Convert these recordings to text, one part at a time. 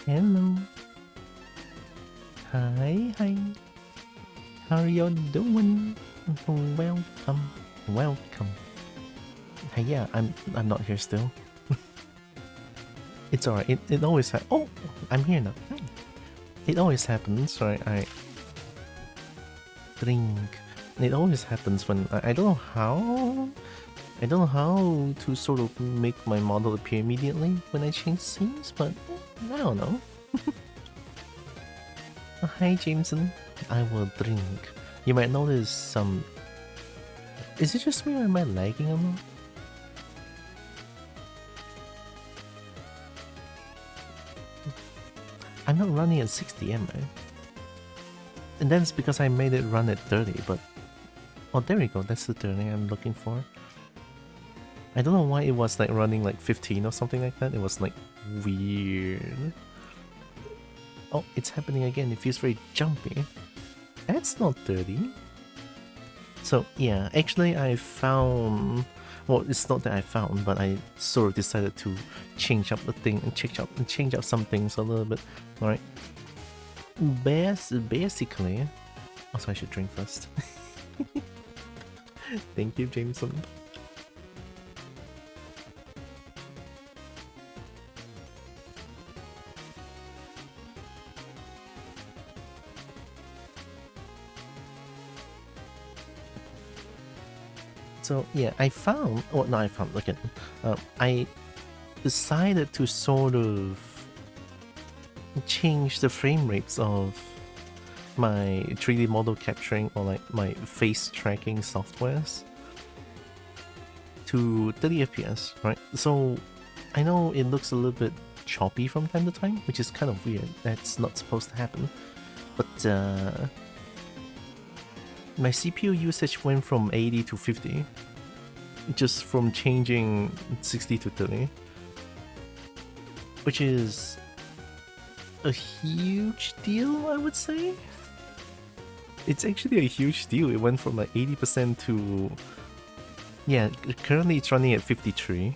Hello. Hi, hi. How are you doing? Welcome, welcome. Hey, yeah, I'm not here still. It's alright. It always oh, I'm here now. Hi. It always happens, right? I drink. It always happens when I don't know how. I don't know how to sort of make my model appear immediately when I change scenes, but I don't know. Oh, hi, Jameson. I will drink. You might notice some. Is it just me or am I lagging a lot? I'm not running at 60, am I? And that's because I made it run at 30, but... Oh, there we go, that's the 30 I'm looking for. I don't know why it was like running like 15 or something like that. It was like weird. Oh, it's happening again. It feels very jumpy. That's not 30. So yeah, actually I found... Well, it's not that I found, but I sort of decided to change up the thing and change up some things a little bit. Alright. Basically... Also, I should drink first. Thank you, Jameson. So yeah, I found, well, no, I found, look at, I decided to sort of change the frame rates of my 3D model capturing or like my face tracking softwares to 30 FPS, right? So I know it looks a little bit choppy from time to time, which is kind of weird. That's not supposed to happen. But my CPU usage went from 80 to 50 just from changing 60 to 30, which is a huge deal, I would say. It's actually a huge deal. It went from like 80% to... Yeah, currently it's running at 53.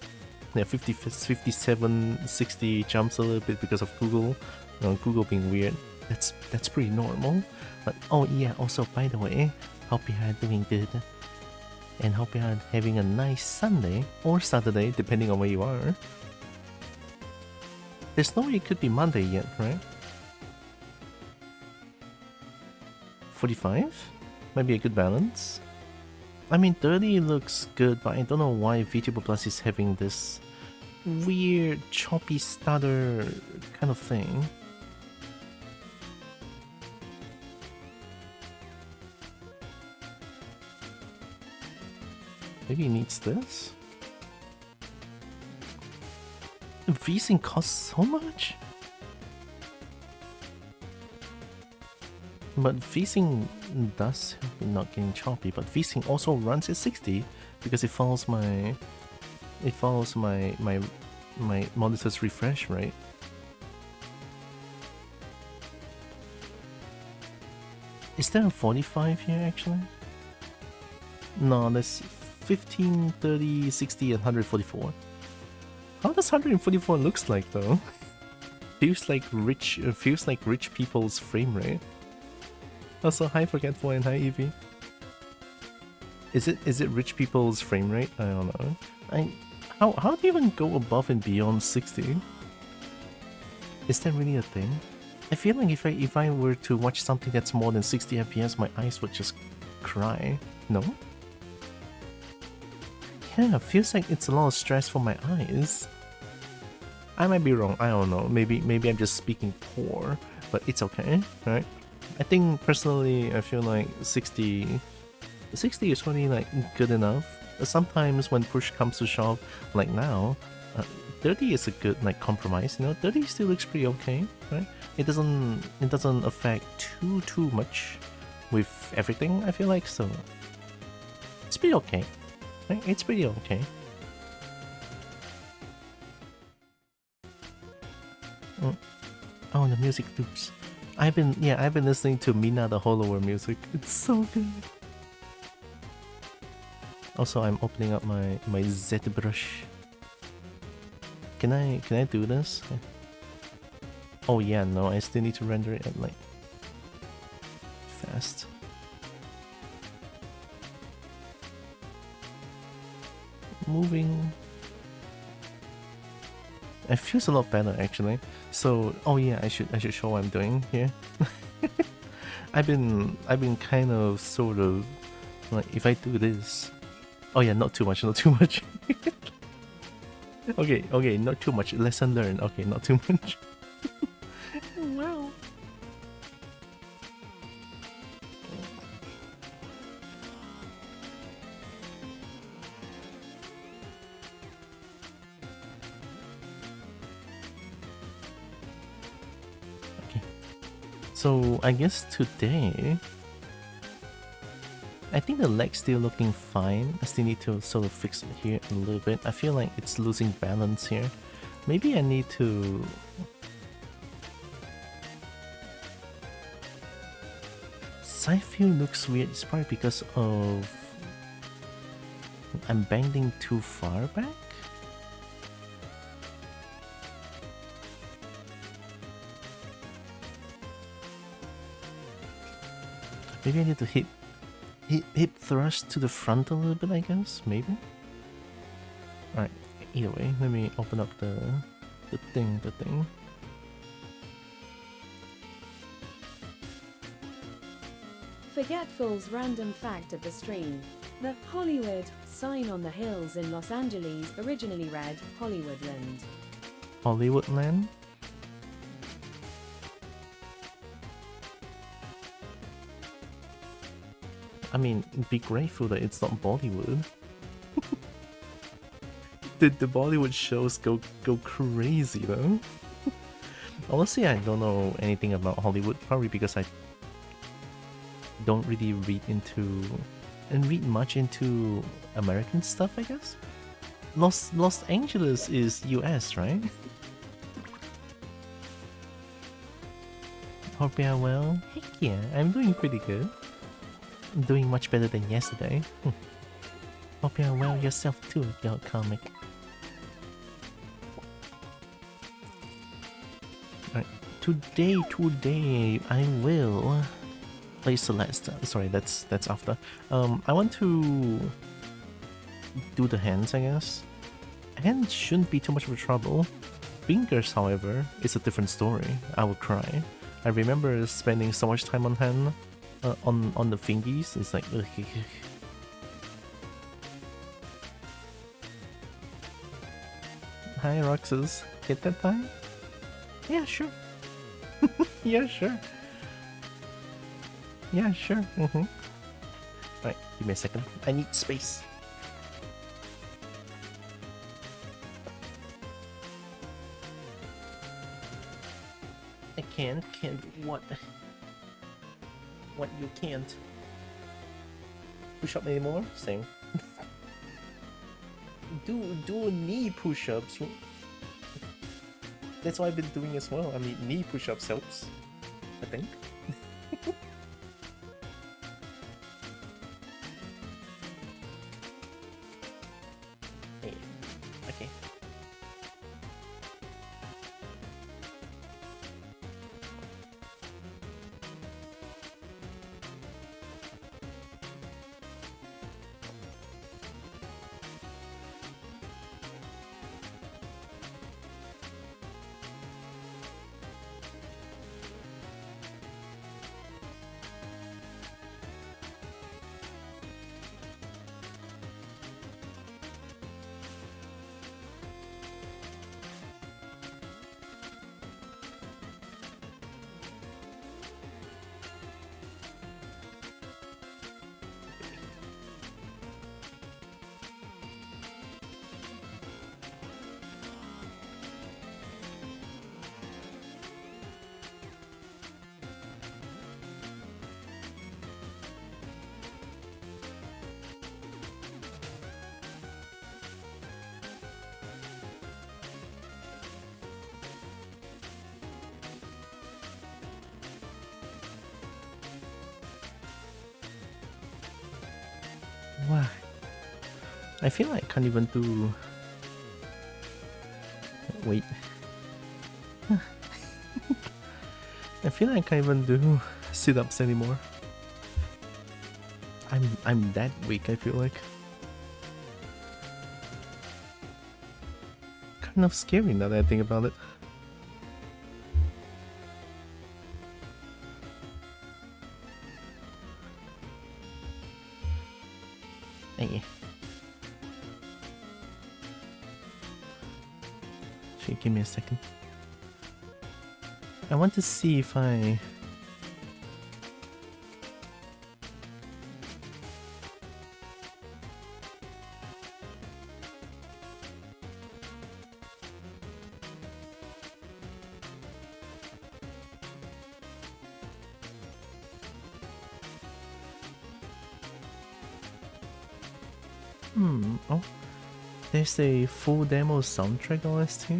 Yeah, 50, 57, 60 jumps a little bit because of Google. Google being weird. That's pretty normal. But oh yeah, also by the way, hope you are doing good. And hope you are having a nice Sunday or Saturday, depending on where you are. There's no way it could be Monday yet, right? 45? Might be a good balance. I mean, 30 looks good, but I don't know why VTuber Plus is having this weird, choppy stutter kind of thing. Maybe it needs this? VSync costs so much? But VSync does help me not getting choppy, but VSync also runs at 60 because it follows my monitor's refresh rate. Is there a 45 here actually? No, there's 15, 30, 60, and 144. How does 144 looks like though? Feels like rich people's frame rate. Also, hi Forgetful and hi Evie. Is it rich people's frame rate? I don't know. How do you even go above and beyond 60? Is that really a thing? I feel like if I were to watch something that's more than 60 FPS, my eyes would just cry. No? Yeah, feels like it's a lot of stress for my eyes. I might be wrong, I don't know. Maybe I'm just speaking poor, but it's okay, right? I think personally I feel like 60 is really like good enough. Sometimes when push comes to shove, like now, 30 is a good like compromise, you know. 30 still looks pretty okay, right? It doesn't affect too much with everything, I feel like, so it's pretty okay. Right? It's pretty okay. Oh, the music loops. I've been listening to Mina the Hollower music. It's so good. Also, I'm opening up my ZBrush. Can I do this? Oh yeah, no, I still need to render it at like fast. Moving. It feels a lot better actually. So, oh yeah, I should show what I'm doing here. I've been kind of sort of like, if I do this. Oh yeah, not too much, not too much. Okay, not too much. Lesson learned. Okay, not too much. Wow. Okay. So I guess today, I think the leg's still looking fine. I still need to sort of fix it here a little bit. I feel like it's losing balance here. Maybe I need to... Side view looks weird. It's probably because of... I'm bending too far back? Maybe I need to hip thrust to the front a little bit, I guess? Maybe? Alright, either way, let me open up the thing. Forgetful's random fact of the stream. The Hollywood sign on the hills in Los Angeles originally read Hollywoodland. Hollywoodland? I mean, be grateful that it's not Bollywood. the Bollywood shows go crazy though. Honestly, I don't know anything about Hollywood, probably because I don't really read much into American stuff, I guess. Los Angeles is US, right? Hope you're well. Heck yeah, I'm doing pretty good. I'm doing much better than yesterday. Hope you're well yourself too, your comic. Alright, today I will play Celeste. Sorry, that's after. I want to do the hands, I guess. Hands shouldn't be too much of a trouble. Fingers, however, is a different story. I will cry. I remember spending so much time on hand, on the fingies. It's like, ugh. Hi, Roxas. Hit that time? Yeah, sure. Yeah, sure. Yeah, sure. Right, give me a second. I need space. I can't what? What you can't? Push up anymore? Same. do knee push-ups. That's what I've been doing as well. I mean, knee push-ups helps, I think. Okay. Wow. I feel like I can't even do... Wait. I feel like I can't even do sit-ups anymore. I'm that weak, I feel like. Kind of scary now that I think about it. Hey. Actually, give me a second. I want to see if I... Oh, there's a full demo soundtrack OST.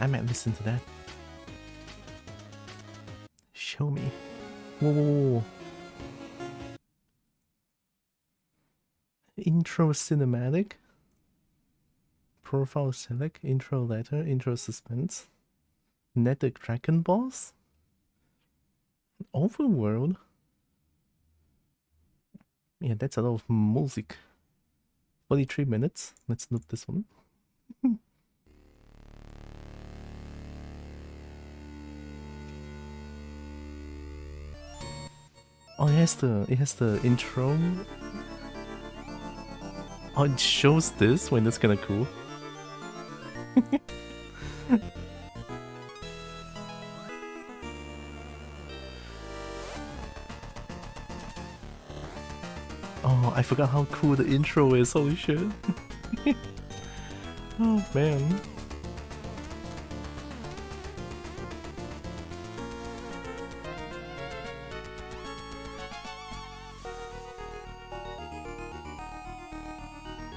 I might listen to that. Show me. Whoa, whoa, whoa. Intro cinematic. Profile select. Intro letter. Intro suspense. Netted Dragon boss. Overworld. Yeah, that's a lot of music. 43 minutes. Let's look this one. Oh, it has the intro. Oh, it shows this when that's kind of cool. Oh, I forgot how cool the intro is. Holy shit. Oh man.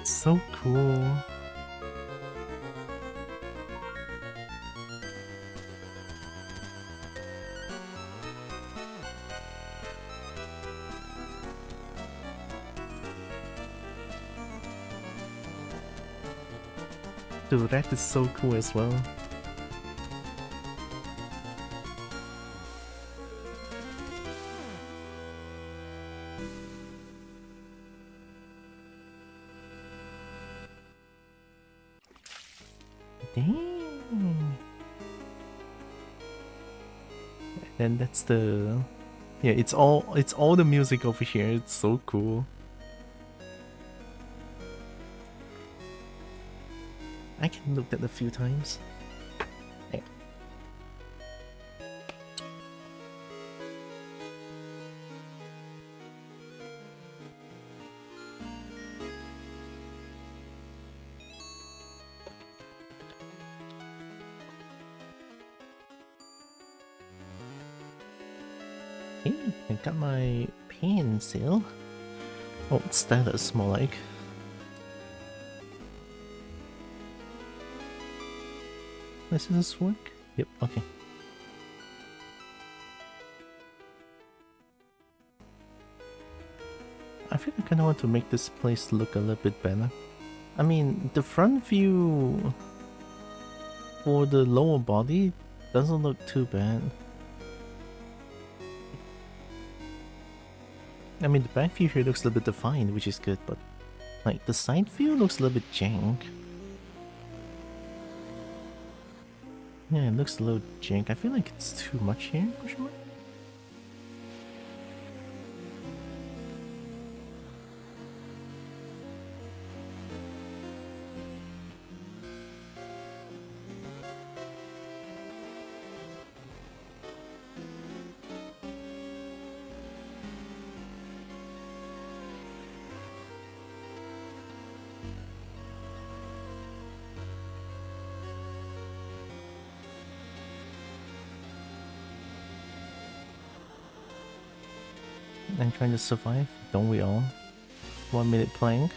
So cool. Dude, that is so cool as well. Dang. And that's the... Yeah, it's all the music over here. It's so cool. I can look at it a few times. Hey. Hey, I got my pencil. Oh, stylus more like. Does this work? Yep, okay. I feel like I kinda want to make this place look a little bit better. I mean, the front view for the lower body doesn't look too bad. I mean, the back view here looks a little bit defined, which is good, but like the side view looks a little bit jank. Yeah, it looks a little jank. I feel like it's too much here, for sure. I'm trying to survive, don't we all? 1 minute playing.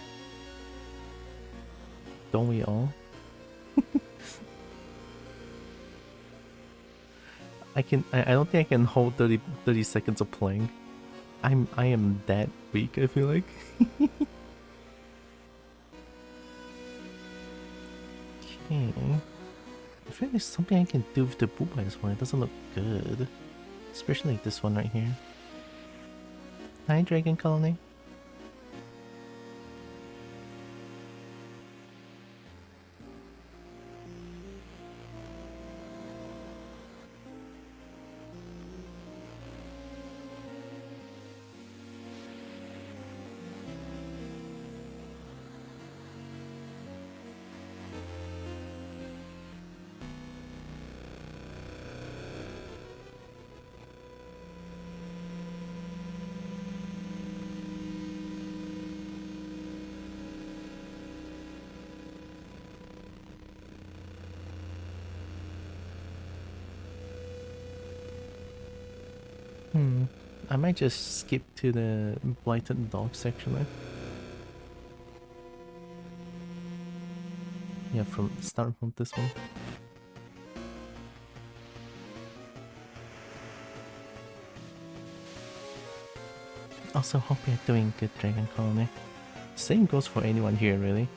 Don't we all? I don't think I can hold 30 seconds of playing. I am that weak, I feel like. Okay. feel there's something I can do with the Booba as well. It doesn't look good. Especially this one right here. Hi, Dragon Colony. I might just skip to the blighted dog section there. Yeah, start from this one. Also, hope you're doing good, Dragon Colony. Same goes for anyone here, really.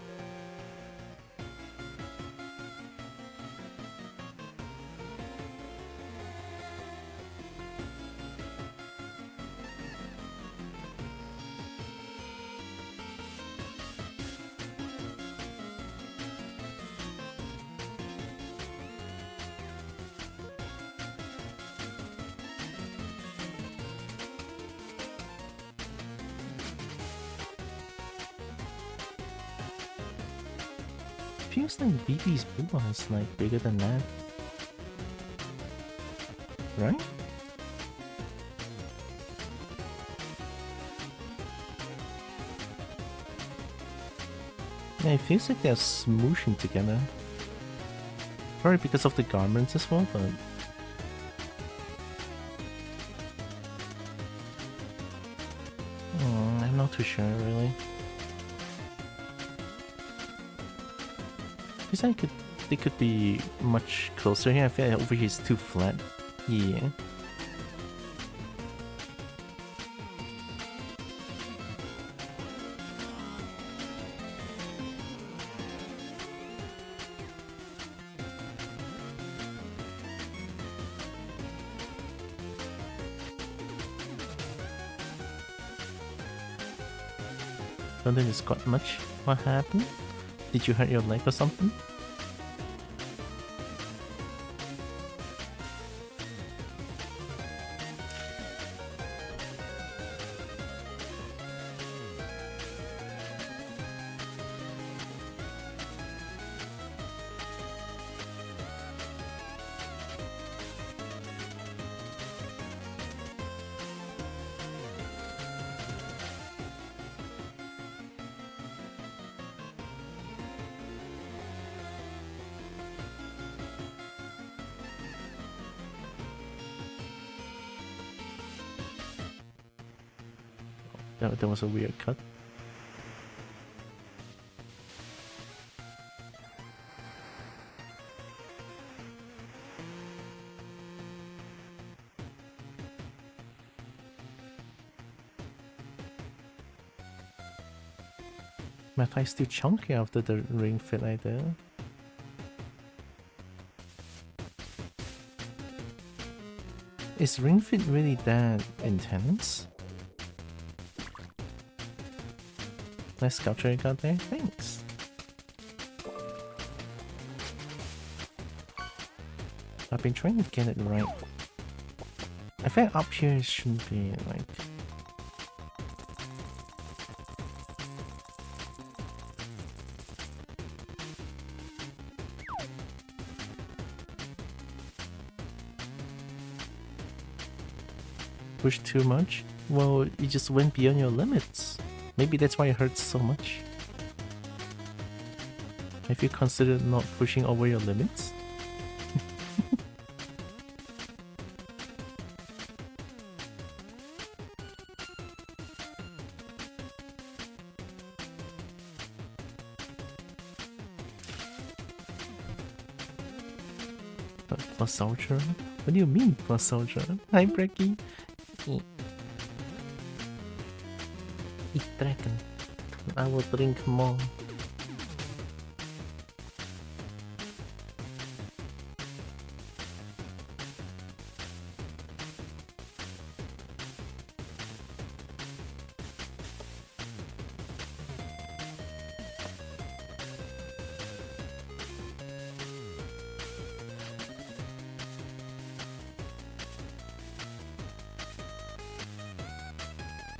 Feels like BB's Booba is like bigger than that. Right? Yeah, it feels like they're smooshing together. Probably because of the garments as well, but... I'm not too sure, really. Feels like they could be much closer here. I feel like over here is too flat. Yeah. Don't think it's got much. What happened? Did you hurt your leg or something? That was a weird cut. My thigh's still chunky after the ring fit I did. Is ring fit really that intense? Nice sculpture you got there, thanks. I've been trying to get it right. I feel like up here it shouldn't be like... Push too much? Well, you just went beyond your limits. Maybe that's why it hurts so much. Have you considered not pushing over your limits? Plus Ultra? What do you mean Plus Ultra? Hi Brecky! Eat dragon. I will drink more.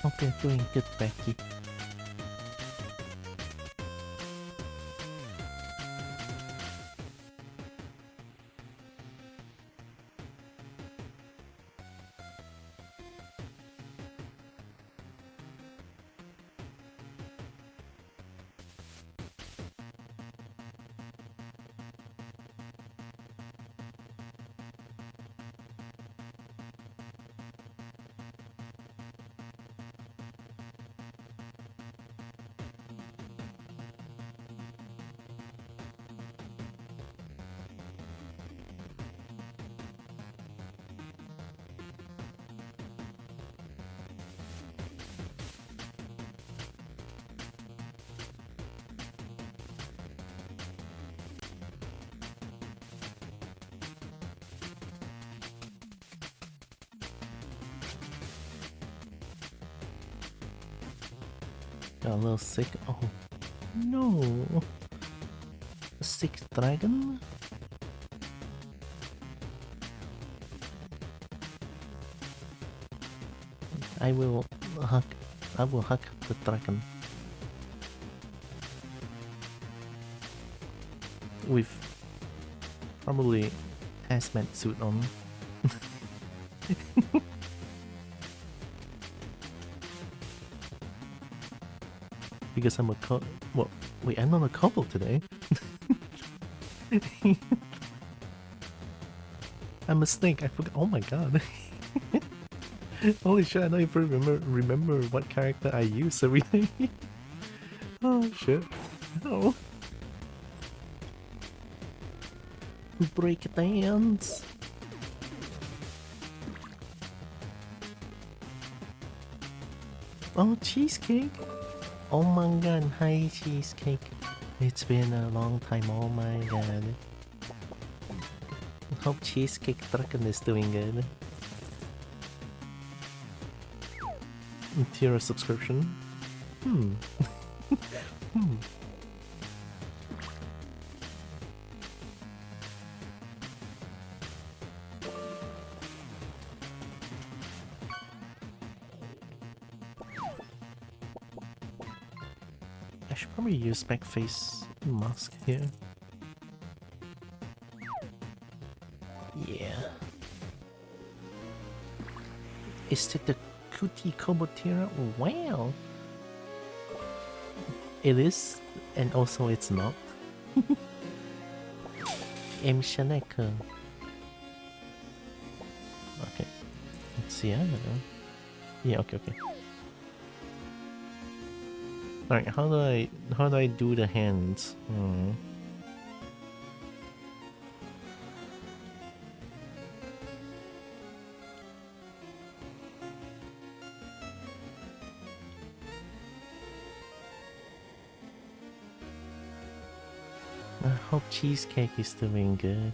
Hope you're doing good, Becky. Got a little sick. Oh no! A sick dragon? I will hug the dragon. With probably hazmat suit on. Because I'm a well, wait, I'm not a couple today. I'm a snake. I forgot. Oh my god. Holy shit! I don't even remember what character I use every day. Oh shit! Oh. Break dance. Oh, cheesecake. Oh my god, hi cheesecake. It's been a long time, oh my god. Hope Cheesecake Dragon is doing good. Tier subscription? Hmm. I should probably use backface mask here. Yeah. Is it the Kuti Kobotira? Wow! It is, and also it's not. M. Shaneka. Okay. Let's see, I don't know. Yeah, okay. Alright, how do I do the hands? I hope Cheesecake is doing good.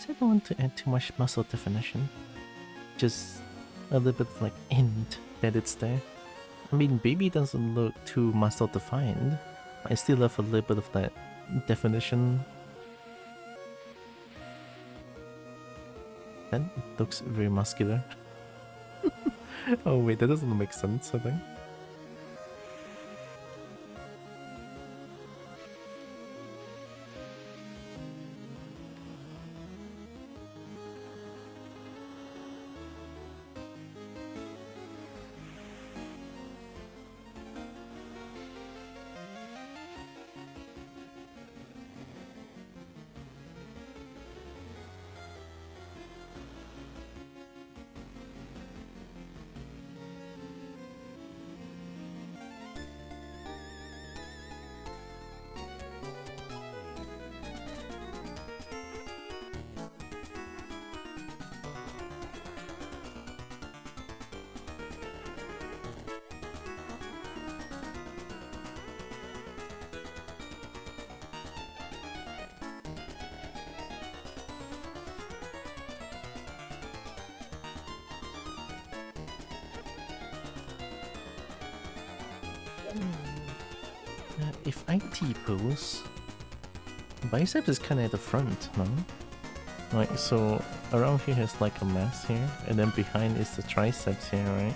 I don't want to add too much muscle definition. Just a little bit of like hint that it's there. I mean, baby doesn't look too muscle defined. I still have a little bit of that definition. That looks very muscular. Oh wait, that doesn't make sense, I think. If I T-pose, biceps is kind of at the front, no? Like, so around here is like a mass here, and then behind is the triceps here, right?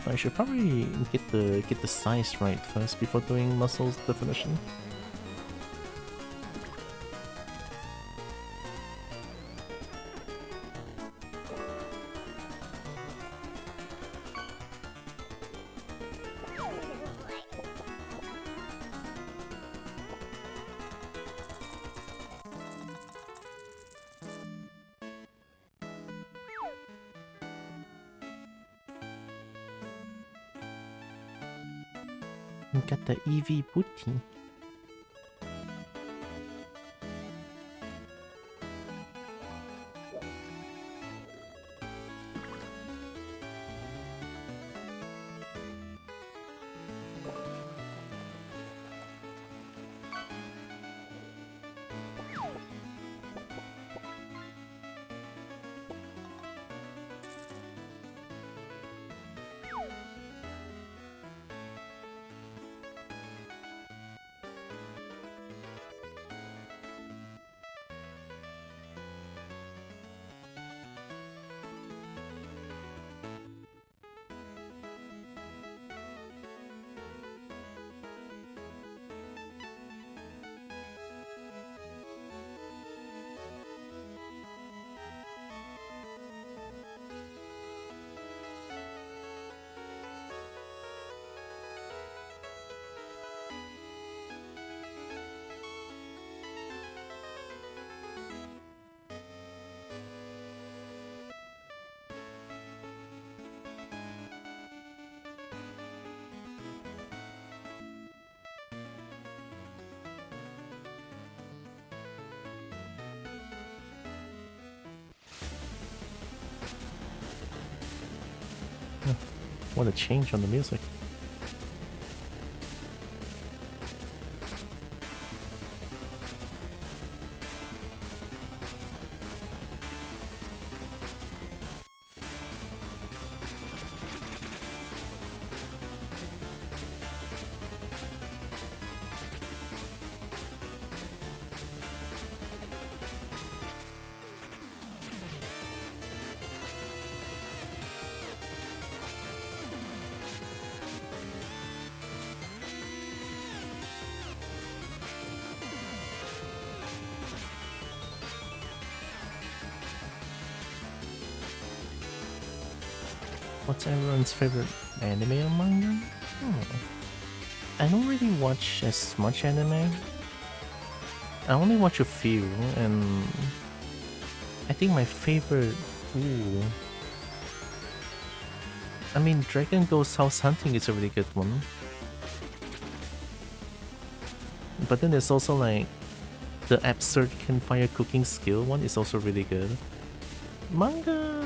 I should probably get the size right first before doing muscles definition. Got the EV booty. What a change on the music. What's everyone's favorite anime or manga? I don't really watch as much anime. I only watch a few, and I think my favorite... Ooh. I mean, Dragon Ghost House Hunting is a really good one. But then there's also like the absurd campfire cooking skill one is also really good. Manga!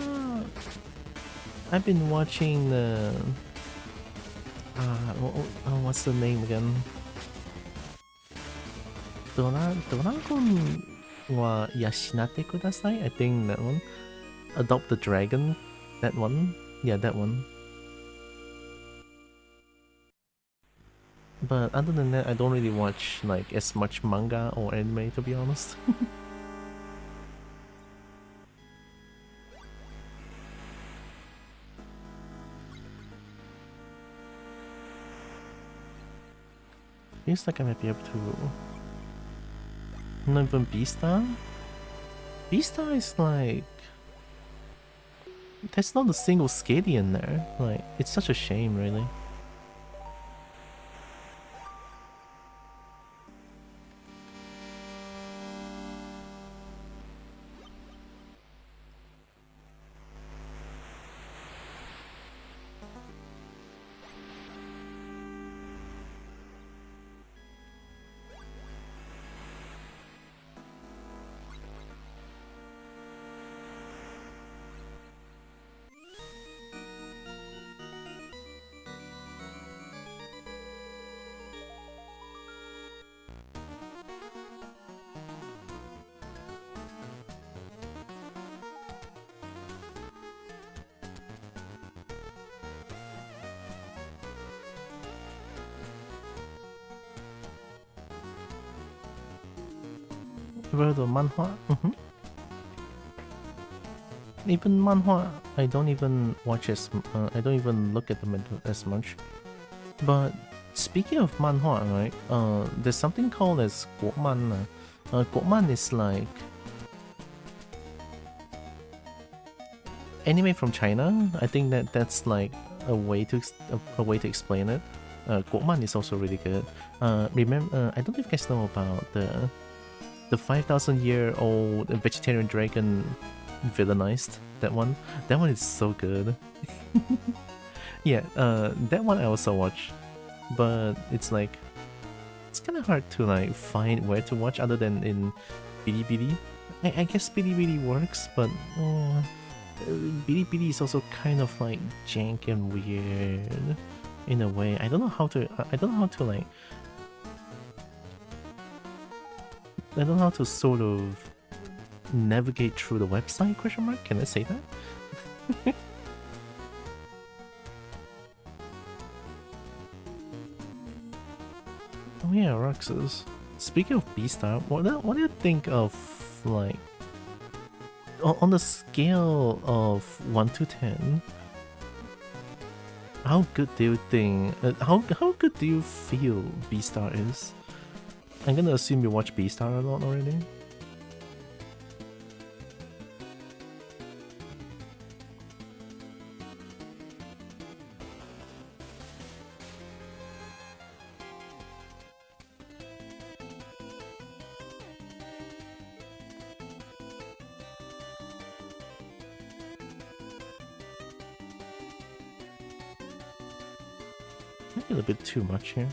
I've been watching the... what's the name again? Doragon wa Yashinate Kudasai? I think that one. Adopt the Dragon? That one? Yeah, that one. But other than that, I don't really watch like as much manga or anime, to be honest. Feels like I might be able to... Not even Beastar? Beastar is like... There's not a single Skady in there. Like, it's such a shame, really. World of manhwa. Even manhwa, I don't even watch I don't even look at them as much. But speaking of manhwa, right? There's something called as gooooood. Gooooood is like anime from China. I think that's like a way to explain it. Gooooood is also really good. Remember, I don't know if you guys know about the 5,000-year-old vegetarian dragon villainized. That one is so good. Yeah, that one I also watch, but it's like it's kind of hard to like find where to watch other than in Bilibili. I guess Bilibili works, but Bilibili is also kind of like jank and weird in a way. I don't know how to like. I don't know how to sort of navigate through the website, question mark? Can I say that? Oh yeah, Roxas. Speaking of Beastar, what do you think of, like, on the scale of 1 to 10, how good do you think, how good do you feel Beastar is? I'm gonna assume you watch Beastar a lot already. Maybe a bit too much here.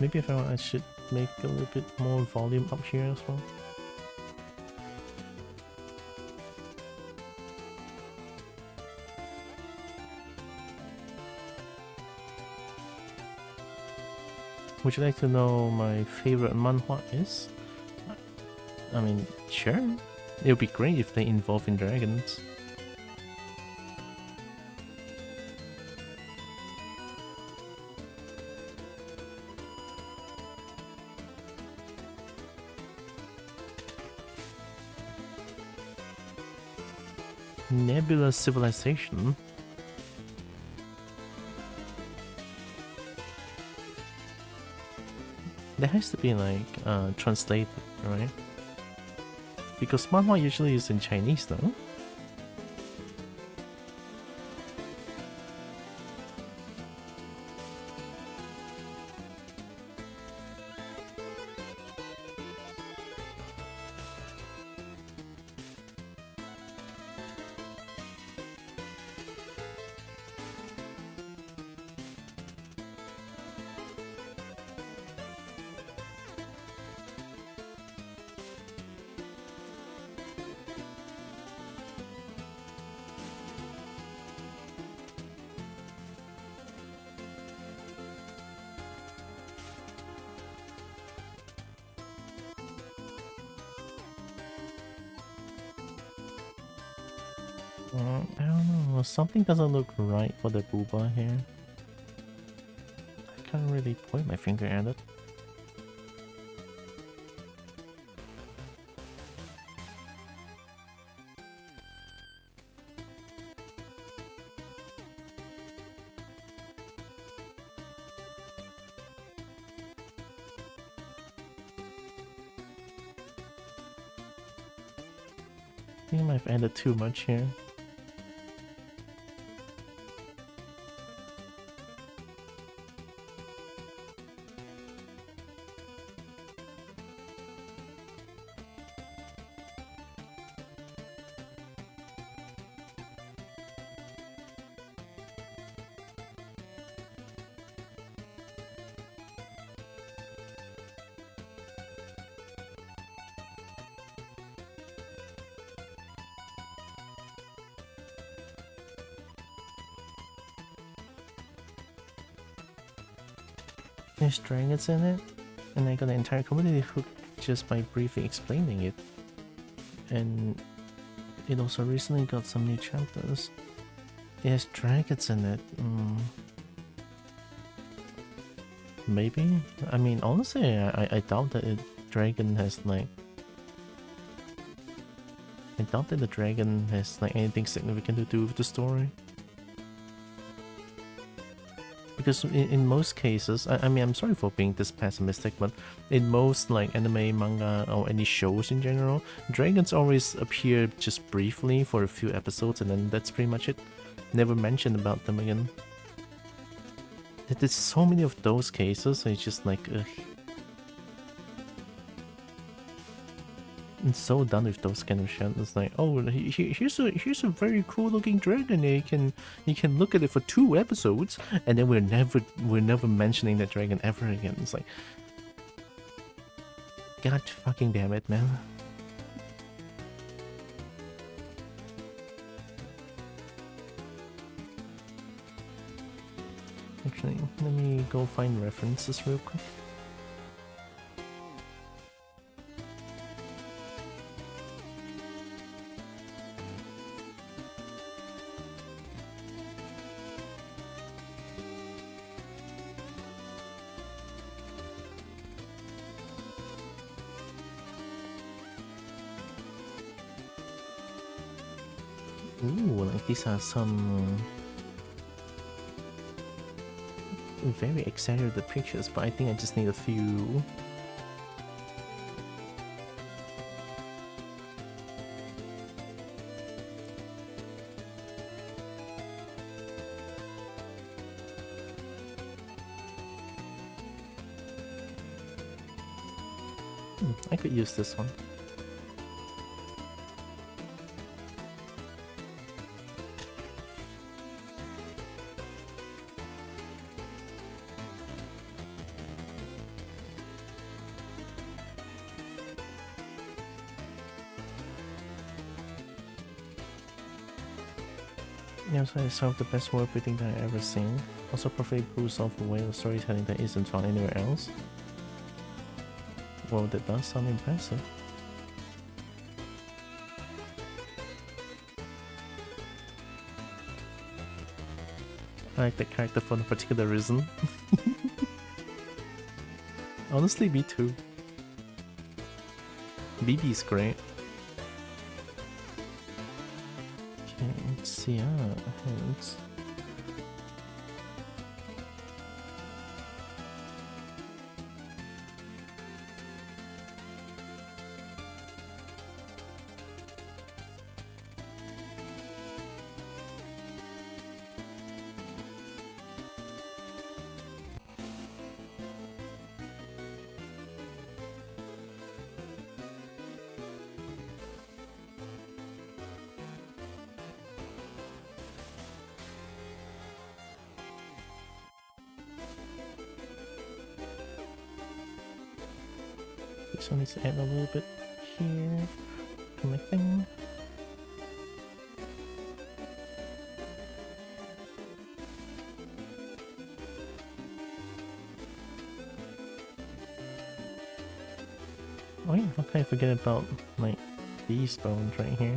Maybe if I want, I should make a little bit more volume up here as well. Would you like to know my favorite manhwa is? I mean, sure. It would be great if they involve in dragons. Nebula Civilization? That has to be like translated, right? Because manhwa usually is in Chinese though. I don't know, something doesn't look right for the booba here. I can't really point my finger at it. I think I might have added too much here. There's dragons in it, and I got an entire community hooked just by briefly explaining it. And it also recently got some new chapters. It has dragons in it. Maybe. I mean, honestly, I doubt that a dragon has like. I doubt that the dragon has like anything significant to do with the story. Because in most cases, I mean, I'm sorry for being this pessimistic, but in most like anime, manga, or any shows in general, dragons always appear just briefly for a few episodes, and then that's pretty much it. Never mentioned about them again. There's so many of those cases, it's just like, ugh. I'm so done with those kind of shit. It's like, oh, here's a very cool looking dragon. You can look at it for 2 episodes, and then we're never mentioning that dragon ever again. It's like, god fucking damn it, man. Actually, let me go find references real quick. Ooh, like these are some very exaggerated pictures, but I think I just need a few. I could use this one. Yeah, so it's some of the best world building that I've ever seen. Also perfectly pulls off a way of storytelling that isn't found anywhere else. Well, that does sound impressive. I like that character for no particular reason. Honestly, me too. BB's great. Okay, let's see. Hands. This one needs to add a little bit here to my thing. Oh yeah, how can I forget about like these bones right here?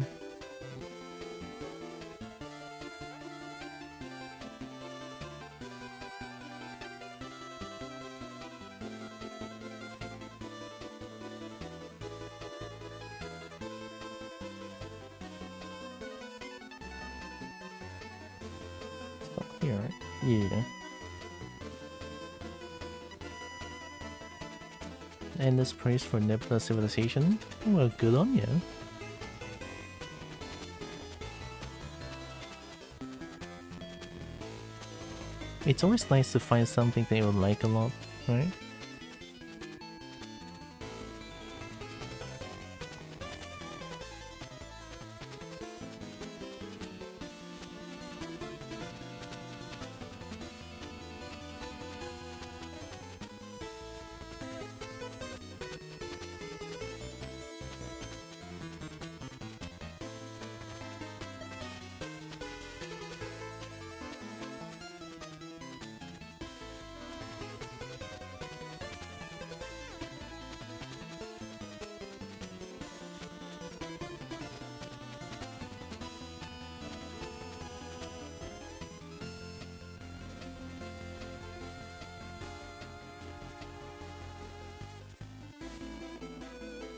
Here, right? Yeah. And this praise for Nebula civilization. Well, good on you. It's always nice to find something that you like a lot, right?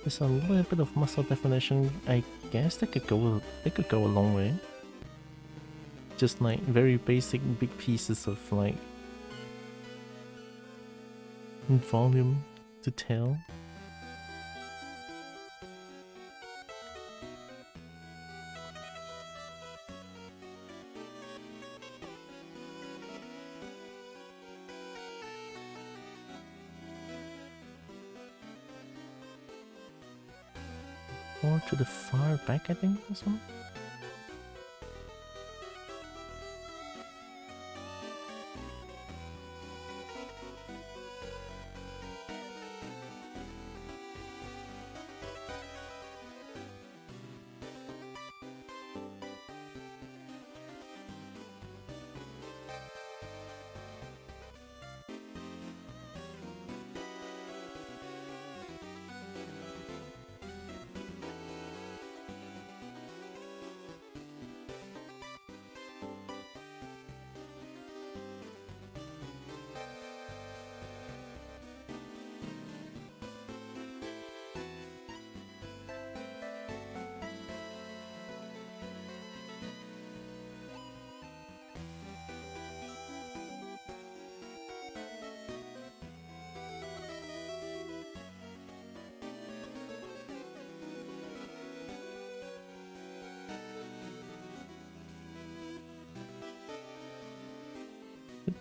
There's a little bit of muscle definition. I guess they could go a long way. Just like very basic big pieces of like volume to tail. Or to the far back, I think, this one.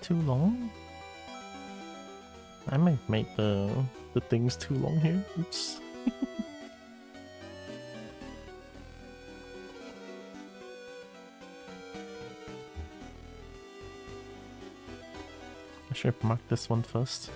Too long? I might make the things too long here. Oops. I should mark this one first.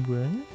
Right?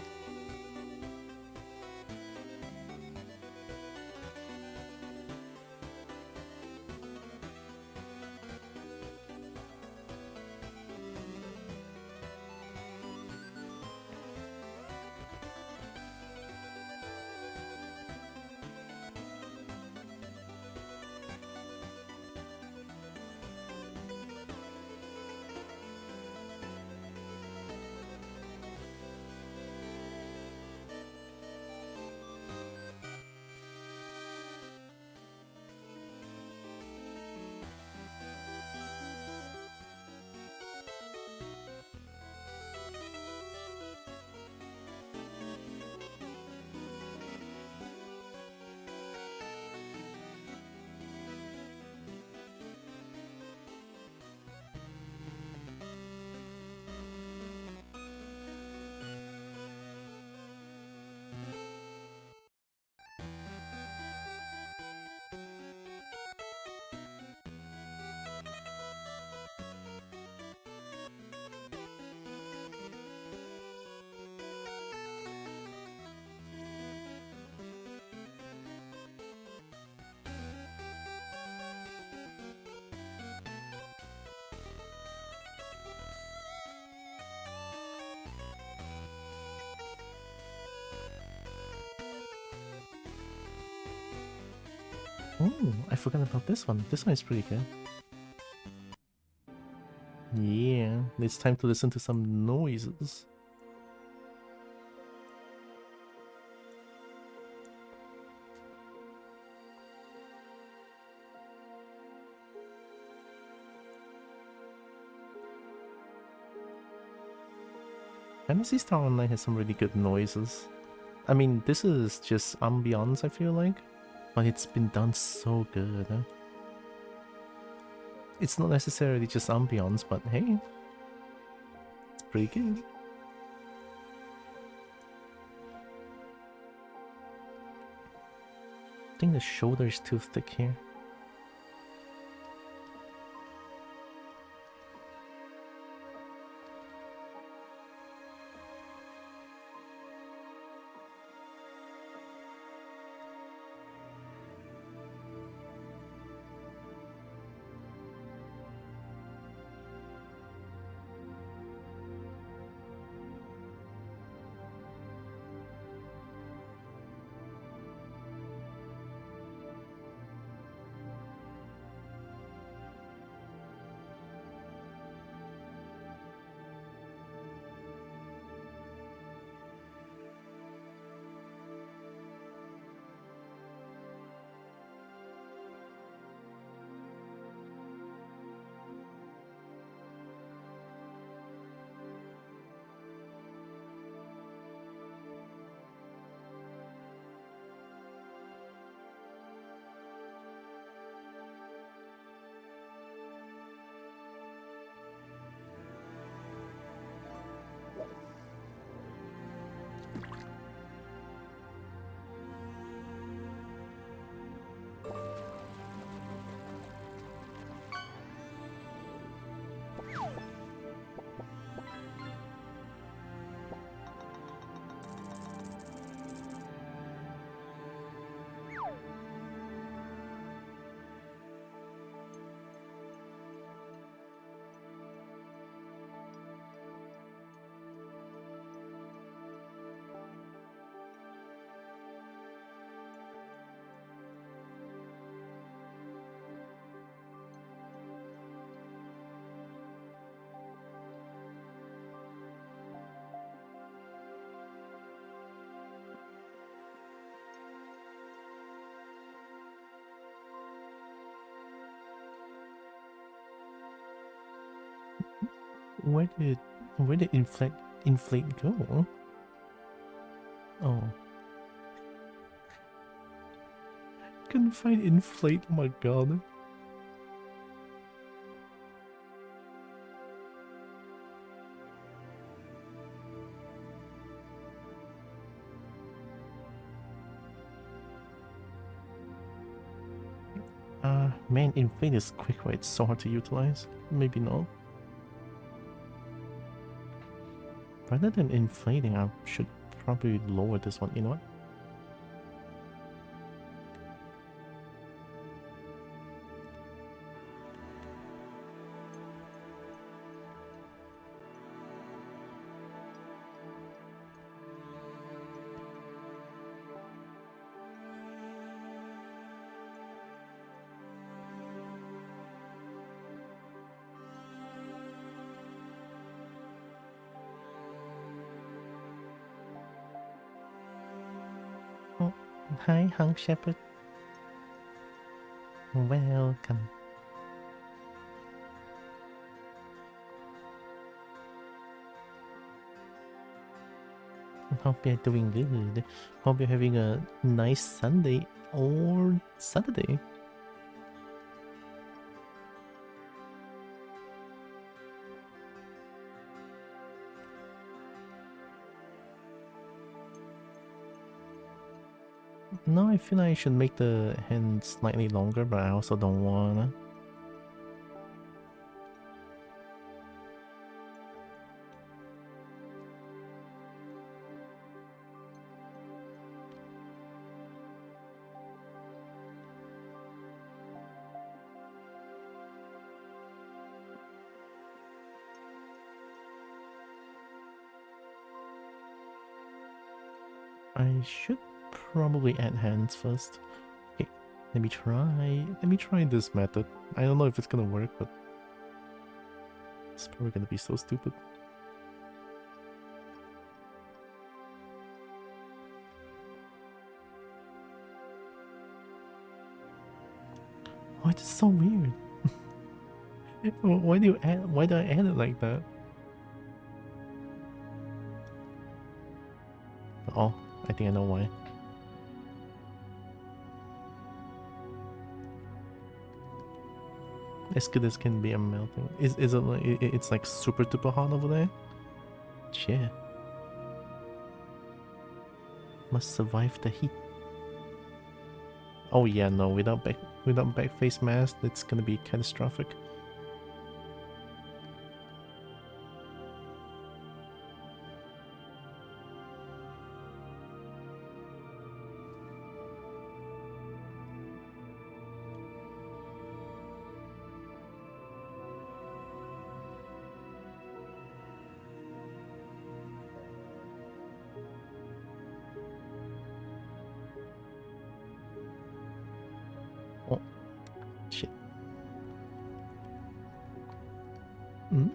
Oh, I forgot about this one. This one is pretty good. Yeah, it's time to listen to some noises. Fantasy Star Online has some really good noises. I mean, this is just ambiance, I feel like. But it's been done so good. Huh? It's not necessarily just ambiance, but hey, it's pretty good. I think the shoulder is too thick here. Where did inflate go? Oh. Couldn't find inflate, oh my god. Man, inflate is quick, right? It's so hard to utilize. Maybe not. Rather than inflating, I should probably lower this one, you know what? Oh, hi, Hunk Shepherd. Welcome. Hope you're doing good. Hope you're having a nice Sunday or Saturday. No, I feel like I should make the hand slightly longer, but I also don't wanna. I should probably add hands first. Okay, let me try this method. I don't know if it's gonna work, but it's probably gonna be so stupid. Oh, it's so weird. Why do I add it like that? Oh, I think I know why. As good as can be, I'm melting. Is it like it's like super duper hot over there? Shit. Must survive the heat. Oh yeah, no, without back face mask, it's gonna be catastrophic. Oh, shit. Hmm?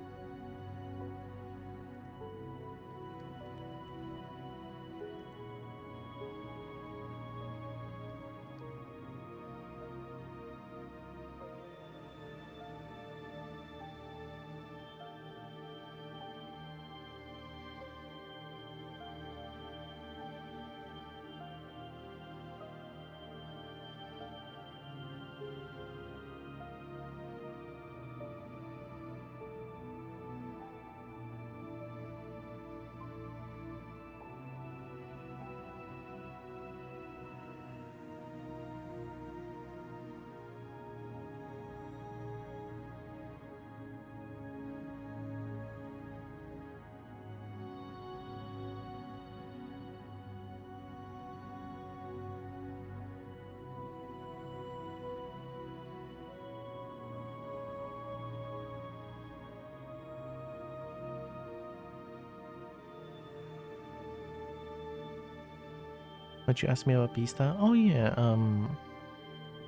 What you asked me about B-Star? Oh yeah, on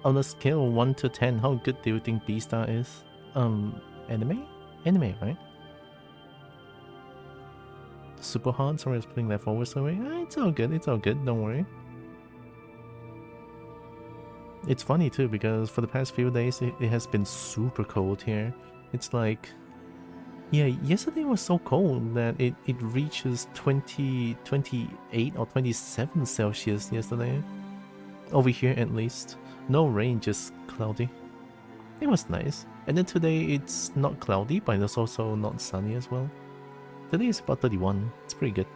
a scale of 1 to 10, how good do you think B-Star is? Anime? Anime, right? Super hard, sorry I was putting that forward so it's all good, don't worry. It's funny too, because for the past few days it has been super cold here. It's like Yeah, yesterday was so cold that it reaches 20, 28 or 27 Celsius yesterday. Over here at least. No rain, just cloudy. It was nice. And then today it's not cloudy, but it's also not sunny as well. Today is about 31. It's pretty good.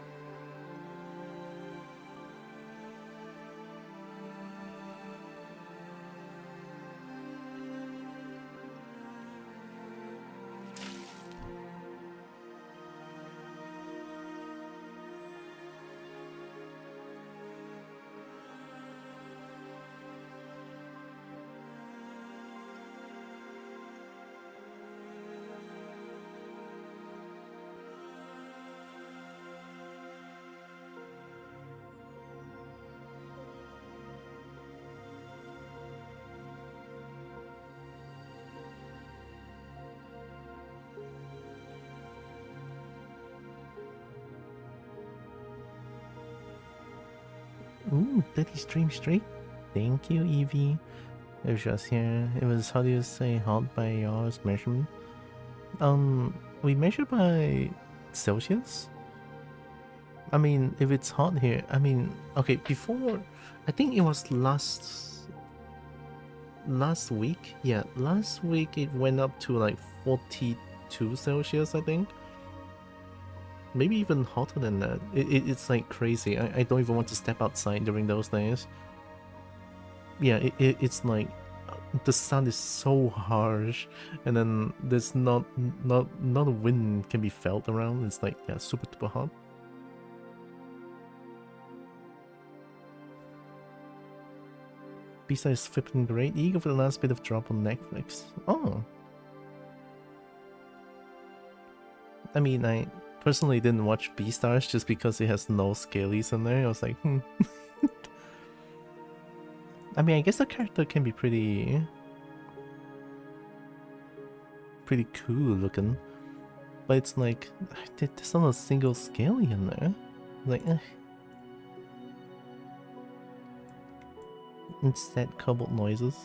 Ooh, 30 streams straight. Thank you, Evie. It was just here. It was, how do you say, hot by yours measurement? We measure by Celsius. I mean, if it's hot here, I mean, okay, before, I think it was last week. Yeah, last week it went up to like 42 Celsius, I think. Maybe even hotter than that. It's like crazy. I don't even want to step outside during those days. Yeah, it's like the sun is so harsh, and then there's not a wind can be felt around. It's like, yeah, super duper hot. Besides flipping great, eager for the last bit of drop on Netflix. Oh, I mean, I personally didn't watch Beastars just because it has no scalies in there. I was like, I mean, I guess the character can be pretty cool looking, but it's like, there's not a single scaly in there. Like, Instead, cobbled noises.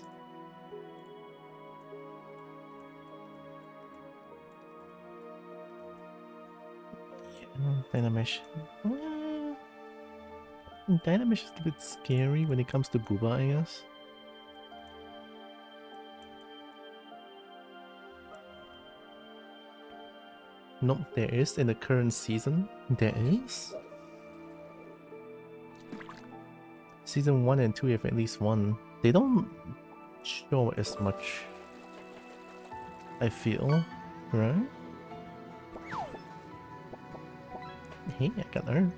Dynamesh. Dynamesh is a bit scary when it comes to Booba, I guess. Nope, there is in the current season. There is? Season 1 and 2 have at least one. They don't show as much, I feel, right? Hey, I got nerve.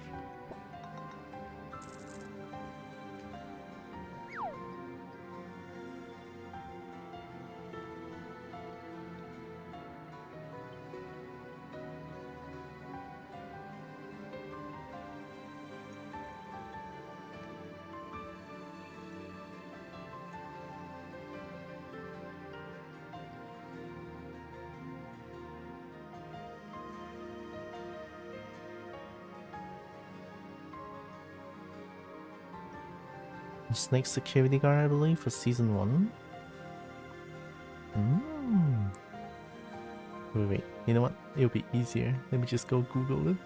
Snake security guard, I believe, for season 1. Wait, you know what? It'll be easier. Let me just go Google it.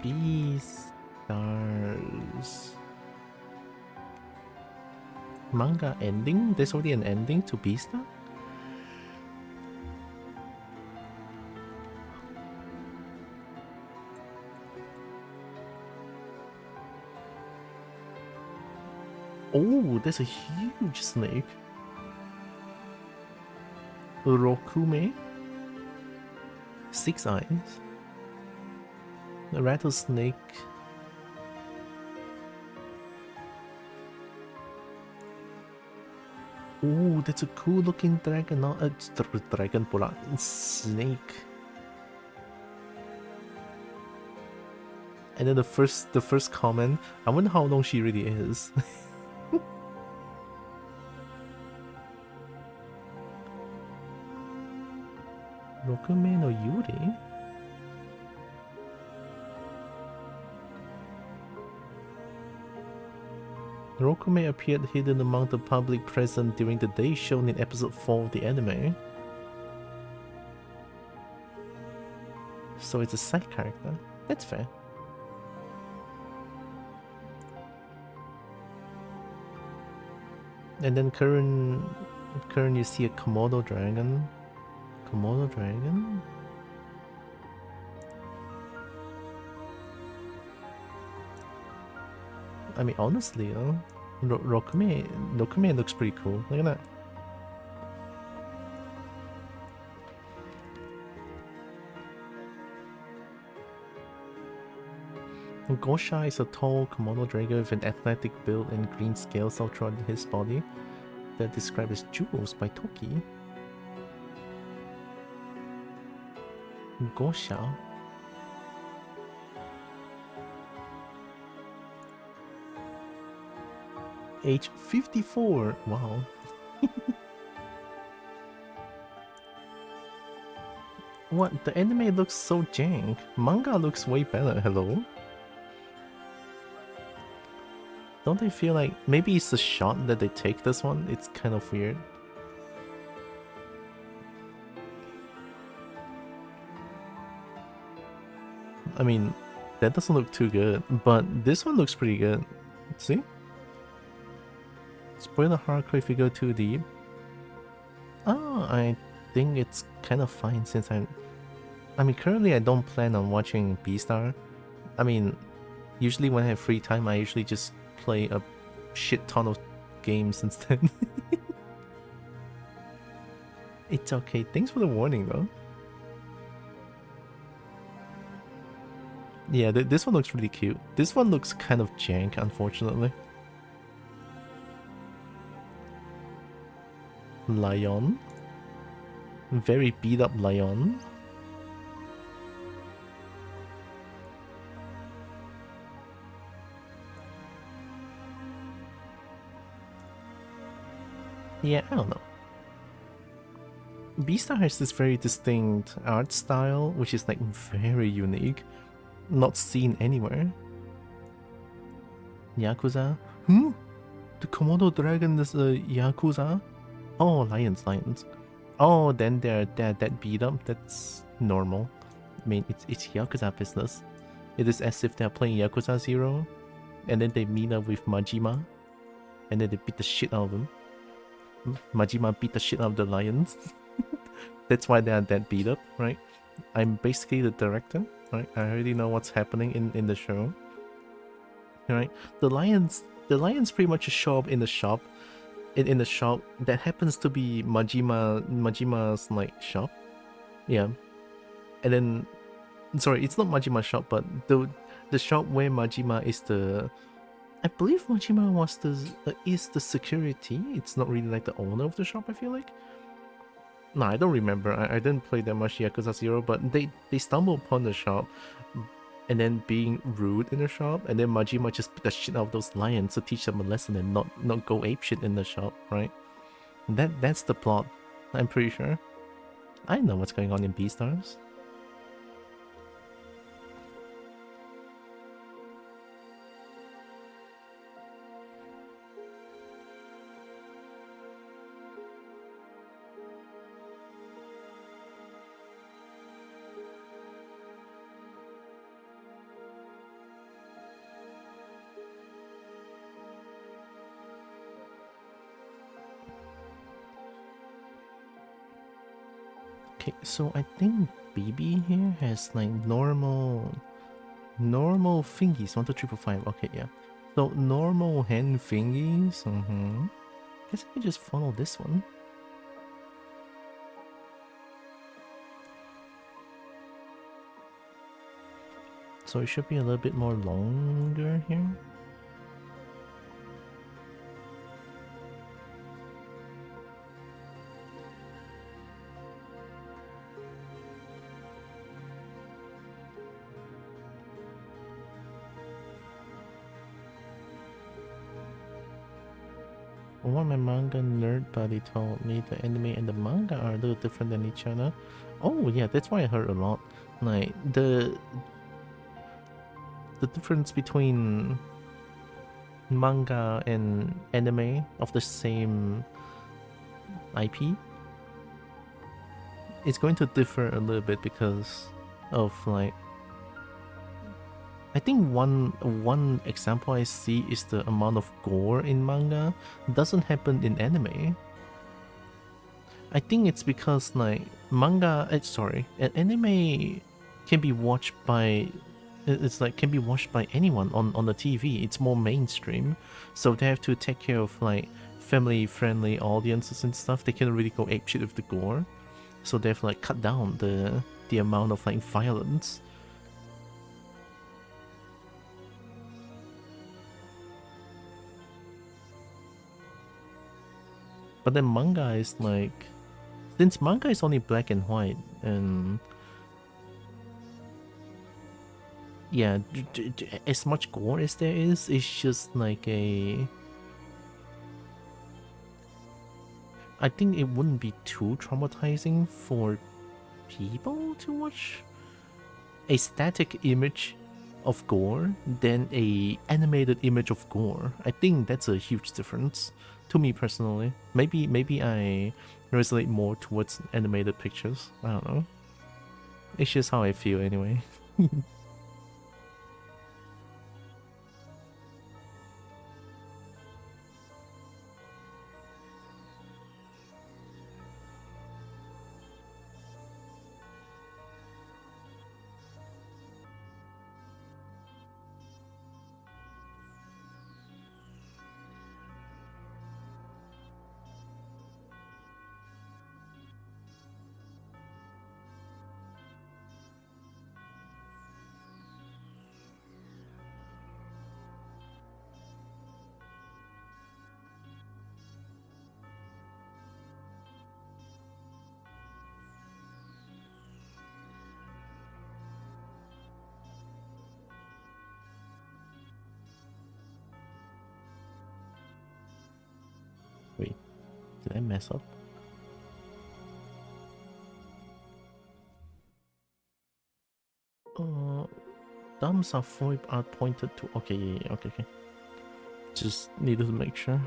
Beastars manga ending? There's already an ending to Beastar? Oh, there's a huge snake. Rokume. 6 eyes. A rattlesnake. Oh, that's a cool looking dragon. No, it's dragon pula. Snake. And then the first comment, I wonder how long she really is. Rokume no Yuri? Rokume appeared hidden among the public present during the day shown in episode 4 of the anime. So it's a side character. That's fair. And then current you see a Komodo dragon. Komodo dragon? I mean, honestly, Rokume looks pretty cool. Look at that. Gosha is a tall Komodo dragon with an athletic build and green scales all throughout his body. They're described as jewels by Toki. Gosha. Age 54. Wow. What? The anime looks so jank. Manga looks way better. Hello? Don't they feel like maybe it's the shot that they take this one? It's kind of weird. I mean, that doesn't look too good, but this one looks pretty good. See? Spoiler hardcore if you go too deep. Oh, I think it's kind of fine since I mean, currently I don't plan on watching Beastar. I mean, usually when I have free time, I usually just play a shit ton of games instead. It's okay. Thanks for the warning, though. Yeah, this one looks really cute. This one looks kind of jank, unfortunately. Lion. Very beat up lion. Yeah, I don't know. Beastar has this very distinct art style, which is like very unique. Not seen anywhere. Yakuza? Hmm? The Komodo dragon is a Yakuza? Oh, lions. Oh, then they're that beat up. That's normal. I mean, it's Yakuza business. It is as if they're playing Yakuza 0, and then they meet up with Majima, and then they beat the shit out of them. Majima beat the shit out of the lions. That's why they are that beat up, right? I'm basically the director, right? I already know what's happening in the show. Right? The lions pretty much just show up in the shop. In the shop that happens to be Majima's like shop. Yeah. And then sorry, it's not Majima's shop, but the shop where Majima is the I believe Majima was is the security. It's not really like the owner of the shop, I feel like. No, I don't remember. I didn't play that much Yakuza 0, but they stumble upon the shop and then being rude in the shop, and then Majima just beat the shit out of those lions to teach them a lesson and not go apeshit in the shop, right? That's the plot, I'm pretty sure. I know what's going on in Beastars. Okay, so I think BB here has like normal thingies. 1, 2, 3, 4, 5. Okay, yeah. So normal hand thingies. Guess I can just follow this one. So it should be a little bit more longer here. One my manga nerd buddy told me the anime and the manga are a little different than each other. Oh yeah, that's why I heard a lot. Like the difference between manga and anime of the same IP is going to differ a little bit because of like, I think one example I see is the amount of gore in manga doesn't happen in anime. I think it's because like an anime can be watched by it's like can be watched by anyone on the TV. It's more mainstream, so they have to take care of like family-friendly audiences and stuff. They can't really go apeshit with the gore, so they've like cut down the amount of like violence. But then manga is like, since manga is only black and white, and yeah, as much gore as there is, it's just like a. I think it wouldn't be too traumatizing for people to watch a static image of gore than a animated image of gore. I think that's a huge difference to me personally. Maybe I resonate more towards animated pictures. I don't know. It's just how I feel anyway. Wait, did I mess up? Thumbs are pointed to. Okay, yeah, okay. Just needed to make sure.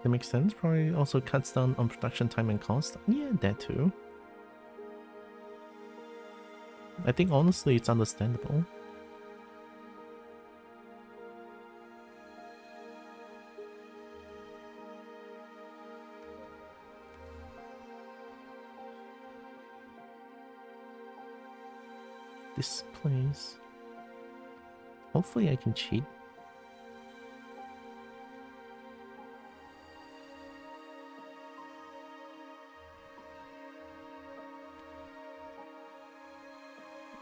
That makes sense. Probably also cuts down on production time and cost. Yeah, that too. I think honestly it's understandable. Displays. Hopefully I can cheat.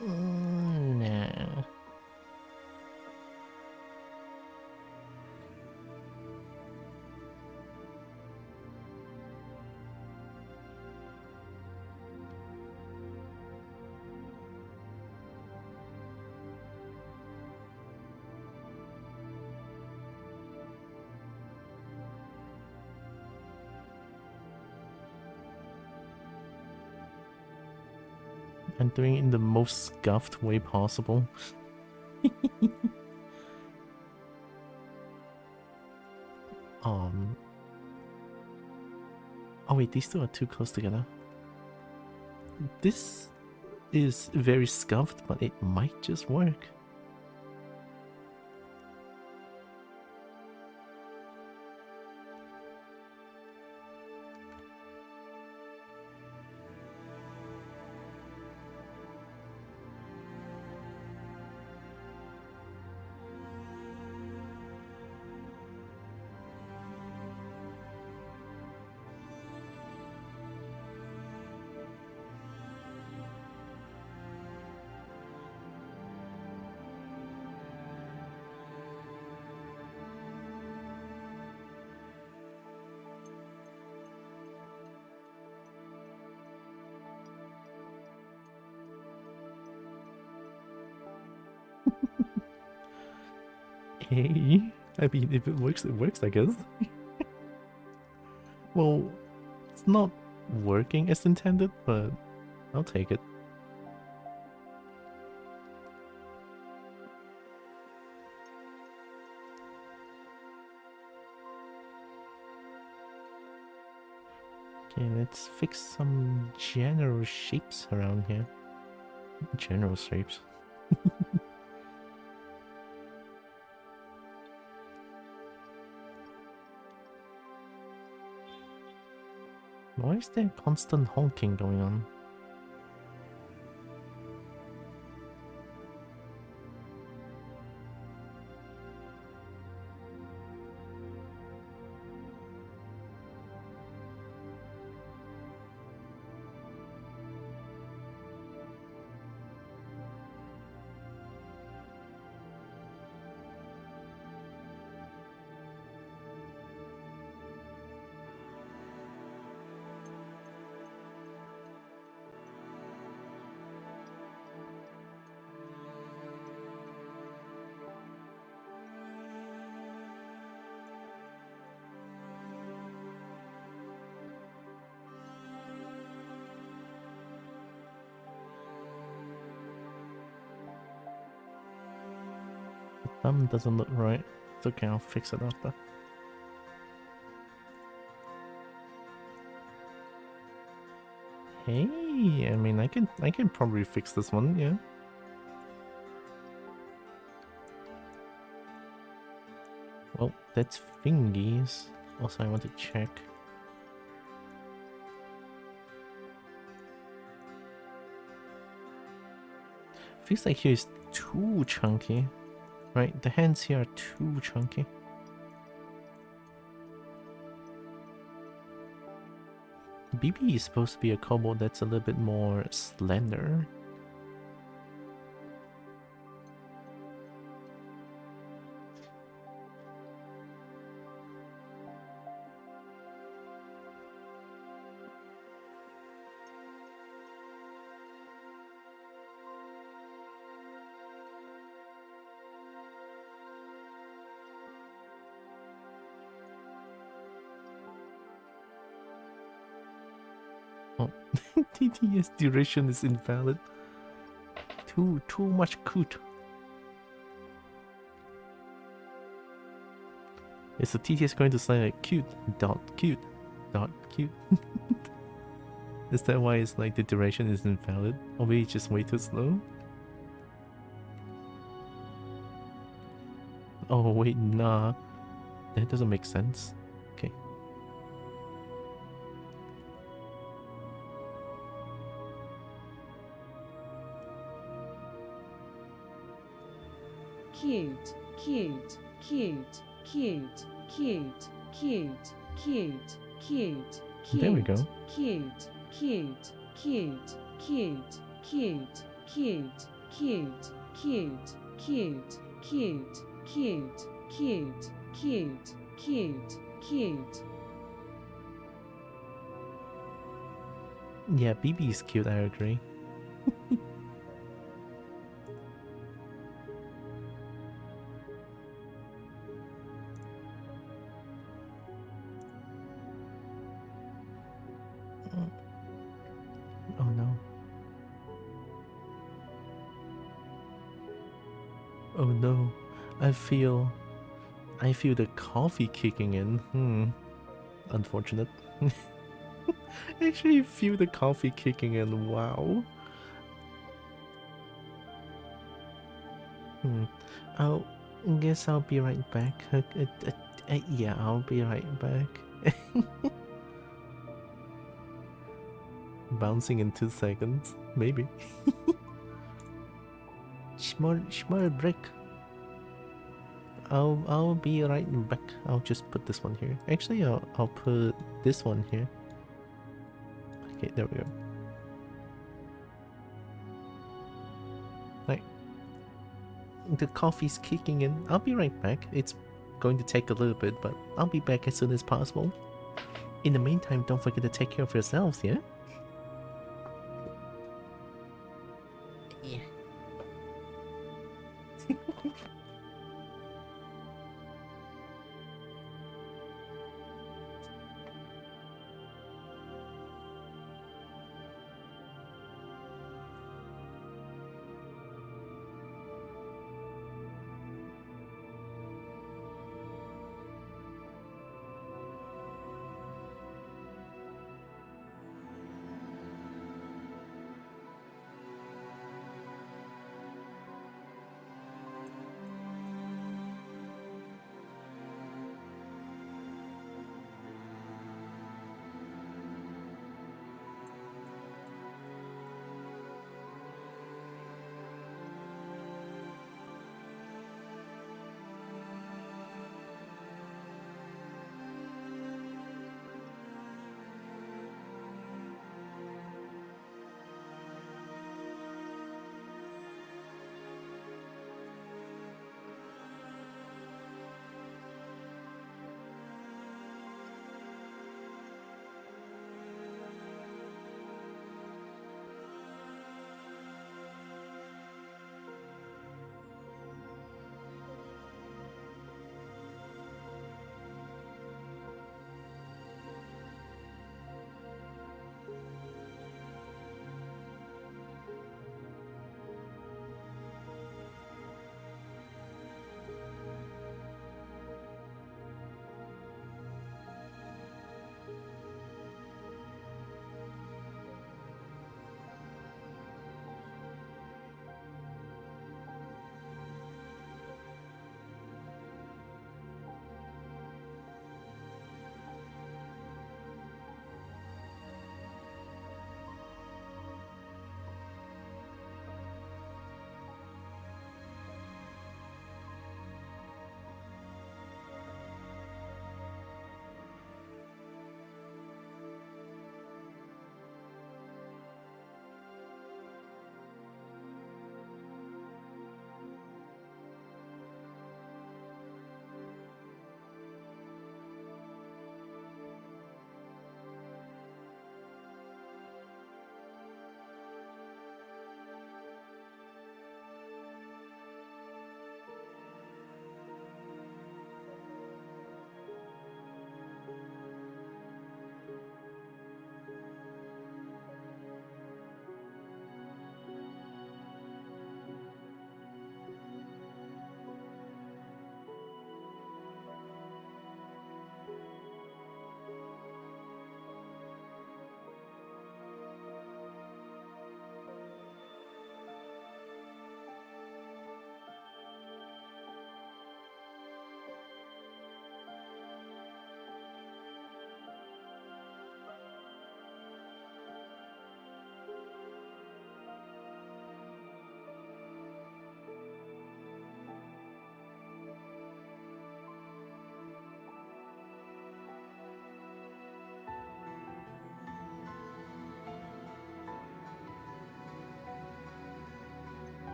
Nah. I'm doing it in the most scuffed way possible. Oh wait, these two are too close together. This is very scuffed, but it might just work. Hey, I mean, if it works, I guess. Well, it's not working as intended, but I'll take it. Okay, let's fix some general shapes around here. General shapes. Why is there constant honking going on? Thumb doesn't look right. It's okay, I'll fix it after. Hey, I mean, I can probably fix this one, yeah. Well, that's fingies. Also, I want to check. Feels like here is too chunky. Right, the hands here are too chunky. BB is supposed to be a kobold that's a little bit more slender. Oh, TTS duration is invalid. Too much coot. Is the TTS going to say like cute dot cute dot cute? Is that why it's like the duration is invalid? Or maybe it's just way too slow? Oh wait, nah. That doesn't make sense. Okay. Cute, cute, cute, cute, cute, cute, cute, cute, cute. There we go. Cute, cute, cute, cute, cute, cute, cute, cute, cute, cute, cute, cute, cute, cute, cute. Yeah, BB is cute, I agree. Oh no. Oh no. I feel the coffee kicking in. Unfortunate. I actually feel the coffee kicking in. Wow. I'll guess I'll be right back. Yeah, I'll be right back. Bouncing in 2 seconds, maybe. Small break. I'll be right back. I'll just put this one here. Actually, I'll put this one here. Okay, there we go. Right. The coffee's kicking in. I'll be right back. It's going to take a little bit, but I'll be back as soon as possible. In the meantime, don't forget to take care of yourselves, yeah? Yeah.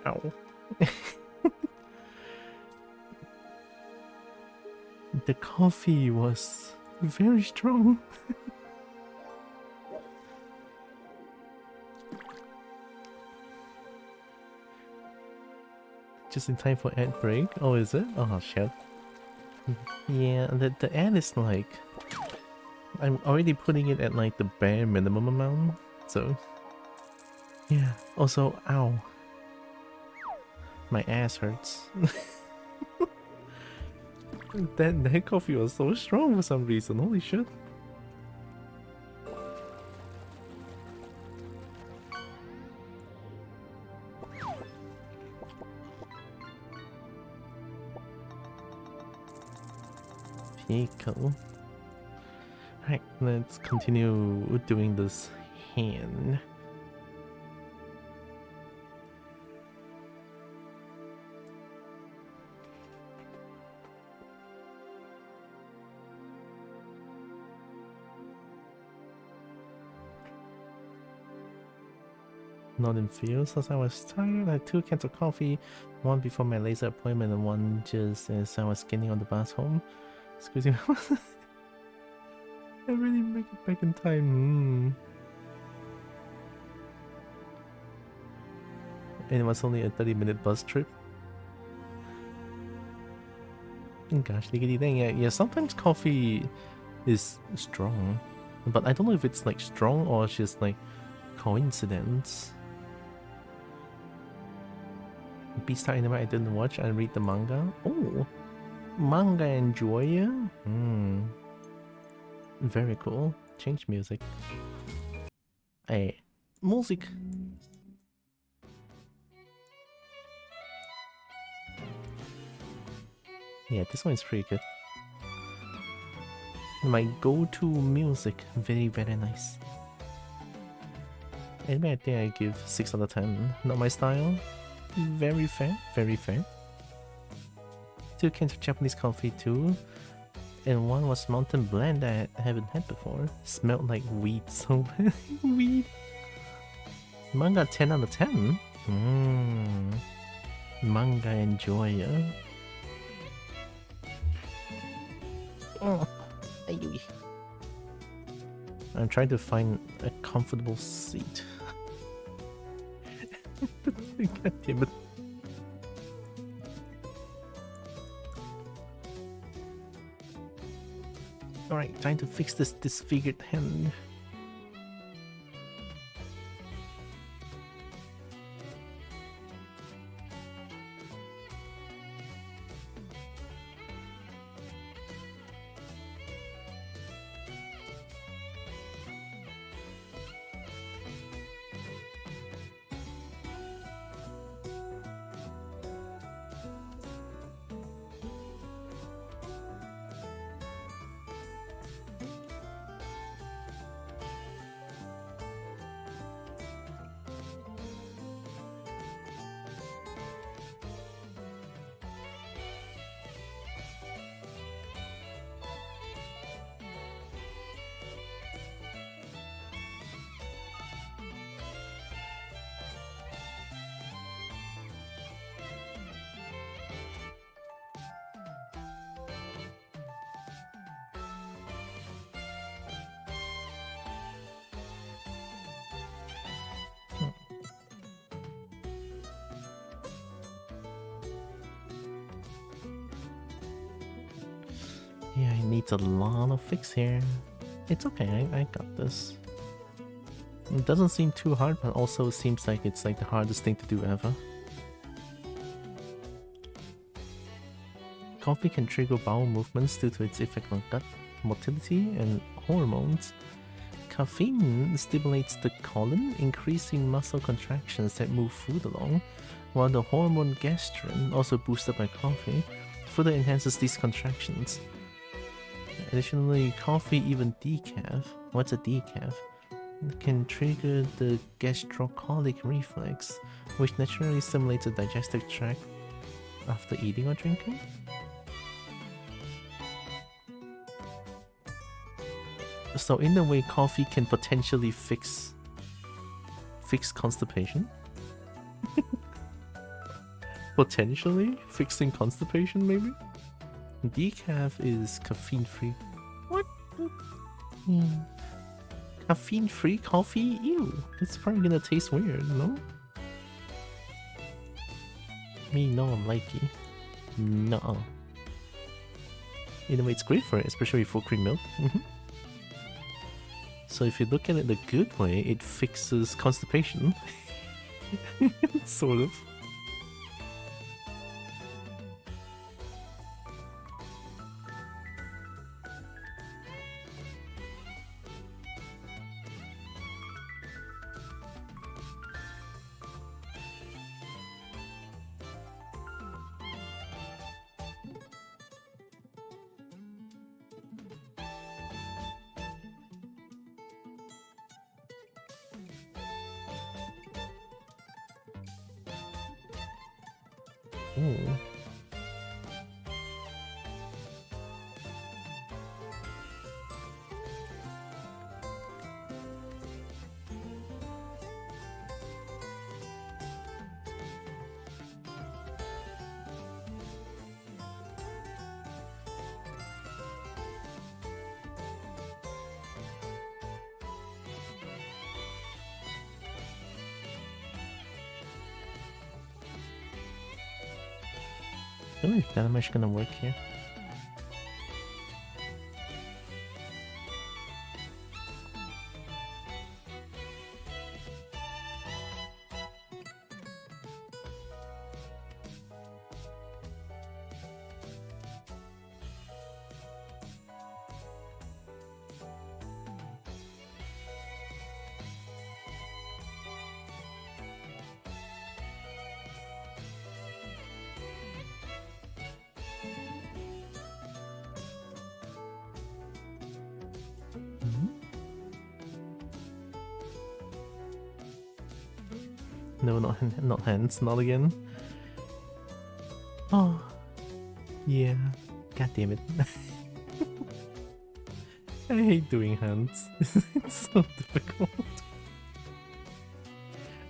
Ow. The coffee was very strong. Just in time for ad break? Oh, is it? Oh, shit. Yeah, the ad is like... I'm already putting it at like the bare minimum amount, so... Yeah, also, ow. My ass hurts. that coffee was so strong for some reason, holy shit. Pico. Alright, let's continue doing this hand. Not in fields as I was tired. I had 2 cans of coffee, one before my laser appointment and one just as I was getting on the bus home. Excuse me. I really make it back in time. And it was only a 30-minute bus trip. Gosh, diggity dang. Yeah, sometimes coffee is strong. But I don't know if it's like strong or just like coincidence. Beastar anime I didn't watch, I read the manga. Oh! Manga enjoyer? Very cool. Change music. Hey, music. Yeah, this one is pretty good. My go-to music. Very, very nice. Anyway, I think I give 6 out of 10. Not my style. Very fair, very fair. 2 cans of Japanese coffee too. And one was mountain blend that I haven't had before. Smelled like weed so bad. Weed. Manga 10 out of 10. Manga enjoyer. Oh, ayy. I'm trying to find a comfortable seat. God damn it. Alright, trying to fix this disfigured hand. Yeah, it needs a lot of fix here. It's okay, I got this. It doesn't seem too hard, but also seems like it's like the hardest thing to do ever. Coffee can trigger bowel movements due to its effect on gut motility and hormones. Caffeine stimulates the colon, increasing muscle contractions that move food along, while the hormone gastrin, also boosted by coffee, further enhances these contractions. Additionally, coffee, even decaf, what's a decaf, can trigger the gastrocolic reflex, which naturally stimulates the digestive tract after eating or drinking. So in a way, coffee can potentially fix constipation. Potentially fixing constipation, maybe? Decaf is caffeine free. What? Caffeine free coffee? Ew. It's probably gonna taste weird, no? Me no, I'm likey. No. In a way, it's great for it, especially full cream milk. So if you look at it the good way, it fixes constipation. Sort of. Ooh. I don't know if that much gonna work here. No, not hands, not again. Oh, yeah. God damn it. I hate doing hands. It's so difficult.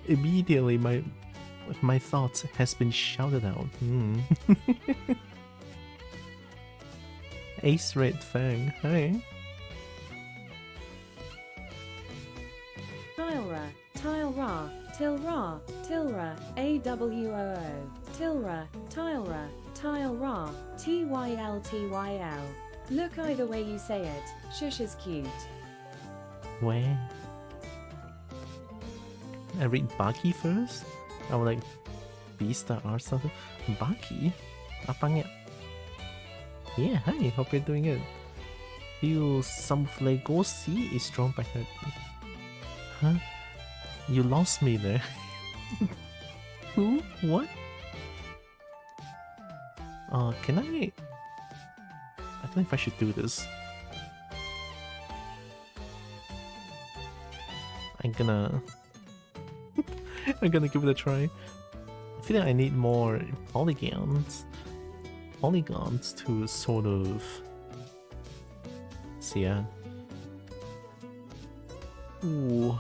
Immediately, my thoughts has been shouted out. Ace Red Fang, hi. Tilra, Tilra, Tilra, Tilra, AWOO, Tilra, Tilra, Tilra, TYL. Look either way you say it, shush is cute. Where? I read Baki first? I would like B-Star or something. Baki? Apanya? Yeah, hi, hope you're doing good. Feel some flagosi is drawn by her. Huh? You lost me there. Who? What? Can I don't know if I should do this. I'm gonna give it a try. I feel like I need more polygons to sort of see. Yeah. Ooh.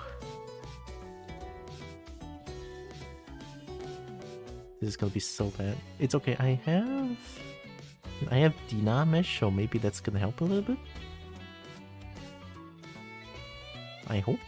This is gonna be so bad. It's okay, I have Dina mesh, so maybe that's gonna help a little bit. I hope.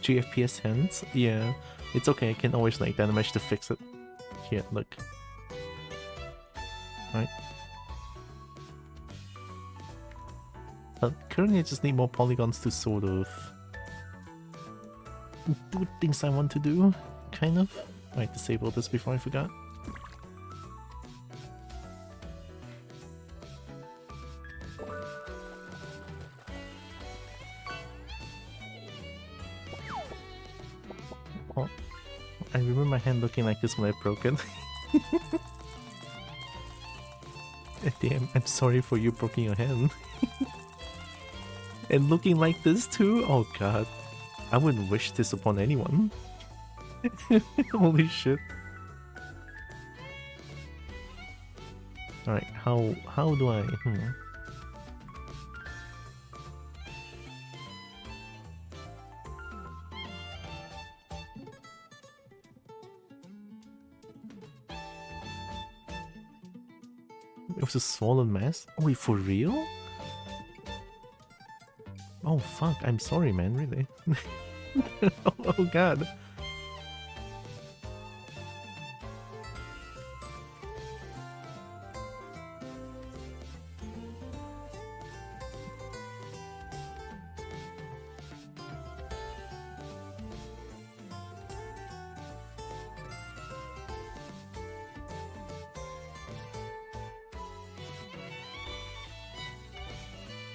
GFPS hands? Yeah, it's okay, I can always like Dynamesh to fix it. Here, look. Right. But currently I just need more polygons to sort of do things I want to do, kind of. I disable this before I forgot. Oh, I remember my hand looking like this when I broke it. Damn, I'm sorry for you broken your hand. And looking like this too? Oh god. I wouldn't wish this upon anyone. Holy shit. Alright, how do I... It was a swollen mass? Oh, wait, for real? Oh fuck, I'm sorry man, really. Oh god.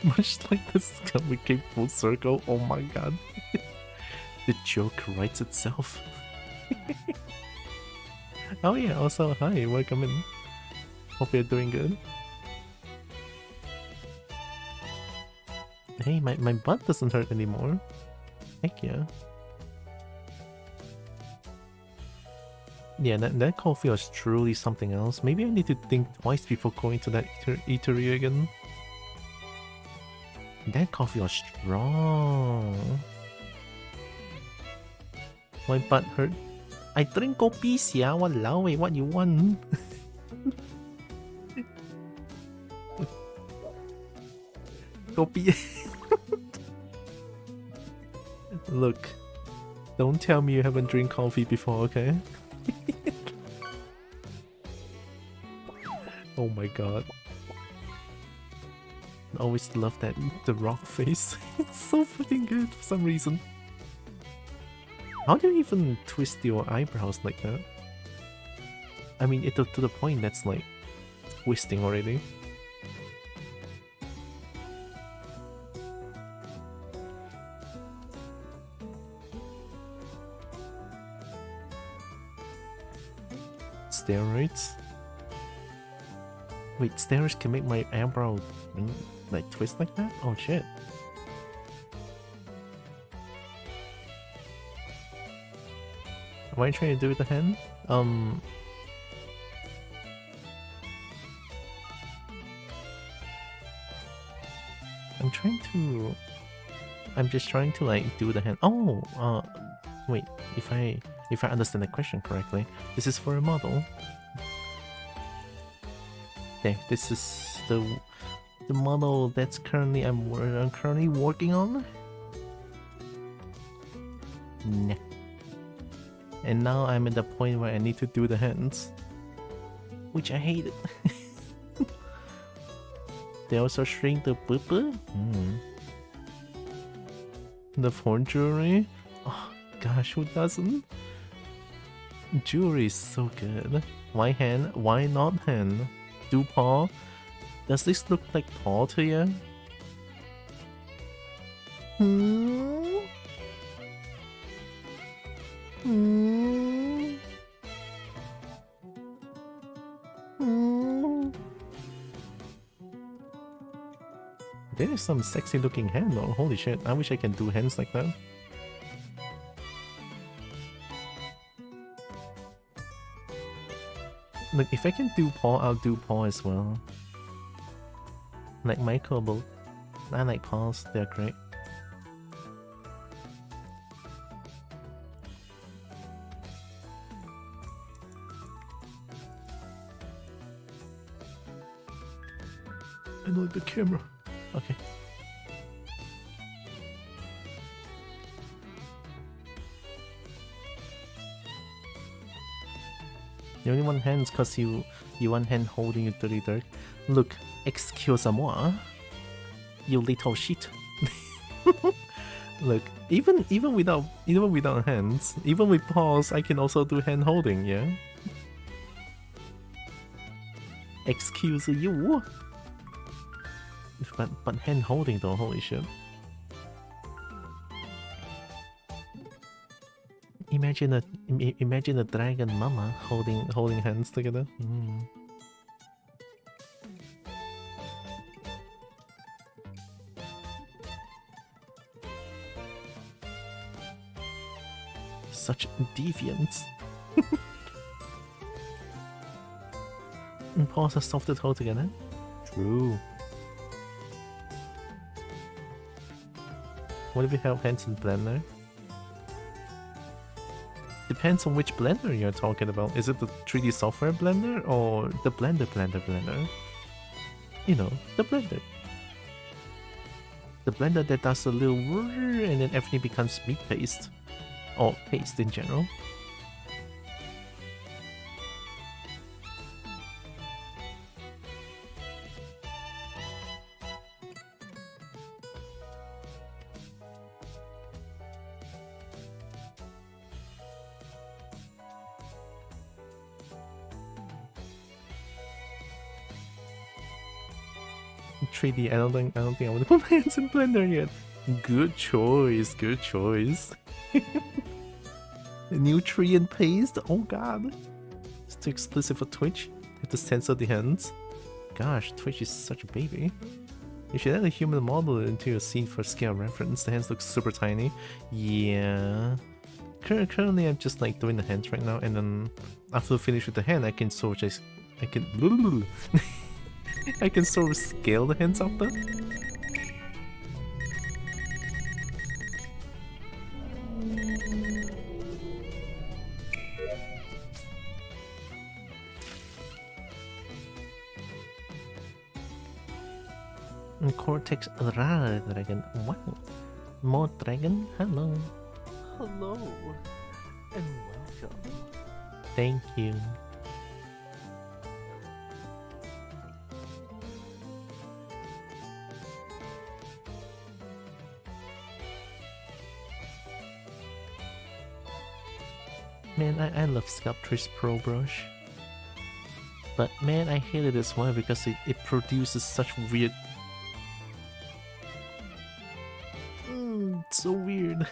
Much like this, we came full circle. Oh my god. The joke writes itself. Oh yeah, also hi, welcome in. Hope you're doing good. Hey, my butt doesn't hurt anymore. Heck yeah. Yeah, that coffee was truly something else. Maybe I need to think twice before going to that eatery again. That coffee was strong. My butt hurt. I drink kopi sia, walao eh, what you want? Kopi. Look, don't tell me you haven't drank coffee before, okay? Oh my god. I always love that, the rock face. It's so fucking good for some reason. How do you even twist your eyebrows like that? I mean, to the point that's like twisting already. Steroids? Wait, steroids can make my eyebrow like twist like that? Oh shit. Am I trying to do it with the hand? I'm just trying to like do the hand. Oh, wait, if I understand the question correctly, this is for a model. There, this is the model that's currently I'm currently working on. Nah. And now I'm at the point where I need to do the hands, which I hate it. They also shrink the poo-poo. The phone jewelry. Oh gosh, who doesn't? Jewelry is so good. Why hand? Why not hand? Do paw? Does this look like paw to you? There is some sexy looking hand though, holy shit, I wish I can do hands like that. Like, if I can do paw, I'll do paw as well. Like Michael, but I like paws, they're great. I know the camera. Okay. You only want hands cause you want hand holding your dirty dirt. Look, excuse-moi, you little shit. Look, even without hands, even with paws, I can also do hand holding, yeah? Excuse you. But hand holding though, holy shit. Imagine a dragon mama holding hands together. Such deviants. And paws are softed altogether. True. What if we have hands in Blender? Depends on which Blender you're talking about. Is it the 3D software Blender or the Blender? You know, the Blender. The Blender that does a little whirr and then everything becomes meat paste. Or paste in general. I don't think I want to put my hands in Blender yet. Good choice, good choice. Nutrient paste? Oh god. It's too exclusive for Twitch. Have to censor the hands. Gosh, Twitch is such a baby. You should add a human model into your scene for scale reference. The hands look super tiny. Yeah. Currently I'm just like doing the hands right now, and then after I finish with the hand I can sort of I can sort of scale the hands after. Cortex Rara Dragon. Wow. More dragon? Hello. Hello. And welcome. Thank you. Man, I love Sculptris Pro Brush. But man, I hated this one because it produces such weird... it's so weird.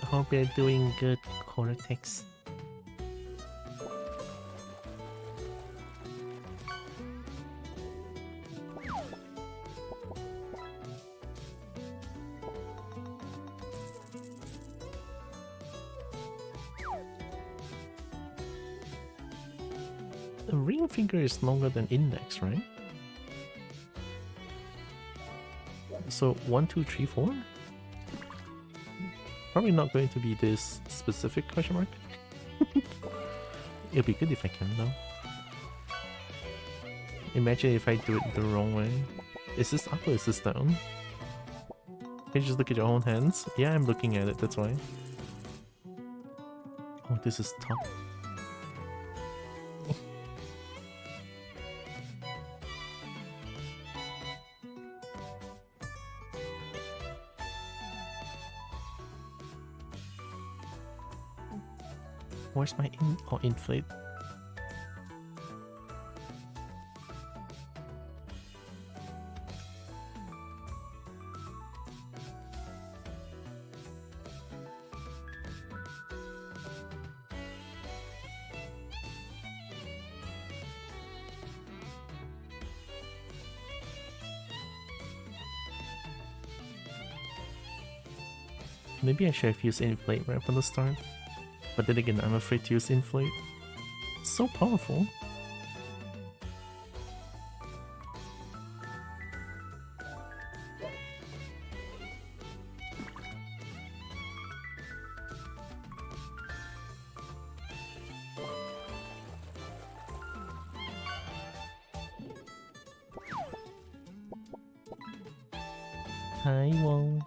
Hope you're doing good, Cortex. The ring finger is longer than index, right? So 1, 2, 3, 4? Probably not going to be this specific question mark. It'll be good if I can though. Imagine if I do it the wrong way. Is this up or is this down? Can you just look at your own hands? Yeah, I'm looking at it, that's why. Oh, this is top. Where's my inflate? Maybe I should have used inflate right from the start. But then again, I'm afraid to use inflate. It's so powerful. Hi, Wong.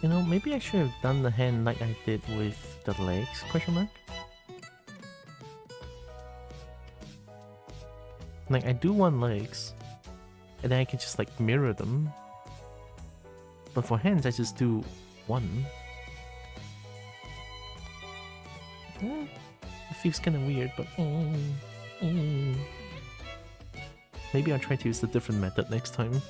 You know, maybe I should have done the hand like I did with the legs, question mark? Like, I do want legs, and then I can just, like, mirror them. But for hands, I just do one. Yeah, it feels kind of weird, but... Maybe I'll try to use a different method next time.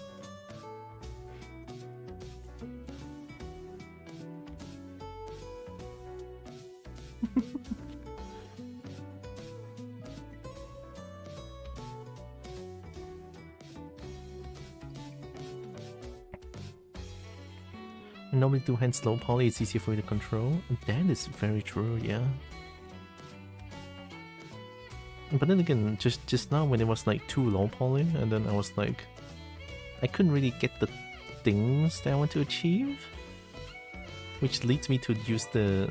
Normally do hands low poly, it's easier for you to control. That is very true, yeah. But then again, just now when it was like too low poly, and then I was like, I couldn't really get the things that I want to achieve, which leads me to use this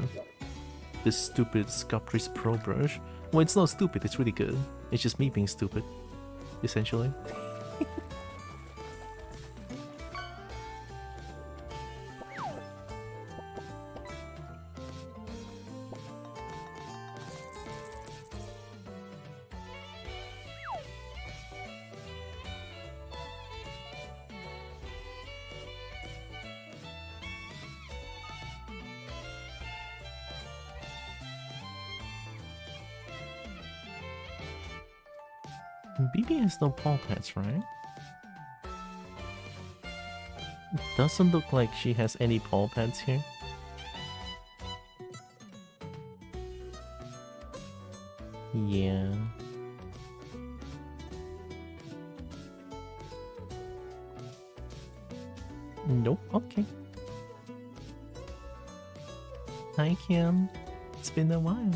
stupid Sculptress Pro brush. Well, it's not stupid, it's really good. It's just me being stupid, essentially. BB has no paw pads, right? It doesn't look like she has any paw pads here. Yeah. Nope, okay. Hi Kim, it's been a while.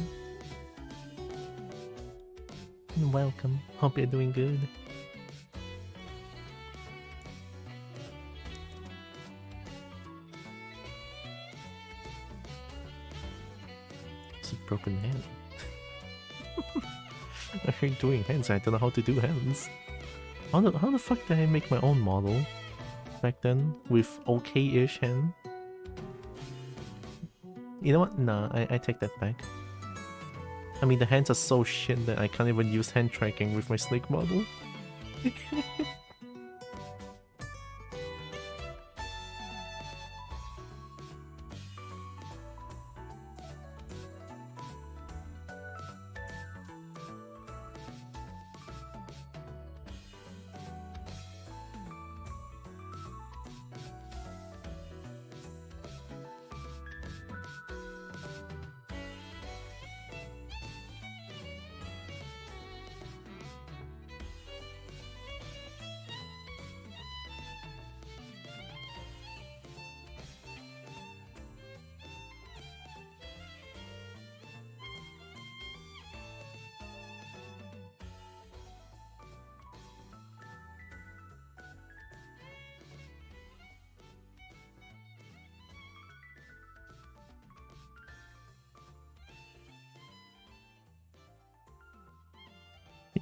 Welcome, hope you're doing good. It's a broken hand. I hate doing hands, I don't know how to do hands. How the fuck did I make my own model back then with okay-ish hand? You know what? Nah, I take that back. I mean, the hands are so shit that I can't even use hand tracking with my snake model.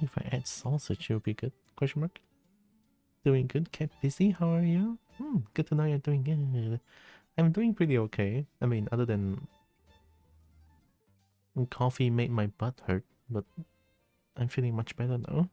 If I add sausage, it'll be good. Question mark? Doing good, kept busy, how are you? Good to know you're doing good. I'm doing pretty okay. I mean, other than coffee made my butt hurt, but I'm feeling much better now.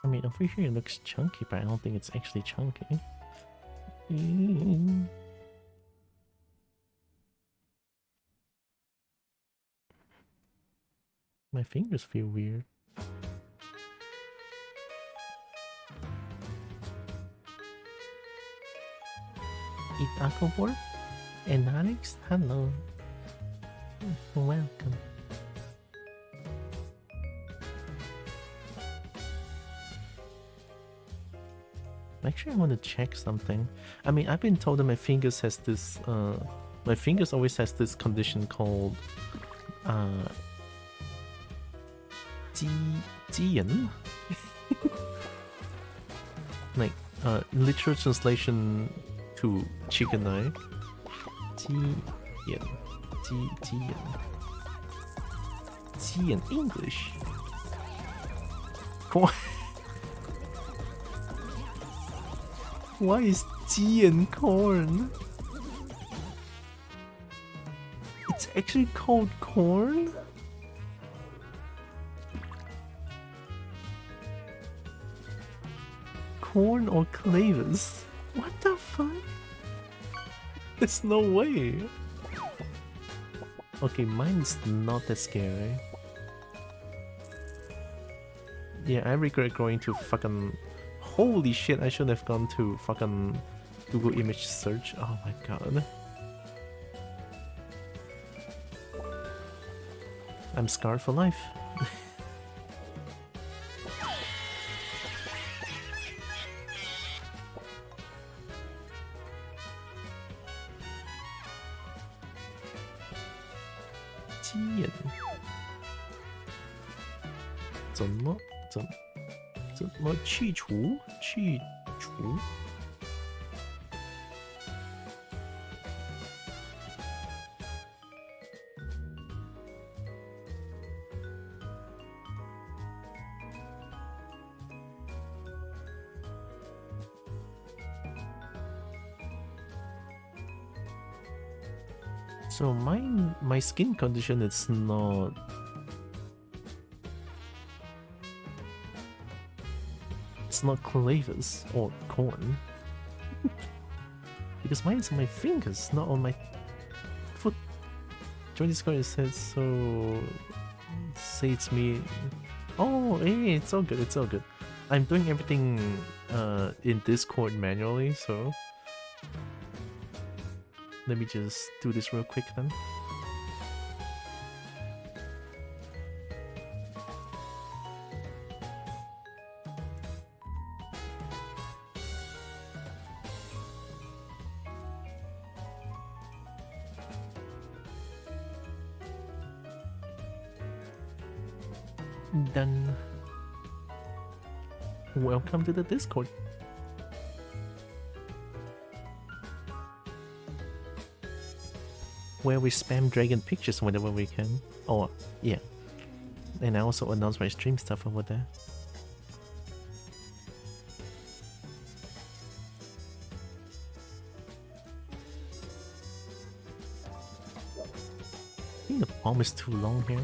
I mean, over here it looks chunky, but I don't think it's actually chunky. My fingers feel weird. Eat Aquaboard? And Alex? Hello. Welcome. Actually, I want to check something. I mean, I've been told that my fingers has this, my fingers always has this condition called, jian? Like, literal translation to chicken eye. Jian. Jian. Jian English. What? Why is Jian corn? It's actually called corn? Corn or clavers? What the fuck? There's no way. Okay, mine's not that scary. Yeah, I regret going to fucking... Holy shit, I should have gone to fucking Google image search. Oh my god. I'm scarred for life. Jian. 怎么去除？去除？ So my skin condition is not. It's not clavers or corn. Because mine is on my fingers, not on my foot. Join Discord says so. Say it's me. Oh, hey, it's all good. It's all good. I'm doing everything in Discord manually, so. Let me just do this real quick then. Done. Welcome to the Discord. Where we spam dragon pictures whenever we can. Oh, yeah. And I also announce my stream stuff over there. I think the palm is too long here.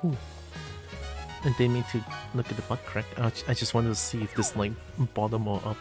Cool. And they need to look at the butt crack. I just wanted to see if this like bottom or up.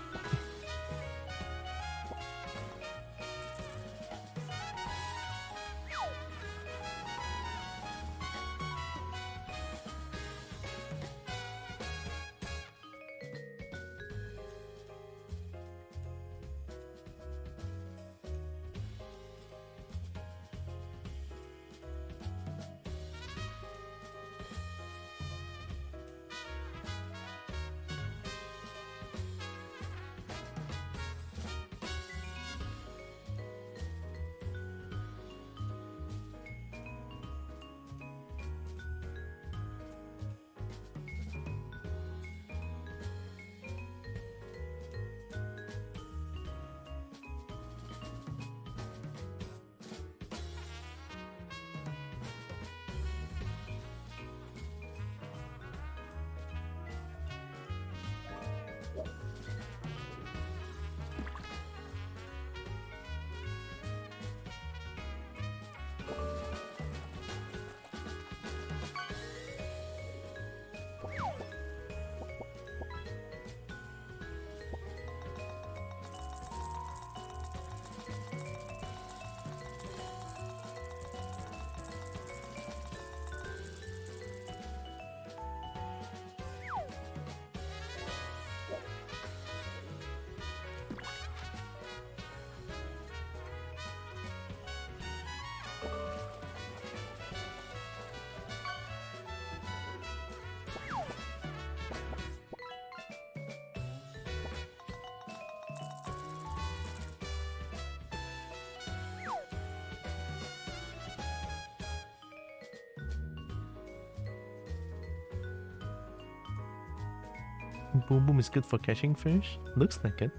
Boom Boom is good for catching fish? Looks like it.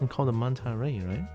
And called a manta ray, right?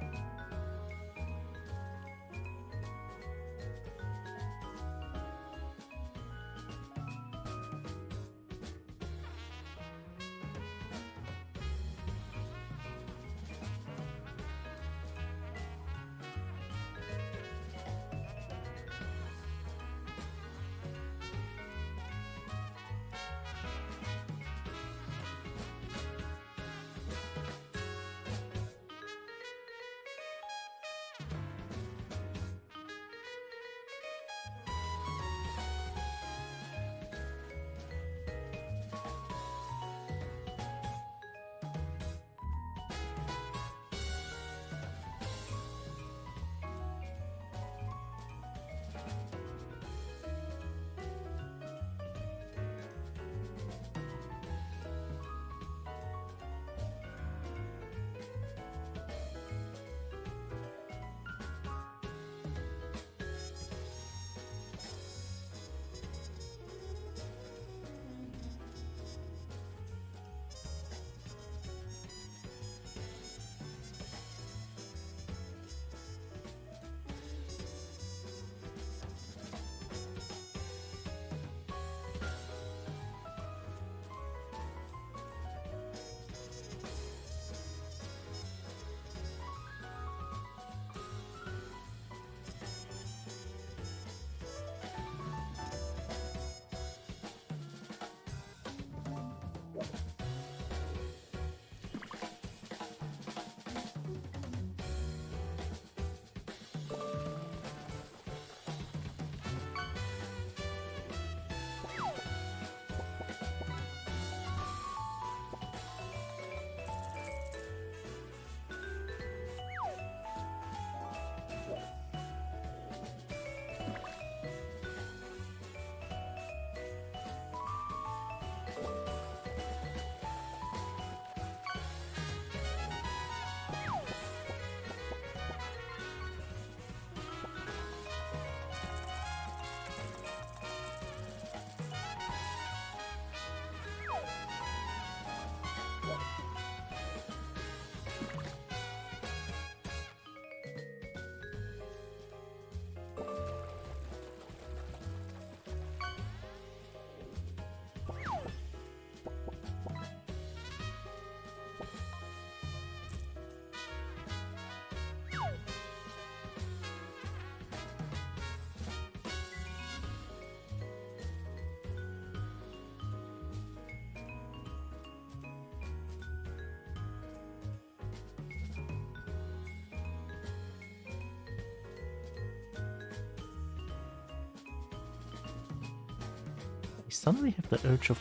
I suddenly have the urge of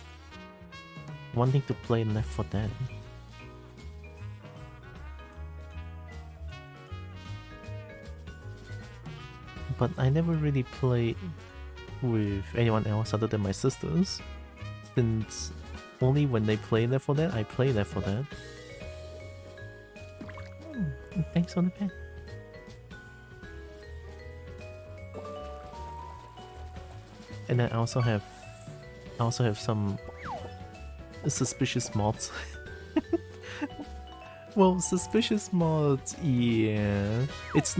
wanting to play Left 4 Dead. But I never really play with anyone else other than my sisters, since only when they play Left 4 Dead, I play Left 4 Dead. Thanks for the pen. And I also have some suspicious mods. Well, suspicious mods, yeah. It's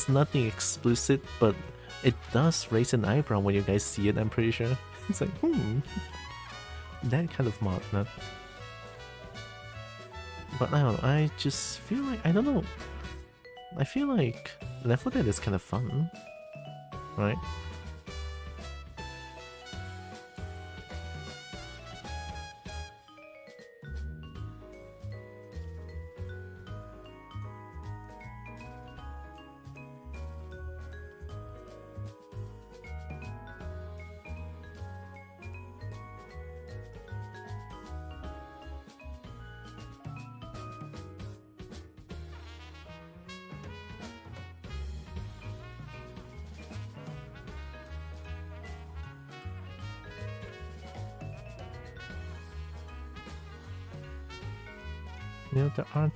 nothing explicit, but it does raise an eyebrow when you guys see it, I'm pretty sure. It's like, that kind of mod, no? But I don't know, I just feel like, I don't know. I feel like Left 4 Dead is kind of fun, right? You know, there aren't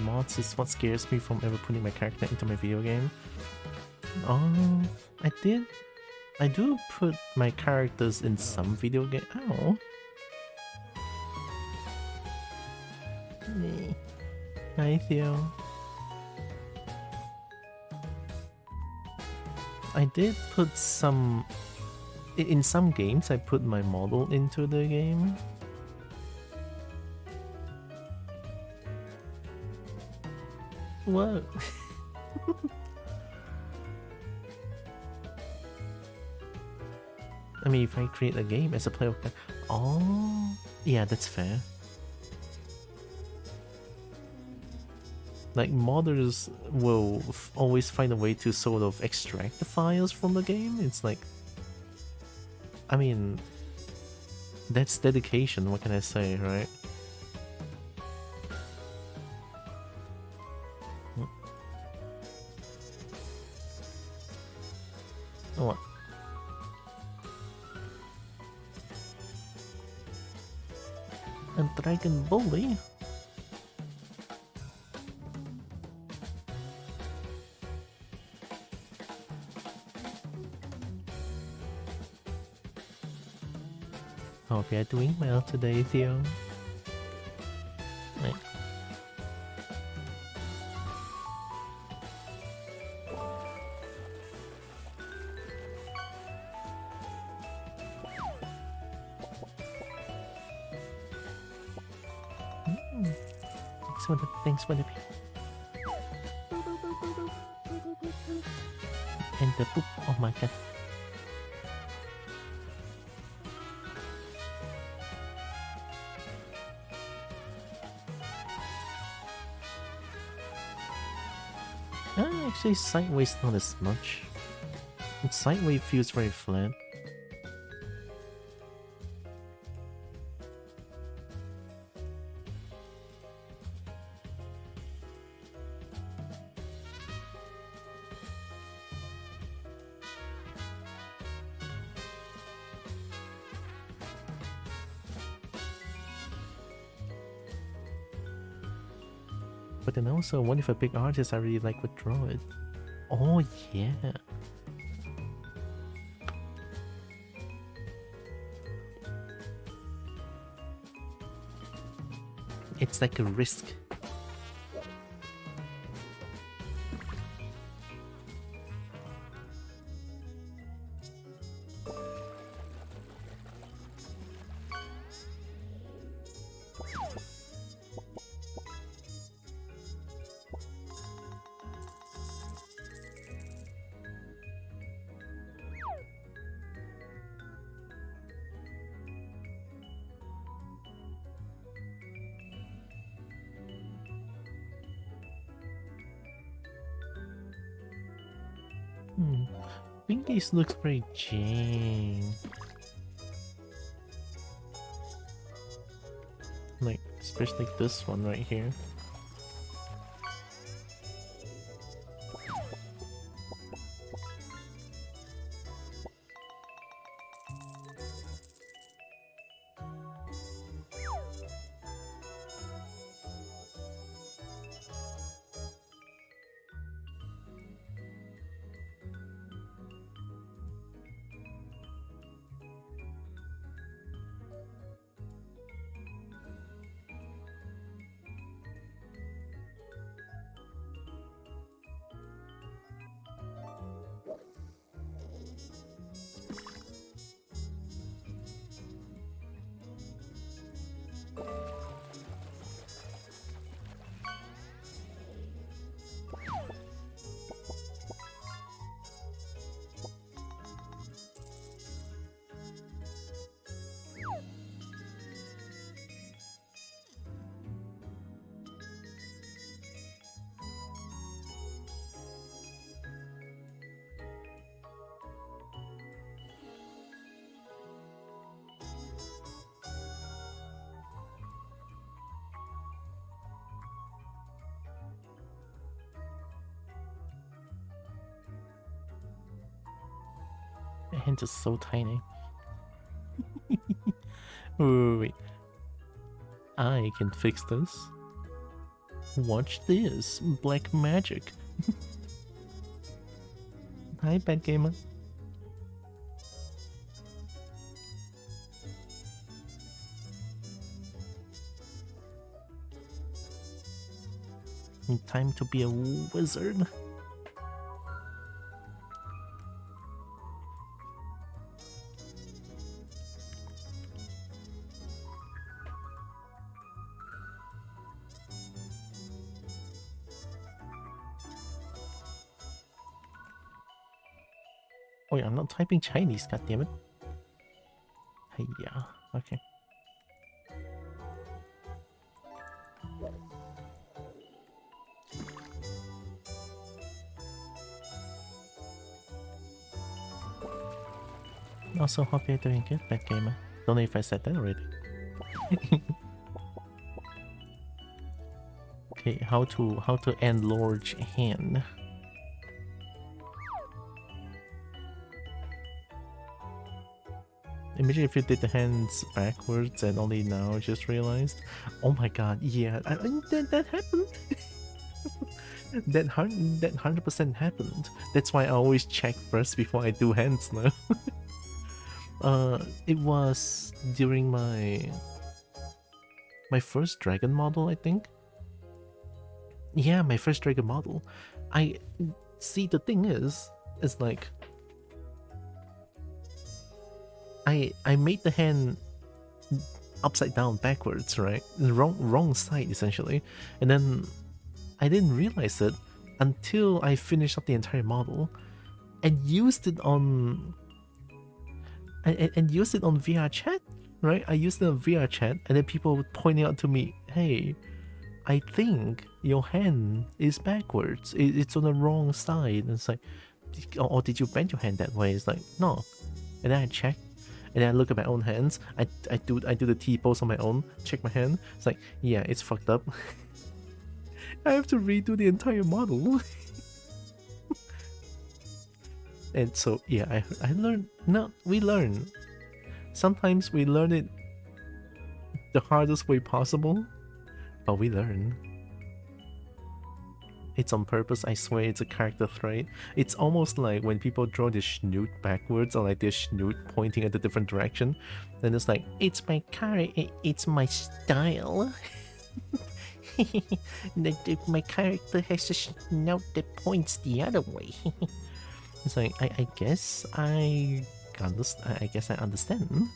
mods is what scares me from ever putting my character into my video game. I do put my characters in some video game. Ow. Hi, Theo. I did put some... In some games, I put my model into the game. What? I mean, if I create a game as a player... Oh, yeah, that's fair. Like, modders will always find a way to sort of extract the files from the game. It's like... I mean... That's dedication, what can I say, right? What? A dragon bully? Hope you're doing well today, Theo. Right. Thanks for the and the poop. Oh my god. Actually, sideways not as much. Sideways feels very flat. But then also, what if a big artist I really like would draw it? Oh yeah. It's like a risk. I think this looks very Jane. Like, especially this one right here. My hands are so tiny. Wait. I can fix this. Watch this. Black magic. Hi, Bad Gamer. Time to be a wizard. Oh yeah, I'm not typing Chinese, goddammit. Hey, yeah, okay. Also, hope you're doing good, Bad Gamer. Don't know if I said that already. Okay, how to end large hand. Imagine if you did the hands backwards and only now just realized. Oh my god, yeah, that happened. that 100% happened. That's why I always check first before I do hands now. It was during my first dragon model, I think. Yeah, my first dragon model. I see, the thing is like I made the hand upside down backwards, right? The wrong side essentially, and then I didn't realize it until I finished up the entire model and used it on and used it on VR chat, right? I used it on VR chat, and then people would point out to me, "Hey, I think your hand is backwards. It's on the wrong side." And it's like, or did you bend your hand that way? It's like, no. And then I check, and then I look at my own hands. I do the T pose on my own. Check my hand. It's like, yeah, it's fucked up. I have to redo the entire model. And so yeah, I learned. No, we learn. Sometimes we learn it the hardest way possible, but we learn. It's on purpose, I swear. It's a character trait. It's almost like when people draw the snoot backwards, or like their snoot pointing at a different direction, then it's like, it's my character, it's my style. My character has a snout that points the other way. It's like, I guess I understand.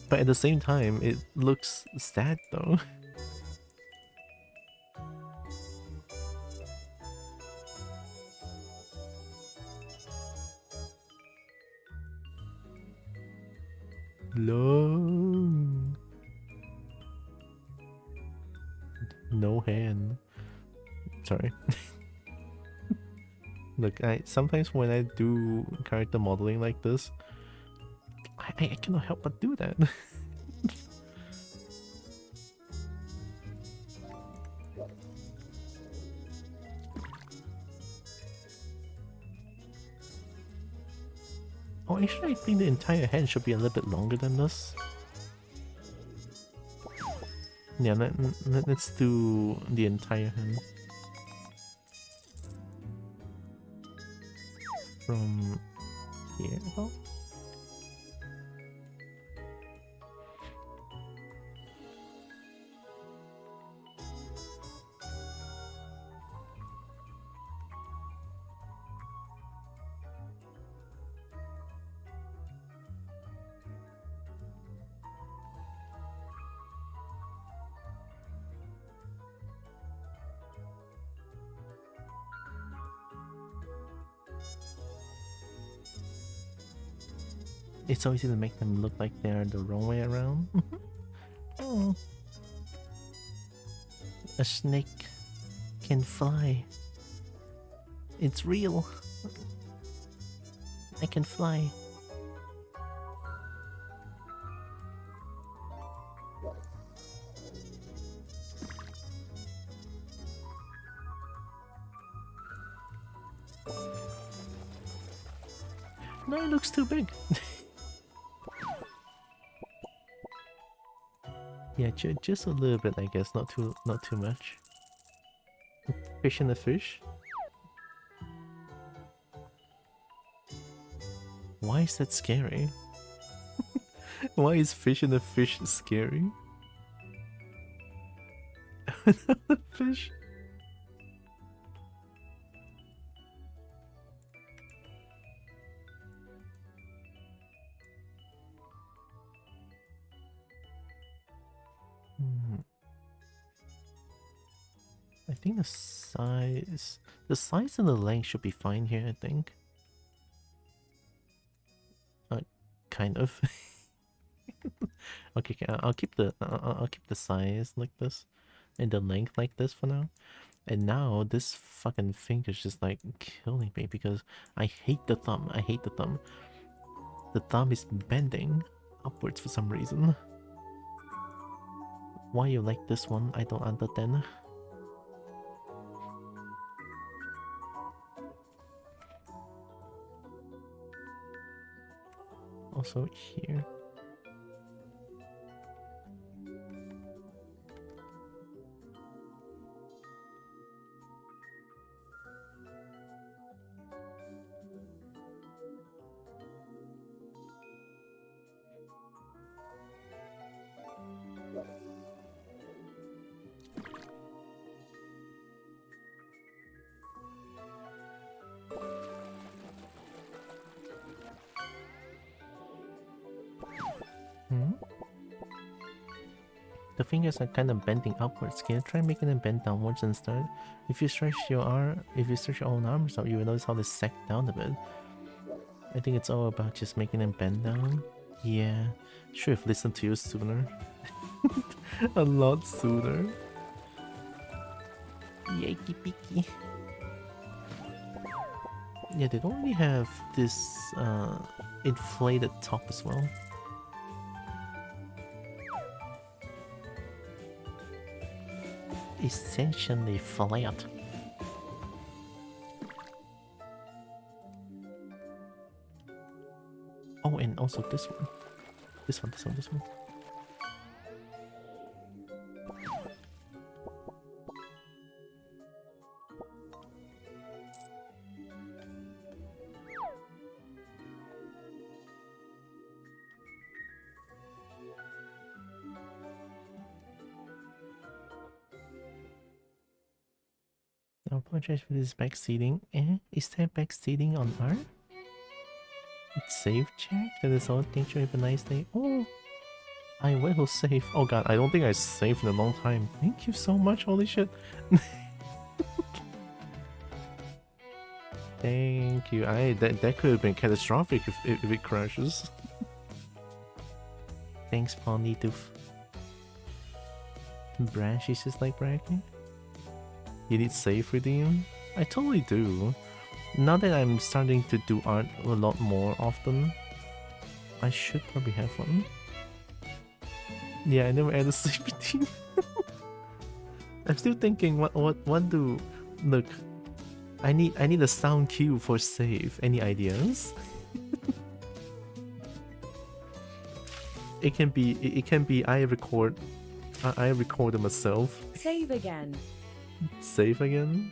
But at the same time, it looks sad though. Long. No hand. Sorry. Look, sometimes when I do character modeling like this, I cannot help but do that. Oh, actually, I think the entire hand should be a little bit longer than this. Yeah, let's do the entire hand. From here about? It's always easy to make them look like they're the wrong way around. Oh. A snake can fly. It's real. I can fly. No, it looks too big. Yeah, just a little bit, I guess. Not too much. Fish in the fish. Why is that scary? Why is fish in the fish scary? Another fish. I think the size and the length should be fine here, I think. Kind of. Okay, I'll keep the size like this and the length like this for now. And now this fucking finger's just like killing me because I hate the thumb. I hate the thumb. The thumb is bending upwards for some reason. Why you like this one, I don't understand. Also here. The fingers are kind of bending upwards. Can you try making them bend downwards instead? If you stretch your own arms out, you will notice how they sack down a bit. I think it's all about just making them bend down. Yeah, should have listened to you sooner. A lot sooner. Yakey peaky. Yeah, they don't really have this inflated top as well. Essentially flat. Oh, and also this one. This one. I apologize for this backseating. Is there backseating on art? Save check? That is all. Thank you. Have a nice day. Oh, I will save. Oh god, I don't think I saved in a long time. Thank you so much. Holy shit. Thank you. That could have been catastrophic if it crashes. Thanks, Pondytooth. Brash is just like bragging. You need save redeem? I totally do. Now that I'm starting to do art a lot more often, I should probably have one. Yeah, I never added save redeem. I'm still thinking what do look. I need a sound cue for save. Any ideas? It can be I record it myself. Save again. Save again?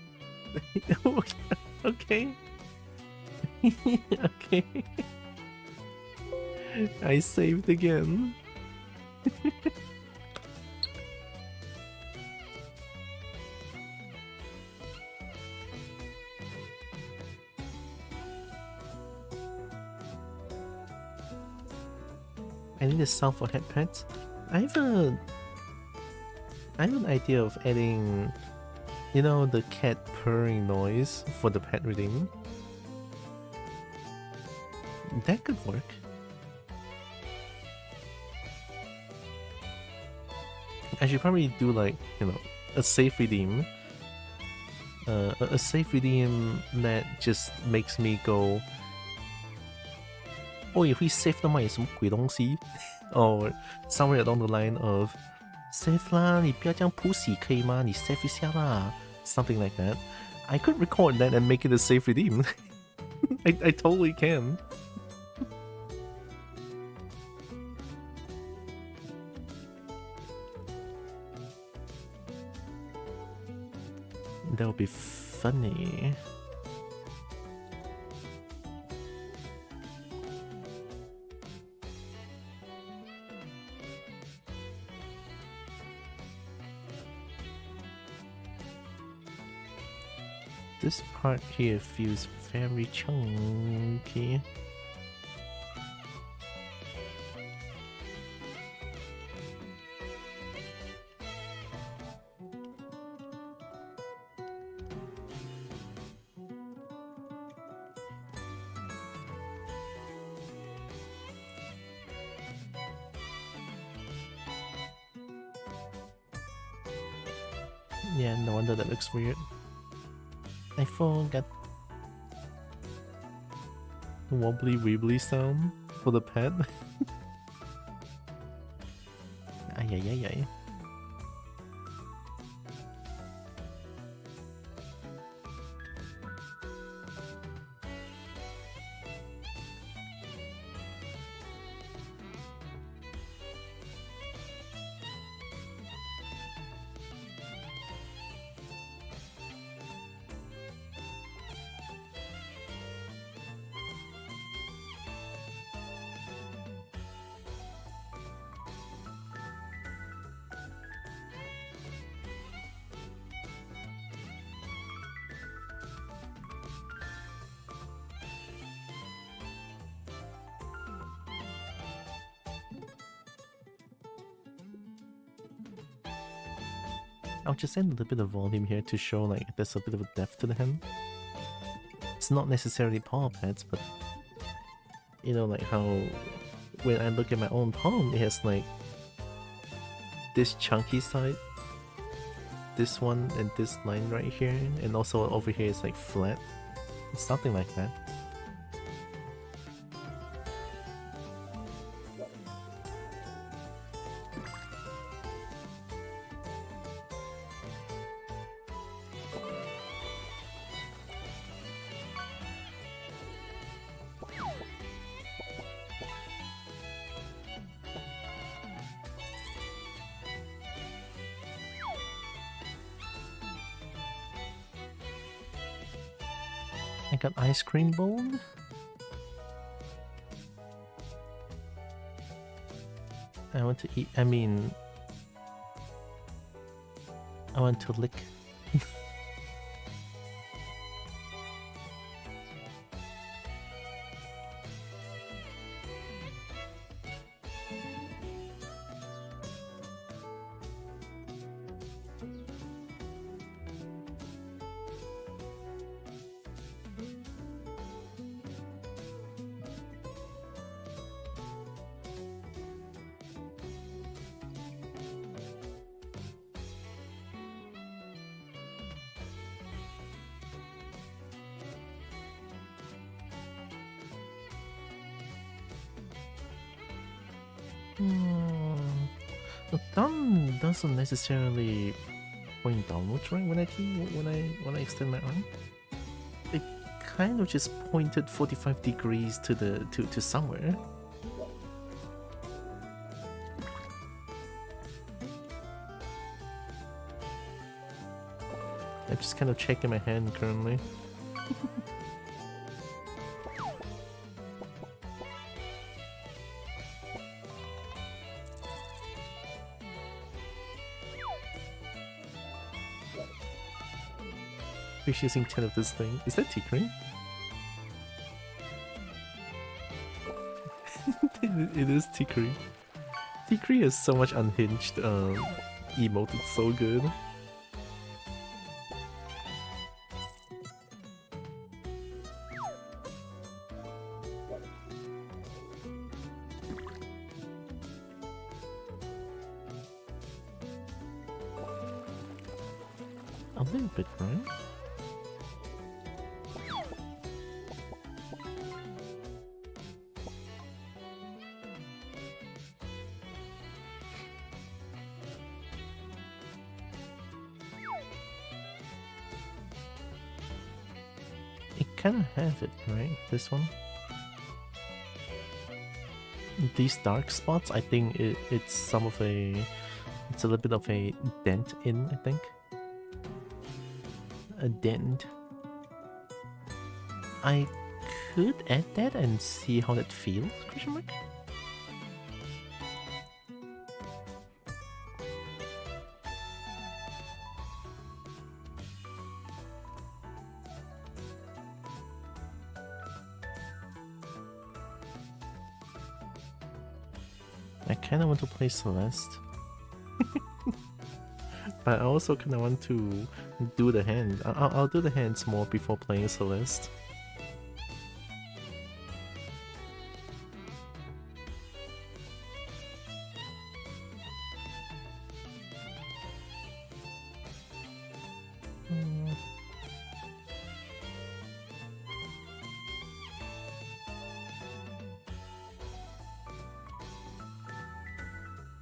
Okay. Okay. I saved again. I need a sound for head pets. I have an idea of adding, you know, the cat purring noise for the pet reading. That could work. I should probably do like, you know, a safe redeem. A safe redeem that just makes me go, 我也会 save 的吗？有什么鬼东西 ？Or somewhere along the line of save 啦，你不要这样 pussy 可以吗？你 save 一下啦 ，something like that. I could record that and make it a safe redeem. I totally can. That would be funny. This part here feels very chunky. Yeah, no wonder that looks weird. I forgot the wobbly wibbly sound for the pet. Ay ay ay ay. I'll just add a little bit of volume here to show like there's a bit of a depth to the hand. It's not necessarily paw pads, but you know, like how when I look at my own palm, it has like this chunky side, this one, and this line right here, and also over here is like flat. It's something like that. I got ice cream bowl. I want to eat, I want to lick. The thumb doesn't necessarily point downwards, right? When I extend my arm, it kind of just pointed 45 degrees to the to somewhere. I'm just kind of checking my hand currently. Fish using 10 of this thing. Is that Tikri? It is Tikri. Tikri is so much unhinged emote, it's so good. A little bit, right? Kind of have it, right? This one. These dark spots, I think it's some of it's a little bit of a dent in, I think. A dent. I could add that and see how that feels, question mark? I kind of want to play Celeste. But I also kind of want to do the hand. I'll do the hands more before playing Celeste.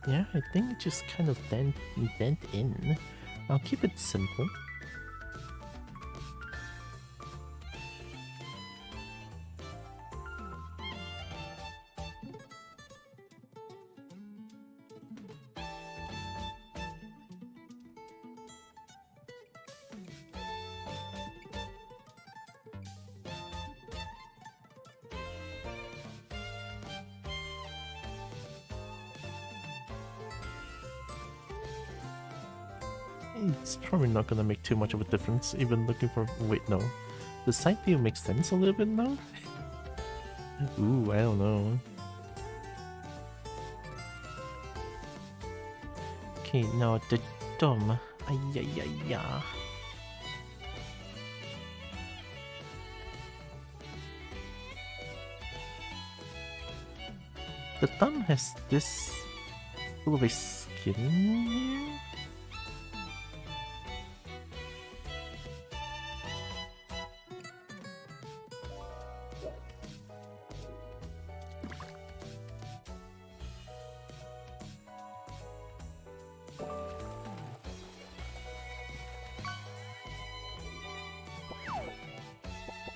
Yeah, I think it just kind of dent in. I'll keep it simple. It's probably not gonna make too much of a difference, even looking for... Wait, no. The side view makes sense a little bit now? Ooh, I don't know. Okay, now the thumb. Ay. The thumb has this little bit of skin here.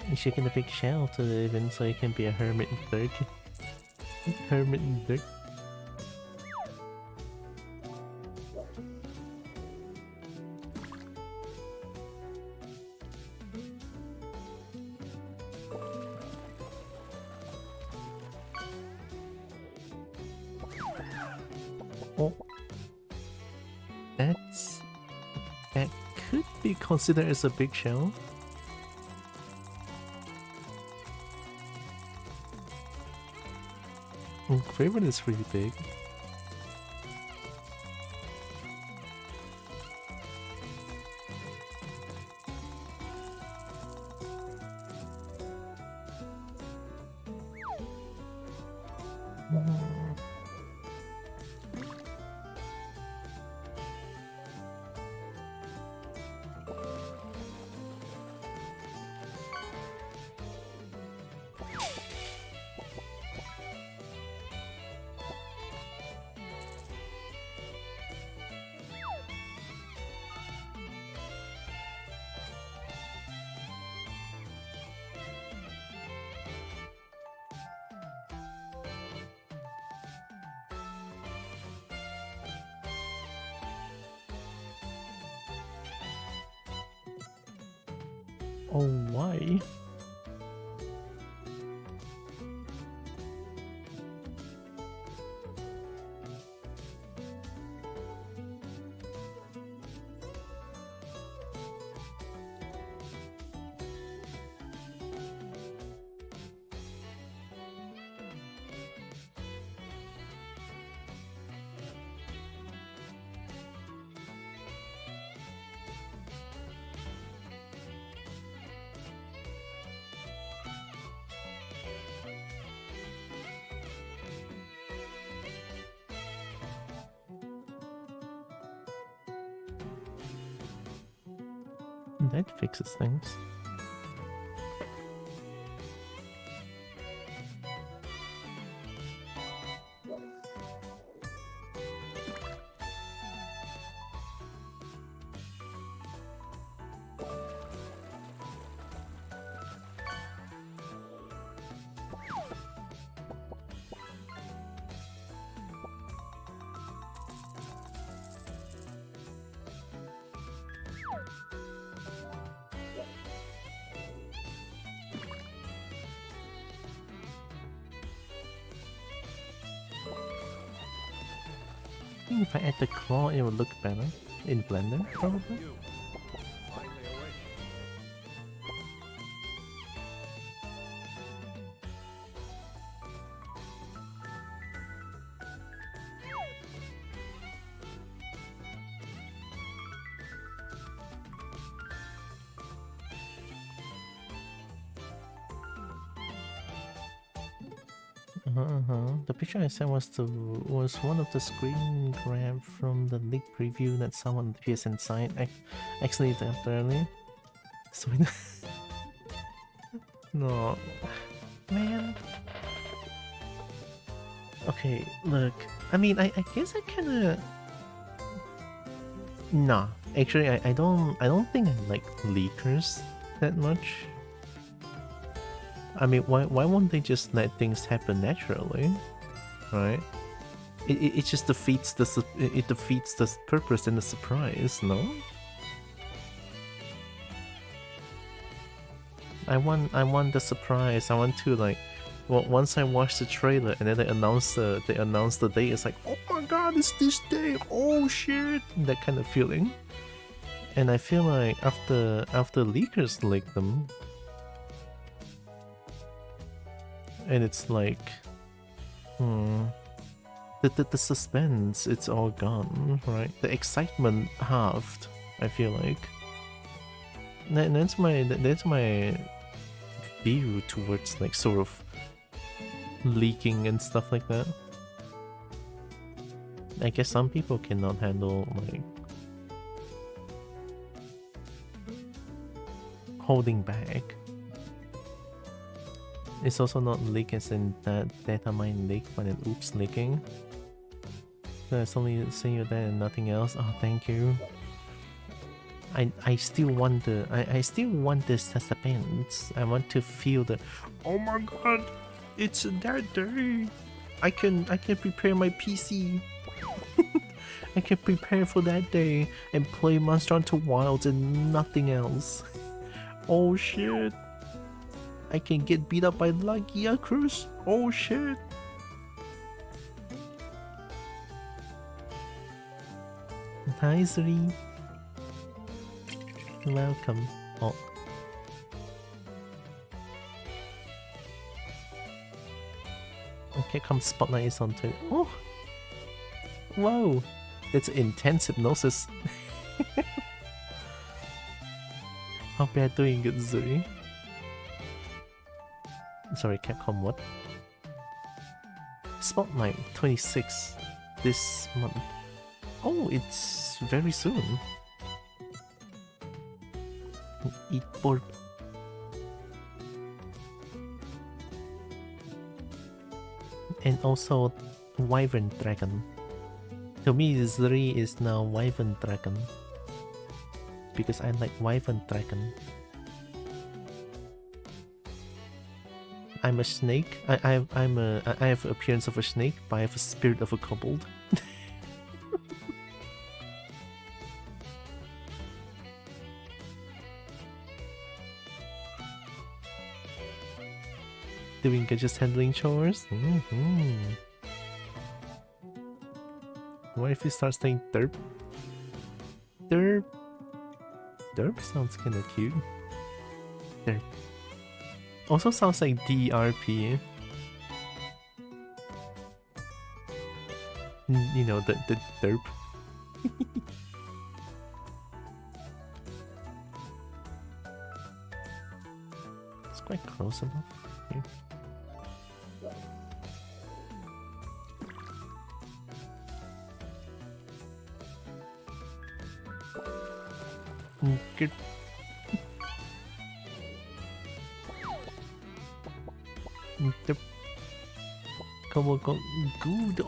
You're shaking the big shell to live in so you can be a hermit in dirt. Hermit in dirt. Oh. That could be considered as a big shell. Craven is pretty big. Oh, why? That fixes things. I think if I add the claw, it would look better in Blender, probably. The picture I sent was one of the screen grab from the leak preview that someone on the PSN site actually tapped earlier. So no, man. Okay, look. I mean, I guess I kinda... Nah. Actually, I don't think I like leakers that much. I mean, why won't they just let things happen naturally? Right? It just defeats it defeats the purpose and the surprise, no? I want the surprise. I want to like, well, once I watch the trailer and then they announce the day, it's like, oh my god, it's this day! Oh shit! That kind of feeling. And I feel like after leakers leak them, and it's like, the suspense, it's all gone, right? The excitement halved, I feel like. And that's my view towards like sort of leaking and stuff like that. I guess some people cannot handle like holding back. It's also not leak as in that data mine leak, but an oops leaking. There's only seeing you there and nothing else. Oh, thank you. I still want I still want the suspense. I want to feel the, oh my god, it's that day. I can prepare my PC. I can prepare for that day and play Monster Hunter Wilds and nothing else. Oh shit. I can get beat up by Lucky Cruz. Oh shit. Hi Zuri. Welcome. Oh. Okay, come Spotlight is on Twitter. Oh! Whoa! That's intense hypnosis. Hope you're doing good, Zuri. Sorry, Capcom what? Spotlight 26 this month. Oh, it's very soon. Eat burp. And also Wyvern Dragon. To me, Zuri is now Wyvern Dragon. Because I like Wyvern Dragon. I'm a snake. I have the appearance of a snake, but I have a spirit of a kobold. Doing good, just handling chores? What if you start saying derp? Derp. Derp sounds kinda cute. Derp. Also sounds like DRP. You know, the derp. It's quite close enough. Here. Good. Come on, go good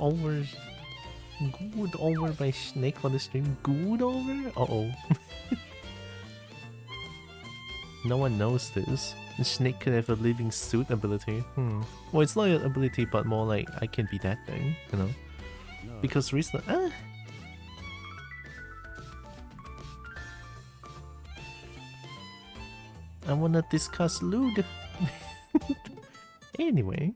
over by snake on the stream. Good over? Uh-oh. No one knows this. The snake could have a living suit ability. Well, it's not an ability, but more like I can be that thing, you know? Because recently, I wanna discuss lewd. Anyway,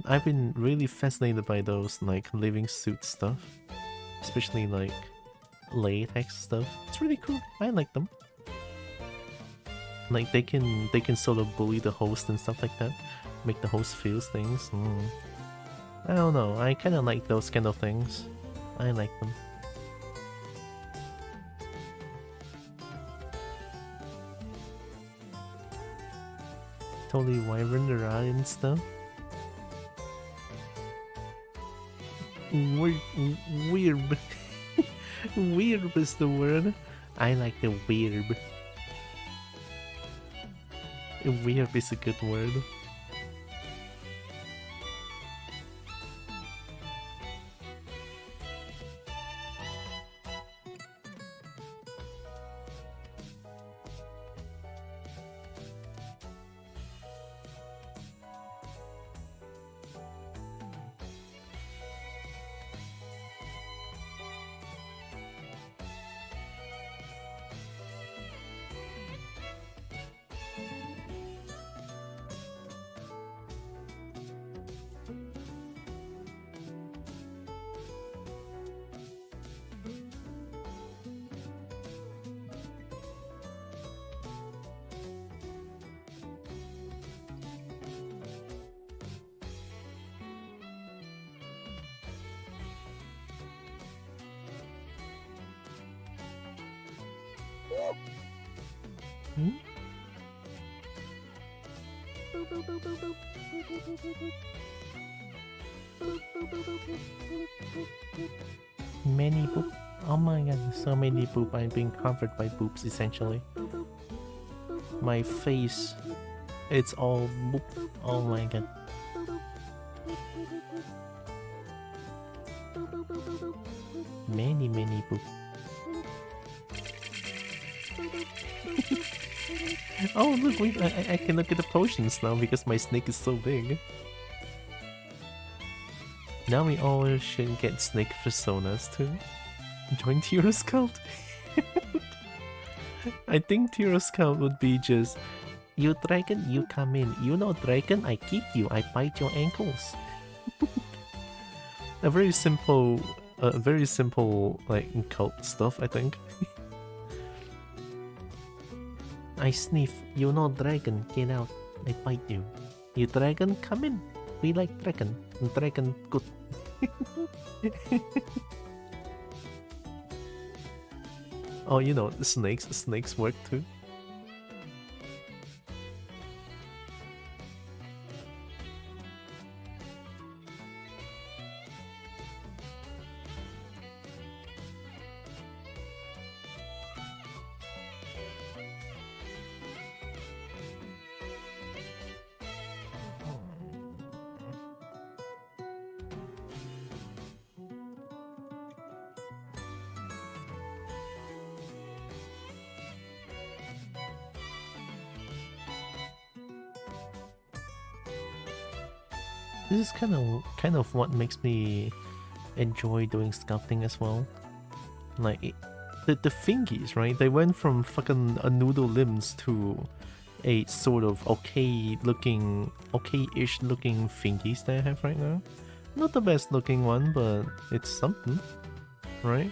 I've been really fascinated by those like living suit stuff, especially like latex stuff. It's really cool. I like them. Like they can sort of bully the host and stuff like that, make the host feel things. I don't know. I kind of like those kind of things. I like them. Totally wyvern around and stuff. Weird. Weird is the word. I like the weird. Weird is a good word. Hmm? Many boop. Oh my god, so many boop. I'm being covered by boops essentially. My face, it's all boop. Oh my god. Many boop. Oh look, wait, I can look at the potions now because my snake is so big. Now we all should get snake personas too. Join Tira's cult. I think Tira's cult would be just, you dragon, you come in. You know dragon, I kick you, I bite your ankles. A very simple like cult stuff, I think. I sniff, you know dragon, get out, I bite you. You dragon, come in. We like dragon. Dragon good. Oh, you know, snakes work too. This is kind of what makes me enjoy doing sculpting as well. Like the fingies, right? They went from fucking a noodle limbs to a sort of okay-ish looking fingies that I have right now. Not the best looking one, but it's something, right?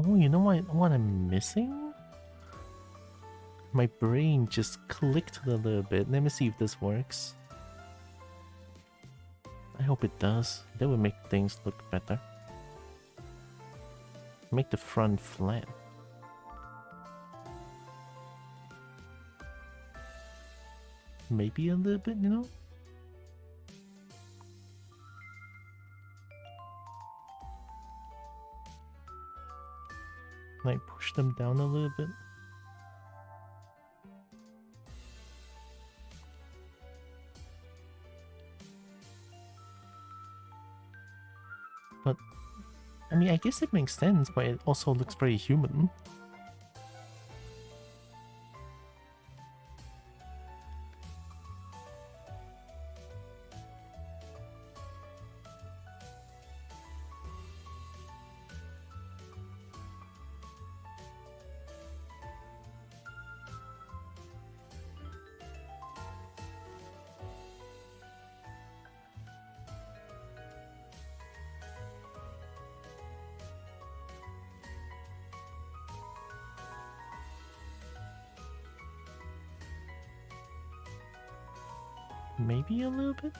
Oh, you know what I'm missing? My brain just clicked a little bit. Let me see if this works. I hope it does. That would make things look better. Make the front flat. Maybe a little bit, you know? Might push them down a little bit. But, I mean, I guess it makes sense, but it also looks very human. Maybe a little bit?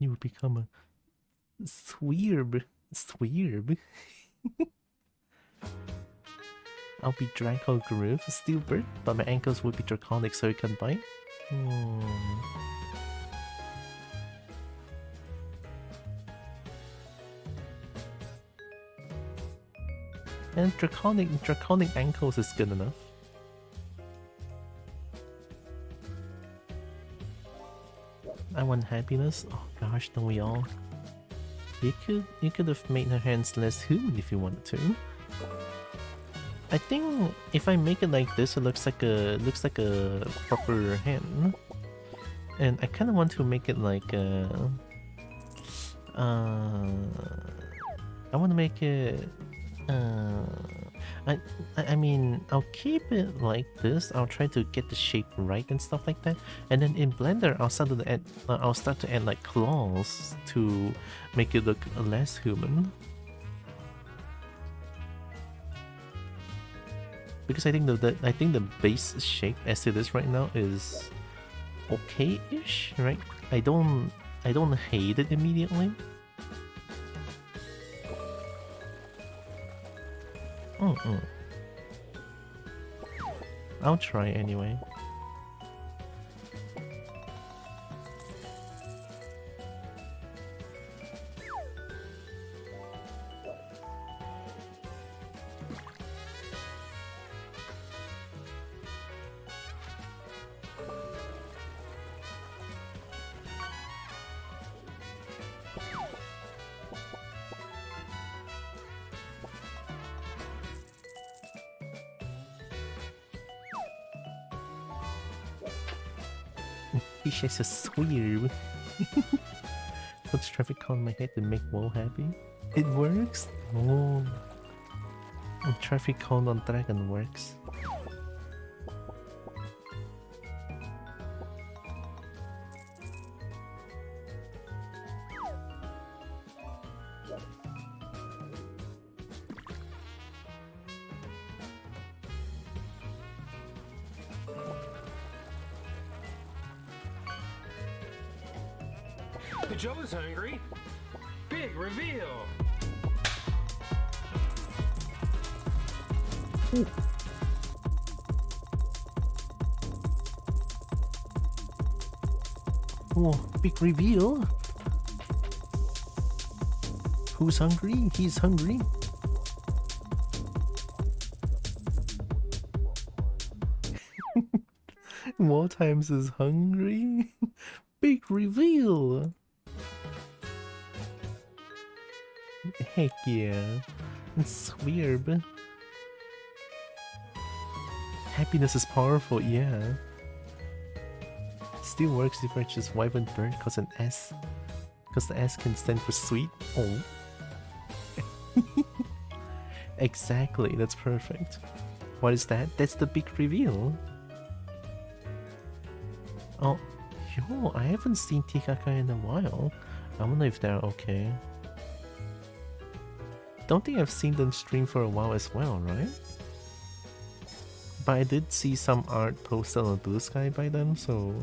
You will become a sweerb. Sweerb. I'll be Draco Groove, Steelbird, but my ankles will be draconic so it can bite. And draconic ankles is good enough. I want happiness. Oh gosh, don't we all? You could have made her hands less human if you wanted to. I think if I make it like this, it looks like a proper hand. And I kind of want to make it like a. I want to make it. I mean, I'll keep it like this. I'll try to get the shape right and stuff like that. And then in Blender, I'll start to add like claws to make it look less human. Because I think the base shape as it is right now is okay-ish, right? I don't hate it immediately. I'll try anyway. Fish is a sweer. Puts traffic cone in my head to make Wall happy. It works? Oh. Traffic cone on dragon works. Joe's hungry. Big reveal. Ooh. Oh, big reveal. Who's hungry? He's hungry. War Times is hungry. Big reveal. Heck yeah. It's weird. Happiness is powerful, yeah. Still works if I just wyvern bird cause an S. Cause the S can stand for sweet. Oh. Exactly, that's perfect. What is that? That's the big reveal. Oh, yo, I haven't seen Tikaka in a while. I wonder if they're okay. Don't think I've seen them stream for a while as well, right? But I did see some art posted on Blue Sky by them, so...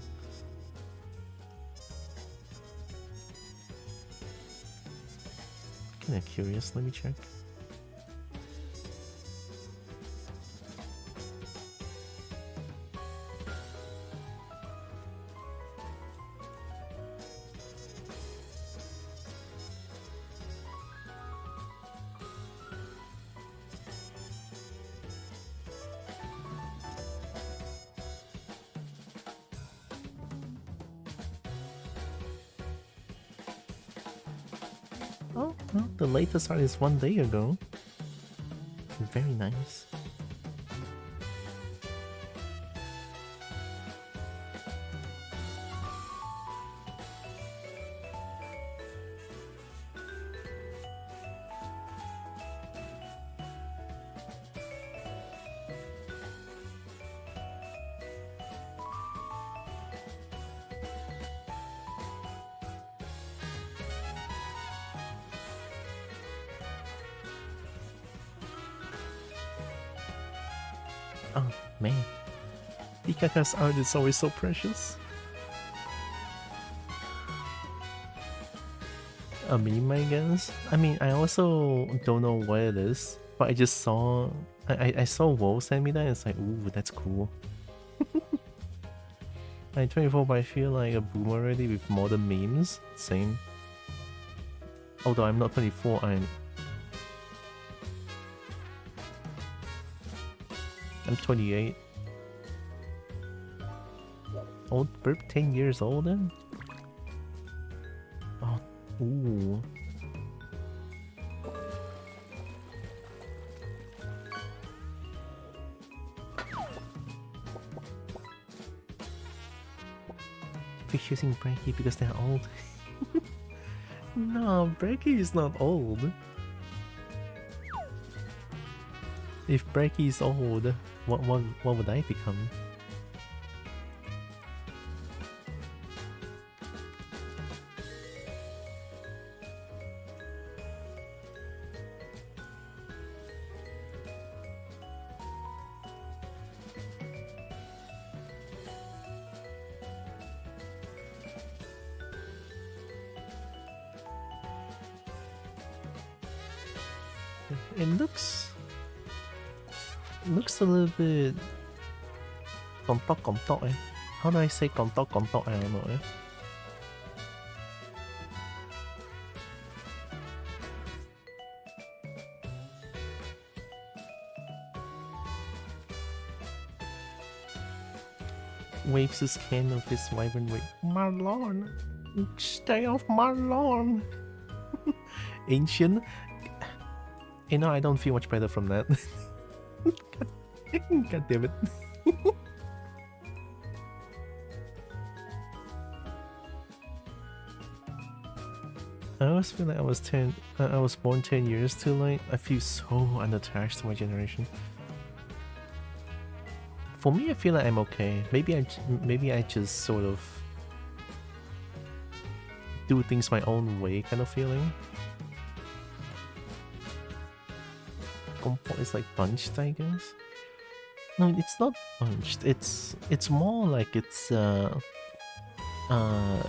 Kinda curious, let me check. Oh, well, the latest art is 1 day ago. Very nice. Oh man, Ikaka's art is always so precious. a meme, I guess. I mean, I also don't know what it is, but I just saw I saw Wo send me that. And it's like, ooh, that's cool. I'm 24, but I feel like a boomer already with modern memes. Same. Although I'm not 24, I'm 28. Old burp, 10 years old then? Oh, ooh. Fish using Breaky because they're old. No, Breaky is not old. If Breaky is old, what would I become? It looks a little bit kontok eh. How do I say kontok? I don't know eh. Waves his can of his wyvern wave. My lawn! Stay off my lawn! Ancient? You know, I don't feel much better from that. God damn it. I always feel like I was born 10 years too late. I feel so unattached to my generation. For me, I feel like I'm okay. Maybe I just sort of do things my own way kind of feeling. Compo is like bunched, I guess. No, it's not bunched. It's more like it's kontok ah.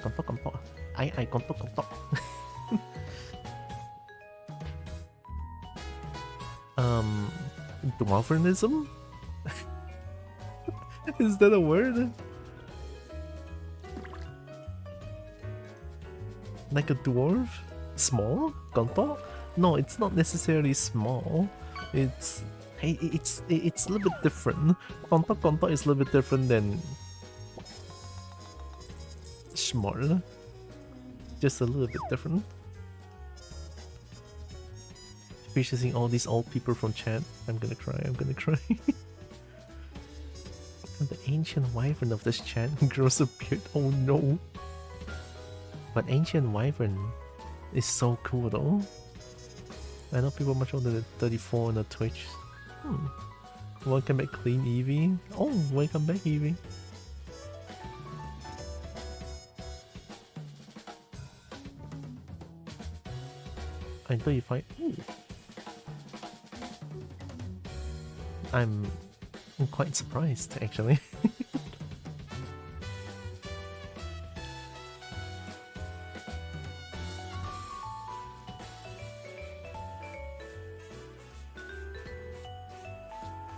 Kontok. I kontok. Dwarvenism? Is that a word? Like a dwarf? Small? Kontok? No, it's not necessarily small. It's a little bit different. Kontok is a little bit different than small. Just a little bit different. Appreciating all these old people from chat. I'm gonna cry. The ancient wyvern of this chat grows a beard. Oh no. But ancient wyvern is so cool though. I know people much older than 34 on the Twitch. Welcome back, Clean Eevee. Oh, welcome back, Eevee. I 35. Ooh. I'm quite surprised, actually.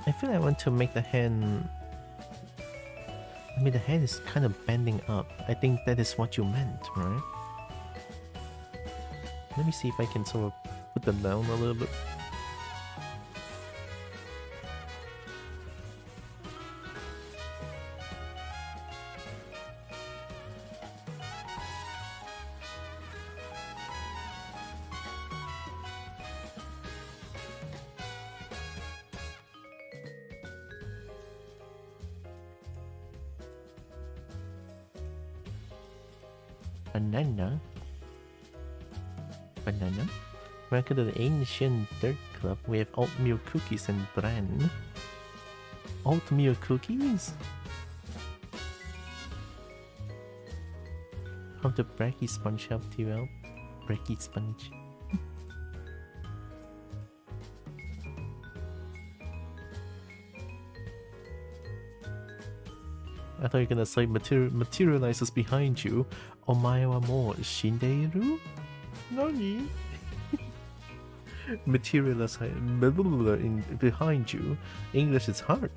I feel like I want to make the hand... I mean, the hand is kind of bending up. I think that is what you meant, right? Let me see if I can sort of put them down a little bit. Banana. Welcome to the ancient dirt club. We have oatmeal cookies and bran. Oatmeal cookies? How the Bracky sponge helped you out? Bracky sponge. I thought you were gonna say materializes behind you. Omae wa mou shindeiru? Nani? Materialize in behind you. English is hard.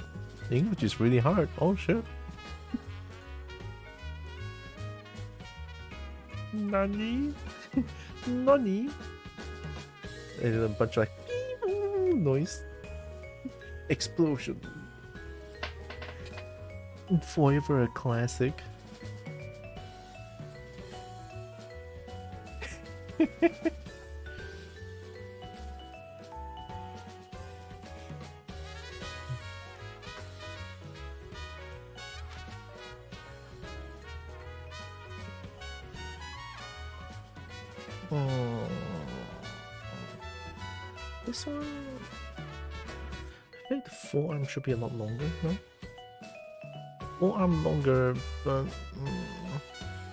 English is really hard. Oh shit. Nani? Nani? And then a bunch of like noise. Explosion. Forever a classic. This one, I think the forearm should be a lot longer, no? Forearm longer, but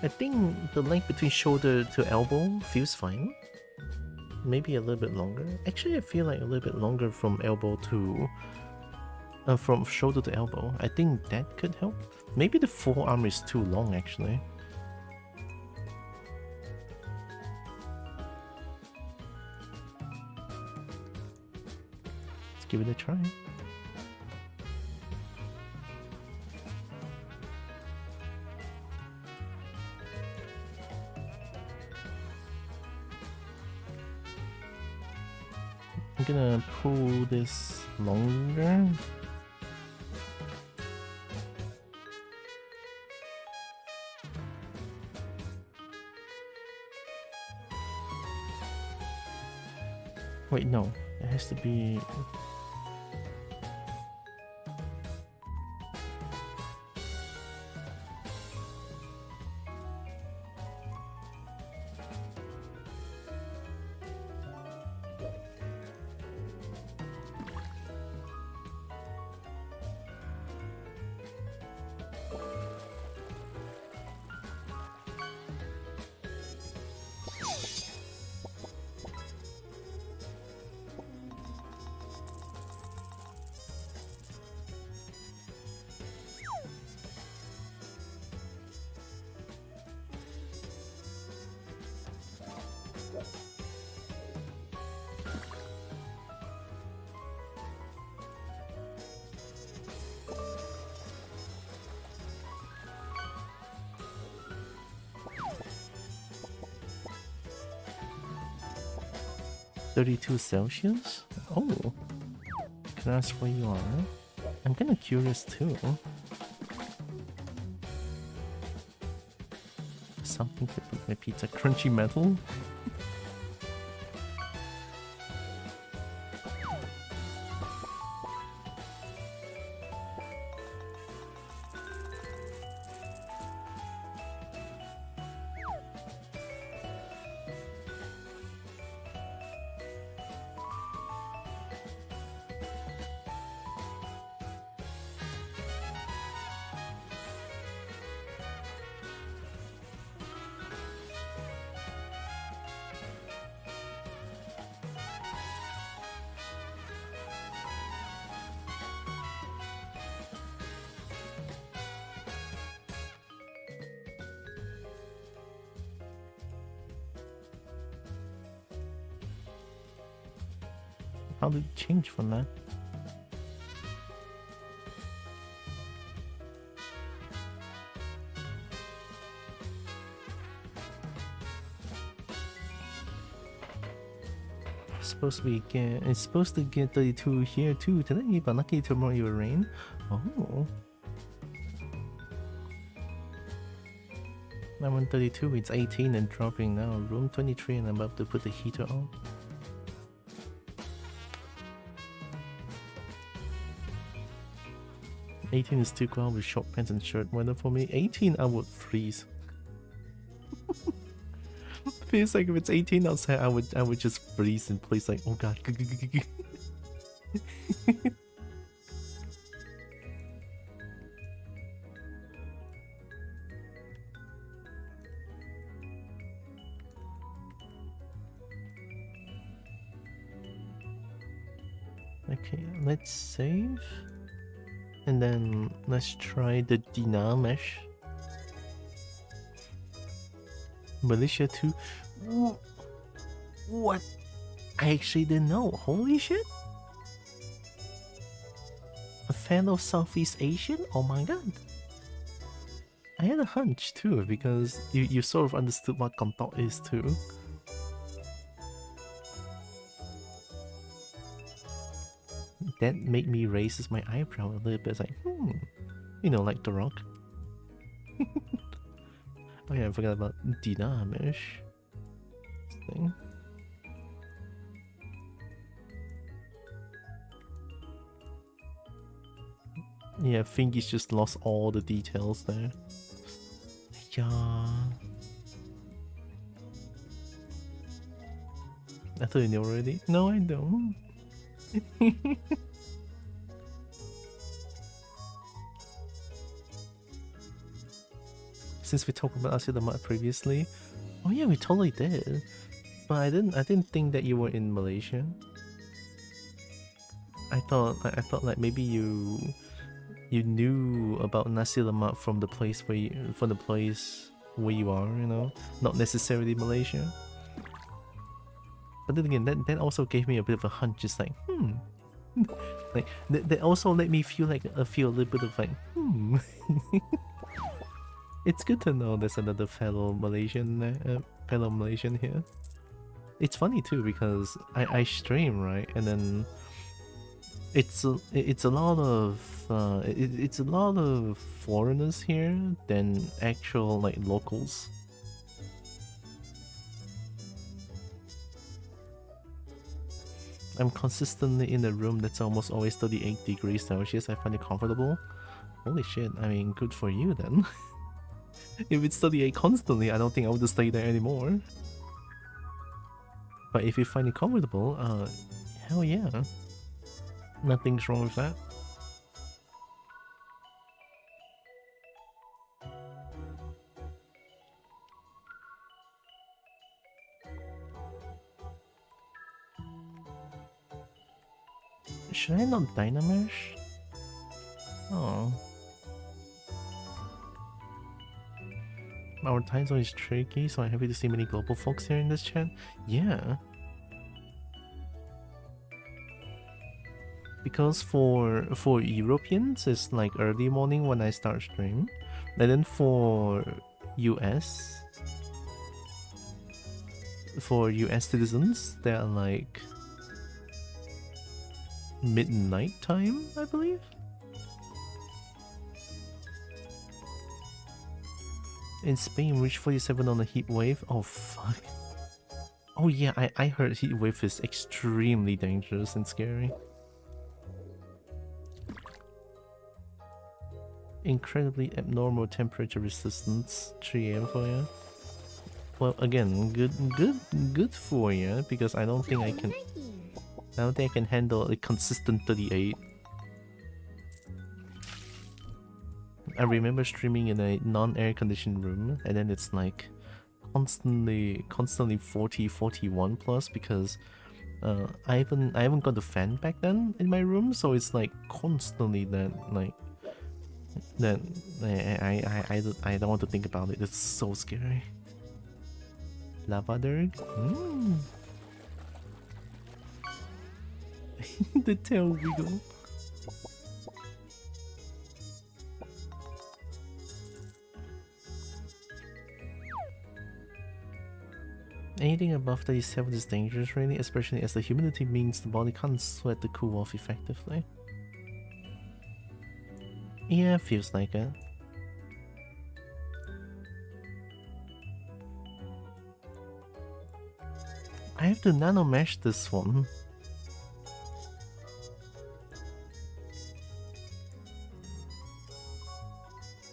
I think the length between shoulder to elbow feels fine. Maybe a little bit longer. Actually, I feel like a little bit longer from elbow to from shoulder to elbow. I think that could help. Maybe the forearm is too long, actually. Give it a try. I'm gonna pull this longer. Wait, no. It has to be... .32 Celsius? Oh, can I ask where you are? I'm kinda curious too. Something to put my pizza. Crunchy metal? How did it change from that? It's supposed to get 32 here too today, but lucky tomorrow it will rain. Oh. I'm on 32, it's 18 and dropping now. Room 23 and I'm about to put the heater on. $18 is too cold with short pants and shirt weather for me. 18 I would freeze. Feels like if it's 18 outside I would just freeze in place like oh god. Okay, let's save. And then let's try the Dina mesh. Militia 2. What? I actually didn't know. Holy shit! A fan of Southeast Asian? Oh my god. I had a hunch too, because you sort of understood what kontok is too. That made me raise my eyebrow a little bit. It's like, you know, like The Rock. Oh yeah, I forgot about Dinamish thing. Yeah, Fingy's just lost all the details there. Yeah. I thought you knew already. No, I don't. Since we talked about Asia the Mud previously, oh yeah, we totally did. But I didn't think that you were in Malaysia. I thought like maybe you knew about nasi lemak from the place where you are, you know, not necessarily Malaysia. But then again, that also gave me a bit of a hunch. Just like like that also let me feel like a little bit of like It's good to know there's another fellow Malaysian here. It's funny too because I stream, right, and then it's a lot of it's a lot of foreigners here than actual like locals. I'm consistently in a room that's almost always 38 degrees Celsius. I find it comfortable. Holy shit, I mean, good for you then. If it's 38 constantly, I don't think I would stay there anymore. But if you find it comfortable, hell yeah. Nothing's wrong with that. Should I not Dynamash? Oh. Our time zone is tricky, so I'm happy to see many global folks here in this chat. Yeah. Because for Europeans, it's like early morning when I start stream. And then for US citizens, they're like midnight time, I believe. In Spain, reached 47 on a heat wave. Oh fuck. Oh yeah, I heard heat wave is extremely dangerous and scary. Incredibly abnormal temperature resistance, 3 AM for you. Well, again, good for you, because I don't think I can handle a consistent 38. I remember streaming in a non-air conditioned room, and then it's like constantly 40, 41 plus, because I haven't got the fan back then in my room, so it's like constantly that I don't want to think about it. It's so scary. Lavaderg? The tail wiggle. Anything above 37 is dangerous really, especially as the humidity means the body can't sweat to cool off effectively. Yeah, feels like it. I have to nano mesh this one.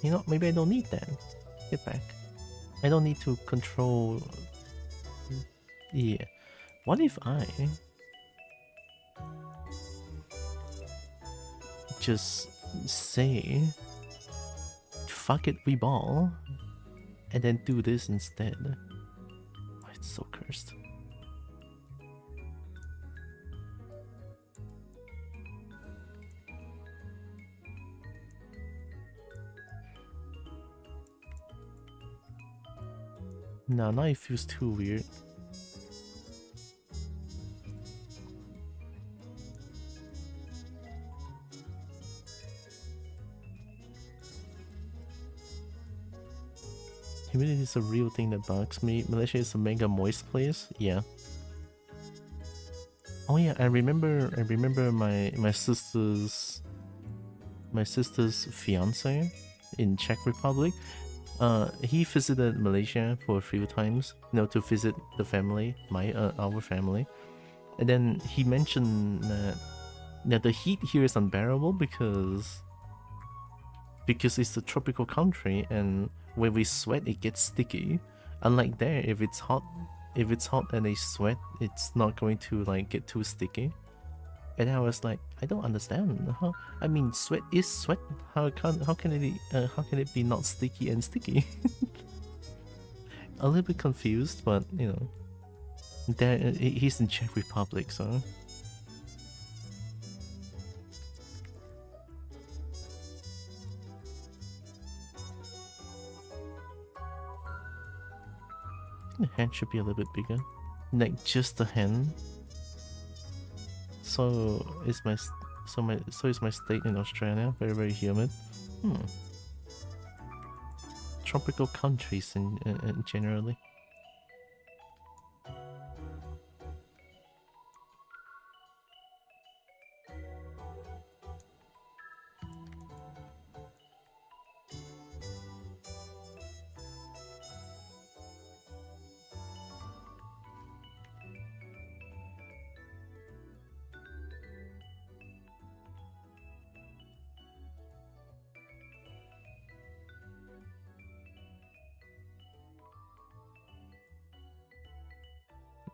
You know, maybe I don't need that. Get back. I don't need to control. Yeah. What if I just say fuck it, we ball, and then do this instead? Oh, it's so cursed. No, now it feels too weird. Humidity is a real thing that bugs me. Malaysia is a mega moist place. Yeah. Oh yeah, I remember my sister's fiance in Czech Republic. He visited Malaysia for a few times, you know, to visit the family, our family. And then he mentioned that the heat here is unbearable because it's a tropical country, and when we sweat it gets sticky. Unlike there, if it's hot and they sweat, it's not going to like get too sticky. And I was like, I don't understand. How? I mean, sweat is sweat. How can it be not sticky and sticky? A little bit confused, but you know, there he's in Czech Republic, so. The hand should be a little bit bigger, like just the hand. So is my state in Australia. Very, very humid. Tropical countries in generally.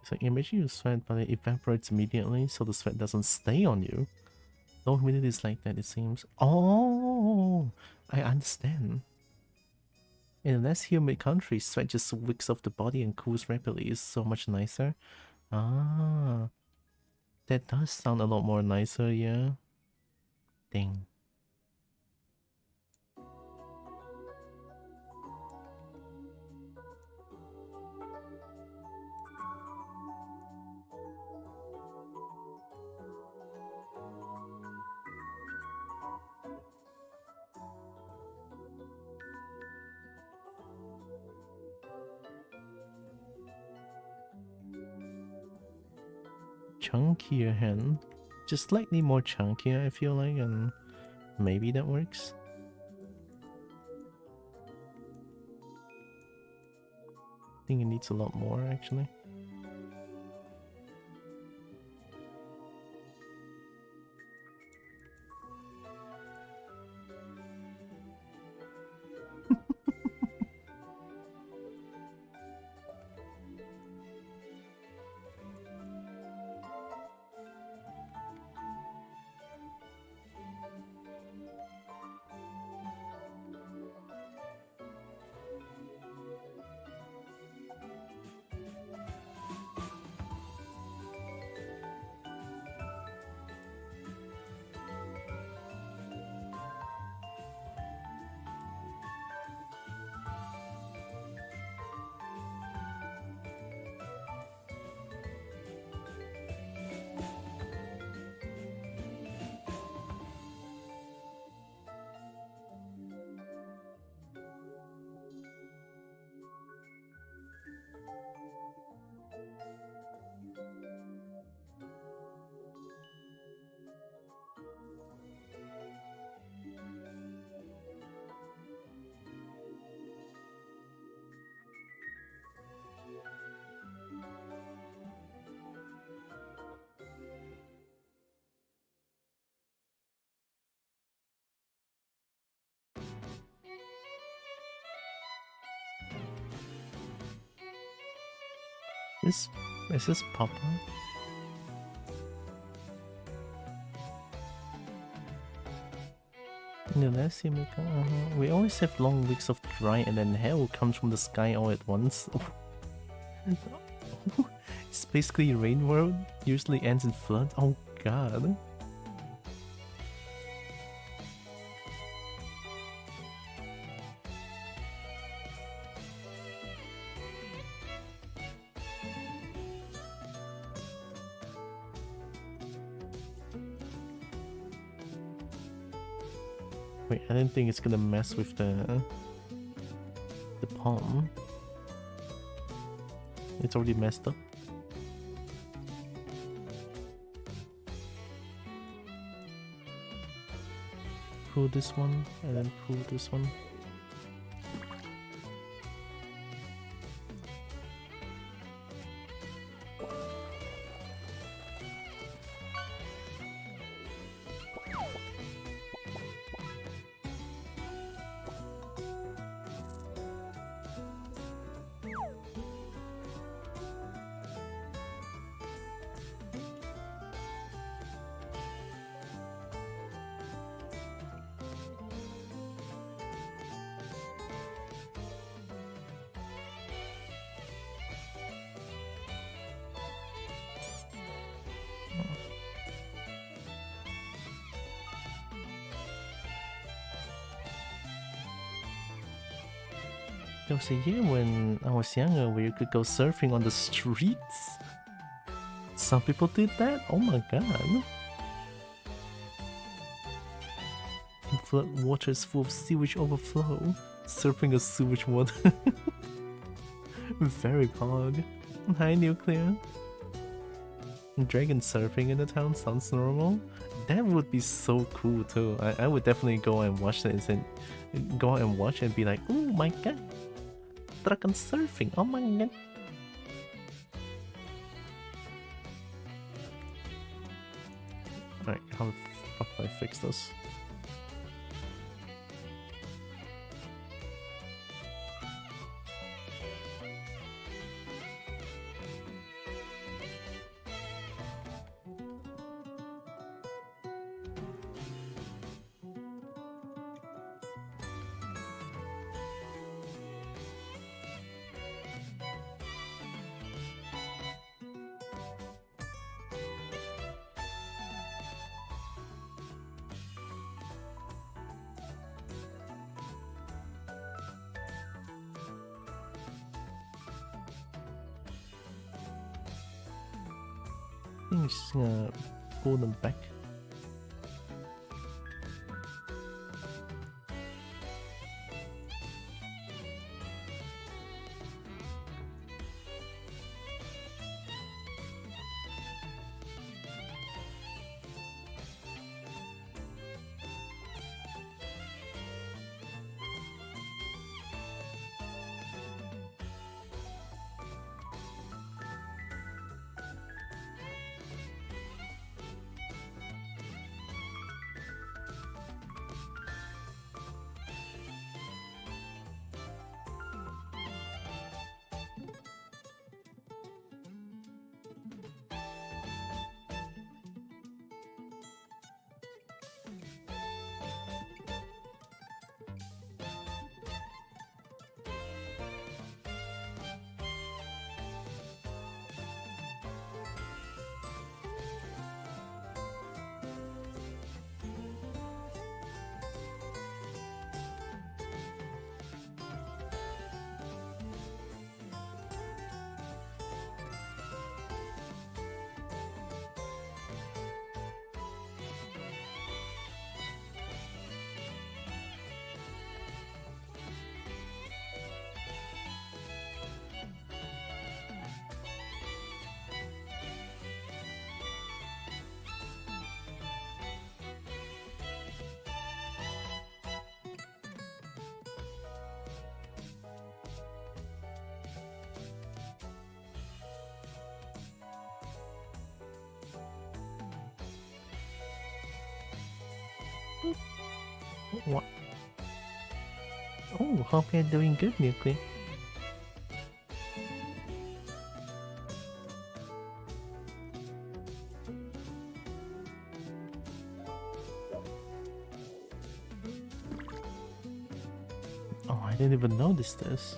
So imagine you sweat, but it evaporates immediately, so the sweat doesn't stay on you. No humidity is like that, it seems. Oh, I understand. In a less humid country, sweat just wicks off the body and cools rapidly. It's so much nicer. Ah, that does sound a lot more nicer, yeah. Dang. Chunkier hand. Just slightly more chunkier, I feel like, and maybe that works. I think it needs a lot more, actually. Is this Papa? In the last year, we always have long weeks of dry and then hell comes from the sky all at once. It's basically rain world, usually ends in flood. Oh god. Wait, I didn't think it's gonna mess with the palm. It's already messed up. Pull this one and then pull this one. There was a year when I was younger where you could go surfing on the streets. Some people did that? Oh my god. Flood waters full of sewage overflow. Surfing a sewage water. Very pog. Hi, Nuclear. Dragon surfing in the town sounds normal. That would be so cool too. I would definitely go and watch this and go and watch and be like, oh my god. Dragon surfing, oh my god. Alright, how the fuck do I fix this? I think it's just gonna pull them back. What? Oh, hope you're doing good, Nuclear. Oh, I didn't even notice this.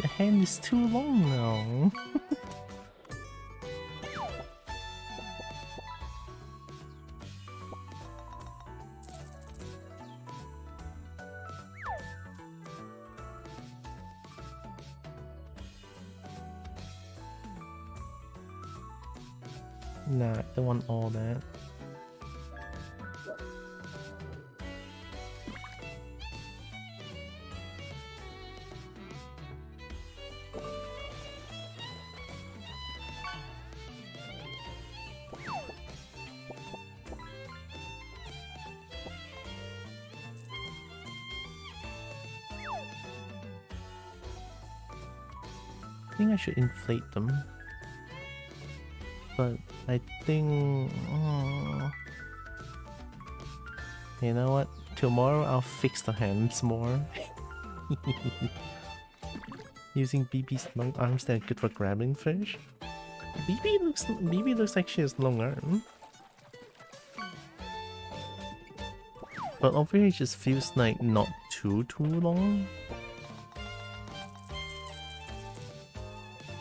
The hand is too long now. Nah, I don't want all that. I think I should inflate them. But I think... you know what? Tomorrow I'll fix the hands more. Using BB's long arms that are good for grabbing fish. BB looks like she has long arms. But over here it just feels like not too long.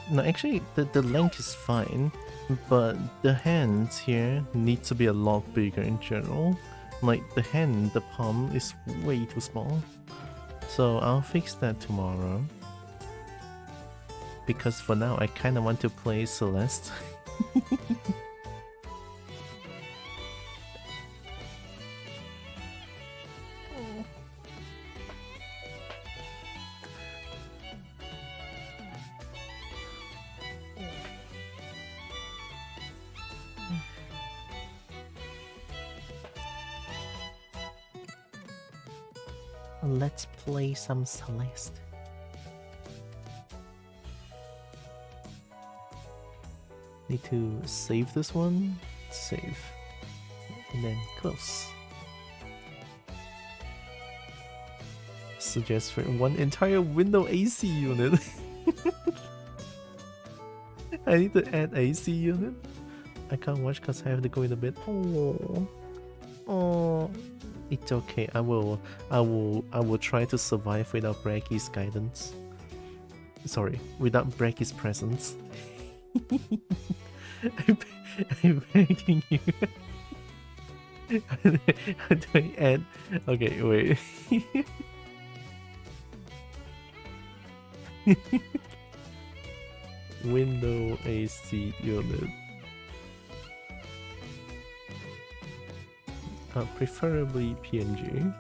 No, actually the length is fine, but the hands here need to be a lot bigger in general. Like the hand, the palm is way too small. So I'll fix that tomorrow. Because for now I kinda want to play Celeste. Let's play some Celeste. Need to save this one. Save. And then close. Suggest for one entire window AC unit. I need to add AC unit. I can't watch because I have to go in a bit. Oh, it's okay. I will try to survive without Bracky's guidance. Sorry, without Bracky's presence. I'm begging you. How do I add? Okay, wait. Window AC unit. Preferably PNG.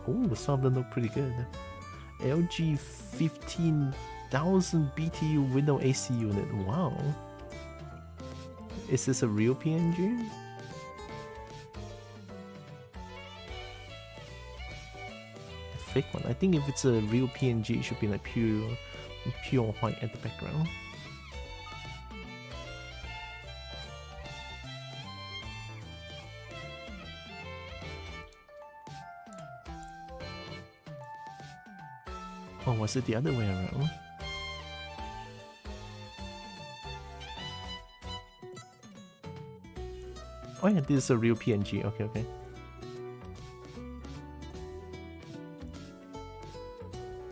Oh, some of them look pretty good. LG 15,000 BTU window AC unit. Wow. Is this a real PNG? A fake one. I think if it's a real PNG, it should be like pure white at the background. Or was it the other way around? Oh yeah, this is a real PNG. Okay, okay.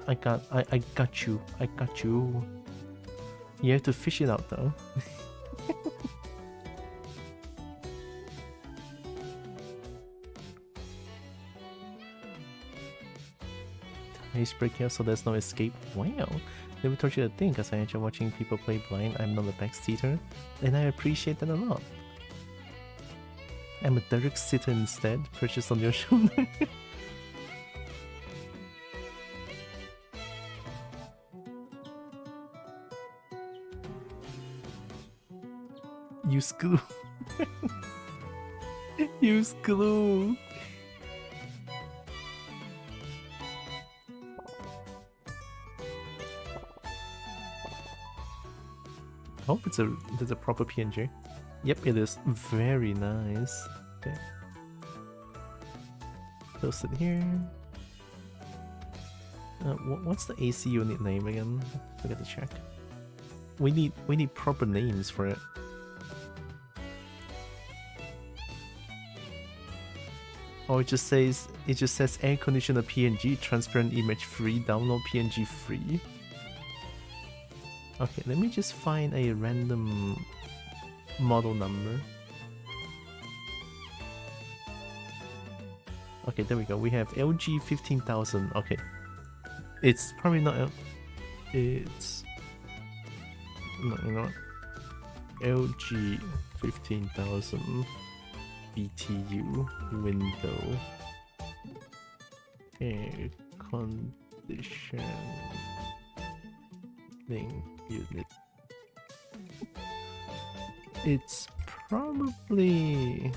I got you. I got you. You have to fish it out though. He's breaking out so there's no escape. Wow. Never told you a thing because I enjoy watching people play blind. I'm not a backseater and I appreciate that a lot. I'm a direct sitter instead, purchased on your shoulder. Use glue. Use glue. I hope it's a proper PNG. Yep, it is. Very nice. Okay. Close it here. What's the AC unit name again? Forgot to check. We need proper names for it. Or it just says air conditioner PNG transparent image free, download PNG free. Okay, let me just find a random model number. Okay, there we go. We have LG 15,000. Okay, it's probably not. It's no, you know what? LG 15,000 BTU window air conditioning unit. It's probably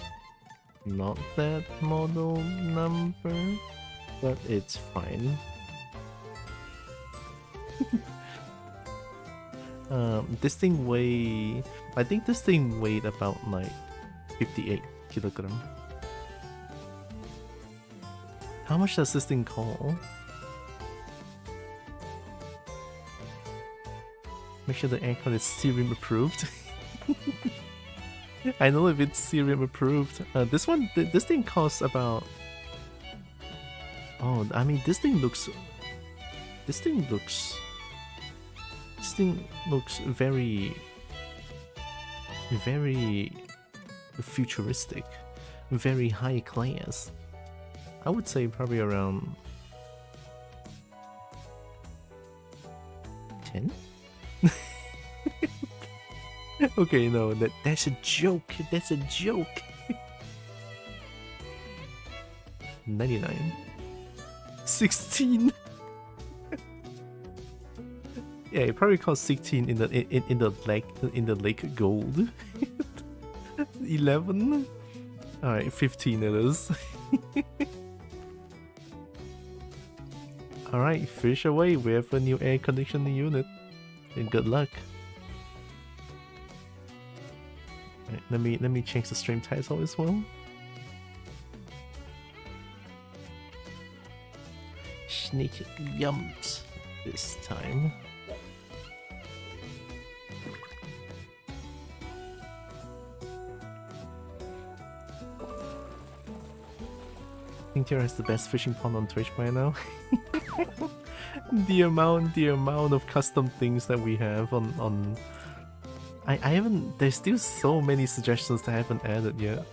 not that model number, but it's fine. This thing I think this thing weighed about like 58 kilogram. How much does this thing call? Make sure the aircon is Serum approved. I know if it's Serum approved. This thing costs about. Oh, I mean, this thing looks very, very futuristic, very high class. I would say probably around 10. Okay, no, that's a joke. That's a joke. 99. 16. Yeah, it probably costs 16 in the lake gold. 11. All right, 15 it is. All right, fish away. We have a new air conditioning unit, and good luck. All right, let me change the stream title as well. Sneak yums this time. I think Tara has the best fishing pond on Twitch by now. the amount of custom things that we have on I haven't. There's still so many suggestions that I haven't added yet.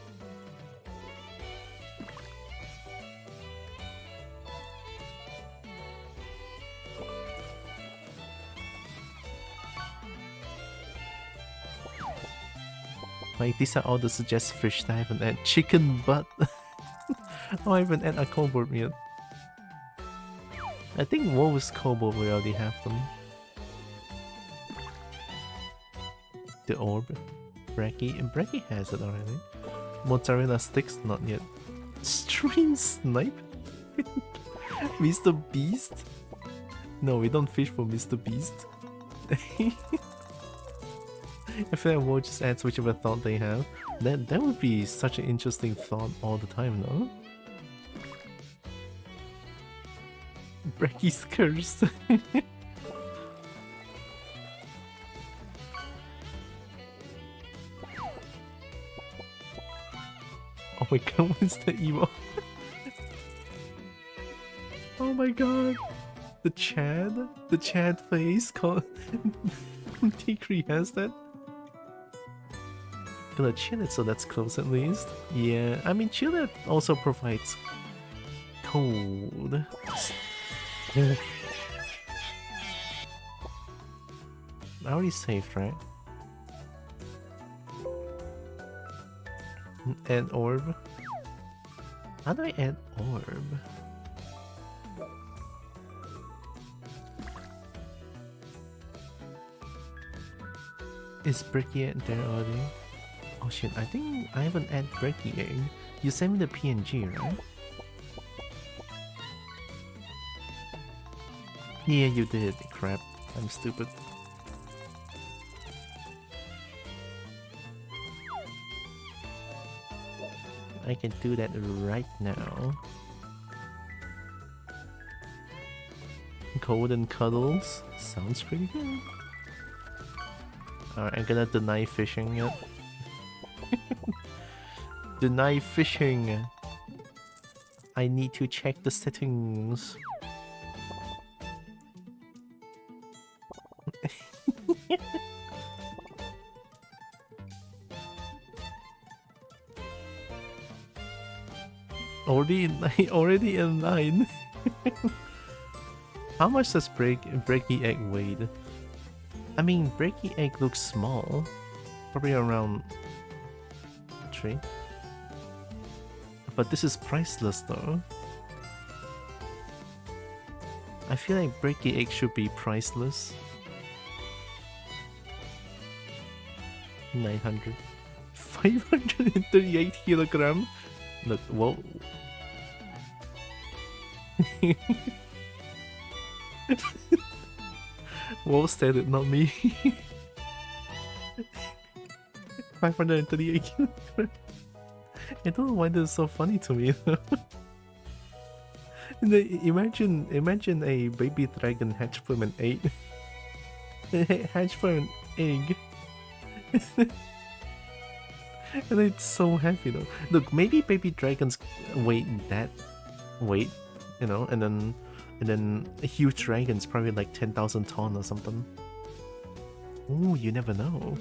Like, these are all the suggested fish that I haven't added. Chicken butt. Oh, I haven't added a cobalt yet. I think Wolf's cobalt we already have them. The orb. Bracky has it already. Mozzarella sticks, not yet. Stream snipe? Mr. Beast? No, we don't fish for Mr. Beast. I feel like we'll just add whichever thought they have. That would be such an interesting thought all the time, no? Bracky's curse. Oh my god, what's the emo? Oh my god. The Chad face called Tikri has that. Gonna chill it so that's close at least. Yeah, I mean chill it also provides cold. I already saved, right? Add orb. How do I add orb? Is Bricky there already? Oh shit, I think I haven't added Bricky yet. You sent me the PNG, right? Yeah, you did. Crap, I'm stupid. I can do that right now. Golden Cuddles sounds pretty good. Alright, I'm gonna deny fishing yet. Deny fishing. I need to check the settings. Already in line, already in line. How much does breaky egg weigh? I mean, breaky egg looks small. Probably around 3. But this is priceless though. I feel like breaky egg should be priceless. 900. 538 kilogram. Look, whoa. Whoa said it, not me. 538 kilograms. I don't know why this is so funny to me. Imagine a baby dragon hatched from an egg. Hatched from an egg. And it's so heavy though. Look, maybe baby dragons weight that weight, you know, and then a huge dragon's probably like 10,000 ton or something. Ooh, you never know.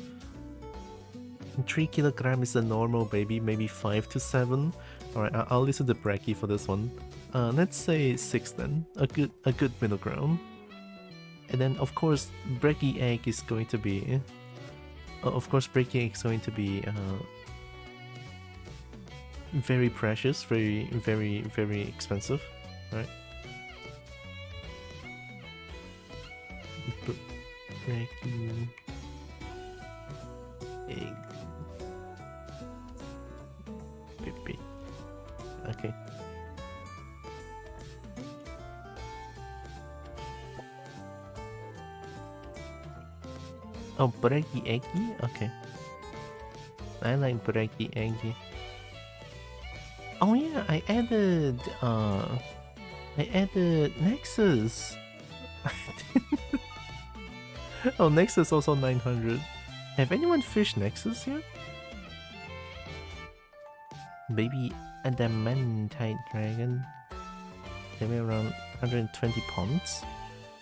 3 kilograms is the normal baby, maybe 5 to 7. Alright, I'll listen to Bracky for this one. Let's say 6 then. A good middle ground. And then of course Bracky egg is going to be Bracky egg is going to be very precious, very expensive, right? Bracky egg. Baby. Okay. Oh, Bracky eggy? Okay. I like Bracky eggy. Oh yeah, I added Nexus. Oh, Nexus also 900. Have anyone fished Nexus yet? Maybe adamantite dragon. Maybe around 120 ponds.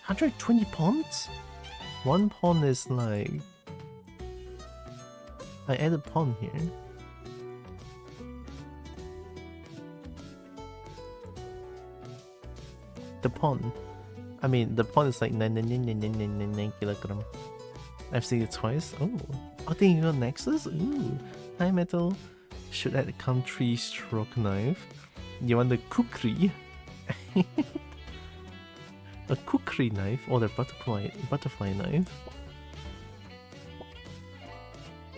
120 ponds? One pond is like... I added pond here. The pond. I mean, the pond is like 9 kilogram. I've seen it twice. Oh, I think you got Nexus? Ooh, high metal. Should add a country stroke knife. You want the kukri? A kukri knife or the butterfly knife?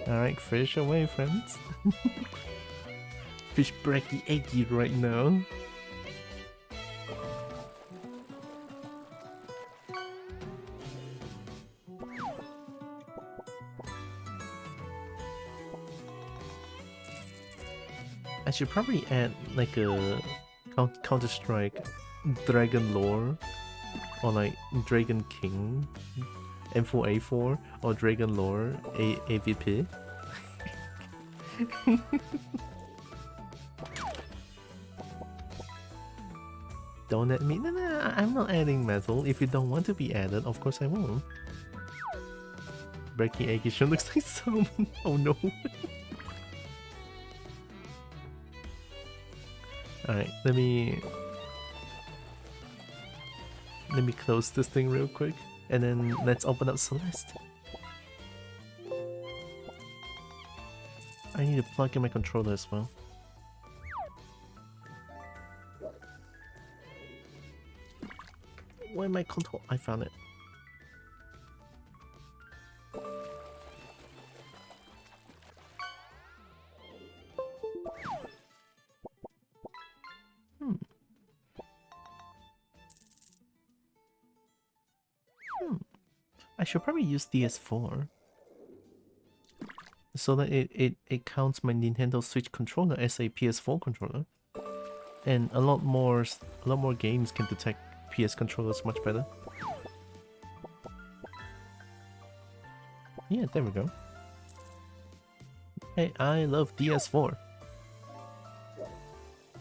Alright, fish away, friends. Fish Bracky eggy right now. I should probably add like a Counter-Strike Dragon Lore or like Dragon King M4A4 or Dragon Lore AVP. Don't add me. No, I'm not adding metal. If you don't want to be added, of course I won't. Breaking Aggishon looks like salmon. Oh no. Alright, let me close this thing real quick, and then let's open up Celeste. I need to plug in my controller as well. Where my control? I found it. I should probably use DS4 so that it counts my Nintendo Switch controller as a PS4 controller, and a lot more games can detect PS controllers much better. Yeah, there we go. Hey, I love DS4.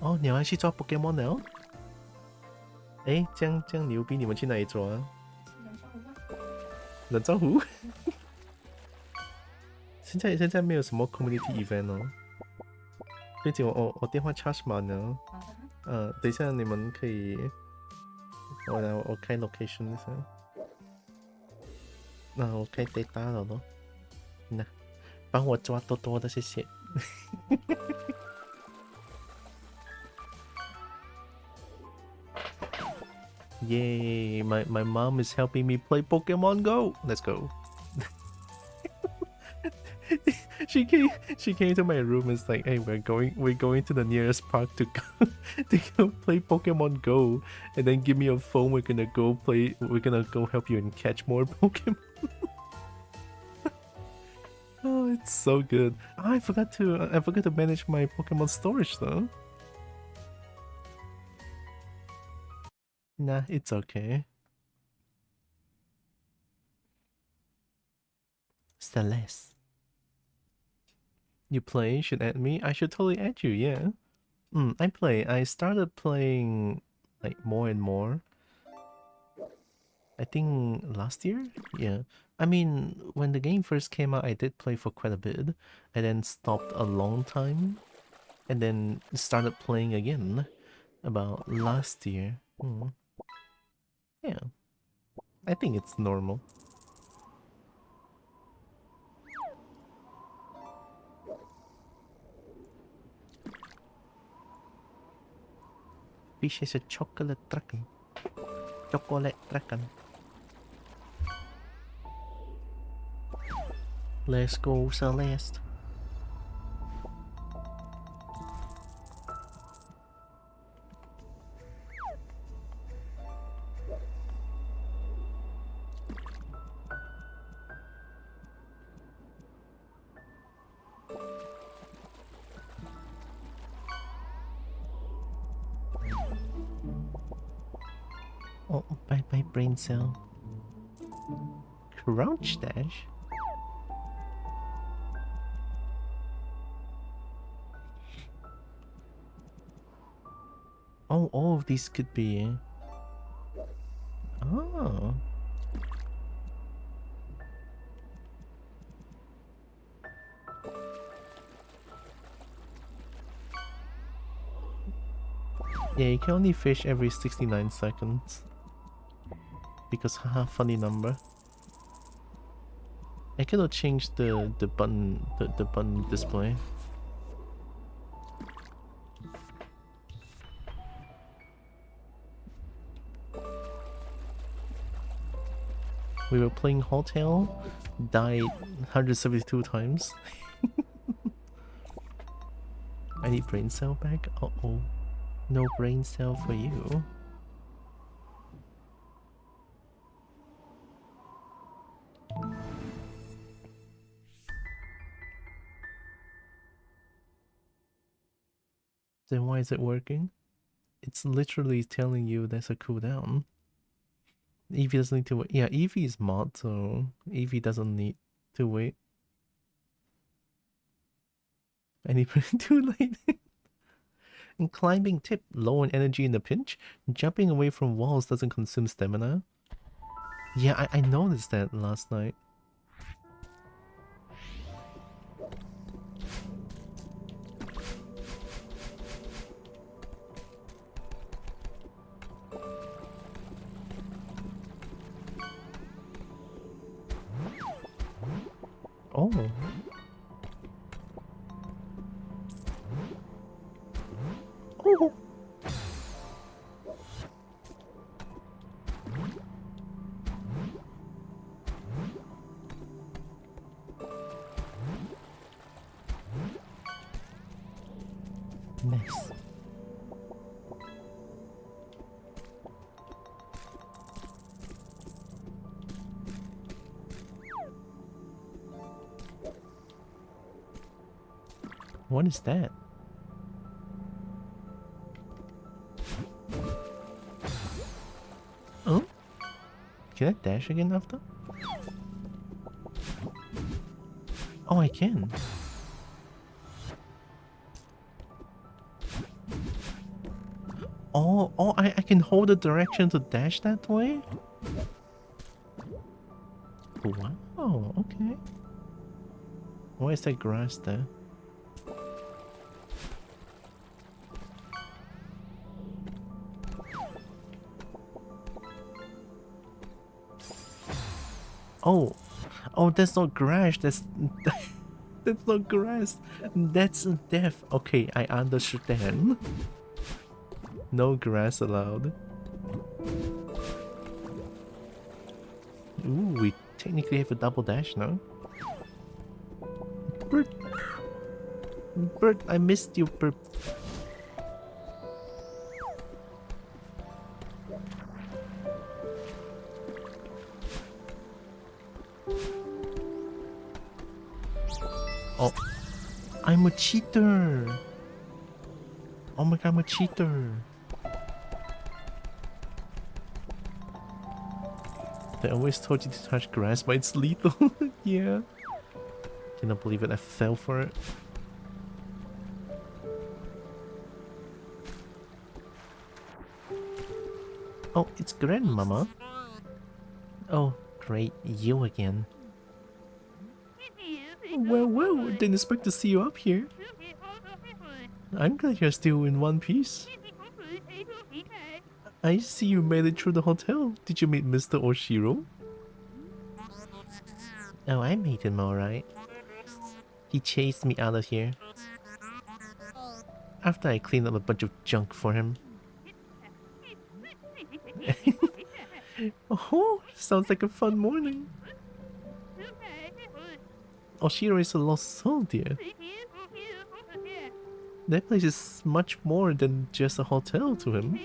哦，你要去抓 Pokemon 了？哎，这样牛逼，你们去哪里抓啊？冷照湖？现在没有什么 community event 哦。最近我电话 charge 满了。等一下你们可以，我开 location 一下。那我开 data 了咯。那帮我抓多多的，谢谢。Yay! My mom is helping me play Pokemon Go. Let's go. she came to my room and was like, "Hey, we're going to the nearest park to go play Pokemon Go, and then give me a phone. We're gonna go help you and catch more Pokemon." Oh, it's so good. I forgot to manage my Pokemon storage though. Nah, it's okay. Celeste. You play? Should add me? I should totally add you, yeah. I play. I started playing like more and more. I think last year? Yeah. I mean, when the game first came out, I did play for quite a bit. I then stopped a long time. And then started playing again about last year. Yeah. I think it's normal. Fish is a chocolate dragon. Chocolate dragon. Let's go, Celeste. Oh, bye brain cell. Crouch dash? Oh, all of these could be. Oh. Yeah, you can only fish every 69 seconds. Because haha, funny number. I could have changed the button display. We were playing Hotel, died 172 times. I need brain cell back? Uh-oh. No brain cell for you. Then why is it working? It's literally telling you there's a cooldown. Eevee doesn't need to wait. Yeah, Eevee is mod, so Eevee doesn't need to wait. I need too late. And climbing tip, low on energy in a pinch. Jumping away from walls doesn't consume stamina. Yeah, I noticed that last night. Oh. Oh. Nice. What is that? Oh? Can I dash again after? Oh, I can. Oh, I can hold the direction to dash that way? Wow, okay. Why is that grass there? Oh, oh, that's not grass. That's that's not grass. That's death. Okay, I understand. No grass allowed. Ooh, we technically have a double dash now. Bert, Bert, I missed you, Bert. Oh, I'm a cheater. Oh my god, I'm a cheater. They always told you to touch grass, but it's lethal. Yeah. Cannot believe it, I fell for it. Oh, it's Grandmama. Oh, great, you again. Well, didn't expect to see you up here. I'm glad you're still in one piece. I see you made it through the hotel. Did you meet Mr. Oshiro? Oh, I made him alright. He chased me out of here after I cleaned up a bunch of junk for him. Oh, sounds like a fun morning. Oshiro is a lost soul, dear. That place is much more than just a hotel to him.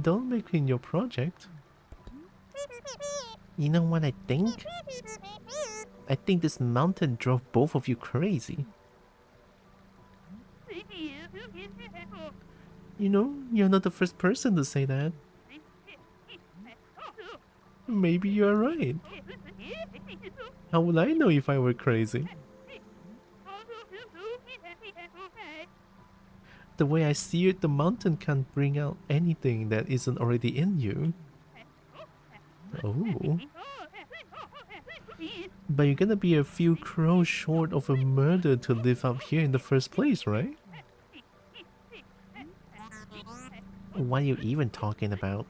Don't make me in your project. You know what I think? I think this mountain drove both of you crazy. You know, you're not the first person to say that. Maybe you're right. How would I know if I were crazy? The way I see it, the mountain can't bring out anything that isn't already in you. Oh. But you're gonna be a few crows short of a murder to live up here in the first place, right? What are you even talking about?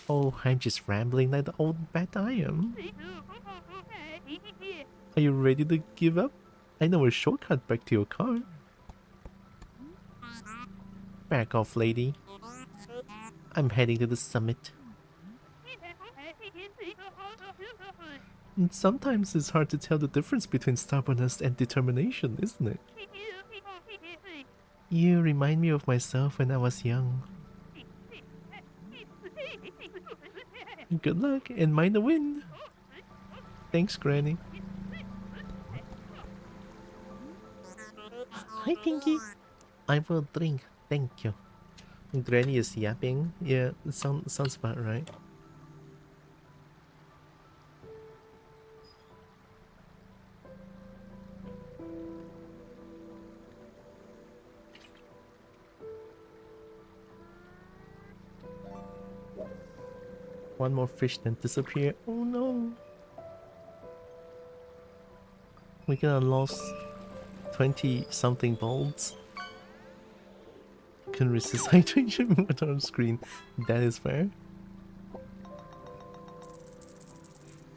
Oh, I'm just rambling like the old bat I am. Are you ready to give up? I know a shortcut back to your car. Back off, lady. I'm heading to the summit. And sometimes it's hard to tell the difference between stubbornness and determination, isn't it? You remind me of myself when I was young. Good luck and mind the wind. Thanks, Granny. Hi, Pinky. I will drink, thank you. Granny is yapping. Yeah, sounds about right. One more fish then disappear. Oh no. We're gonna lose 20 something bulbs. Couldn't resist hydration with on screen. That is fair.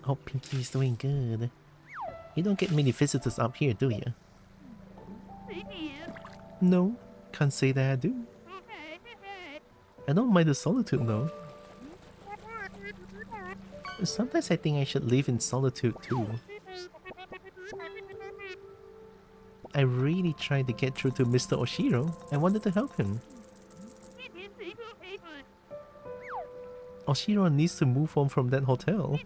Oh, Pinky's doing good. You don't get many visitors up here, do you? No, can't say that I do. I don't mind the solitude though. Sometimes I think I should live in solitude too. I really tried to get through to Mr. Oshiro. I wanted to help him. Oshiro needs to move on from that hotel.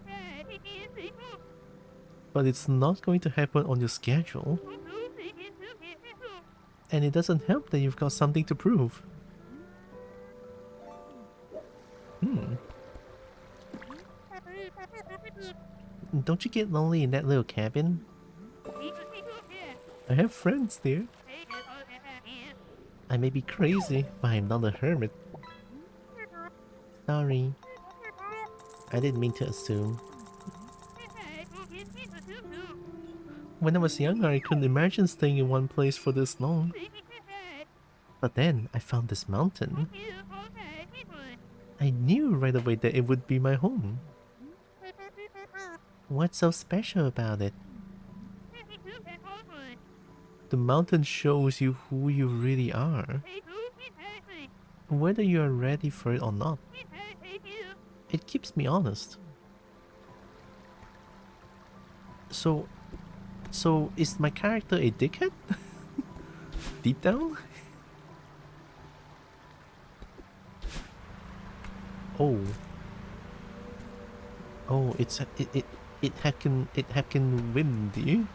But it's not going to happen on your schedule. And it doesn't help that you've got something to prove. Don't you get lonely in that little cabin? I have friends there. I may be crazy, but I'm not a hermit. Sorry. I didn't mean to assume. When I was younger, I couldn't imagine staying in one place for this long. But then, I found this mountain. I knew right away that it would be my home. What's so special about it? The mountain shows you who you really are. Whether you are ready for it or not. It keeps me honest. So is my character a dickhead? Deep down? Oh. Oh, it heckin' windy.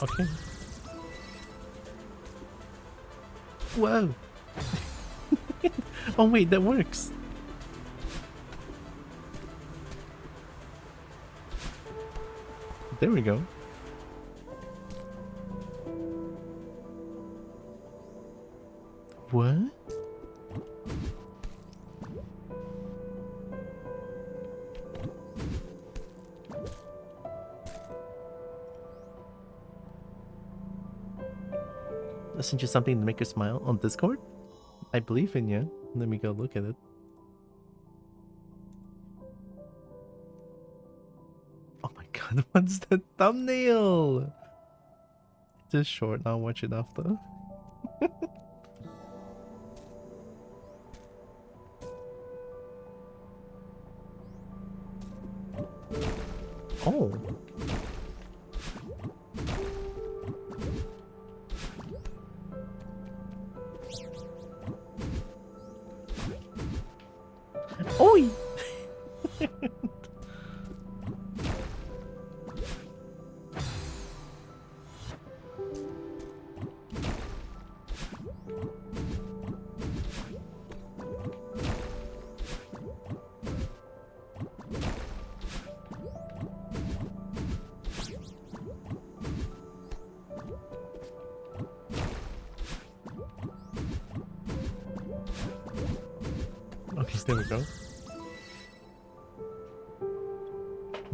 Okay. Whoa! Oh wait, that works! There we go. What? Isn't just something to make you smile on Discord? I believe in you. Let me go look at it. Oh my god, what's the thumbnail? Just short, I'll watch it after. Oh. Oi! Okay, there we go.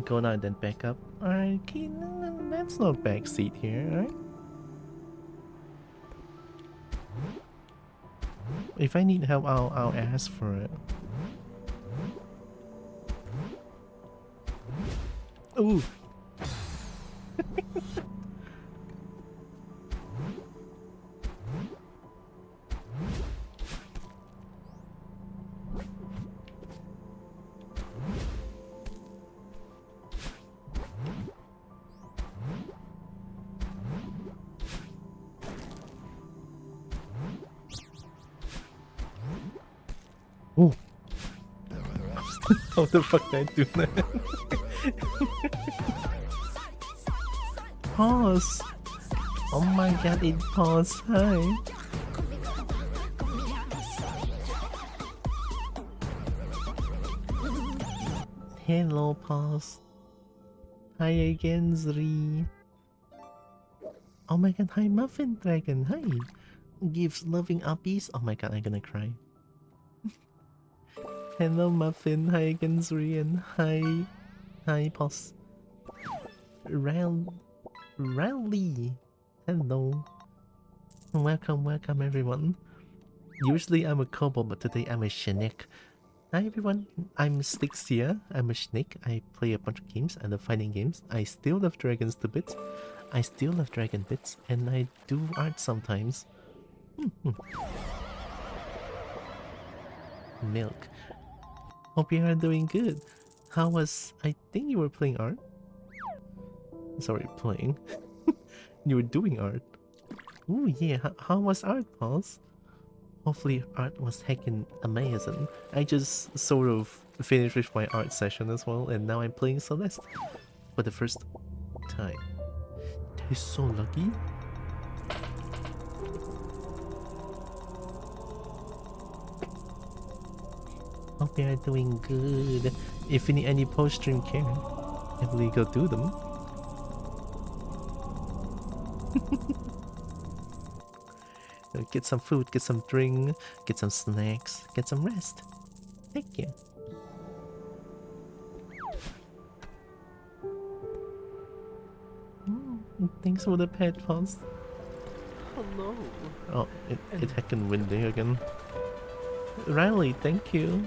Go now and then back up. Alright, okay, that's no back seat here, alright? If I need help, I'll ask for it. Ooh! Ooh! How the fuck did I do that? Pause! Oh my god, it paused. Hi! Hello, pause. Hi again, Zri. Oh my god, hi, Muffin Dragon. Hi! Gives loving uppies. Oh my god, I'm gonna cry. Hello, Muffin. Hi again, Zri. And hi. Hi, pause. Rally. Hello. Welcome everyone. Usually I'm a kobold, but today I'm a snake. Hi everyone, I'm Stixia. I'm a snake. I play a bunch of games. I love fighting games. I still love dragons to bits. I still love dragon bits, and I do art sometimes. Milk. Hope you are doing good. How was... I think you were playing art? Sorry, playing. You were doing art. Ooh, yeah. How was art, Pulse? Hopefully art was heckin' amazing. I just sort of finished with my art session as well, and now I'm playing Celeste for the first time. That is so lucky. Hope you are doing good. If you need any post-stream care, definitely go do them. Get some food, get some drink, get some snacks, get some rest. Thank you. Thanks for the pet pause. Hello. Oh, it heckin' windy again. Riley, thank you.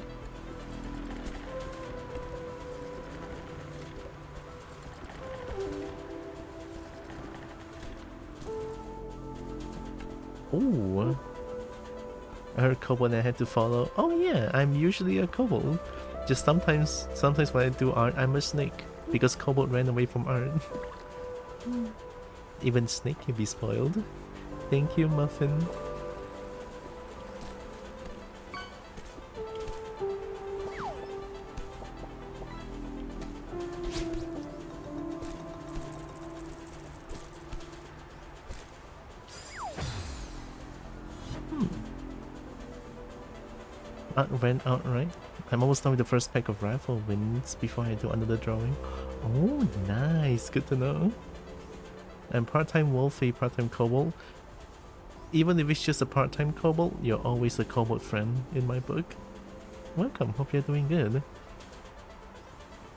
Ooh. I heard kobold and I had to follow. Oh yeah, I'm usually a kobold. Just sometimes when I do art, I'm a snake. Because kobold ran away from art. Even snake can be spoiled. Thank you, Muffin. Went outright. I'm almost done with the first pack of rifle wins before I do another drawing. Oh, nice. Good to know. I'm part-time wolfie, part-time kobold. Even if it's just a part-time kobold, you're always a kobold friend in my book. Welcome. Hope you're doing good.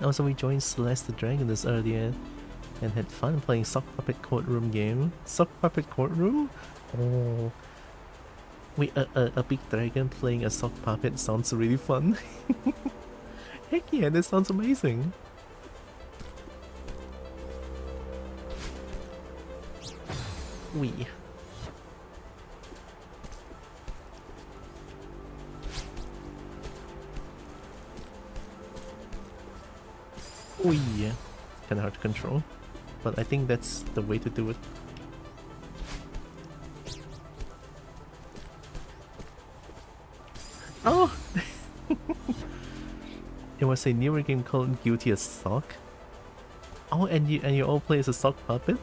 Also, we joined Celeste the Dragoness earlier and had fun playing Sock Puppet Courtroom game. Sock Puppet Courtroom? Oh. Wait, a big dragon playing a sock puppet sounds really fun. Heck yeah, that sounds amazing. Wee. Wee. Kinda hard to control, but I think that's the way to do it. Oh! It was a newer game called Guilty as Sock. Oh, and you all play as a sock puppet?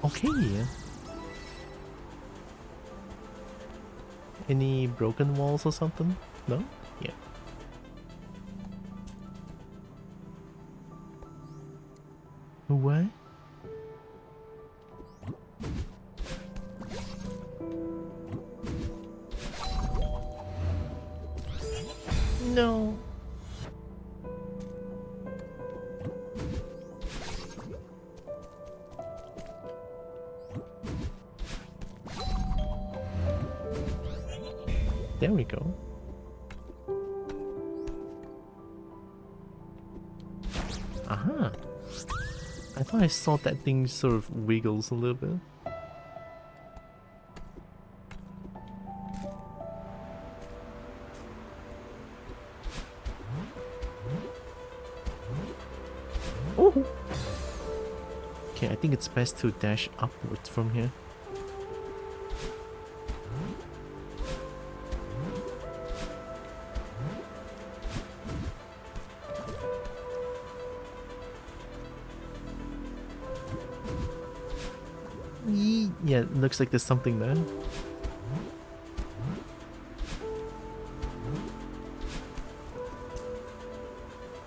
Okay. Any broken walls or something? No? Yeah. What? No. There we go. Aha. I thought I saw that thing sort of wiggles a little bit. Oh! Okay, I think it's best to dash upwards from here. Yeah, it looks like there's something there.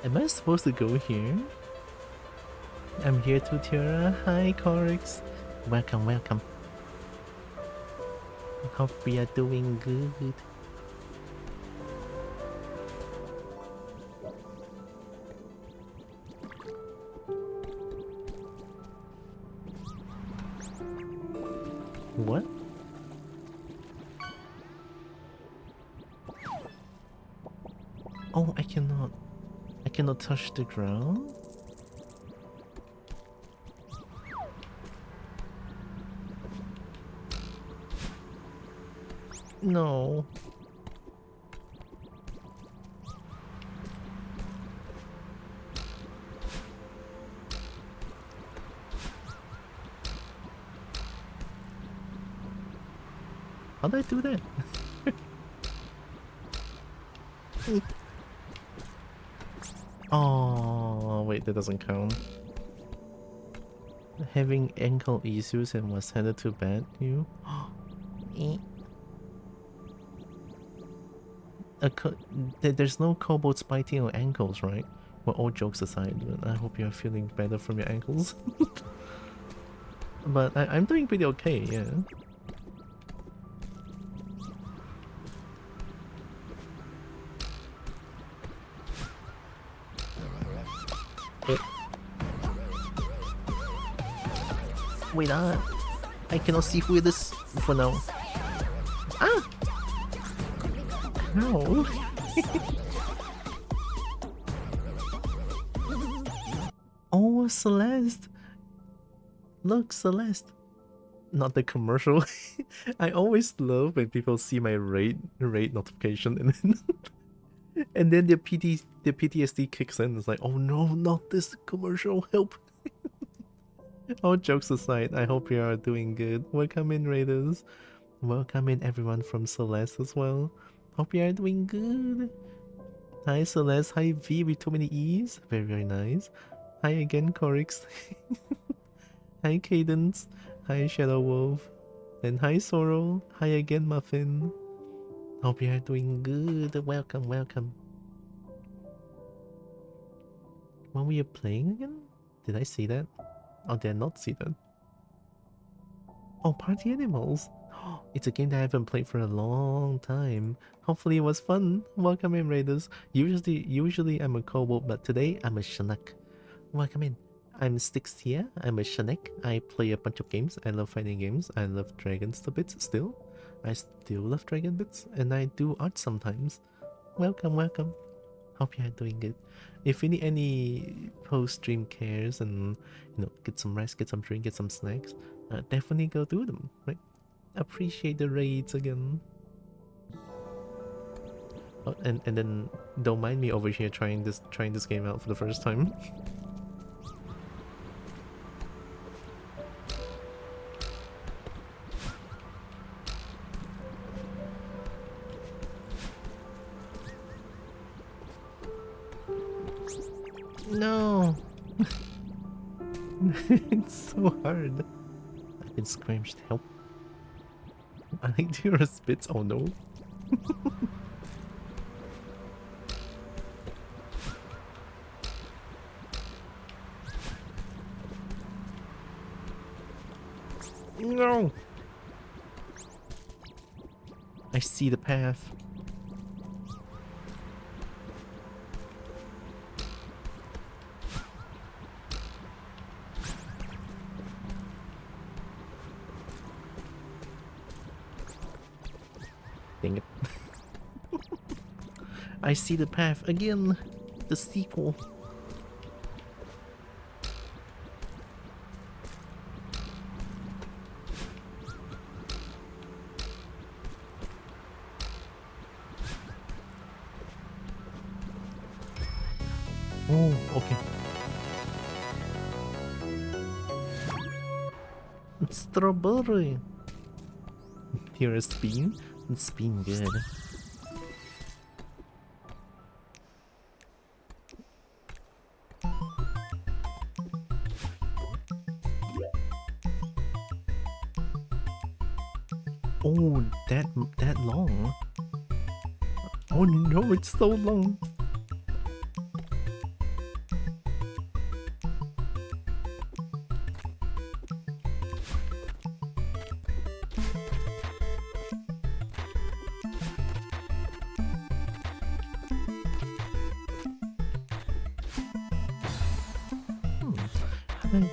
Am I supposed to go here? I'm here to Tira. Hi, Corix. Welcome, welcome. Hope we are doing good. What? Oh, I cannot touch the ground? No. How did I do that? Oh, wait, that doesn't count. Having ankle issues and was headed to bed, you? There's no kobolds biting your ankles, right? Well, all jokes aside, I hope you're feeling better from your ankles. But I'm doing pretty okay, yeah. Wait, I cannot see who it is for now. Ah! No. Oh, Celeste. Look, Celeste. Not the commercial. I always love when people see my raid notification and then the PTSD kicks in. It's like, oh no, not this commercial, help. All jokes aside, I hope you are doing good. Welcome in, Raiders. Welcome in everyone from Celeste as well. Hope you are doing good. Hi Celeste, hi V with too many E's. Very, very nice. Hi again, Corix. Hi Cadence. Hi Shadow Wolf. And hi Sorrel. Hi again, Muffin. Hope you are doing good. Welcome, welcome. What were you playing again? Did I see that? Or did I not see that? Oh, Party Animals. It's a game that I haven't played for a long time. Hopefully it was fun. Welcome in, Raiders. Usually I'm a kobold, but today I'm a Chinook. Welcome in. I'm Styx here. I'm a Chinook. I play a bunch of games. I love fighting games. I love dragons to bits still. I still love dragon bits, and I do art sometimes. Welcome, welcome. Hope you are doing good. If you need any post-stream cares and, you know, get some rest, get some drink, get some snacks, definitely go do them, right? Appreciate the raids again. Oh, and then don't mind me over here trying this game out for the first time. No. It's so hard. I've been scratched. Help. I think there are spits. Oh no. No. I see the path. Dang it. I see the path again. The sequel. Oh, okay. It's strawberry. Here is Bean. It's been good. Oh, that long? Oh no, it's so long.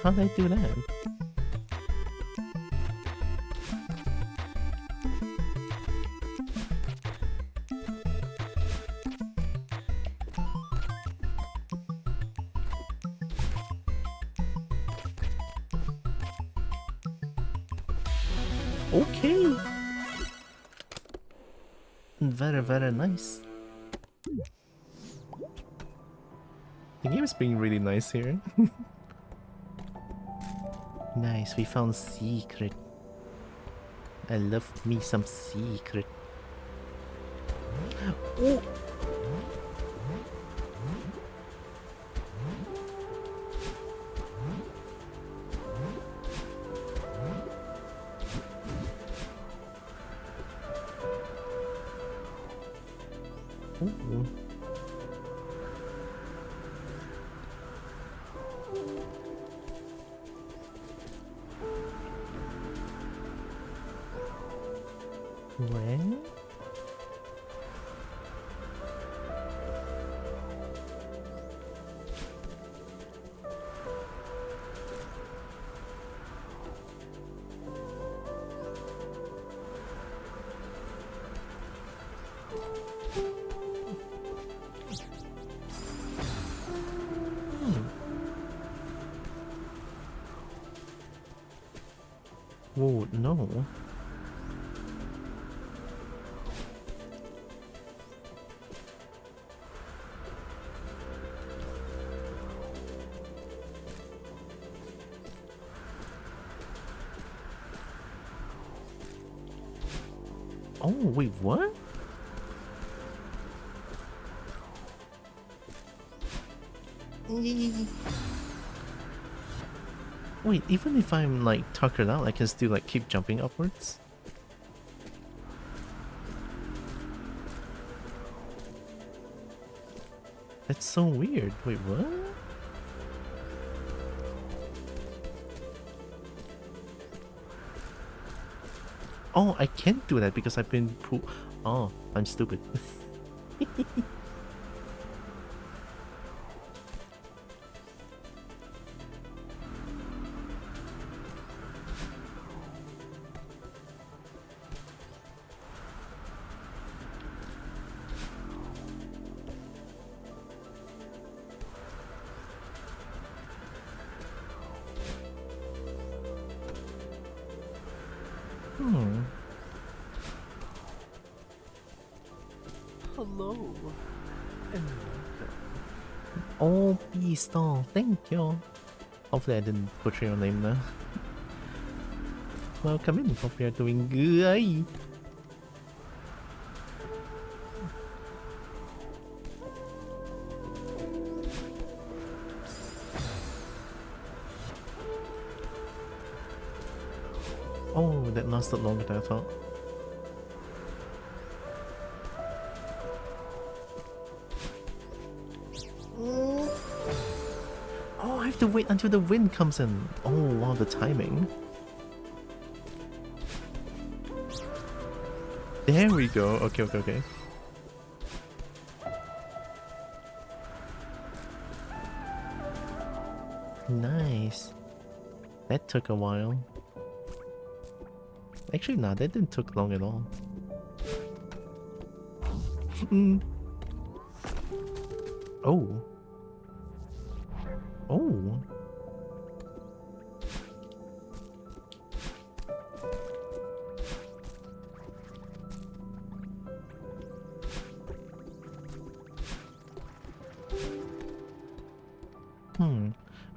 How did I do that? Okay. Very, very nice. The game is being really nice here. Nice, we found secret. I love me some secret. Oh! Ooh. Well? Whoa, no. Oh, wait, what? Wait, even if I'm like tuckered out, I can still like keep jumping upwards? That's so weird. Wait, what? Oh, I can't do that because I've been Oh, I'm stupid. Hello. And Oh, Beastall, thank you. Hopefully I didn't butcher your name there. Welcome in, hope you're doing good. Oh, that lasted longer than I thought. Oh, I have to wait until the wind comes in. Oh, wow, the timing. There we go. Okay, okay, okay. Nice. That took a while. Actually, nah, that didn't took long at all. Oh. Oh.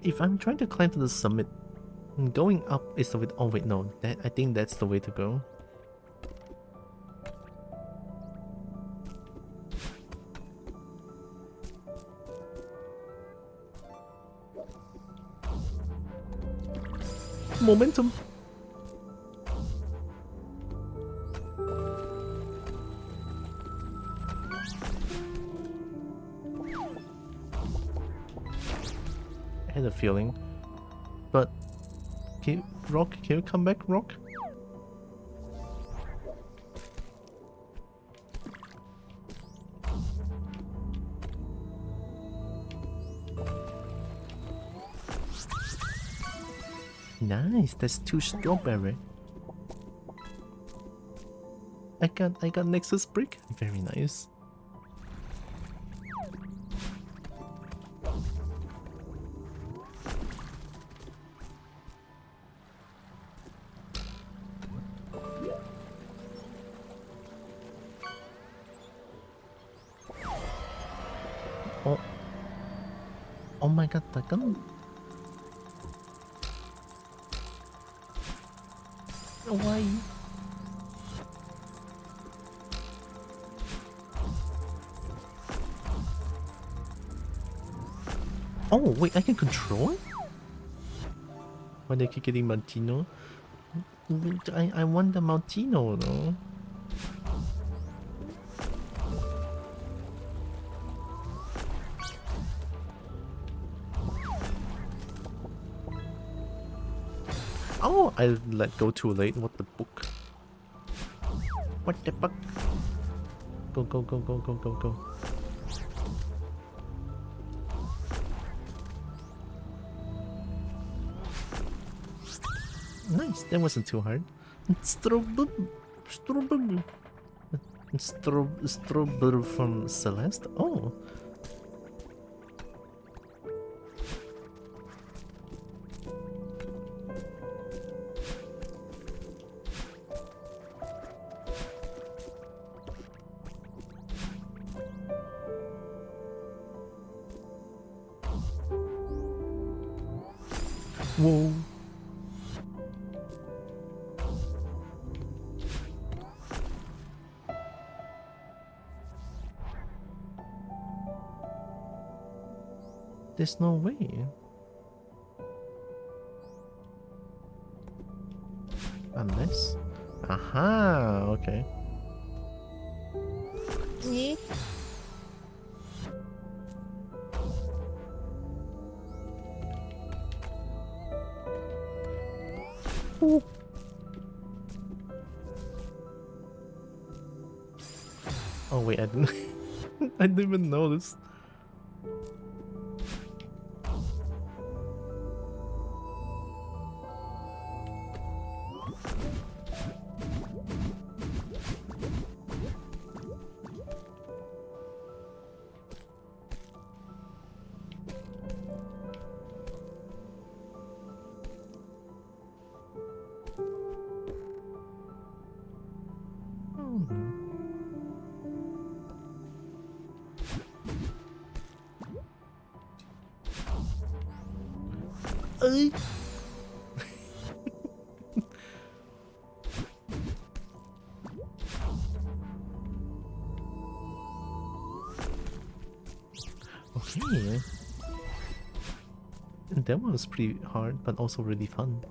If I'm trying to climb to the summit, going up is the way. Oh wait, no. I think that's the way to go. Momentum. I had a feeling, but Rock, can you come back, Rock? Nice, that's 2 strawberry. I got Nexus brick. Very nice. Oh. Oh my god, the gun. Why? Oh, wait, I can control it? Why they keep getting Martino? I want the Martino though. Oh, I let go too late. What the book? What the fuck? Go, go, go, go, go, go, go. Nice, that wasn't too hard. Strawberry from Celeste? Oh. Whoa. There's no way. Unless... Aha, okay. Ooh. Oh wait, I didn't... I didn't even notice. Okay. That one was pretty hard, but also really fun.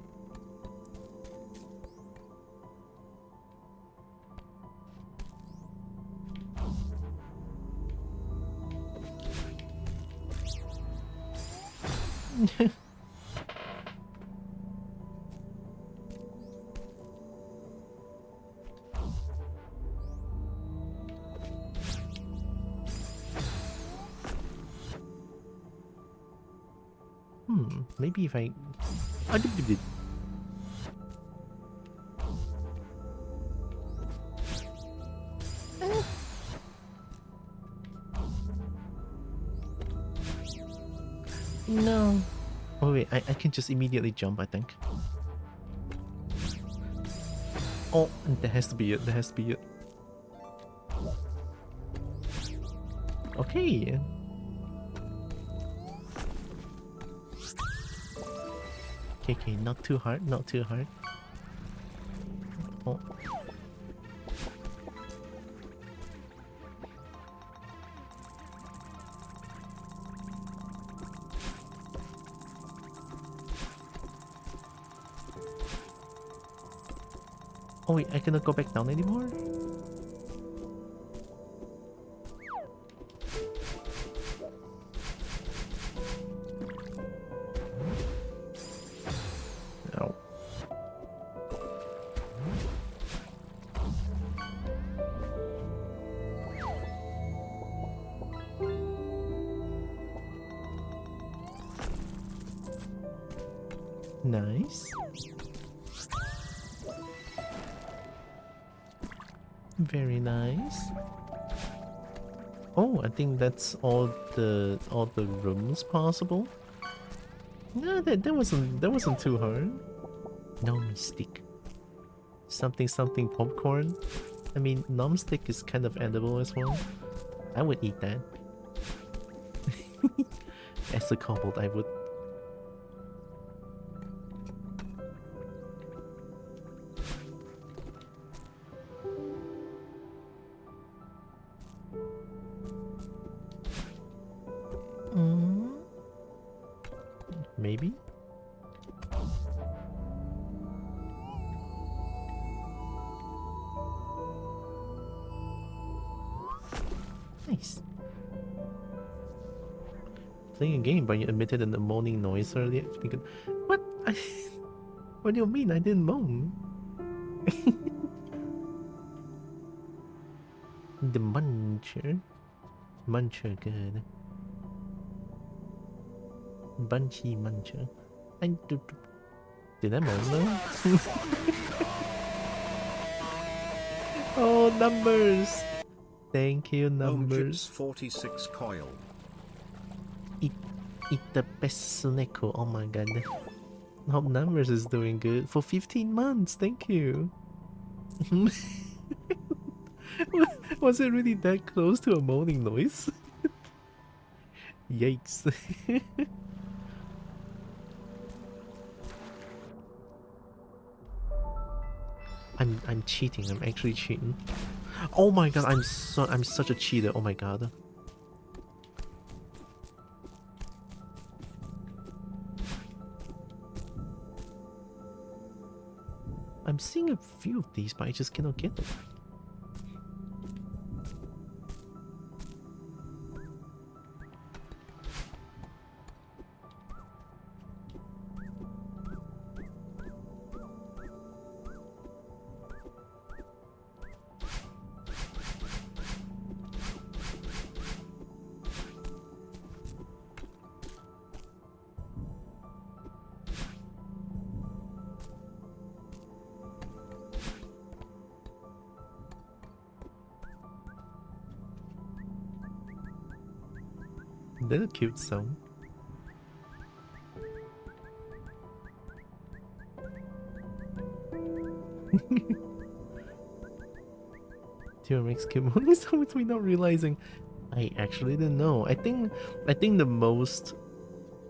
Maybe if I did. No. Oh wait, I can just immediately jump, I think. Oh, that has to be it. That has to be it. Okay. Okay, not too hard, not too hard. Oh. Oh wait, I cannot go back down anymore? No. Nice. Very nice. Oh, I think that's all the rooms possible. No, that wasn't too hard. No mistake. Something popcorn. I mean, non-stick is kind of edible as well. I would eat that. As a kobold, I would. Maybe? Nice. Playing a game, but you emitted an moaning noise earlier. What? What do you mean? I didn't moan. The muncher. Muncher, good. Bunchy muncher. Did I moan though? Oh, numbers! Thank you, numbers. 46 coil. Eat the best neko. Oh my god. Hope numbers is doing good for 15 months. Thank you. Was it really that close to a moaning noise? Yikes. I'm cheating. I'm actually cheating. Oh my god, I'm such a cheater. Oh my god. I'm seeing a few of these, but I just cannot get them. That's a cute sound. TRX Kimoni sound with me not realizing. I actually didn't know. I think the most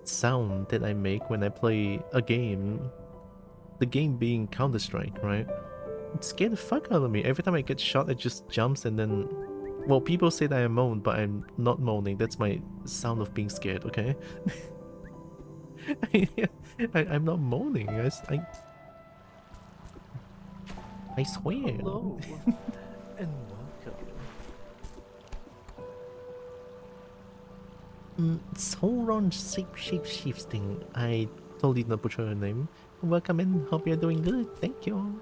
sound that I make when I play a game, the game being Counter-Strike, right? It scared the fuck out of me. Every time I get shot, it just jumps and then... Well, people say that I moan, but I'm not moaning. That's my sound of being scared, okay? I'm not moaning. I swear. Hello, and welcome. Sauron shape-shifting. I totally did not butcher her name. Welcome in. Hope you're doing good. Thank you.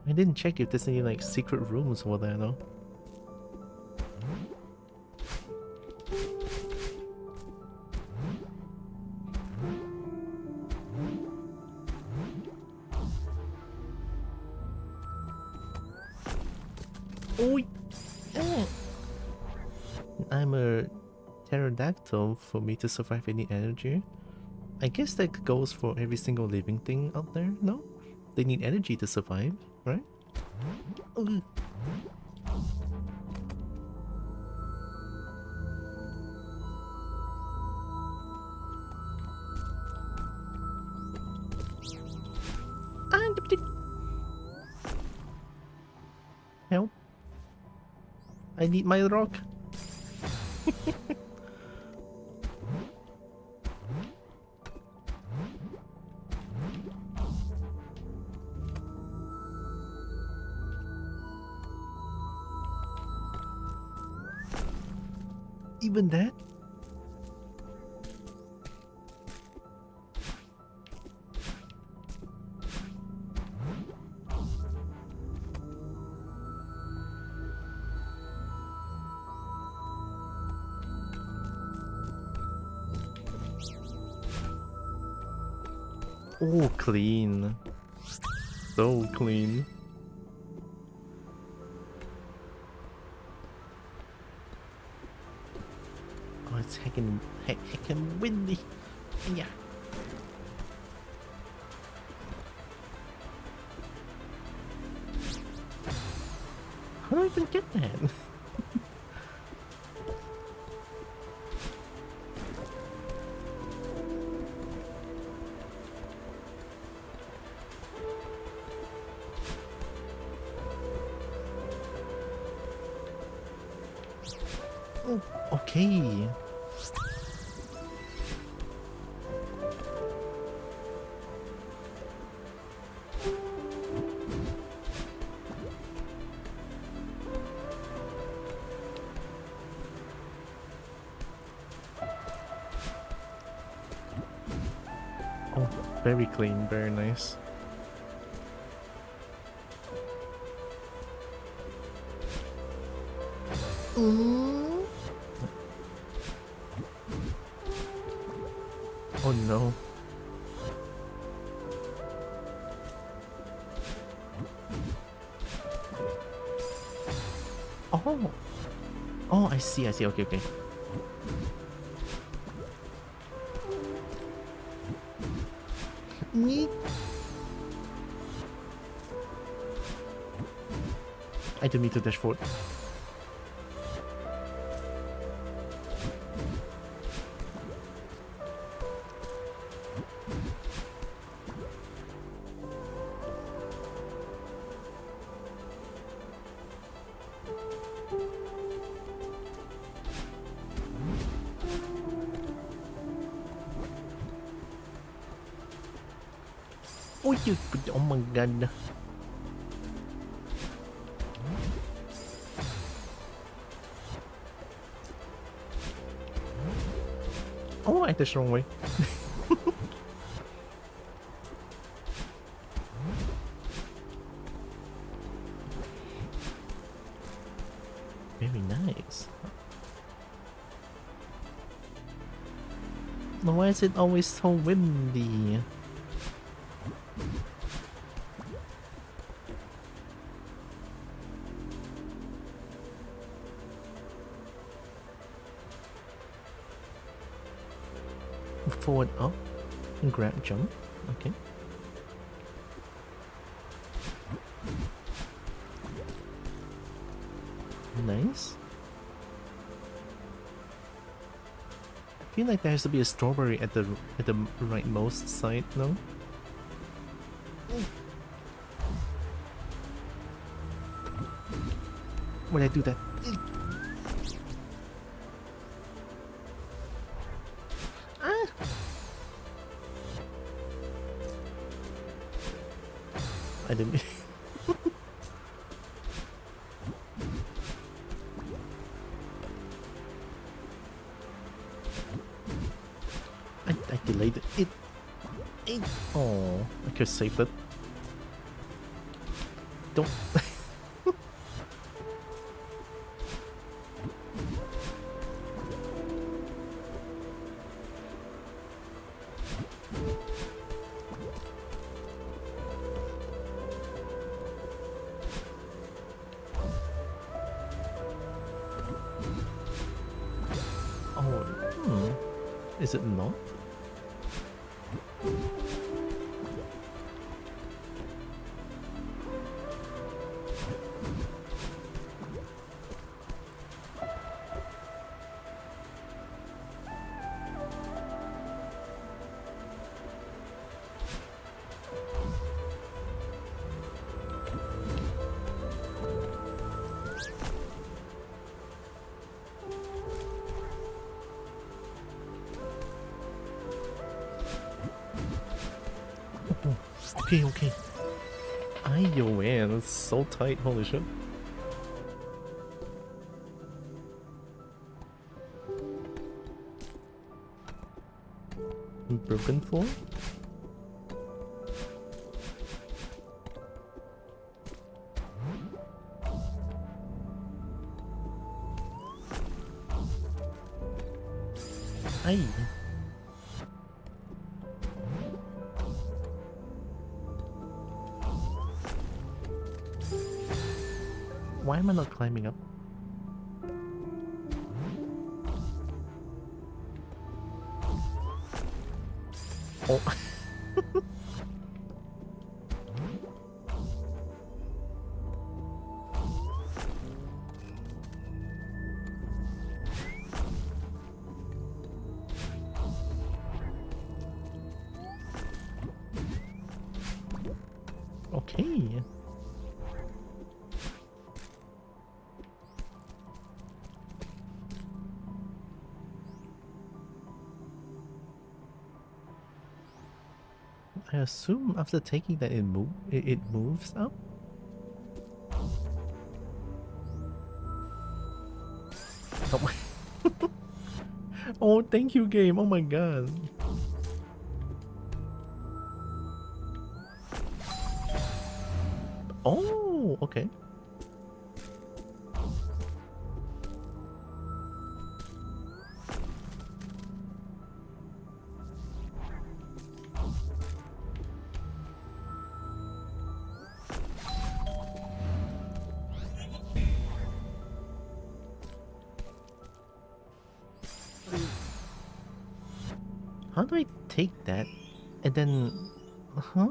I didn't check if there's any like secret rooms over there though. Oi! I'm a pterodactyl for me to survive any energy. I guess that goes for every single living thing out there, no? They need energy to survive, right? Ugh. Help. I need my rock. Even that? Oh, clean. So clean. Oh, it's heckin' windy. Yeah. How do I even get that? Oh, okay. Oh, very clean, very nice. Oh no. Oh. Oh, I see, okay, okay. Neat. I didn't mean to dash forward. Oh my god. Oh, I dashed the wrong way. Very nice. Now why is it always so windy? Forward up and grab jump. Okay. Nice. I feel like there has to be a strawberry at the rightmost side, no? When I do that. I didn't. I delayed it. Oh, I could save it. Don't. Is it not? Okay. Yo man, that's so tight, holy shit. Broken floor? Aye. Why am I not climbing up? Oh. Okay. I assume after taking that it moves up? Oh, oh, thank you, game. Oh my god. Oh, okay. How do I take that and then... Huh?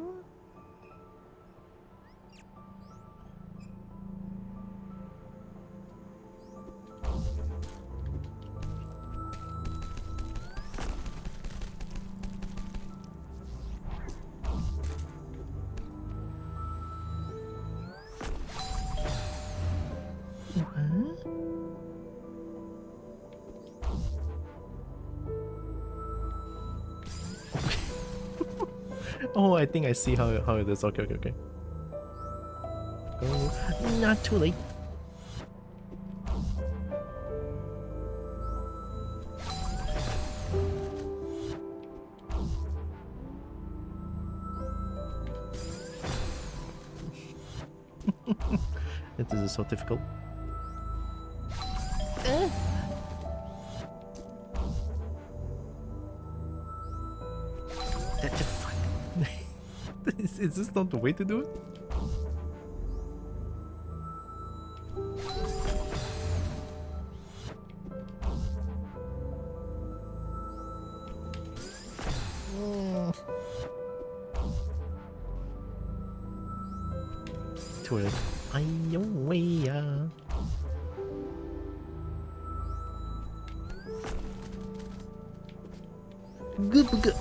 What? Oh, I think I see how it is. Okay, okay, okay. Oh, not too late. This is so difficult. That the fuck? Is this not the way to do it? To it. Ay-yo-way-ya. Good, good.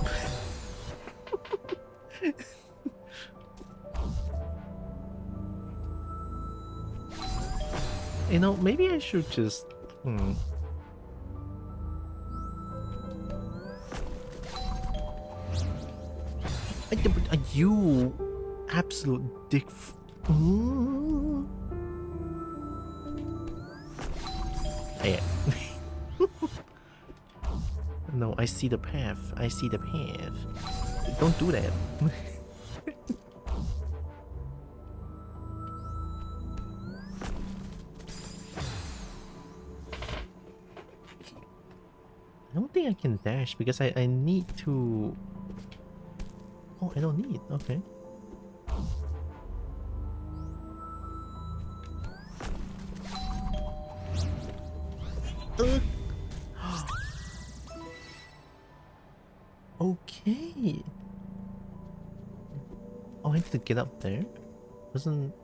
You know, maybe I should just... You absolute dick... Yeah. No, I see the path. I see the path. Don't do that. I don't think I can dash because I need to... Oh, I don't need. Okay. Okay. Oh, I need to get up there? Wasn't...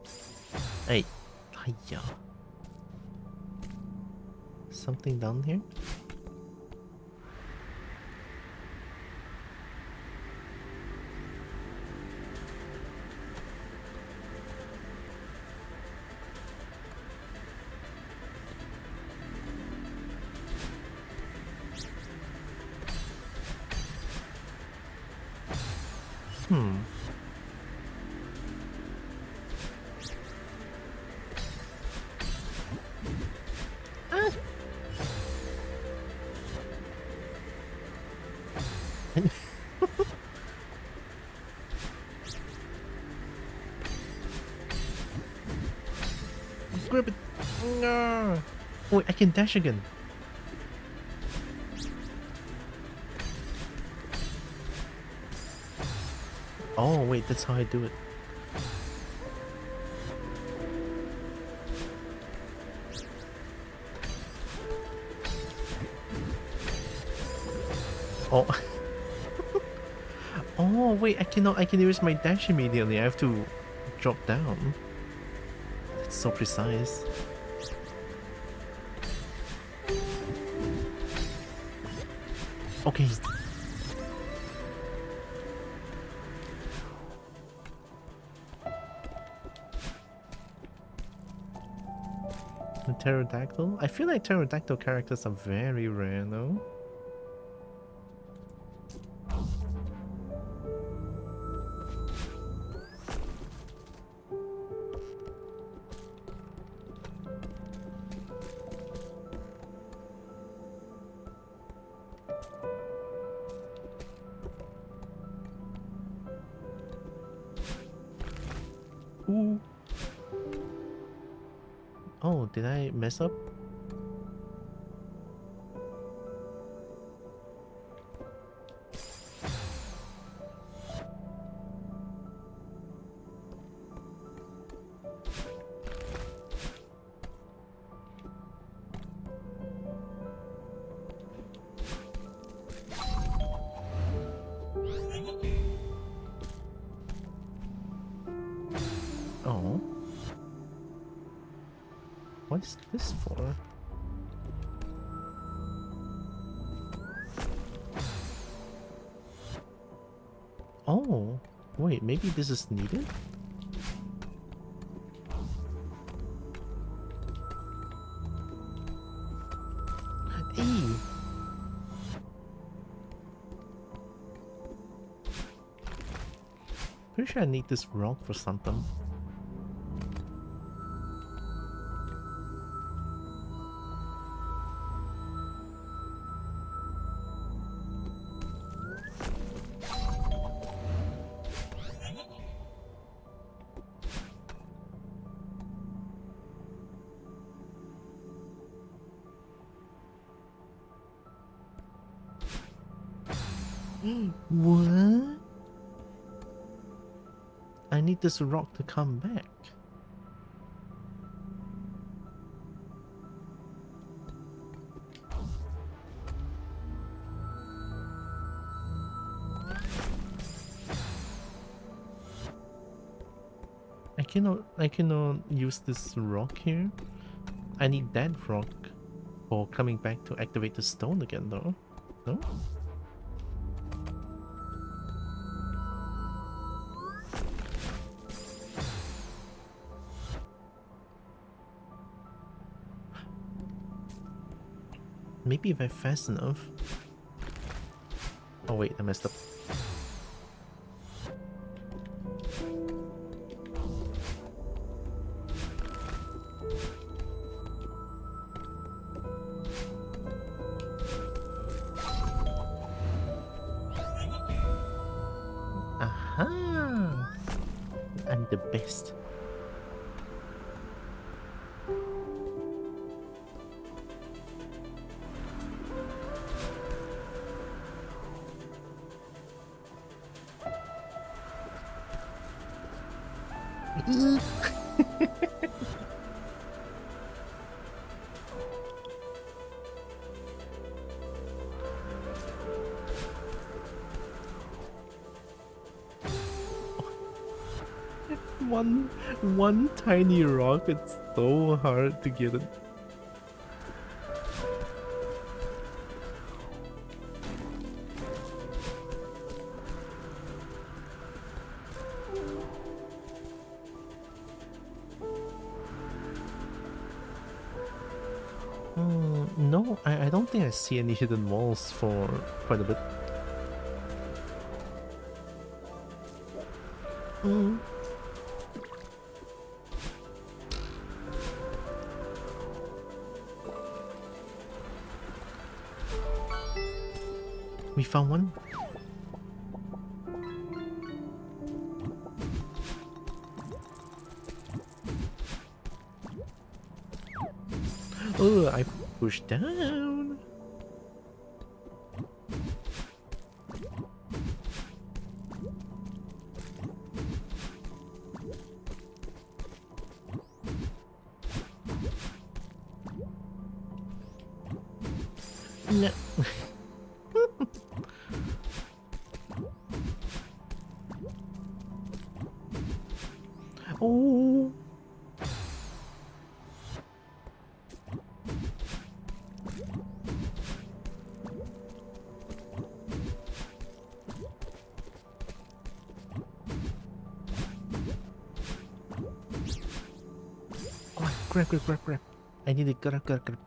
Hey. Hiya. Something down here? Grab it! No. Wait, I can dash again. Oh wait, that's how I do it. Oh. Oh wait, I can use my dash immediately. I have to drop down. It's so precise. Okay. The pterodactyl? I feel like pterodactyl characters are very rare though. Ooh. Oh, did I mess up? Oh. What is this for? Oh, wait, maybe this is needed? Hey! Pretty sure I need this rock for something. What? I need this rock to come back. I cannot use this rock here. I need that rock for coming back to activate the stone again though. No? Maybe if I fast enough. Oh wait, I messed up. Aha! I'm the best. One tiny rock, it's so hard to get it. No, I don't think I see any hidden walls for quite a bit. We found one. Oh, I pushed down. No. Grab. I need it. Grab.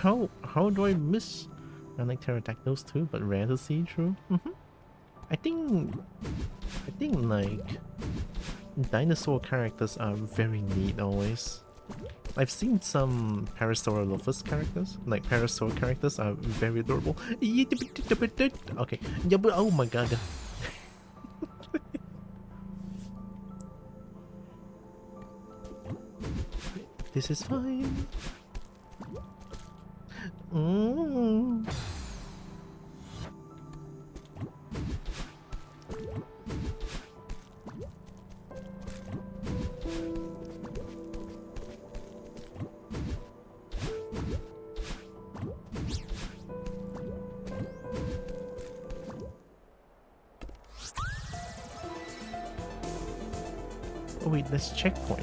Oh, how do I miss? I like pterodactyls too, but rare to see. True. I think like dinosaur characters are very neat always. I've seen some Parasaurolophus characters, like Parasaur characters are very adorable. Okay, yeah, but oh my god. This is fine. Oh wait, that's checkpoint.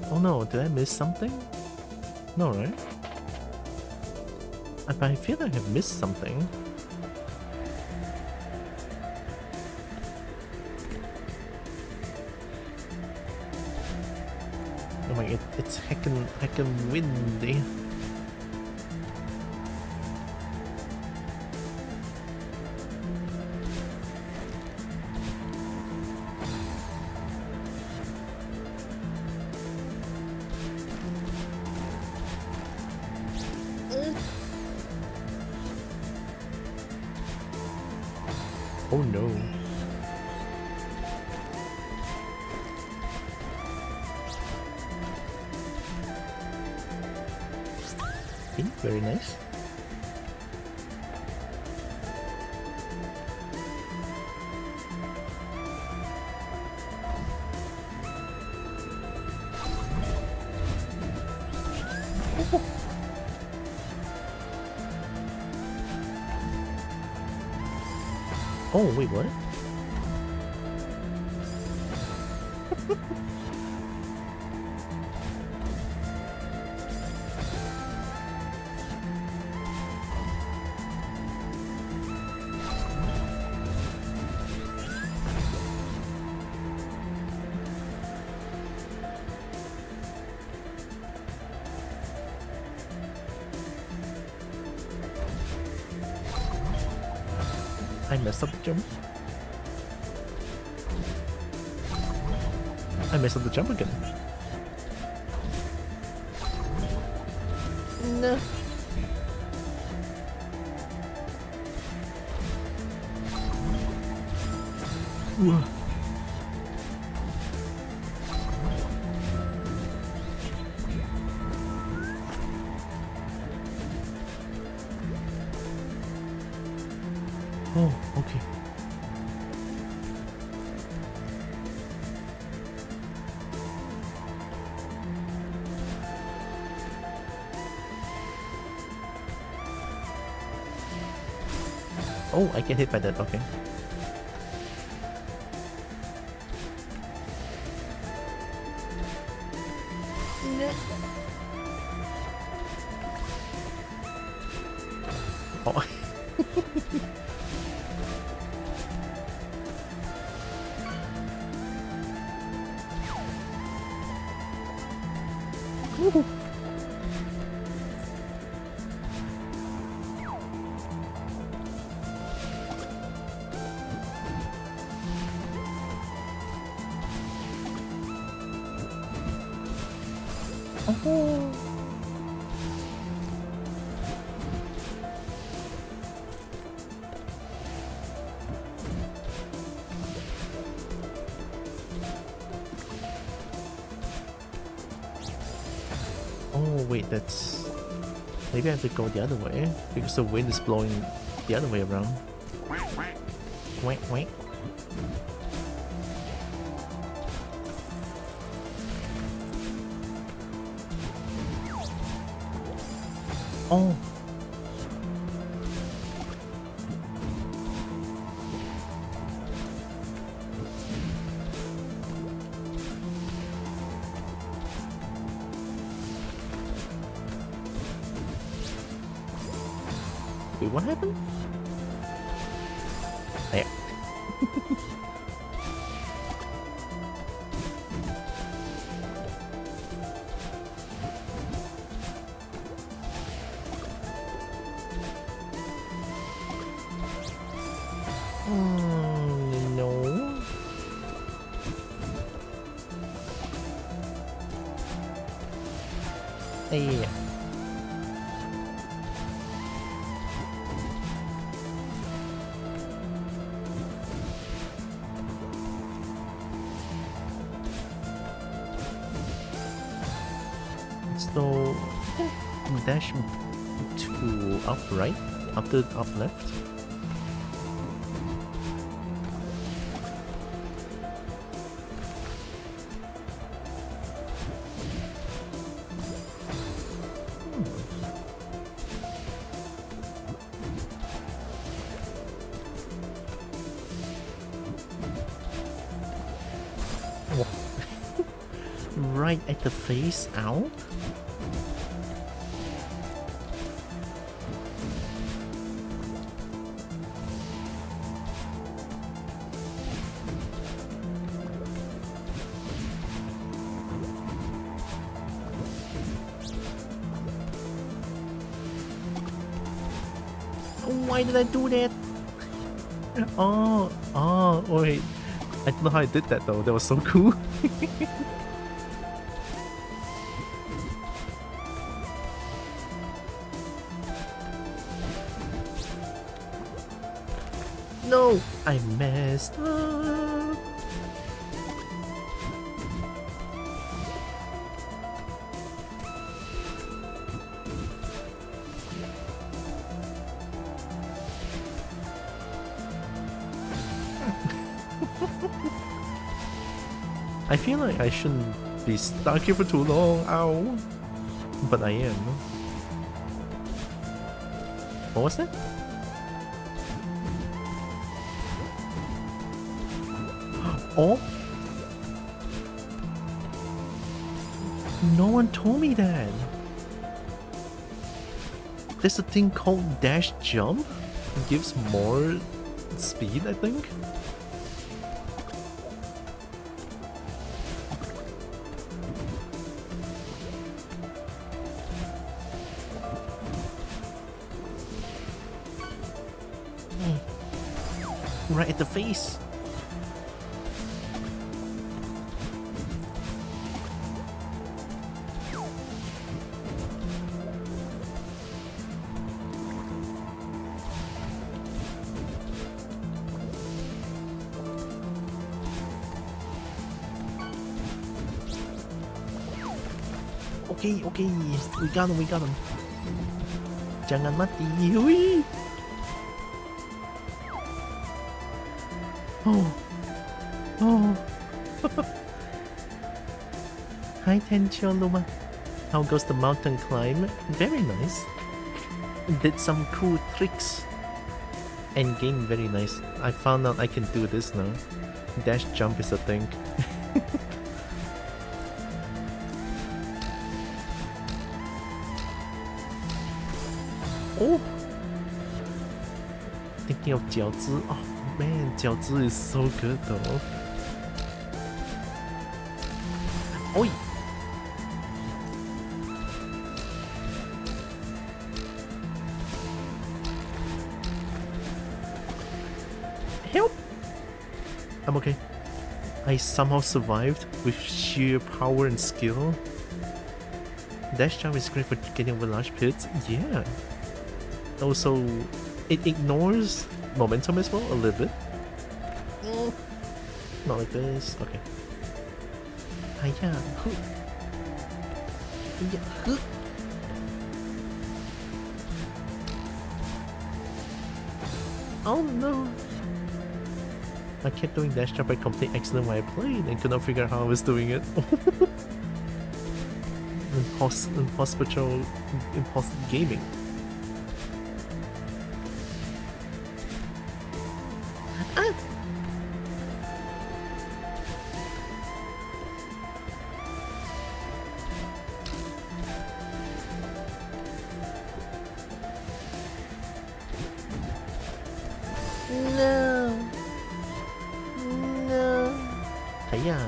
Oh no, did I miss something? No, right? But I feel like I have missed something. Oh my, it's heckin' windy. Oh no. Okay, very nice. Oh, wait, what? I messed up the jump. I messed up the jump again. No. Whoa. Oh, okay. Oh, I get hit by that, okay. Oh. Oh. Oh wait, that's... Maybe I have to go the other way, because the wind is blowing the other way around. Wait. Oh. Wait, what happened? There. No. Yeah. So dash to up right after up left. Right at the face out? Why did I do that? Oh, wait. I don't know how I did that though. That was so cool. No, I messed up. I feel like I shouldn't be stuck here for too long, ow. But I am. What was that? Oh? No one told me that. There's a thing called dash jump. It gives more speed, I think. Right at the face. Okay, we got him. Jangan mati, hui. Oh. Hi Tencho Luma. How goes the mountain climb? Very nice. Did some cool tricks. And game very nice. I found out I can do this now. Dash jump is a thing. Oh! Thinking of 饺子. Oh man, 饺子 is so good though. Oi! Help! I'm okay. I somehow survived with sheer power and skill. Dash jump is great for getting over large pits. Yeah. Also, it ignores momentum as well, a little bit. Not like this. Okay. Hiya. Hiya. Oh no. I kept doing dash jump by complete accident while I played and could not figure out how I was doing it. Impossible gaming. No. No. Hiya.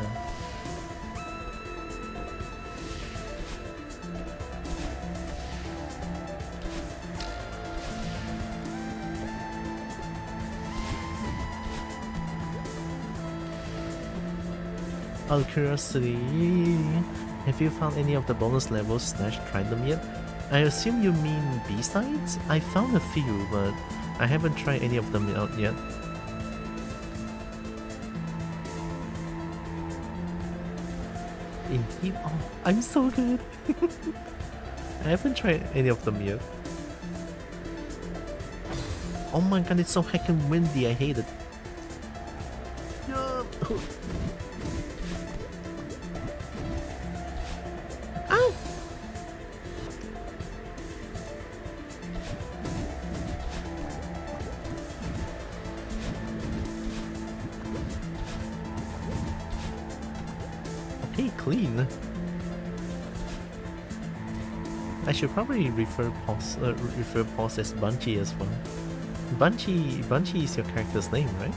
Out of curiosity, have you found any of the bonus levels / tried them yet? I assume you mean B-sides? I found a few, but I haven't tried any of them out yet. Indeed. Oh, I'm so good. I haven't tried any of them yet. Oh my god, it's so heckin' windy. I hate it. No. Ow! Okay, clean. I should probably refer Pulse as Bunchy as well. Bunchy is your character's name, right?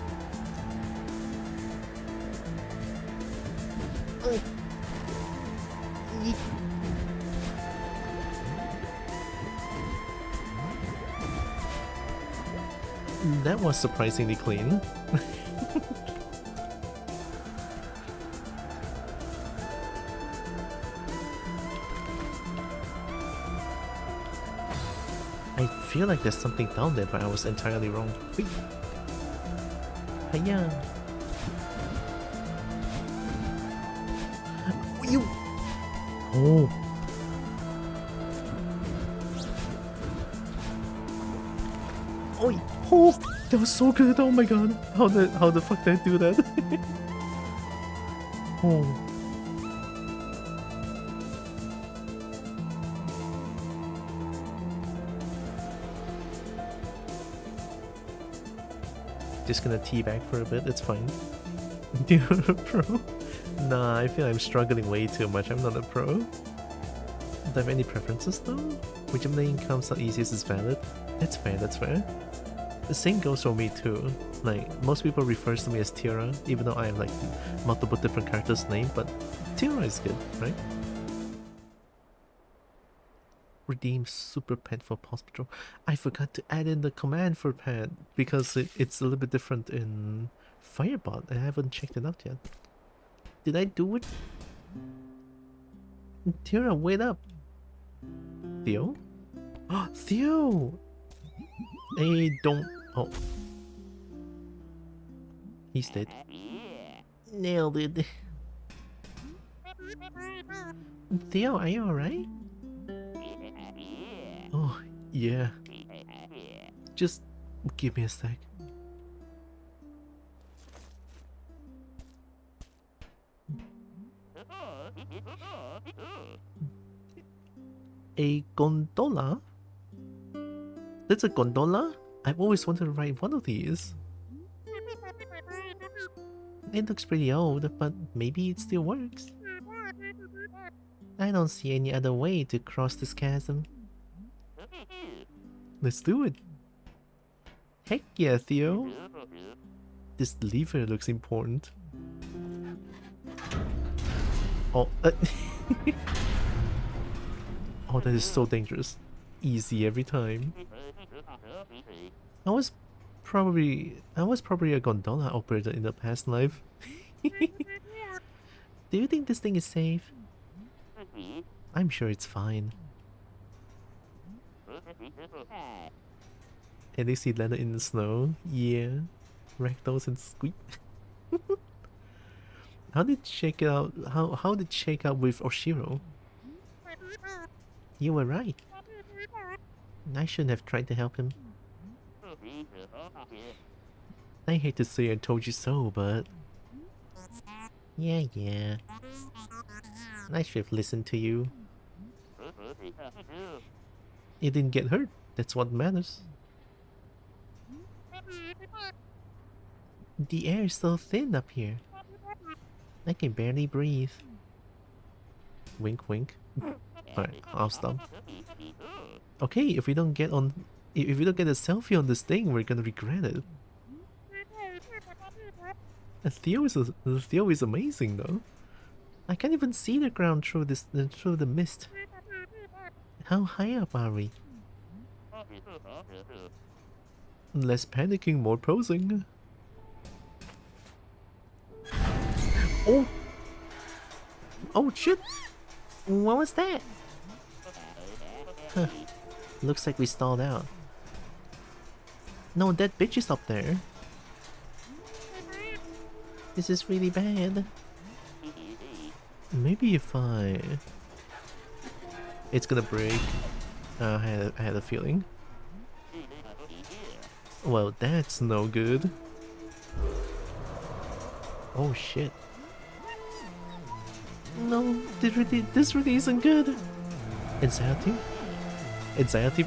That was surprisingly clean. I feel like there's something down there, but I was entirely wrong. Whee! Hiya! You! Oh! Oh! Oh! That was so good! Oh my god! How the fuck did I do that? Oh! Just gonna teabag for a bit, it's fine. You're a pro? Nah, I feel I'm struggling way too much, I'm not a pro. Do I have any preferences though? Which of the lane comes out easiest is valid? That's fair, that's fair. The same goes for me too. Like, most people refer to me as Tira, even though I have like multiple different characters' names, but Tira is good, right? Redeem super pet for Pulse Patrol. I forgot to add in the command for pet because it's a little bit different in Firebot. I haven't checked it out yet. Did I do it? Tira, wait up. Theo? Oh, Theo! Hey, don't. Oh. He's dead. Nailed it. Theo, are you alright? Oh, yeah. Just give me a sec. A gondola? That's a gondola? I've always wanted to ride one of these. It looks pretty old, but maybe it still works. I don't see any other way to cross this chasm. Let's do it. Heck yeah, Theo. This lever looks important. Oh, oh, that is so dangerous. Easy every time. I was probably a gondola operator in the past life. Do you think this thing is safe? I'm sure it's fine. At least he landed in the snow. Yeah. Ragdolls and squeak. How did it shake out? How did it shake out with Oshiro? You were right. I shouldn't have tried to help him. I hate to say I told you so, but... Yeah. I should have listened to you. You didn't get hurt. That's what matters. The air is so thin up here. I can barely breathe. Wink wink. Alright, I'll stop. Okay, if we don't get a selfie on this thing, we're gonna regret it. Theo is amazing though. I can't even see the ground through the mist. How high up are we? Less panicking, more posing. Oh! Oh shit! What was that? Huh. Looks like we stalled out. No, that bitch is up there. This is really bad. Maybe if I... It's gonna break. I had a feeling. Well, that's no good. Oh shit. No, this really isn't good. Anxiety? Anxiety?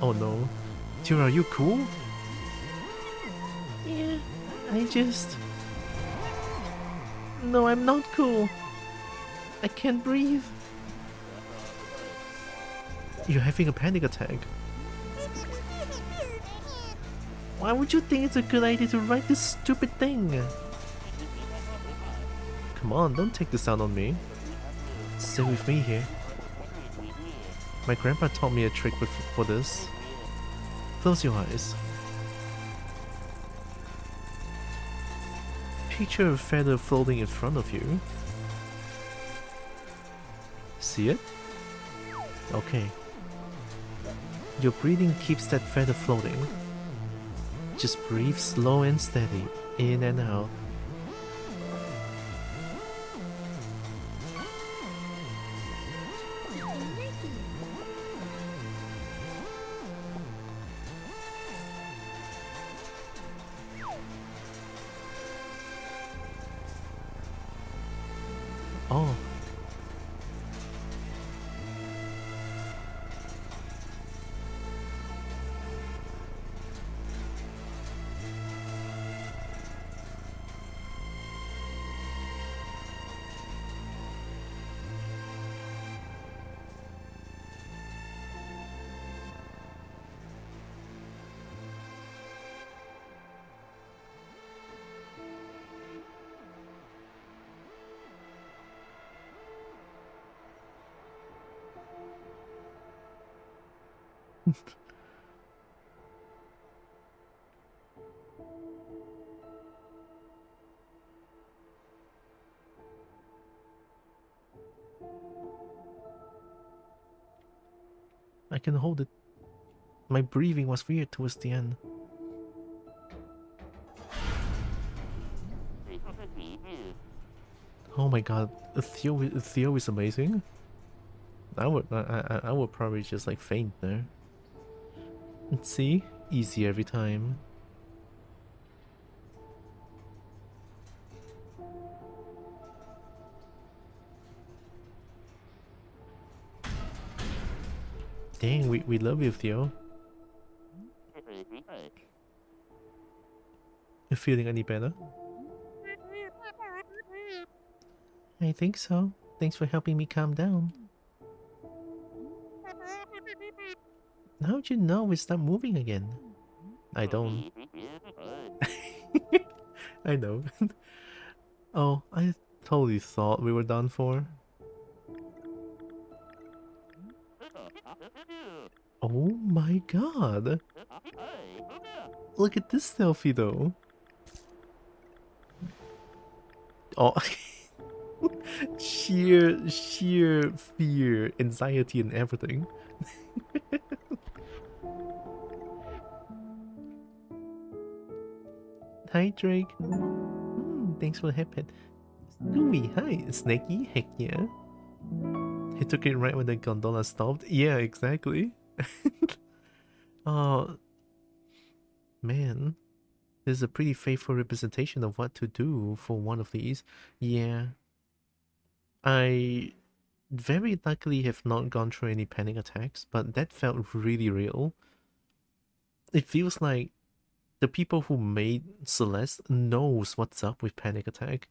Oh no. Tira, are you cool? Yeah, I just... No, I'm not cool. I can't breathe. You're having a panic attack. Why would you think it's a good idea to write this stupid thing? Come on, don't take this out on me. Stay with me here. My grandpa taught me a trick for this. Close your eyes. Picture a feather floating in front of you. See it? Okay. Your breathing keeps that feather floating. Just breathe slow and steady, in and out. Oh. I can hold it. My breathing was weird towards the end. Oh my god, Theo is amazing. I would probably just like faint there. And see, easy every time. Dang, we love you, Theo. You feeling any better? I think so. Thanks for helping me calm down. How'd you know we stopped moving again? I don't. I know. Oh, I totally thought we were done for. Oh my god. Look at this selfie though. Oh. sheer fear, anxiety and everything. Hi Drake. Thanks for the headpad. Gooey, hi. Snaky, heck yeah. He took it right when the gondola stopped. Yeah, exactly. Oh, man. This is a pretty faithful representation of what to do for one of these. Yeah. I very luckily have not gone through any panic attacks, but that felt really real. It feels like the people who made Celeste knows what's up with panic attack.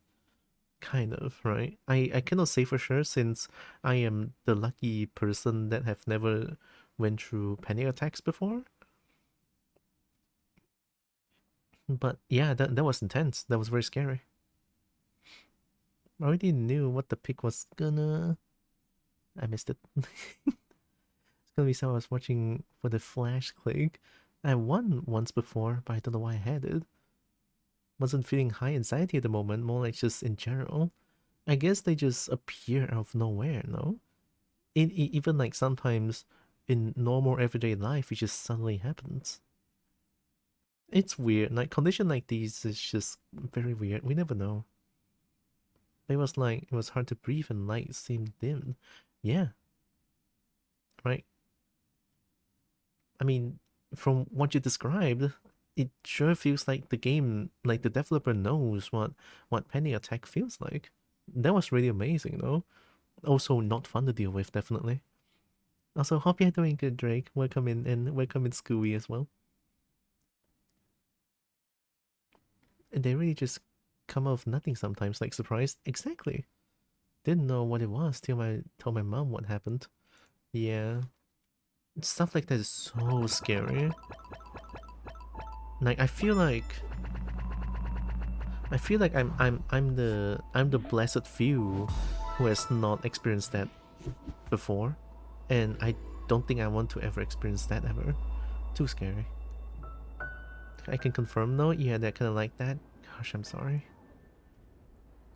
Kind of, right? I cannot say for sure since I am the lucky person that have never went through panic attacks before. But yeah, that was intense. That was very scary. I already knew what the pick was gonna... I missed it. It's gonna be so I was watching for the flash click. I won once before, but I don't know why I had it. Wasn't feeling high anxiety at the moment, more like just in general. I guess they just appear out of nowhere, no? Even like sometimes in normal everyday life, it just suddenly happens. It's weird. Like condition like these is just very weird. We never know. It was like it was hard to breathe and light seemed dim. Yeah. Right. I mean, from what you described, it sure feels like the game, like the developer knows what panic attack feels like. That was really amazing, though. Also, not fun to deal with, definitely. Also, hope you're doing good, Drake. Welcome in, and welcome in, Scooby as well. And they really just come out of nothing sometimes, like surprised. Exactly. Didn't know what it was till I told my mom what happened. Yeah. Stuff like that is so scary. Like I feel like I'm the blessed few who has not experienced that before, and I don't think I want to ever experience that ever. Too scary. I can confirm though. Yeah, they're kind of like that. Gosh, I'm sorry.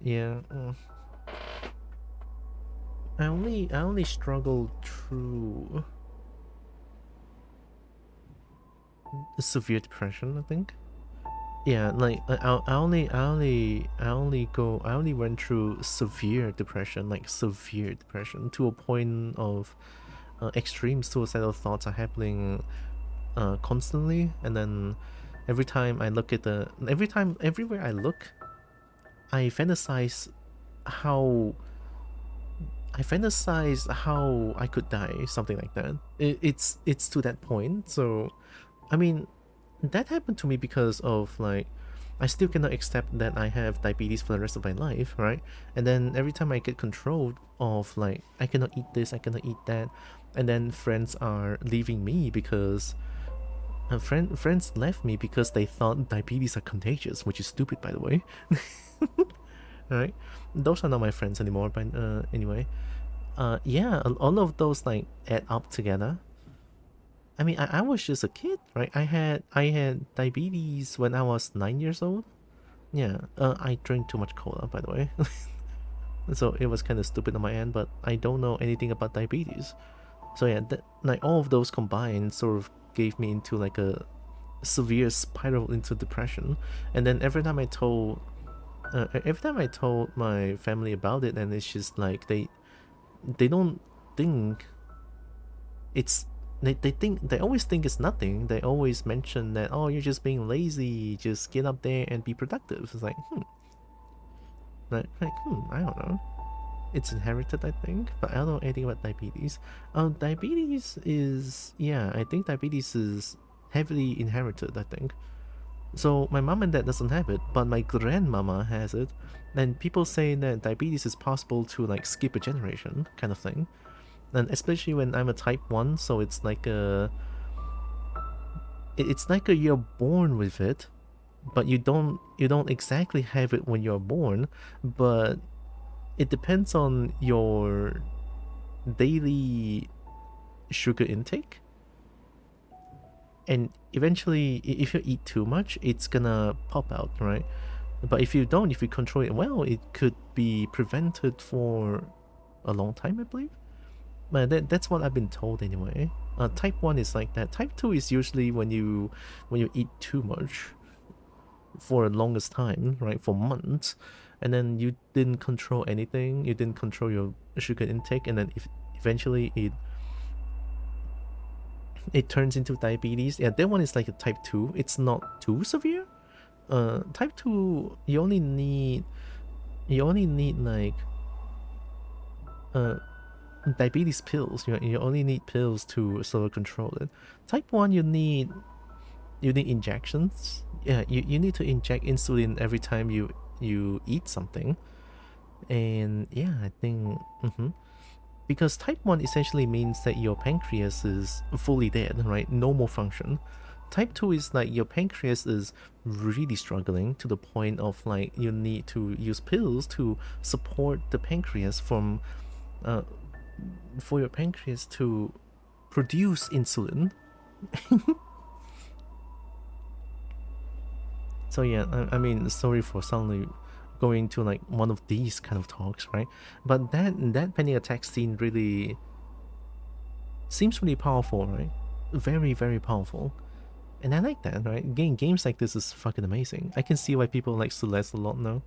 Yeah. I only struggled through severe depression, I think. Yeah, like I only went through severe depression, like severe depression, to a point of extreme suicidal thoughts are happening constantly, and then everywhere I look, I fantasize how I could die, something like that. It's to that point. So I mean, that happened to me because of like I still cannot accept that I have diabetes for the rest of my life, right? And then every time I get controlled of like I cannot eat this, I cannot eat that, and then friends are leaving me because friends left me because they thought diabetes are contagious, which is stupid, by the way. Right? Those are not my friends anymore, but anyway. Yeah, all of those like add up together. I mean, I was just a kid, right? I had diabetes when I was 9 years old. Yeah, I drank too much cola, by the way. So it was kind of stupid on my end, but I don't know anything about diabetes. So yeah, like all of those combined sort of gave me into like a severe spiral into depression. And then every time I told my family about it, and it's just like they don't think it's they always think it's nothing. They always mention that, oh, you're just being lazy, just get up there and be productive. It's like I don't know. It's inherited, I think, but I don't know anything about diabetes. Diabetes is, yeah, I think diabetes is heavily inherited, I think. So my mom and dad doesn't have it, but my grandmama has it. And people say that diabetes is possible to like skip a generation, kind of thing. And especially when I'm a type 1, so it's like you're born with it, but you don't exactly have it when you're born, but it depends on your daily sugar intake. And eventually, if you eat too much, it's gonna pop out, right? But if you control it well, it could be prevented for a long time, I believe. But that's what I've been told anyway. Type 1 is like that. Type 2 is usually when you eat too much for the longest time, right? For months, and then you didn't control anything. You didn't control your sugar intake, and then eventually it turns into diabetes. Yeah, that one is like a type 2. It's not too severe. Type 2, you only need like diabetes pills. You only need pills to sort of control it. Type 1, you need injections. Yeah, you need to inject insulin every time you eat something. And yeah, I think because type 1 essentially means that your pancreas is fully dead, right? No more function. Type 2 is like your pancreas is really struggling to the point of like you need to use pills to support the pancreas from for your pancreas to produce insulin. So yeah, I mean, sorry for suddenly going to like one of these kind of talks, right? But that panic attack scene really seems really powerful, right? Very, very powerful. And I like that, right? Games like this is fucking amazing. I can see why people like Celeste a lot now.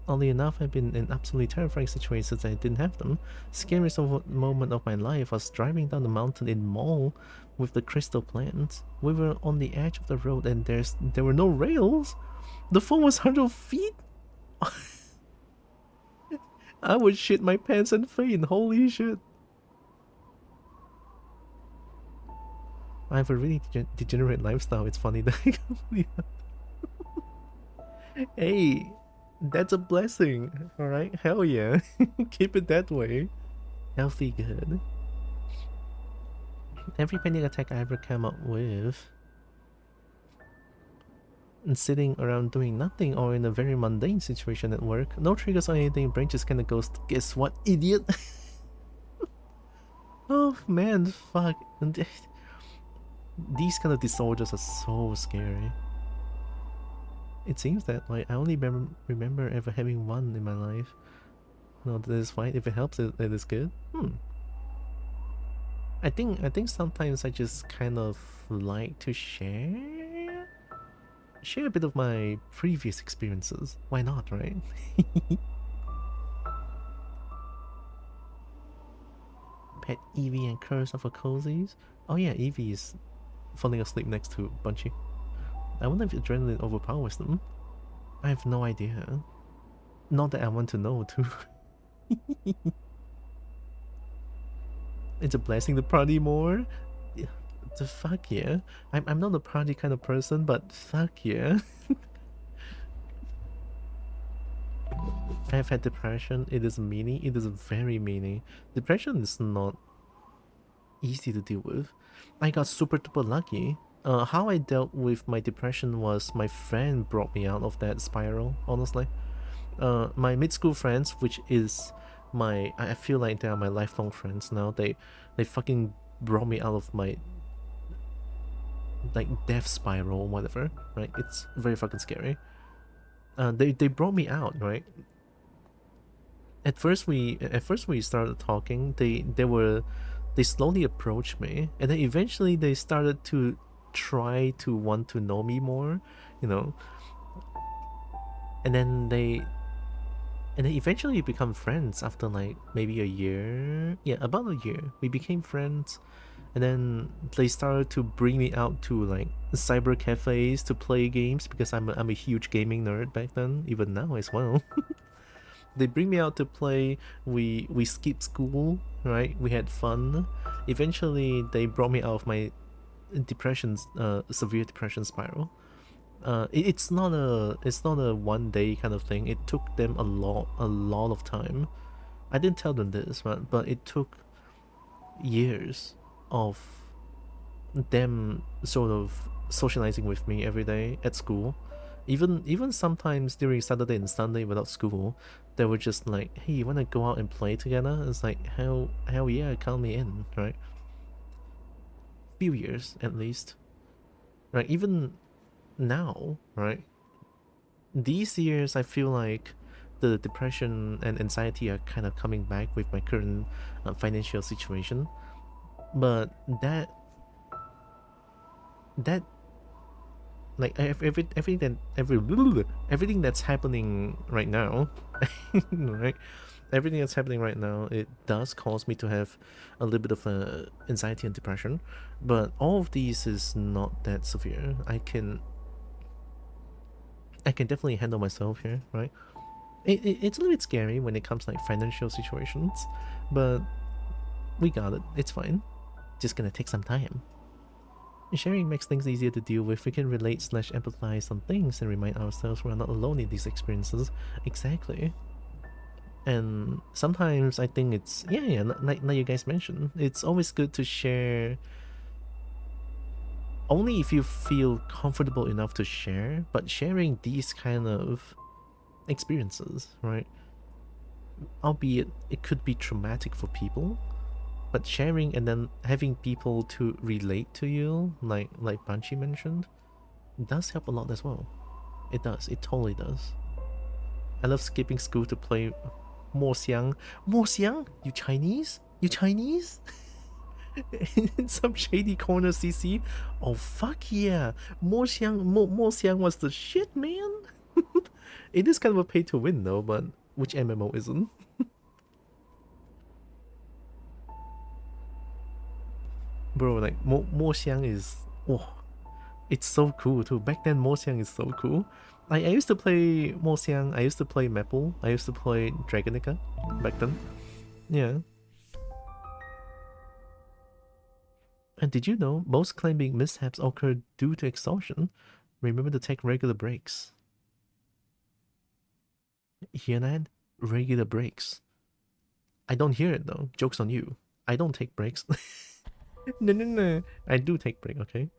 Oddly enough, I've been in absolutely terrifying situations I didn't have them. Scariest moment of my life was driving down the mountain in Mall with the crystal plants. We were on the edge of the road and there were no rails. The phone was 100 feet. I would shit my pants and faint. Holy shit. I have a really degenerate lifestyle. It's funny that I can't believe that. Hey, that's a blessing. Alright, hell yeah. Keep it that way. Healthy good. Every panic attack I ever come up with, and sitting around doing nothing or in a very mundane situation at work, no triggers or anything, brain just kinda goes, guess what, idiot? Oh man, fuck. These kind of disorders are so scary. It seems that like I only remember ever having one in my life. No, that is fine. If it helps, it is good. I think sometimes I just kind of like to share a bit of my previous experiences. Why not, right? Pet Evie and Curse of a Cozies. Oh yeah, Evie is falling asleep next to Bunchy. I wonder if adrenaline overpowers them. I have no idea. Not that I want to know too. It's a blessing to party more. Yeah, the fuck yeah. I'm not a party kind of person, but fuck yeah. I've had depression. It is meanie. It is very meanie. Depression is not easy to deal with. I got super duper lucky. How I dealt with my depression was my friend brought me out of that spiral, honestly. My mid-school friends, which is I feel like they are my lifelong friends now. They fucking brought me out of my like death spiral or whatever, right? It's very fucking scary. They brought me out, right? At first we started talking. They slowly approached me, and then eventually they started to try to want to know me more, you know. And then eventually we become friends after like maybe a year. Yeah, about a year. We became friends. And then they started to bring me out to like cyber cafes to play games because I'm a huge gaming nerd back then, even now as well. They bring me out to play. We skipped school, right? We had fun. Eventually they brought me out of my severe depression spiral. It's not a one day kind of thing. It took them a lot of time. I didn't tell them this, right? But it took years of them sort of socializing with me every day at school. Even sometimes during Saturday and Sunday without school, they were just like, hey, you wanna go out and play together? It's like, hell yeah, count me in, right? Few years at least. Right, even now, right? These years I feel like the depression and anxiety are kind of coming back with my current financial situation. But that like everything that's happening right now, right? Everything that's happening right now, it does cause me to have a little bit of anxiety and depression, but all of these is not that severe. I can definitely handle myself here, right? It's a little bit scary when it comes to like financial situations, but we got it. It's fine. Just gonna take some time. Sharing makes things easier to deal with. We can relate / empathize on things and remind ourselves we're not alone in these experiences. Exactly. And sometimes I think it's like you guys mentioned, it's always good to share Only if you feel comfortable enough to share, but sharing these kind of experiences, right? Albeit it could be traumatic for people, but sharing and then having people to relate to you, like Banshee mentioned, does help a lot as well. It does. It totally does. I love skipping school to play Mo Xiang. Mo Xiang? You Chinese? You Chinese? In some shady corner CC? Oh fuck yeah! Mo Xiang was the shit, man! It is kind of a pay to win though, but which MMO isn't? Bro, like Mo Xiang is... Oh, it's so cool too. Back then Mo Xiang is so cool. I used to play Mo Xiang, I used to play Maple, I used to play Dragonica back then. Yeah. And did you know most climbing mishaps occur due to exhaustion? Remember to take regular breaks. Hear that? Regular breaks. I don't hear it though. Joke's on you. I don't take breaks. No. I do take break, okay?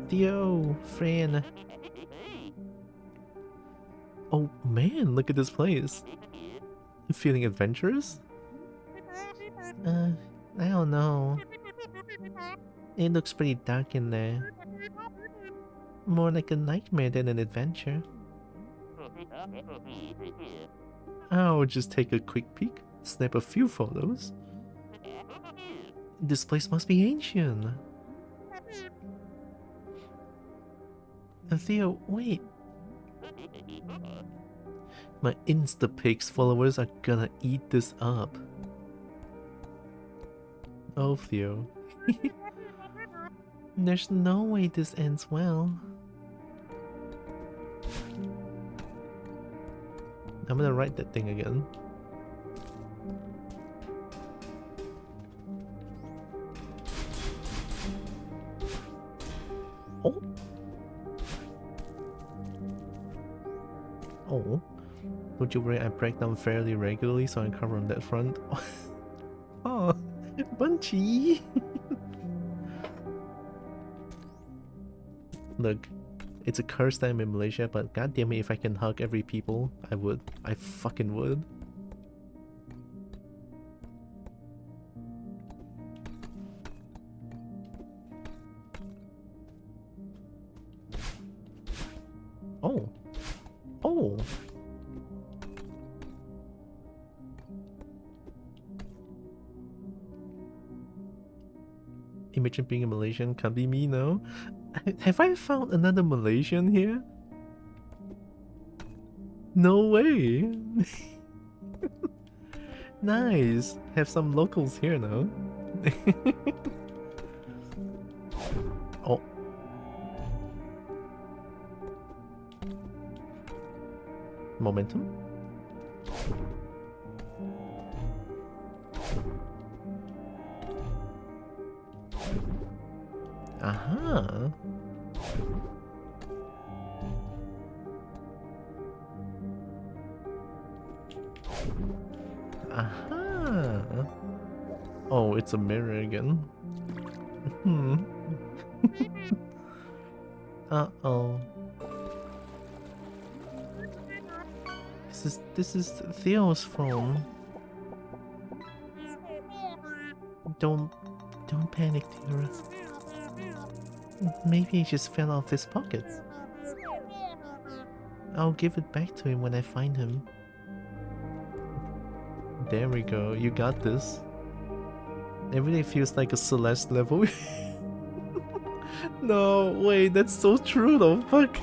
Theo, Fran. Oh man, look at this place. Feeling adventurous? I don't know. It looks pretty dark in there. More like a nightmare than an adventure. I'll just take a quick peek, snap a few photos. This place must be ancient. Theo, wait. My Instapics followers are gonna eat this up. Oh, Theo. There's no way this ends well. I'm gonna write that thing again. Oh. Oh. Don't you worry, I break down fairly regularly so I cover on that front. Oh, Bunchy! Look, it's a curse that I'm in Malaysia, but goddamn it, if I can hug every people, I would. I fucking would. Oh. Oh. Imagine being a Malaysian, can't be me now. Have I found another Malaysian here? No way! Nice! Have some locals here now. Oh. Momentum? Aha! Aha! Oh, it's a mirror again. Hmm. Uh-oh. This is Theo's phone. Don't panic, Theo. Maybe he just fell off his pocket. I'll give it back to him when I find him. There we go, you got this. It really feels like a Celeste level. No, wait, that's so true though, fuck.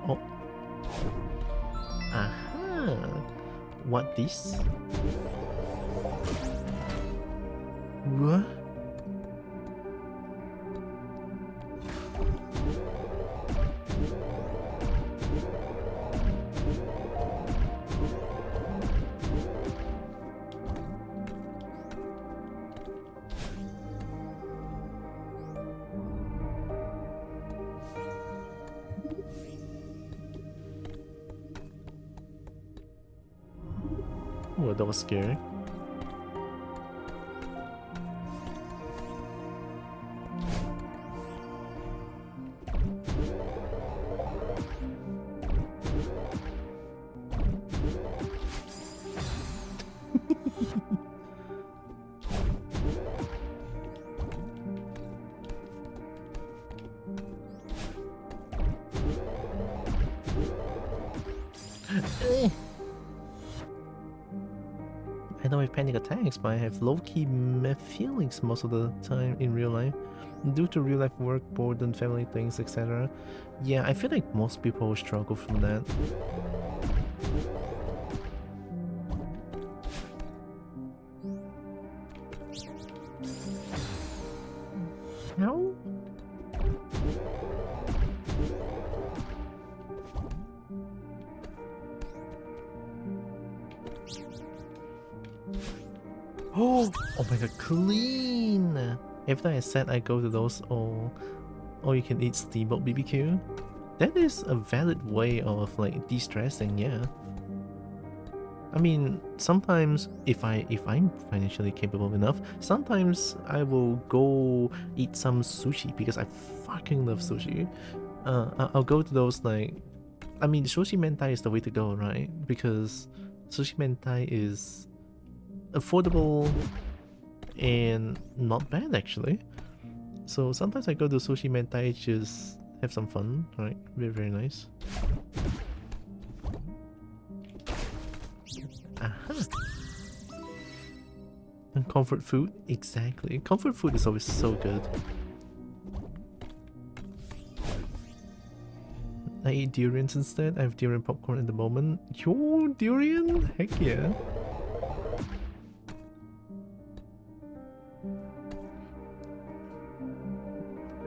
Oh. Aha! What this? What? Oh, that was scary. I don't have panic attacks, but I have low-key feelings most of the time in real life. Due to real-life work, boredom, family things, etc. Yeah, I feel like most people struggle from that. No? Oh my god, clean! Every time I said I go to those all you can eat steamboat BBQ, that is a valid way of like de-stressing, yeah. I mean, sometimes if I'm financially capable enough, sometimes I will go eat some sushi because I fucking love sushi. I'll go to those like, I mean, sushi mentai is the way to go, right? Because sushi mentai is affordable and not bad actually. So sometimes I go to sushi mentai, just have some fun, right? Very, very nice. Aha. And comfort food, exactly. Comfort food is always so good. I eat durians instead. I have durian popcorn at the moment. Yo, durian? Heck yeah.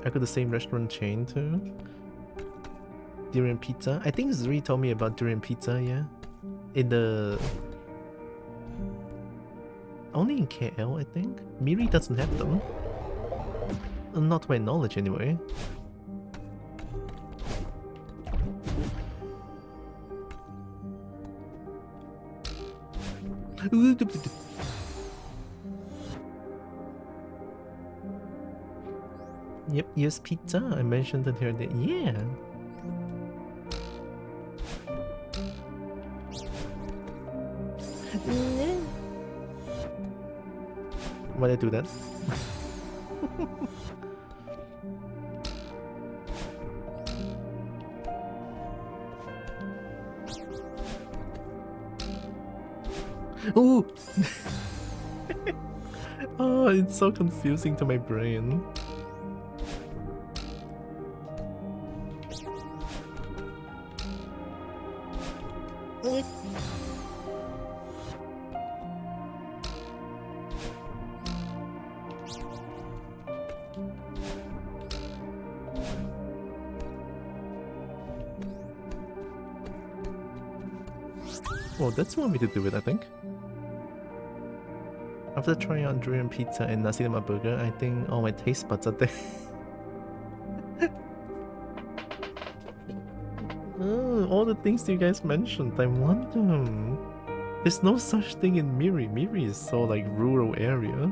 I got the same restaurant chain too. Durian pizza. I think Zuri told me about durian pizza, yeah. In the... Only in KL, I think. Miri doesn't have them. Not to my knowledge anyway. Yep, yes, pizza. I mentioned it here. Yeah. Why'd I do that? Ooh! Oh, it's so confusing to my brain. Well, that's one way to do it, I think. After trying out durian pizza and nasi lemak burger, I think all my taste buds are there. Oh, all the things you guys mentioned, I want them. There's no such thing in Miri. Miri is so like rural area.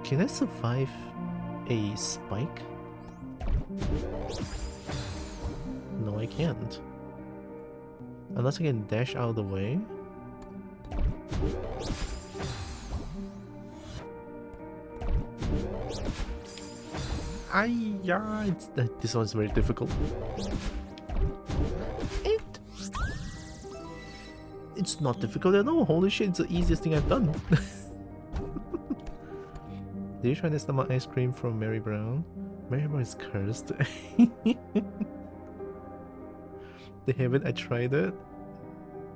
Can I survive a spike? No, I can't. Unless I can dash out of the way. Yeah, this one's very difficult. It's not difficult at all. Holy shit, it's the easiest thing I've done. Did you try this lemon ice cream from Mary Brown? Mary Brown is cursed. They haven't, I tried it.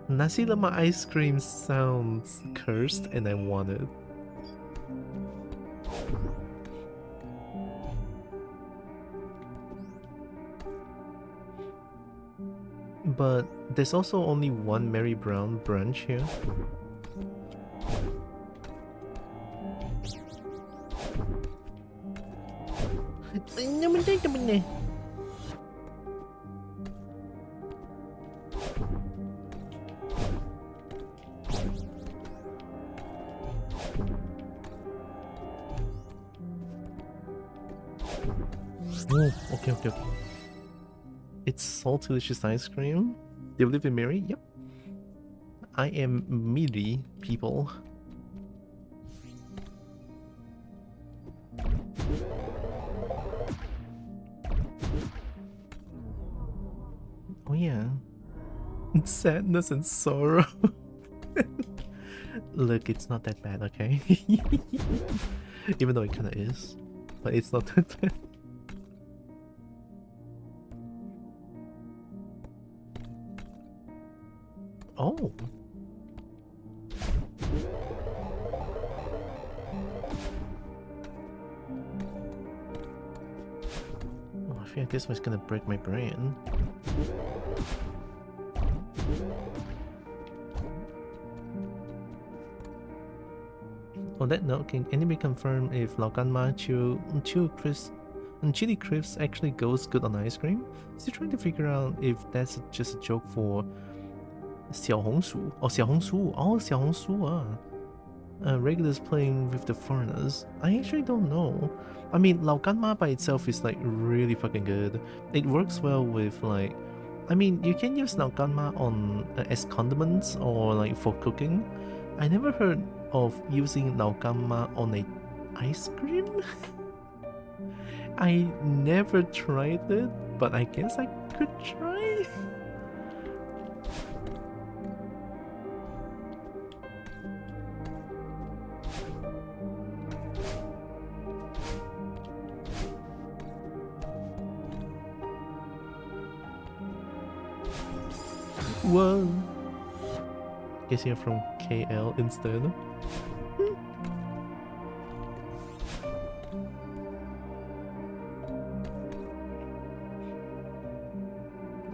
Nasi lemak ice cream sounds cursed and I want it. But there's also only one Mary Brown branch here. Oh, okay. It's salty delicious ice cream. Do you live in Miri? Yep. I am Miri, people. Oh yeah. Sadness and sorrow. Look, it's not that bad, okay? Even though it kinda is. But it's not that bad. Oh. Oh, I feel like this one's gonna break my brain. On that note, can anybody confirm if Laoganma chili crisps actually goes good on ice cream? Still trying to figure out if that's just a joke for 小红书. Oh, 小红书. Oh, 小红书, regulars playing with the foreigners. I actually don't know. I mean, Laoganma by itself is like really fucking good. It works well with like, I mean, you can use Laoganma on as condiments or like for cooking. I never heard of using Laoganma on a ice cream. I never tried it, but I guess I could try. Whoa. Guess you're from KL instead.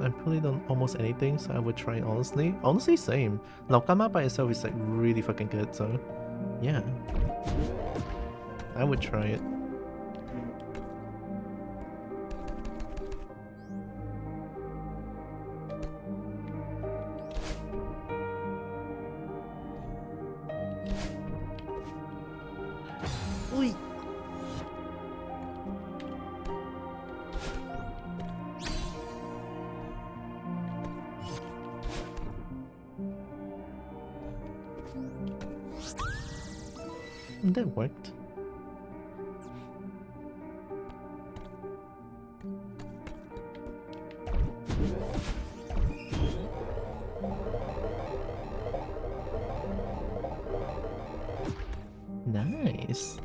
I put it on almost anything, so I would try it honestly. Honestly, same. Laoganma by itself is like really fucking good, so yeah. I would try it. Oi. That worked. Nice.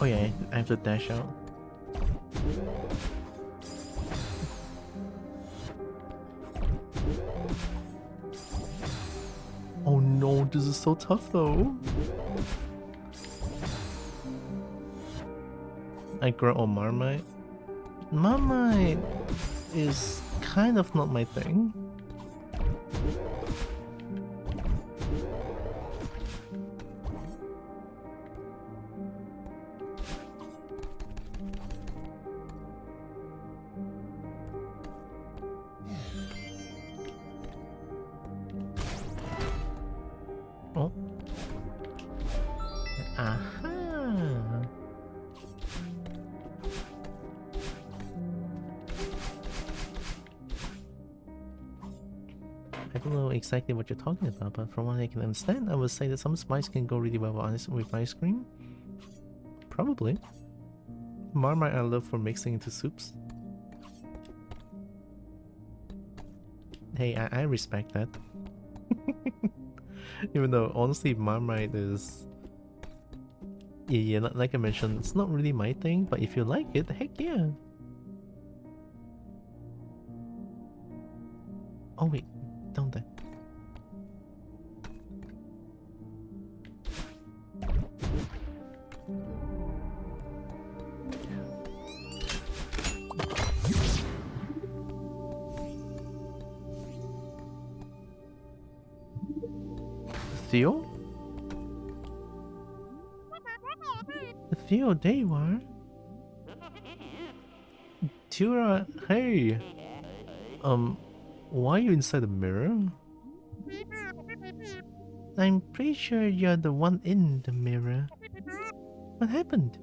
Oh yeah, I have to dash out. Oh no, this is so tough though. I grow on Marmite. Marmite is kind of not my thing. Oh. Aha. I don't know exactly what you're talking about, but from what I can understand, I would say that some spice can go really well with ice cream. Probably. Marmite I love for mixing into soups. Hey, I respect that. Even though honestly Marmite is... Yeah, like I mentioned, it's not really my thing, but if you like it, heck yeah. Oh wait, don't I? Theo? Theo, there you are. Tura, hey. Why are you inside the mirror? I'm pretty sure you're the one in the mirror. What happened?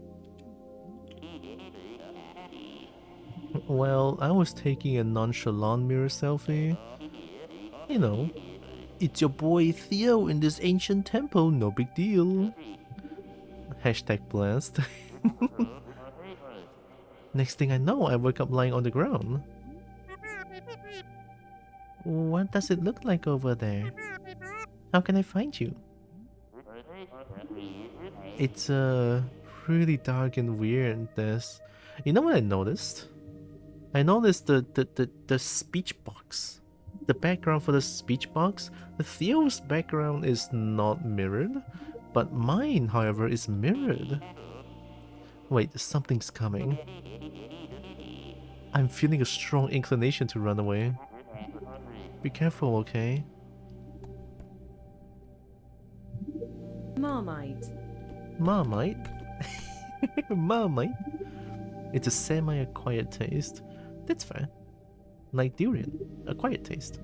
Well, I was taking a nonchalant mirror selfie. You know, it's your boy Theo in this ancient temple, no big deal. Hashtag blessed. Next thing I know, I wake up lying on the ground. What does it look like over there? How can I find you? It's really dark and weird. You know what I noticed? I noticed the speech box. The background for the speech box, the Theo's background is not mirrored, but mine, however, is mirrored. Wait, something's coming. I'm feeling a strong inclination to run away. Be careful, okay? Marmite. Marmite? Marmite? It's a semi-acquired taste. That's fair. Like durian, acquired taste.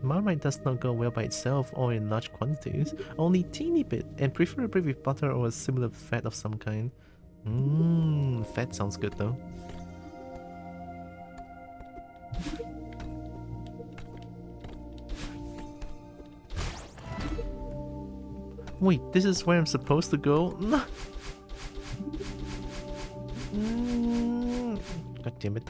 Marmite does not go well by itself or in large quantities, only teeny bit, and preferably with butter or a similar fat of some kind. Fat sounds good though. Wait, this is where I'm supposed to go? No. God damn it.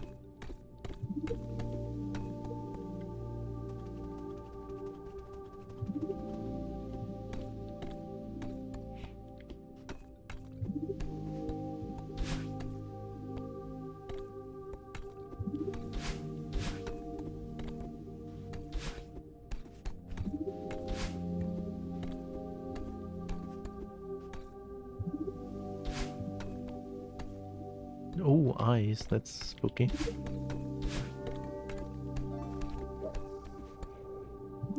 Oh, eyes, that's spooky.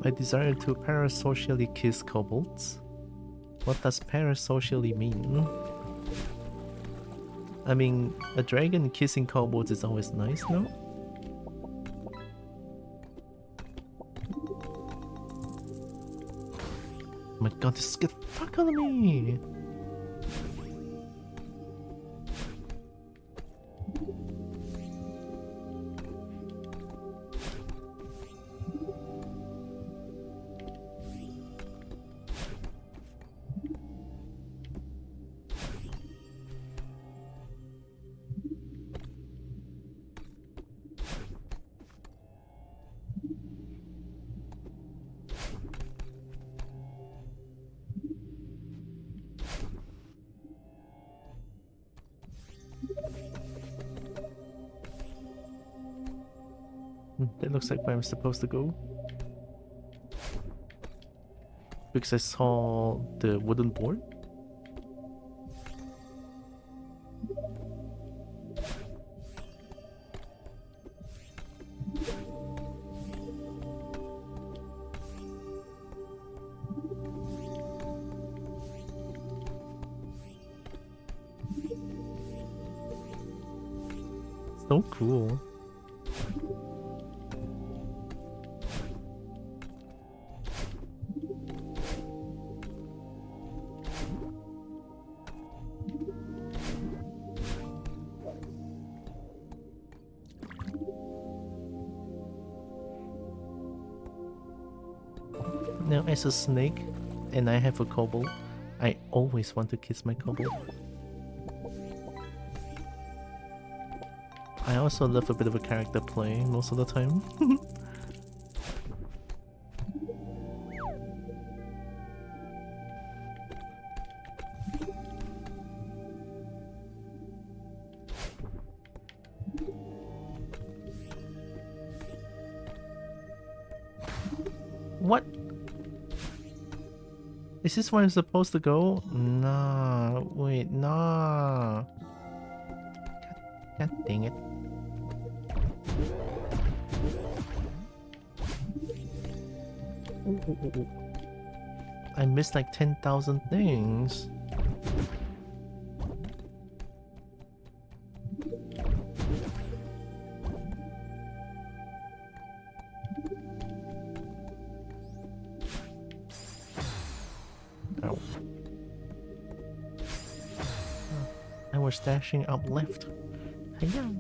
I desire to parasocially kiss kobolds. What does parasocially mean? I mean, a dragon kissing kobolds is always nice, no? Oh my god, this get fuck out of me! That looks like where I'm supposed to go. Because I saw the wooden board. So cool. Now, as a snake, and I have a kobold, I always want to kiss my kobold. I also love a bit of a character play most of the time. What? Is this where I'm supposed to go? Nah, wait, nah. God dang it. Ooh. I missed like 10,000 things. Ow. I was dashing up left. Hiya.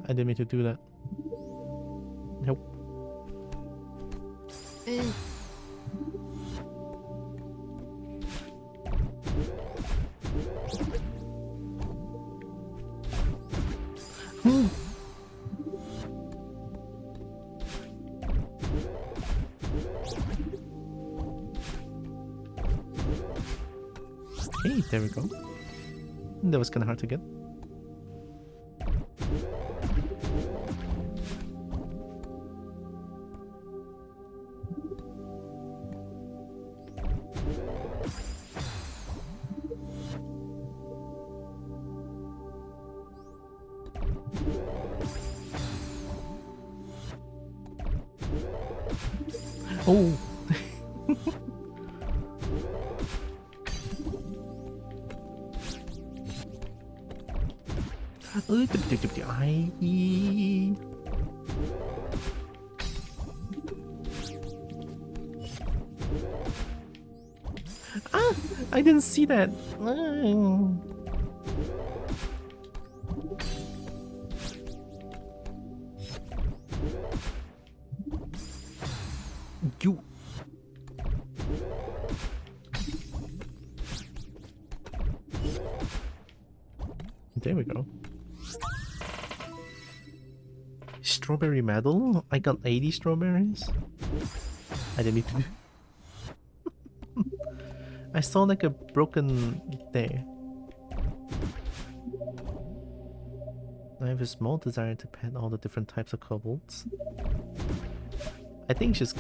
I didn't mean to do that. Nope. Hey, there we go. That was kind of hard to get. Oh! Ah! I didn't see that! You... There we go. Strawberry medal? I got 80 strawberries? I didn't need to do... I saw like a broken there. I have a small desire to pet all the different types of kobolds. I think it's just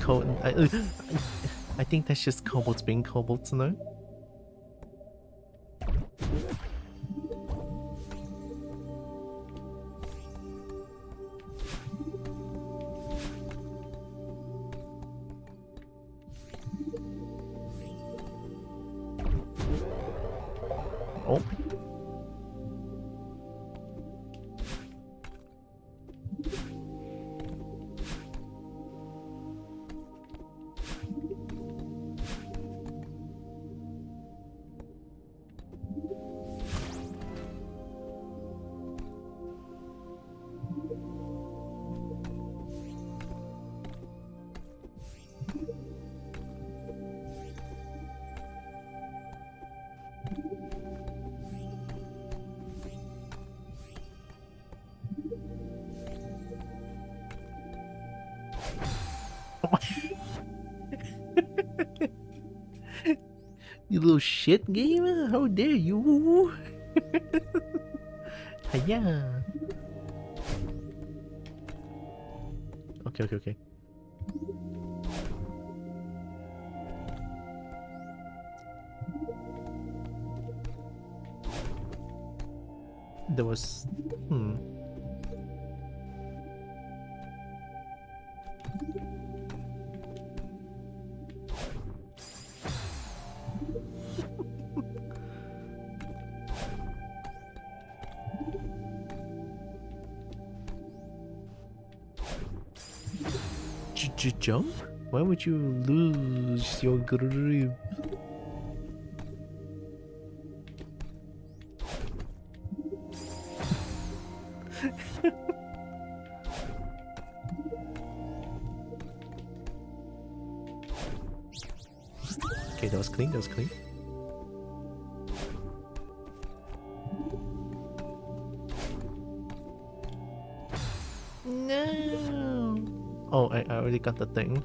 I think that's just kobolds being kobolds, no? Oh. You little shit gamer, how dare you? Hiya. Okay. There was... Jump? Why would you lose your grip? Okay, that was clean, No! Oh, I already got the thing.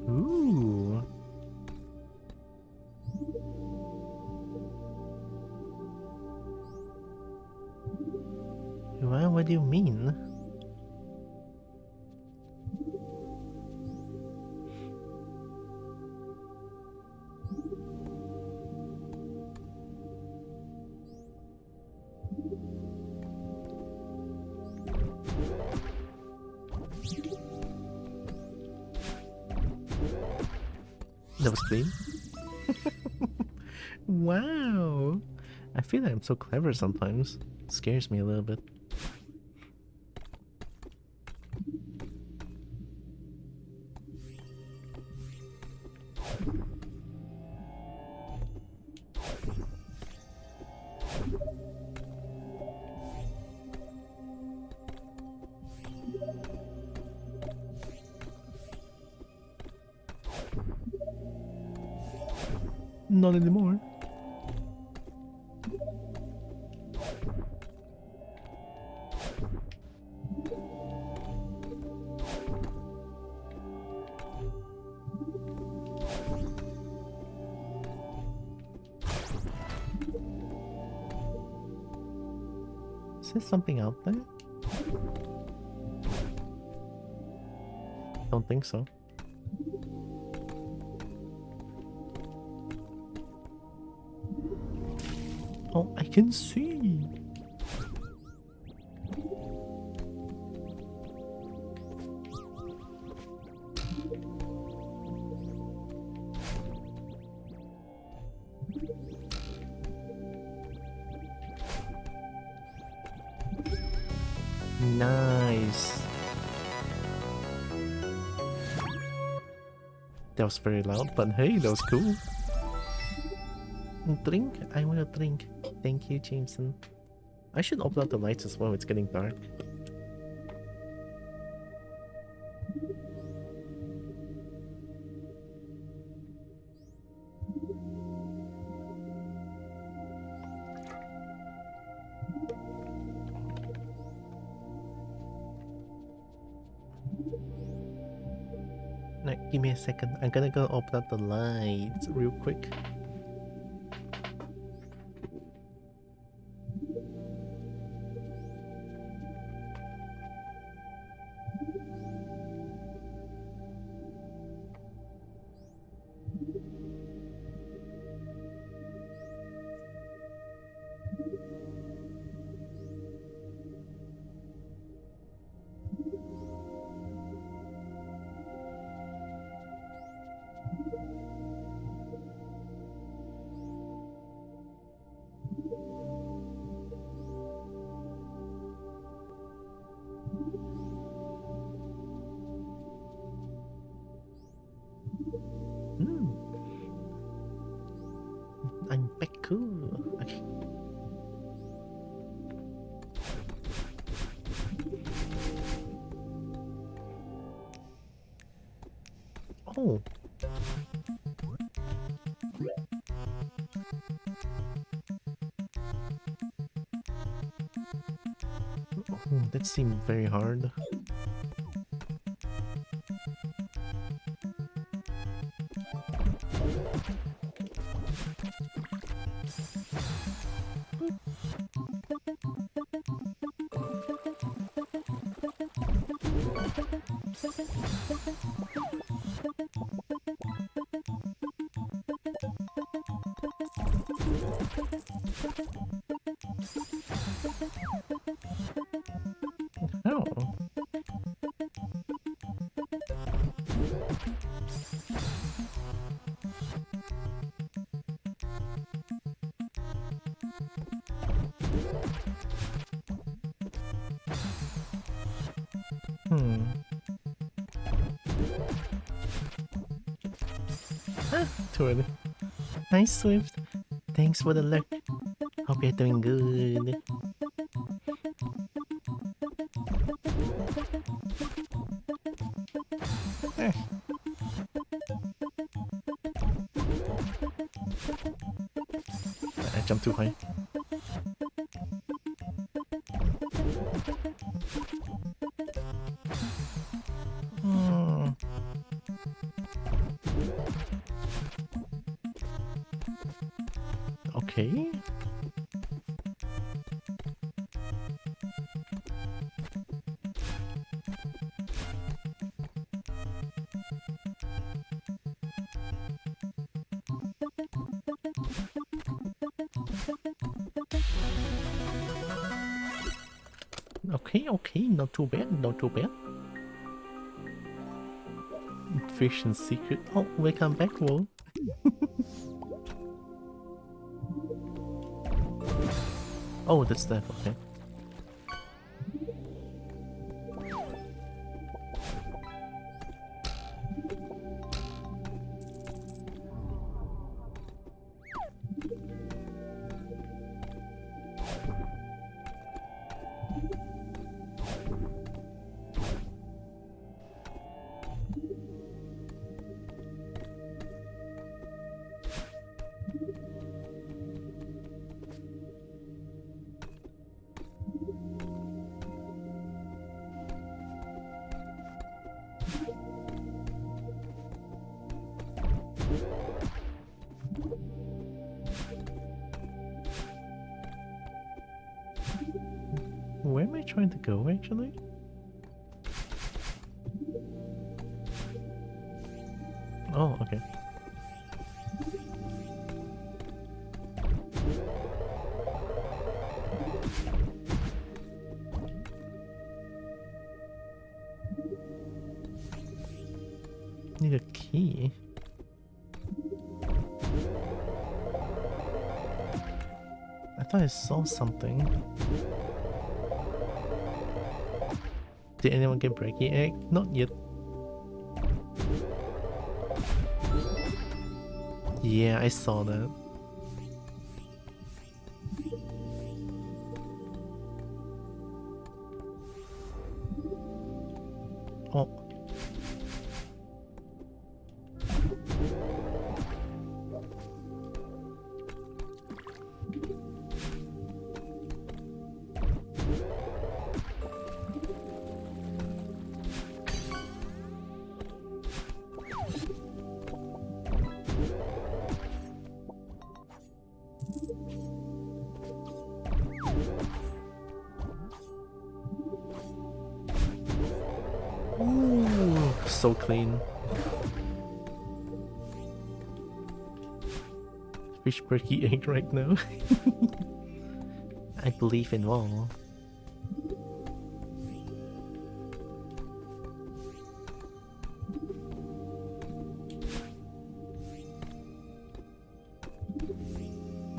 Ooh. Well, what do you mean? That was clean. Wow. I feel like I'm so clever sometimes. Scares me a little bit. Not anymore. Is there something out there? Don't think so. Oh, I can see. Nice. That was very loud, but hey, that was cool. Drink? I want a drink. Thank you, Jameson. I should open up the lights as well, it's getting dark. Now, give me a second. I'm gonna go open up the lights real quick. I'm back cool. Okay. Oh. Oh, that seemed very hard. Oh. Ah, too early. Hi, Swift. Thanks for the luck. Hope you're doing good. I jumped too high. Okay. Okay, not too bad, not too bad. Fish and secret. Oh, welcome back, Wolf. Oh, that's that, okay. Where am I trying to go, actually? Oh, okay. Need a key. I thought I saw something. Did anyone get breaky egg? Not yet. Yeah, I saw that. Oh. Ooh, so clean. Fish breaky egg right now. I believe in all.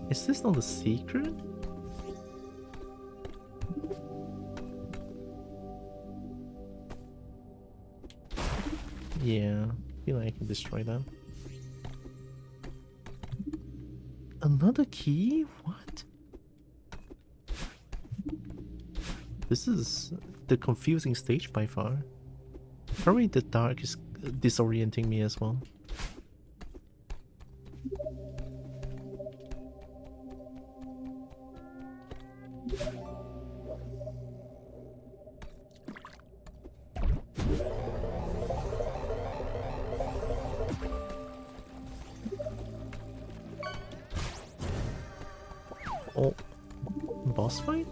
Is this not a secret? Yeah, I feel like I can destroy that. Another key? What? This is the confusing stage by far. Probably the dark is disorienting me as well. Oh, boss fight?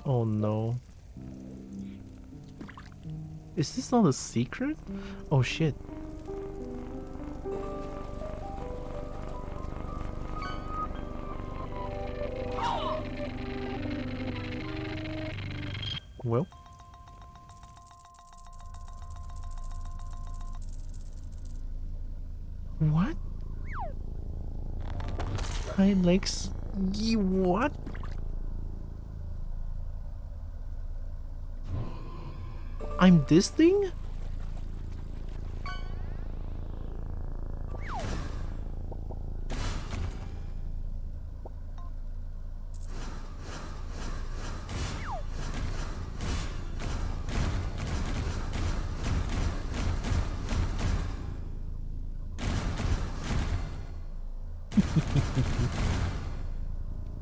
Oh no. Is this not a secret? Oh shit. Well. What? Hind legs? What? I'm this thing?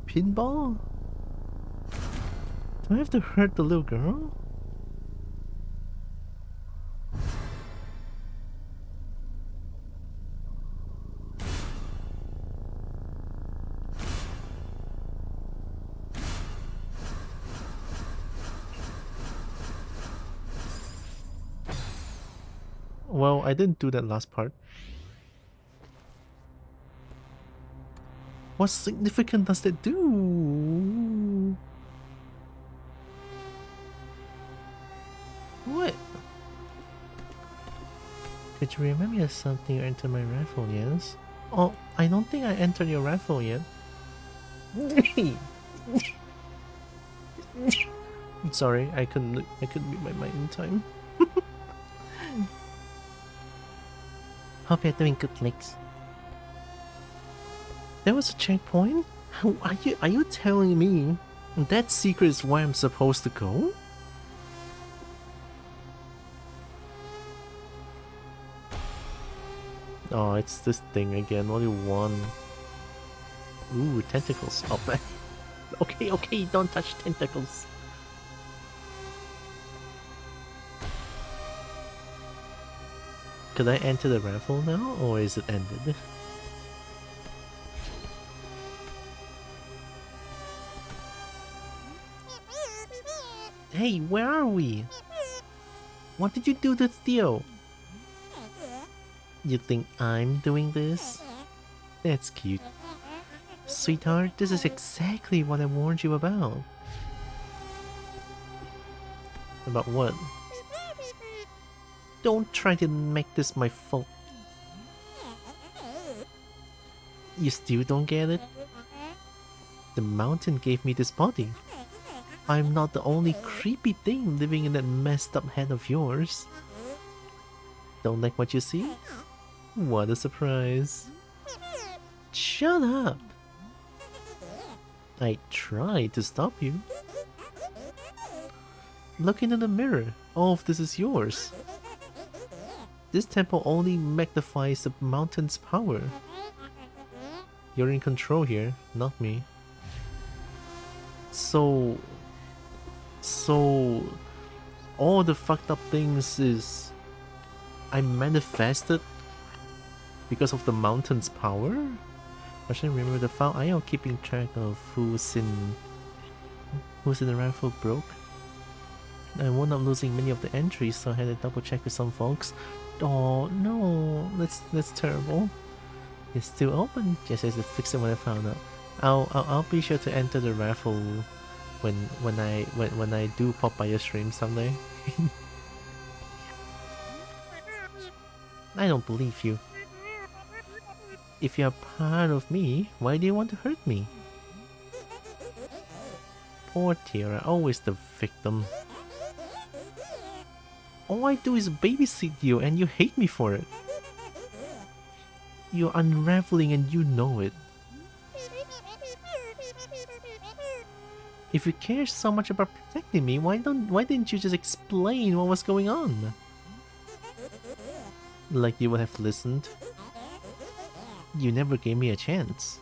Pinball? Do I have to hurt the little girl? Well, I didn't do that last part. What significant does that do? Could you remind me of something or enter my raffle, yes? Oh, I don't think I entered your raffle yet. I'm sorry, I couldn't read my mind in time. Hope you're doing good, Lex. There was a checkpoint? Are you telling me that secret is where I'm supposed to go? Oh, it's this thing again. What do you want? Ooh, tentacles. Oh, okay, don't touch tentacles. Could I enter the raffle now, or is it ended? Hey, where are we? What did you do to Theo? You think I'm doing this? That's cute. Sweetheart, this is exactly what I warned you about. About what? Don't try to make this my fault. You still don't get it? The mountain gave me this body. I'm not the only creepy thing living in that messed up head of yours. Don't like what you see? What a surprise. Shut up! I tried to stop you. Look into the mirror. All of this is yours. This temple only magnifies the mountain's power. You're in control here, not me. So all the fucked up things is I manifested because of the mountain's power? I should remember the file. I am keeping track of who's in the raffle broke. I wound up losing many of the entries, so I had to double check with some folks. Oh no, that's terrible. It's still open. Just as to fix it when I found out. I'll be sure to enter the raffle when I do pop by your stream someday. I don't believe you. If you're part of me, why do you want to hurt me? Poor Tira, always the victim. All I do is babysit you and you hate me for it. You're unraveling and you know it. If you care so much about protecting me, why didn't you just explain what was going on? Like you would have listened. You never gave me a chance.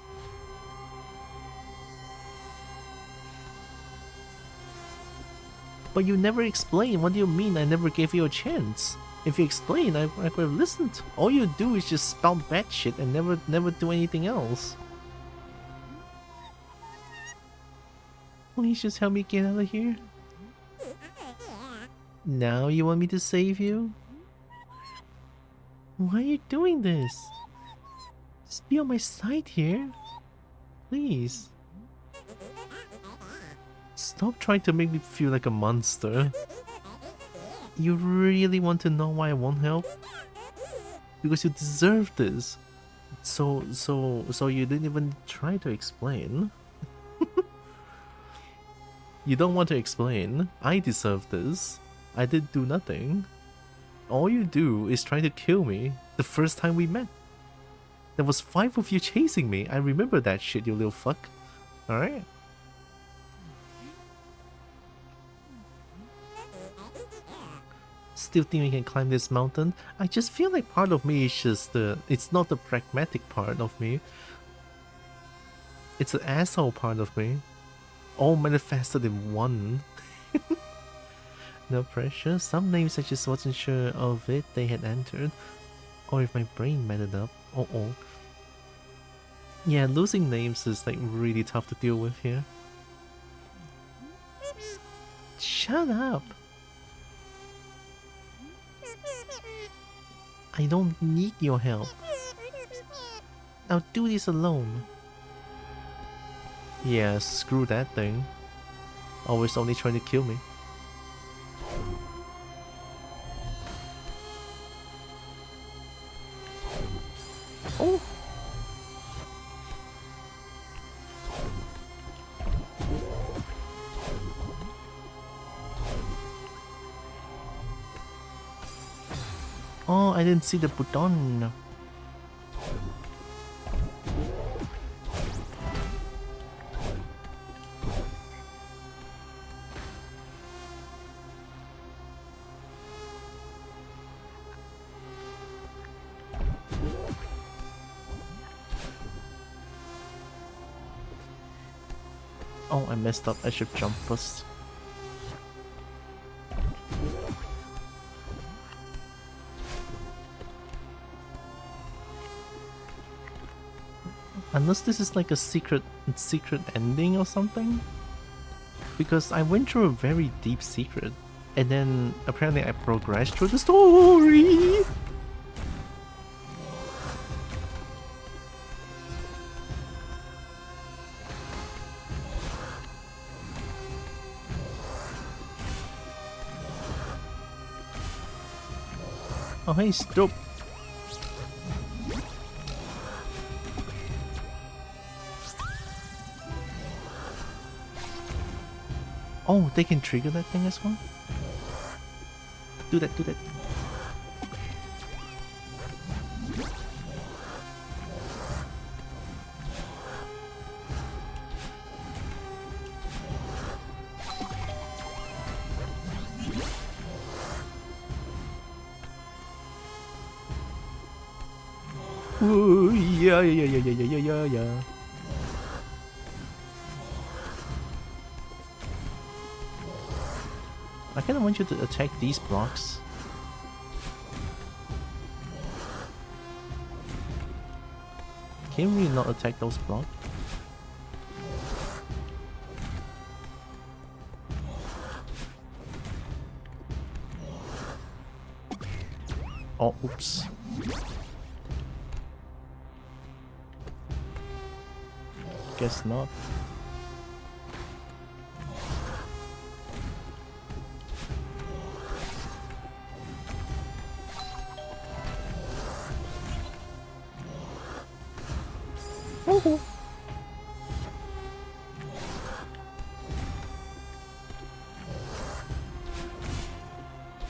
But you never explained. What do you mean I never gave you a chance? If you explain, I could have listened. All you do is just spout bad shit and never do anything else. Please just help me get out of here. Now you want me to save you? Why are you doing this? Just be on my side here. Please. Stop trying to make me feel like a monster. You really want to know why I won't help? Because you deserve this. So you didn't even try to explain. You don't want to explain. I deserve this. I did do nothing. All you do is try to kill me the first time we met. There was 5 of you chasing me. I remember that shit, you little fuck. Alright? Still think we can climb this mountain? I just feel like part of me is just it's not the pragmatic part of me. It's the asshole part of me. All manifested in one. No pressure. Some names I just wasn't sure of it they had entered. Or if my brain messed it up. Oh. Yeah, losing names is like really tough to deal with here. Shut up! I don't need your help. I'll do this alone. Yeah, screw that thing. Always only trying to kill me. Oh, I didn't see the button. Oh, I messed up. I should jump first. Unless this is like a secret ending or something? Because I went through a very deep secret, and then apparently I progressed through the story! Oh hey, stop! Oh, they can trigger that thing as well? Do that, do that. Ooh, yeah. I kinda want you to attack these blocks. Can we not attack those blocks? Oh, oops. Guess not. Woohoo!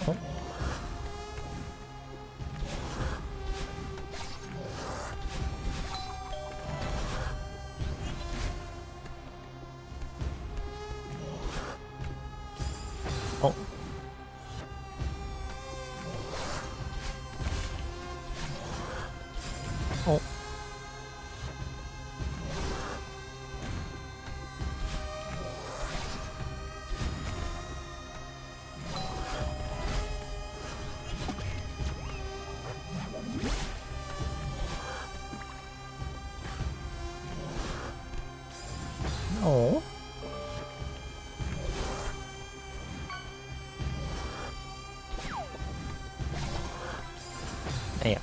Oh. Oh. Oh. Oh. Yeah.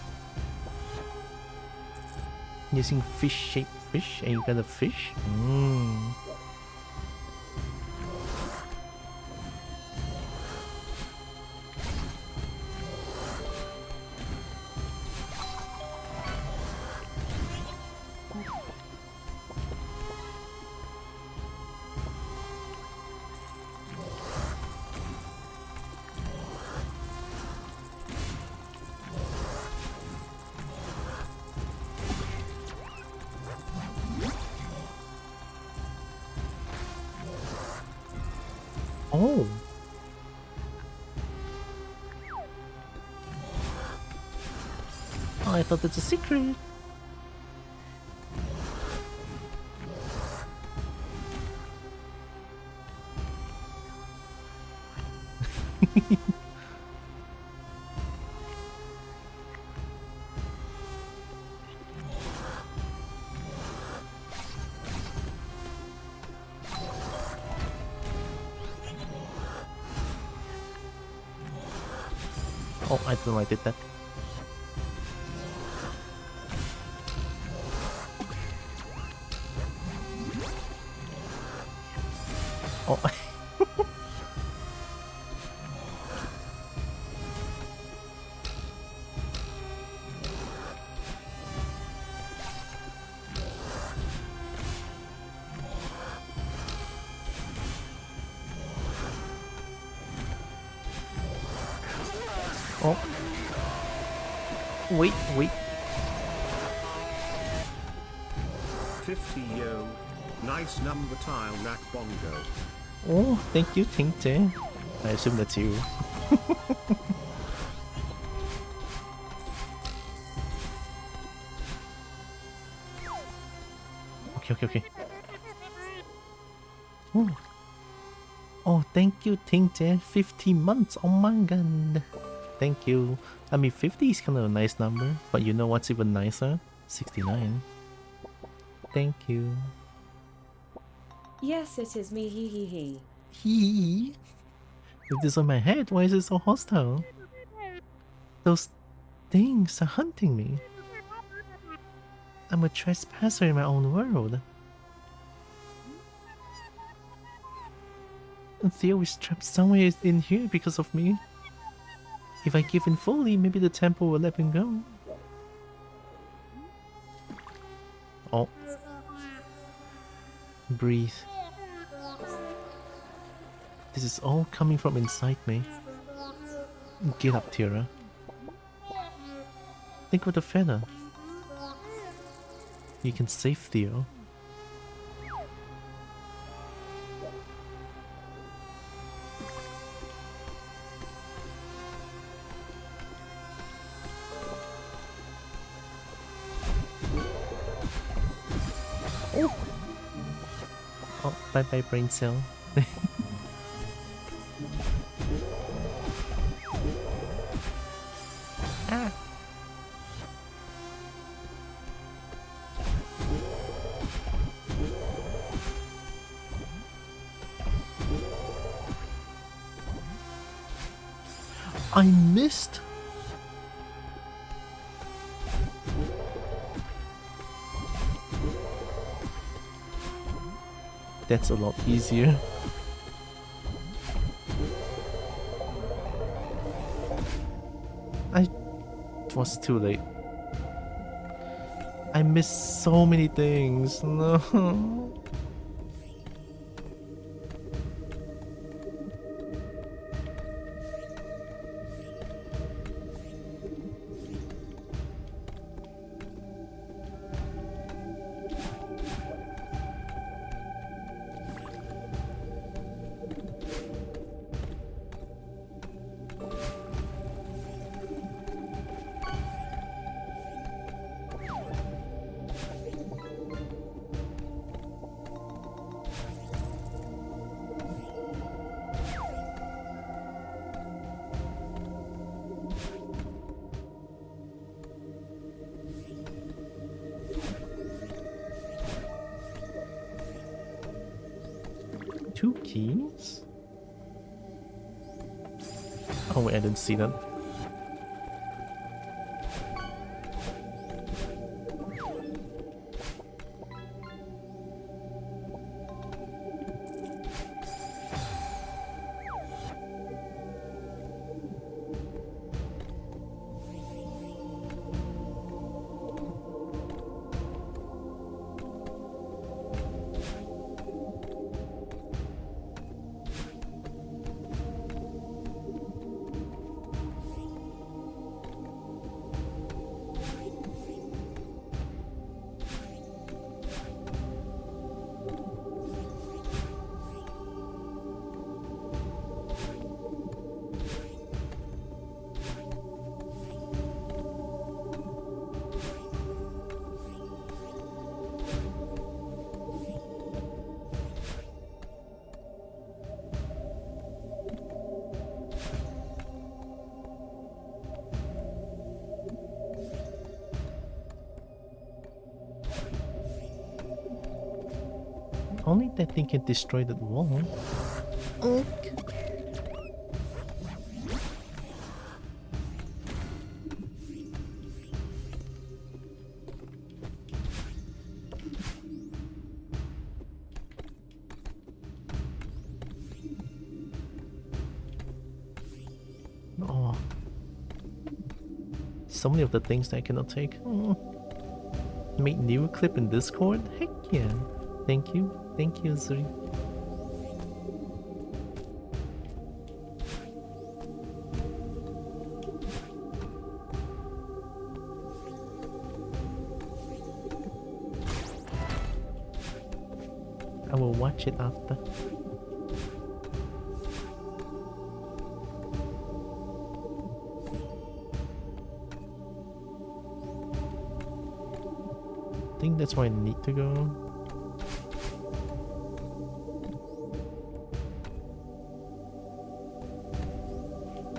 Using fish-shaped fish, and you got a fish? Mmm. Oh. Oh, I thought that's a secret. Oh, I don't know I did that. Oh. Oh. Wait, wait. 50 yo. Nice number tile rack bongo. Oh, thank you, Tinkte. I assume that's you. Okay. Oh. Oh, thank you, Tinkte. 50 months. Oh my god. Thank you. I mean, 50 is kind of a nice number, but you know what's even nicer? 69. Thank you. Yes, it is me, he. Hee. If this on my head, why is it so hostile? Those things are hunting me. I'm a trespasser in my own world. And Theo is trapped somewhere in here because of me. If I give in fully, maybe the temple will let him go. Oh. Breathe. This is all coming from inside me. Get up, Tira. Think of the feather. You can save Theo. Oh, bye bye brain cell. Ah. I missed. That's a lot easier. It was too late. I missed so many things. No. Two keys? Oh wait, I didn't see that. Only that thing can destroy that wall. Oh. So many of the things that I cannot take. Make new clip in Discord? Heck yeah. Thank you, Zuri. watch it after. I think that's where I need to go.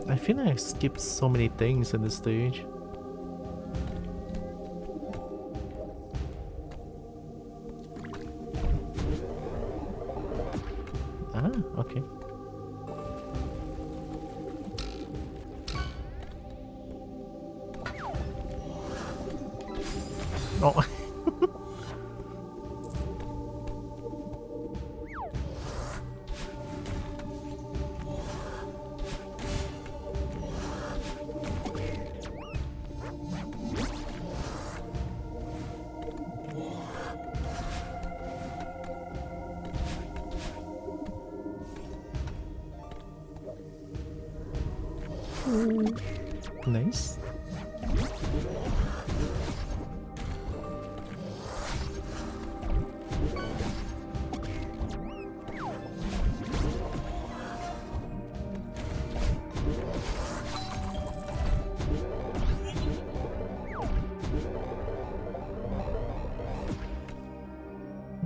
I feel like I skipped so many things in this stage. Ah, okay. Oh. Nice.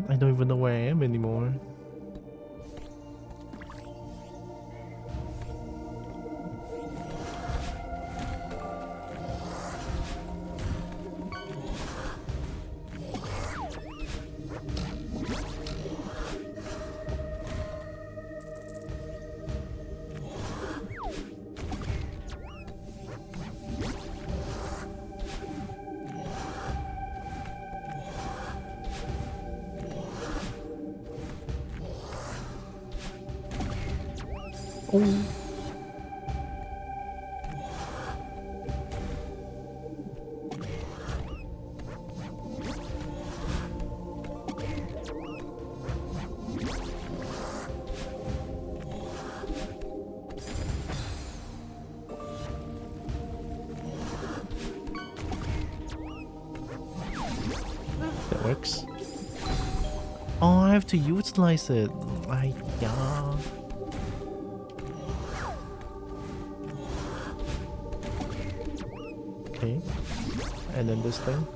I don't even know where I am anymore. Oh. That works. Oh, I have to utilize it. Yeah. Okay. And then this thing.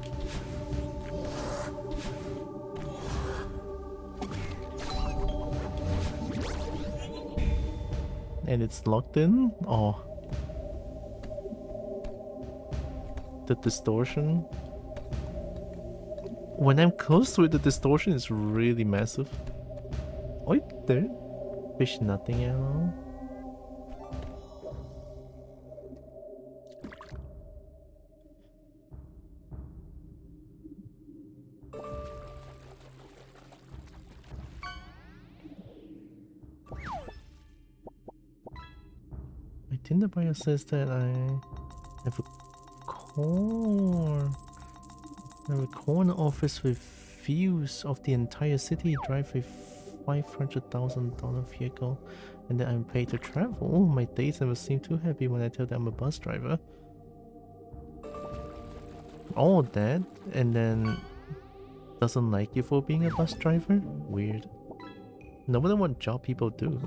And it's locked in? Oh. The distortion. When I'm close to it, the distortion is really massive. Oh, there. Fish nothing at all. My Tinder bio says that I have a corner. I have a corner office with views of the entire city, drive a $500,000 vehicle, and then I'm paid to travel. Oh, my dates never seem too happy when I tell them I'm a bus driver. All that, and then doesn't like you for being a bus driver? Weird. No matter what job people do.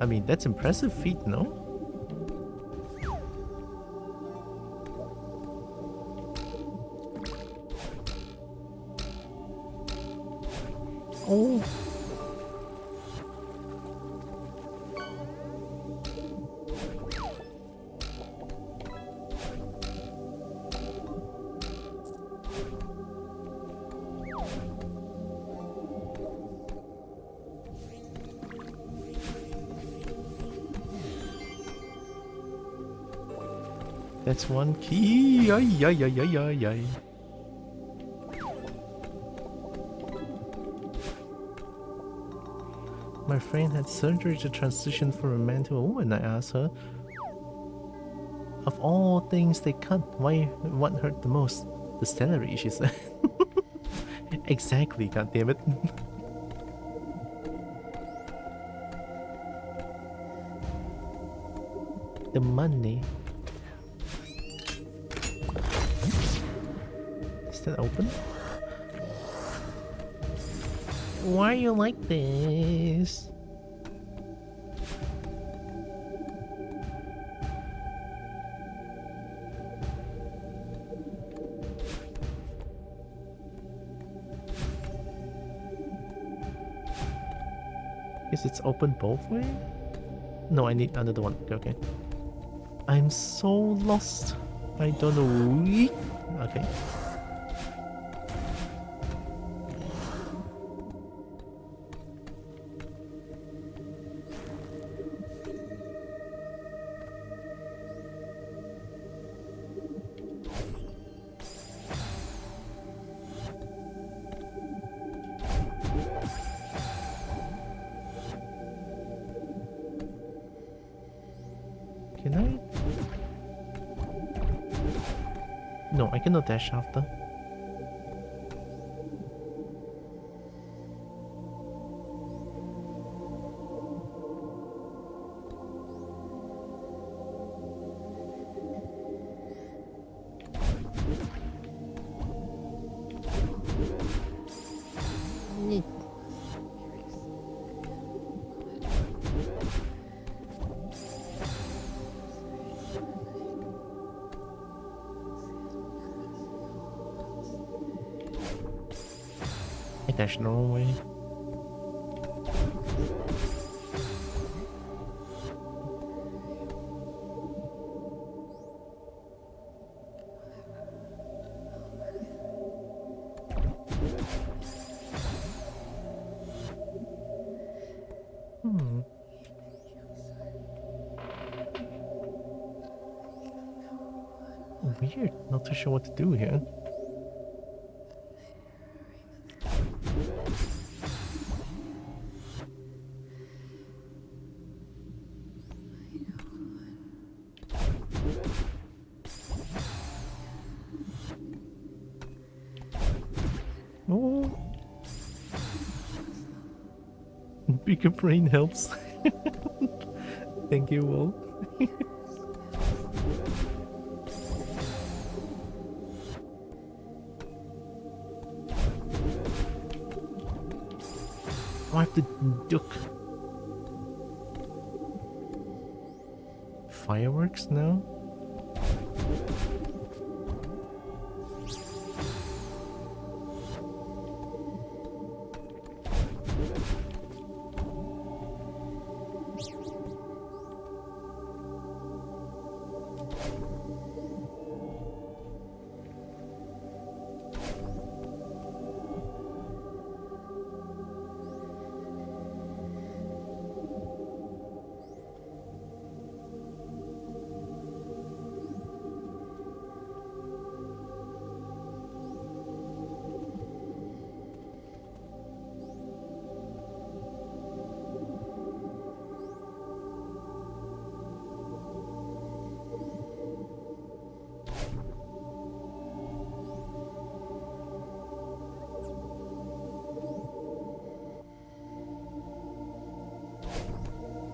I mean, that's impressive feat, no? Oh. That's one key. Ay, ay, ay, ay, ay, ay. My friend had surgery to transition from a man to a woman. I asked her, of all things they cut, what hurt the most? The salary, she said. Exactly, goddammit. The money. Is that open? Why you like this? Guess it's open both ways? No, I need another one. Okay. I'm so lost. I don't know. Okay. Can I? No, I cannot dash after. I dashed the wrong way. Weird. Not too sure what to do here. Oh. Bigger brain helps. Thank you all. I have to duck. Fireworks now?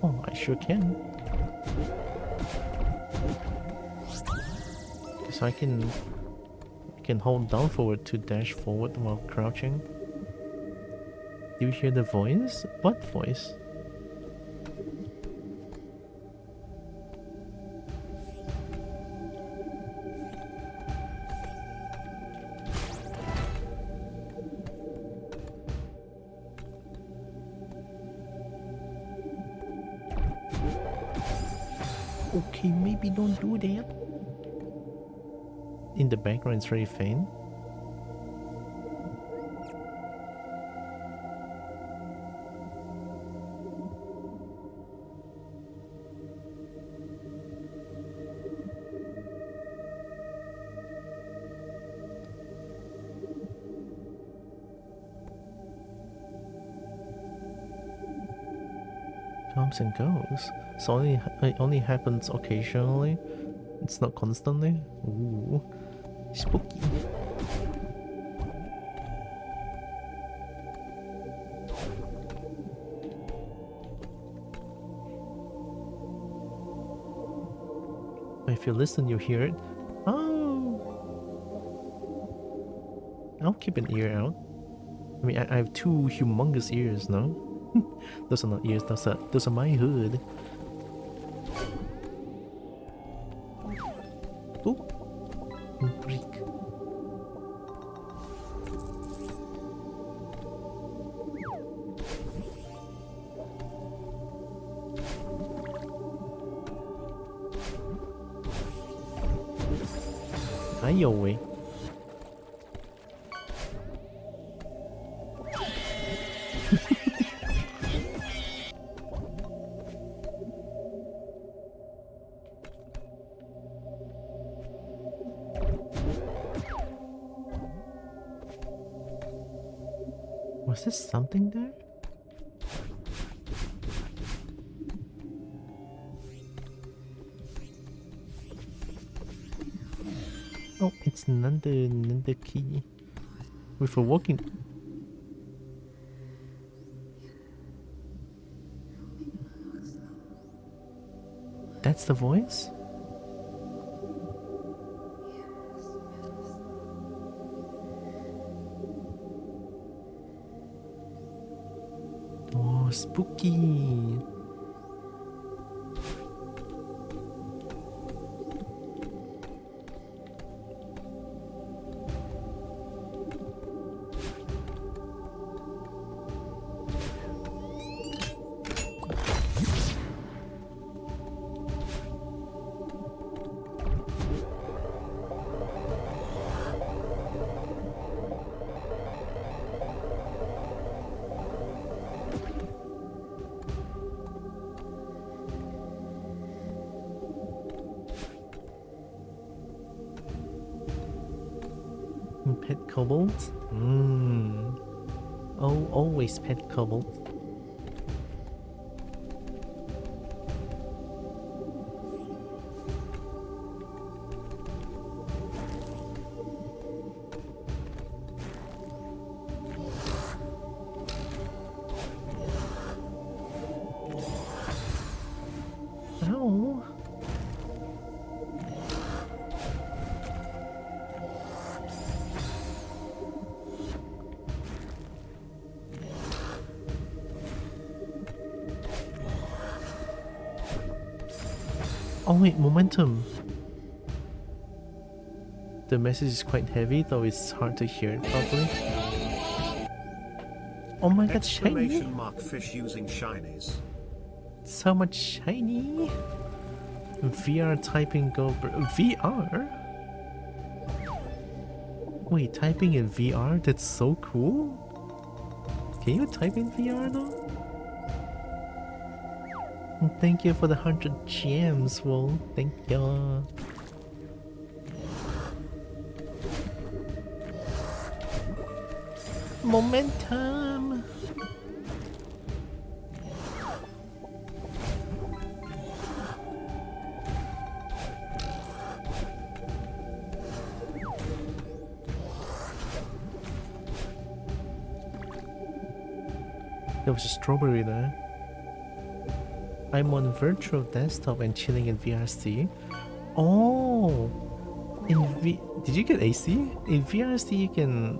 Oh, I sure can. So I can hold down forward to dash forward while crouching. Do you hear the voice? What voice? Okay, maybe don't do that. In the background, it's very faint. Comes and goes. So it only happens occasionally. It's not constantly. Ooh, spooky. If you listen, you hear it. Oh, I'll keep an ear out. I mean, I have two humongous ears, no? Those are not ears, those are my hood. Oh! Brick. Highway. Was there something there? Oh, it's another key. With a walking. That's the voice? Oh, spooky. Pet kobold? Oh, always pet kobold. Ow. Oh wait, momentum. The message is quite heavy, though it's hard to hear it properly. Oh my god, shiny! Exclamation mark fish using shinies. So much shiny! VR typing go... VR? Wait, typing in VR? That's so cool? Can you type in VR though? Thank you for the 100 gems, Wall. Thank you. Momentum! There was a strawberry there. I'm on virtual desktop and chilling in VRC. Oh! Did you get AC? In VRC you can...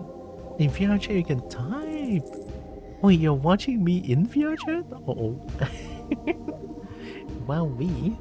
In VR chat you can type! Wait, you're watching me in VR chat? Uh-oh. Wow, we...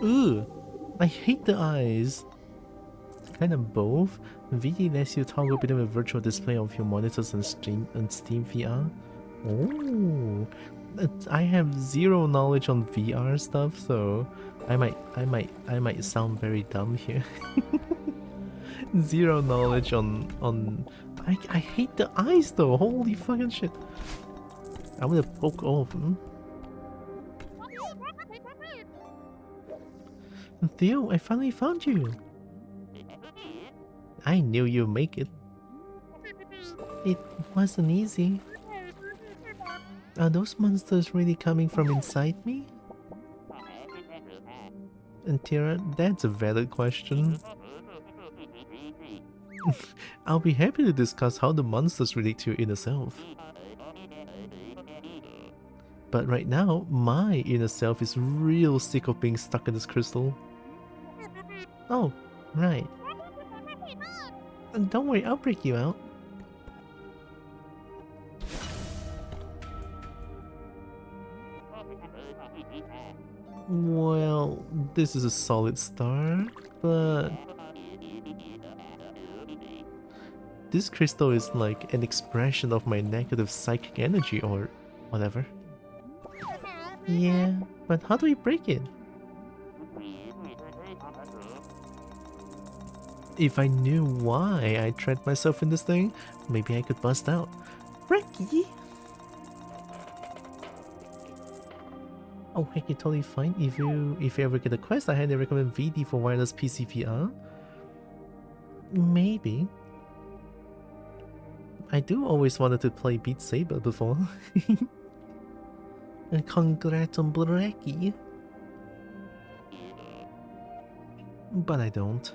Ugh, I hate the eyes. Kind of both. VD lets you toggle between a virtual display of your monitors and Steam VR. Oh, I have zero knowledge on VR stuff, so I might sound very dumb here. Zero knowledge on. I hate the eyes though. Holy fucking shit! I'm gonna poke off. Theo, I finally found you. I knew you'd make it. It wasn't easy. Are those monsters really coming from inside me? And Tira, that's a valid question. I'll be happy to discuss how the monsters relate to your inner self. But right now, my inner self is real sick of being stuck in this crystal. Oh, right. Don't worry, I'll break you out. Well, this is a solid start, but this crystal is like an expression of my negative psychic energy or whatever. Yeah, but how do we break it? If I knew why I trapped myself in this thing, maybe I could bust out. Brecky! Oh heck, you're totally fine. If you ever get a quest, I highly recommend VD for wireless PC VR. Maybe. I do always wanted to play Beat Saber before. Congrats on Brecky. But I don't.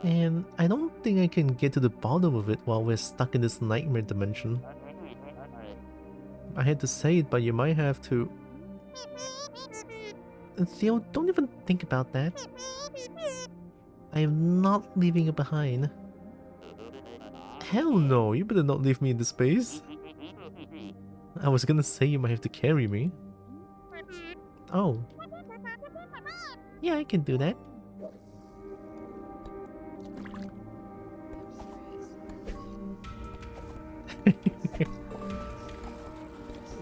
And I don't think I can get to the bottom of it while we're stuck in this nightmare dimension. I had to say it, but you might have to. Theo, don't even think about that. I am not leaving you behind. Hell no, you better not leave me in this space. I was gonna say you might have to carry me. Oh. Yeah, I can do that.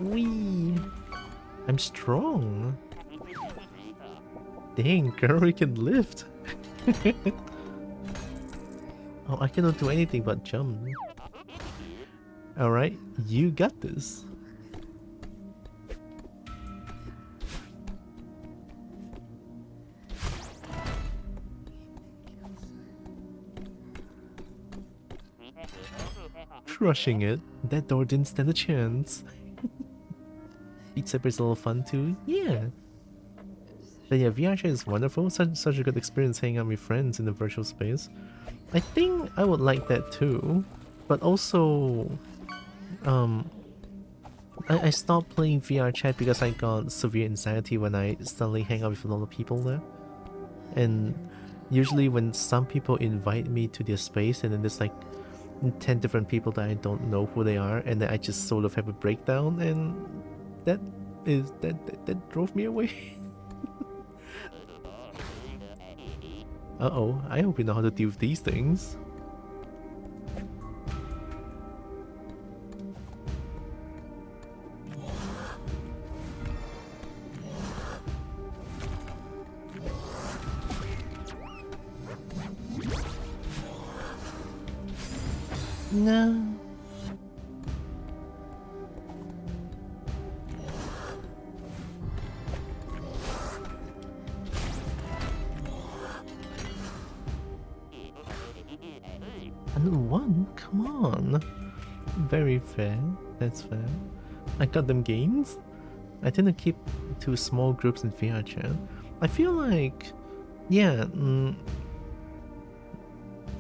Wee! I'm strong. Dang, girl, we can lift. Oh, I cannot do anything but jump. Alright, you got this. Crushing it. That door didn't stand a chance. Beat Saber is a little fun too. Yeah. But yeah, VR chat is wonderful. Such a good experience hanging out with friends in the virtual space. I think I would like that too. But also, I stopped playing VR chat because I got severe anxiety when I suddenly hang out with a lot of people there. And usually when some people invite me to their space and then there's like 10 different people that I don't know who they are, and then I just sort of have a breakdown, and that drove me away. Uh-oh, I hope you know how to deal with these things. No. Another one? Come on. Very fair. That's fair. I got them gains. I tend to keep to small groups in VR chat. I feel like, yeah.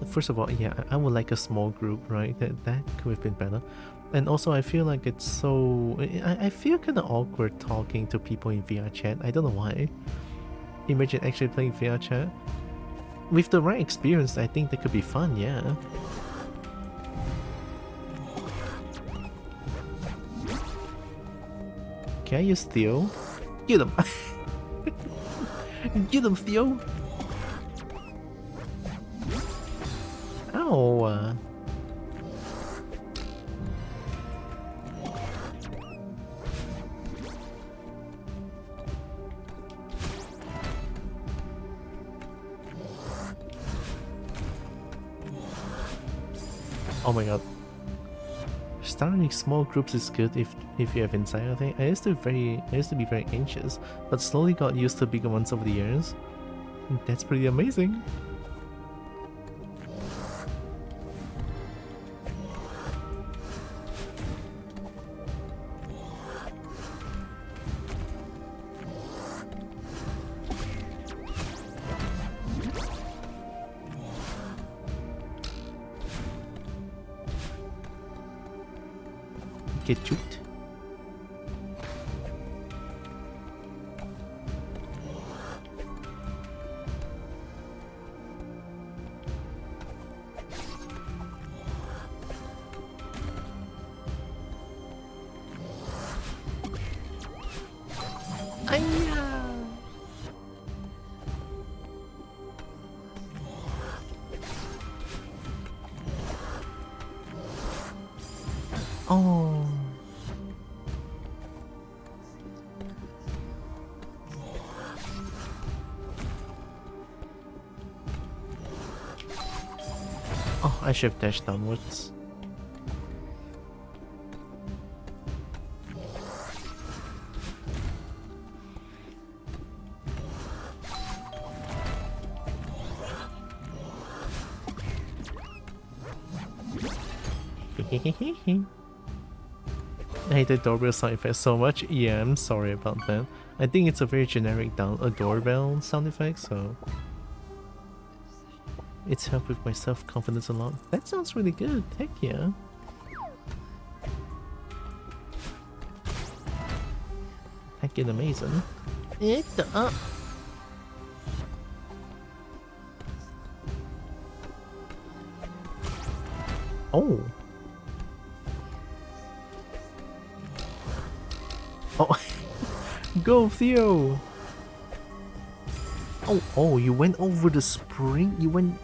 First of all, yeah, I would like a small group, right? That could have been better. And also, I feel like it's so... I feel kind of awkward talking to people in VR chat. I don't know why. Imagine actually playing VR chat. With the right experience, I think that could be fun, yeah. Can I use Theo? Get him! Get him, Theo! Ow! Oh my god. Starting small groups is good if you have anxiety. I used to be very anxious, but slowly got used to bigger ones over the years. That's pretty amazing. Get juked. Oh. Oh, I should have dashed downwards. I hate the doorbell sound effect so much. Yeah, I'm sorry about that. I think it's a very generic doorbell sound effect, so it's helped with my self-confidence a lot. That sounds really good. Heck yeah. Heckin' amazing. Oh. Oh. Go, Theo. Oh, you went over the spring? You went...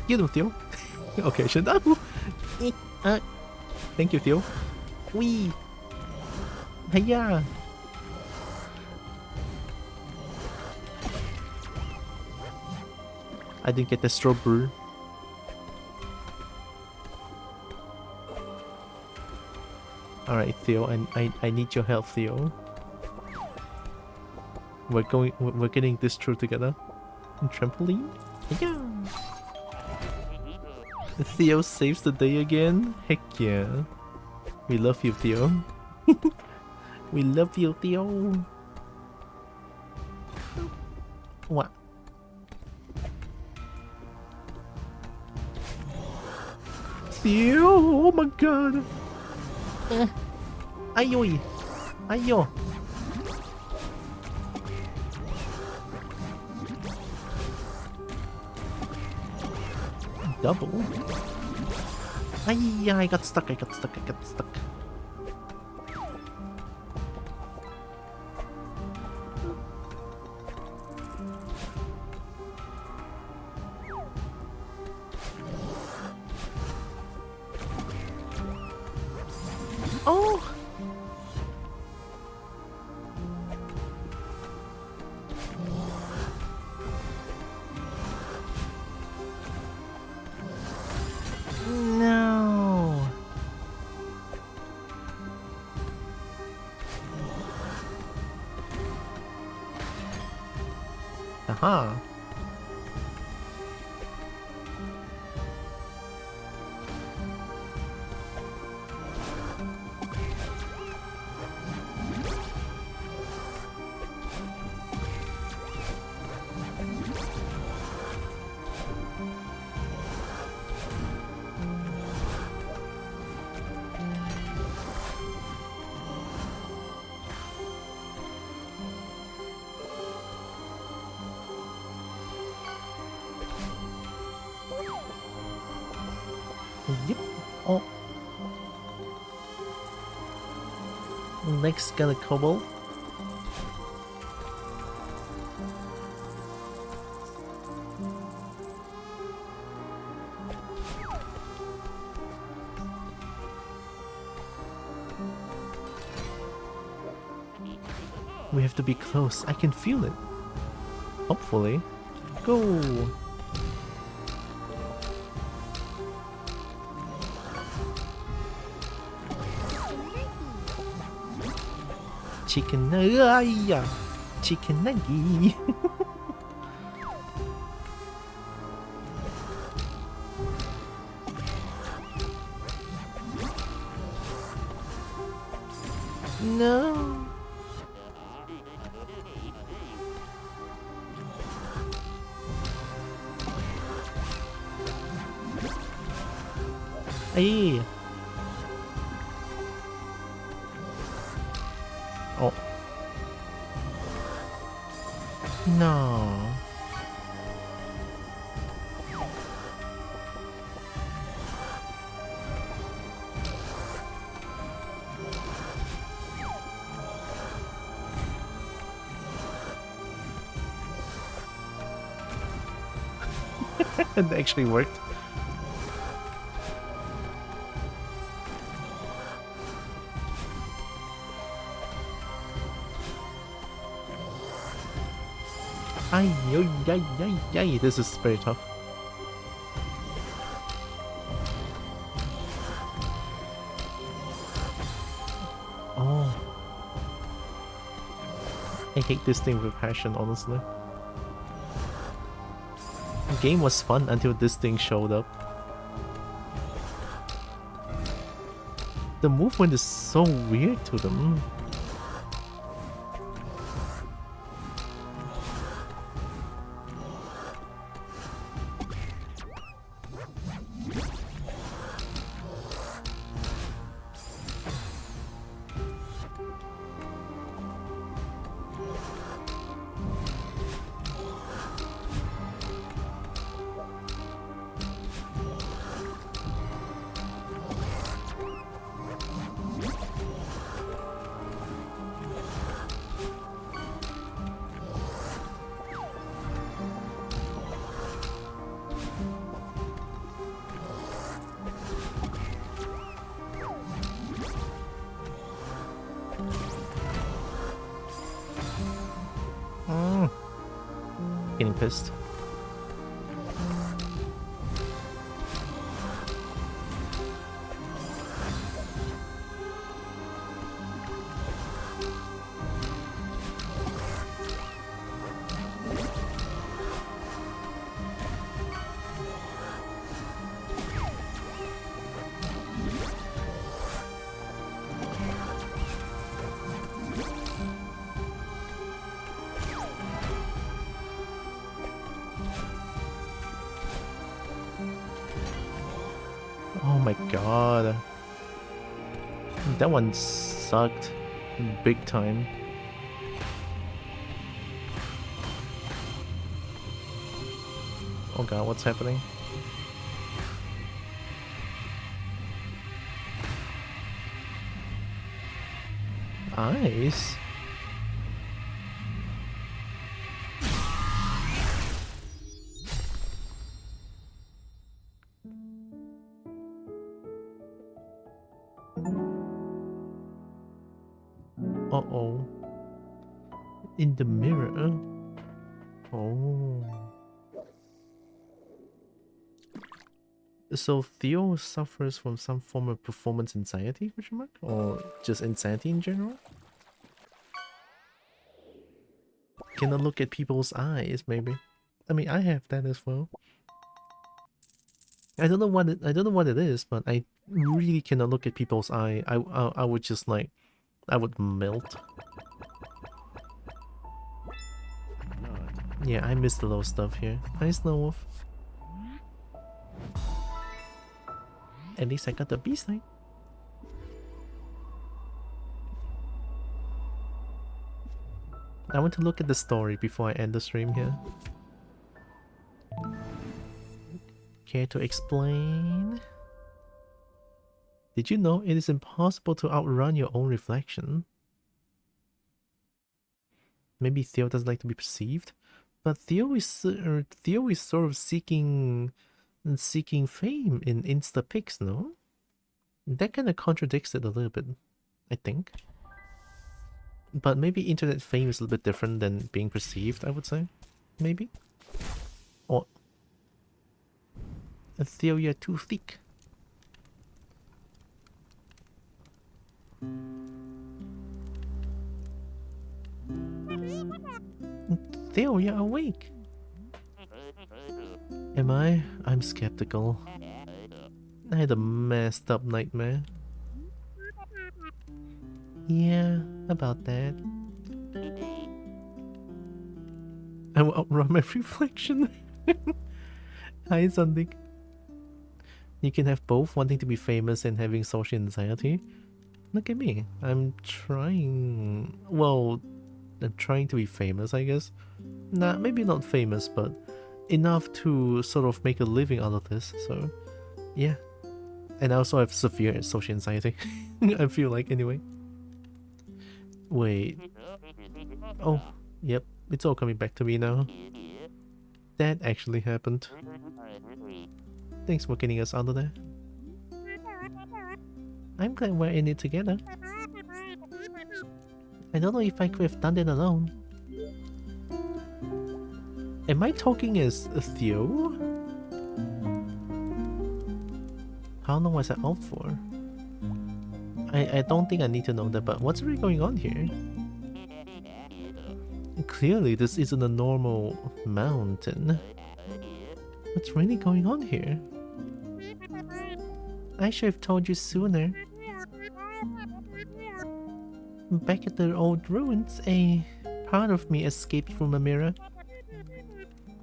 Get him, Theo. Okay, should I? Thank you, Theo. Wee. Hiya. I didn't get the strawberry. Alright, Theo, I need your help, Theo. We're getting this through together. Trampoline? Yeah. Theo saves the day again? Heck yeah. We love you, Theo. We love you, Theo. What? Theo! Oh my god! Ayoy! Ayo! Double? Ay, I got stuck, I got stuck. Oh! No! Aha! Oh. Next got a kobold. We have to be close. I can feel it. Hopefully. Go! Chicken nugget. Chicken nugget. No. Hey. Oh. No. It actually worked. Ay, ay, ay, ay, ay. This is very tough. Oh. I hate this thing with passion, honestly. The game was fun until this thing showed up. The movement is so weird to them. Getting pissed. Oh my god. That one sucked big time. Oh god, what's happening? Eyes? Uh-oh. In the mirror? Oh. So Theo suffers from some form of performance anxiety, question mark? Or just insanity in general? Cannot look at people's eyes, maybe. I mean, I have that as well. I don't know what it is, but I really cannot look at people's eye. I would just like, I would melt. Yeah, I missed a lot of stuff here. Hi, Snowwolf. At least I got the B-side. I want to look at the story before I end the stream here. Care to explain? Did you know it is impossible to outrun your own reflection? Maybe Theo doesn't like to be perceived, but Theo is sort of seeking fame in Insta pics, no? That kind of contradicts it a little bit, I think. But maybe internet fame is a little bit different than being perceived, I would say. Maybe? Or... Theo, you're too thick. Theo, you're awake. Am I? I'm skeptical. I had a messed up nightmare. Yeah, about that. I will outrun my reflection. Hi, something. You can have both wanting to be famous and having social anxiety. Look at me. I'm trying... Well, I'm trying to be famous, I guess. Nah, maybe not famous, but enough to sort of make a living out of this, so... Yeah. And I also have severe social anxiety. I feel like, anyway. Wait. Oh, yep. It's all coming back to me now. That actually happened. Thanks for getting us out of there. I'm glad we're in it together. I don't know if I could have done it alone. Am I talking as Theo? How long was I out for? I don't think I need to know that, but what's really going on here? Clearly, this isn't a normal mountain. What's really going on here? I should have told you sooner. Back at the old ruins, a part of me escaped from a mirror.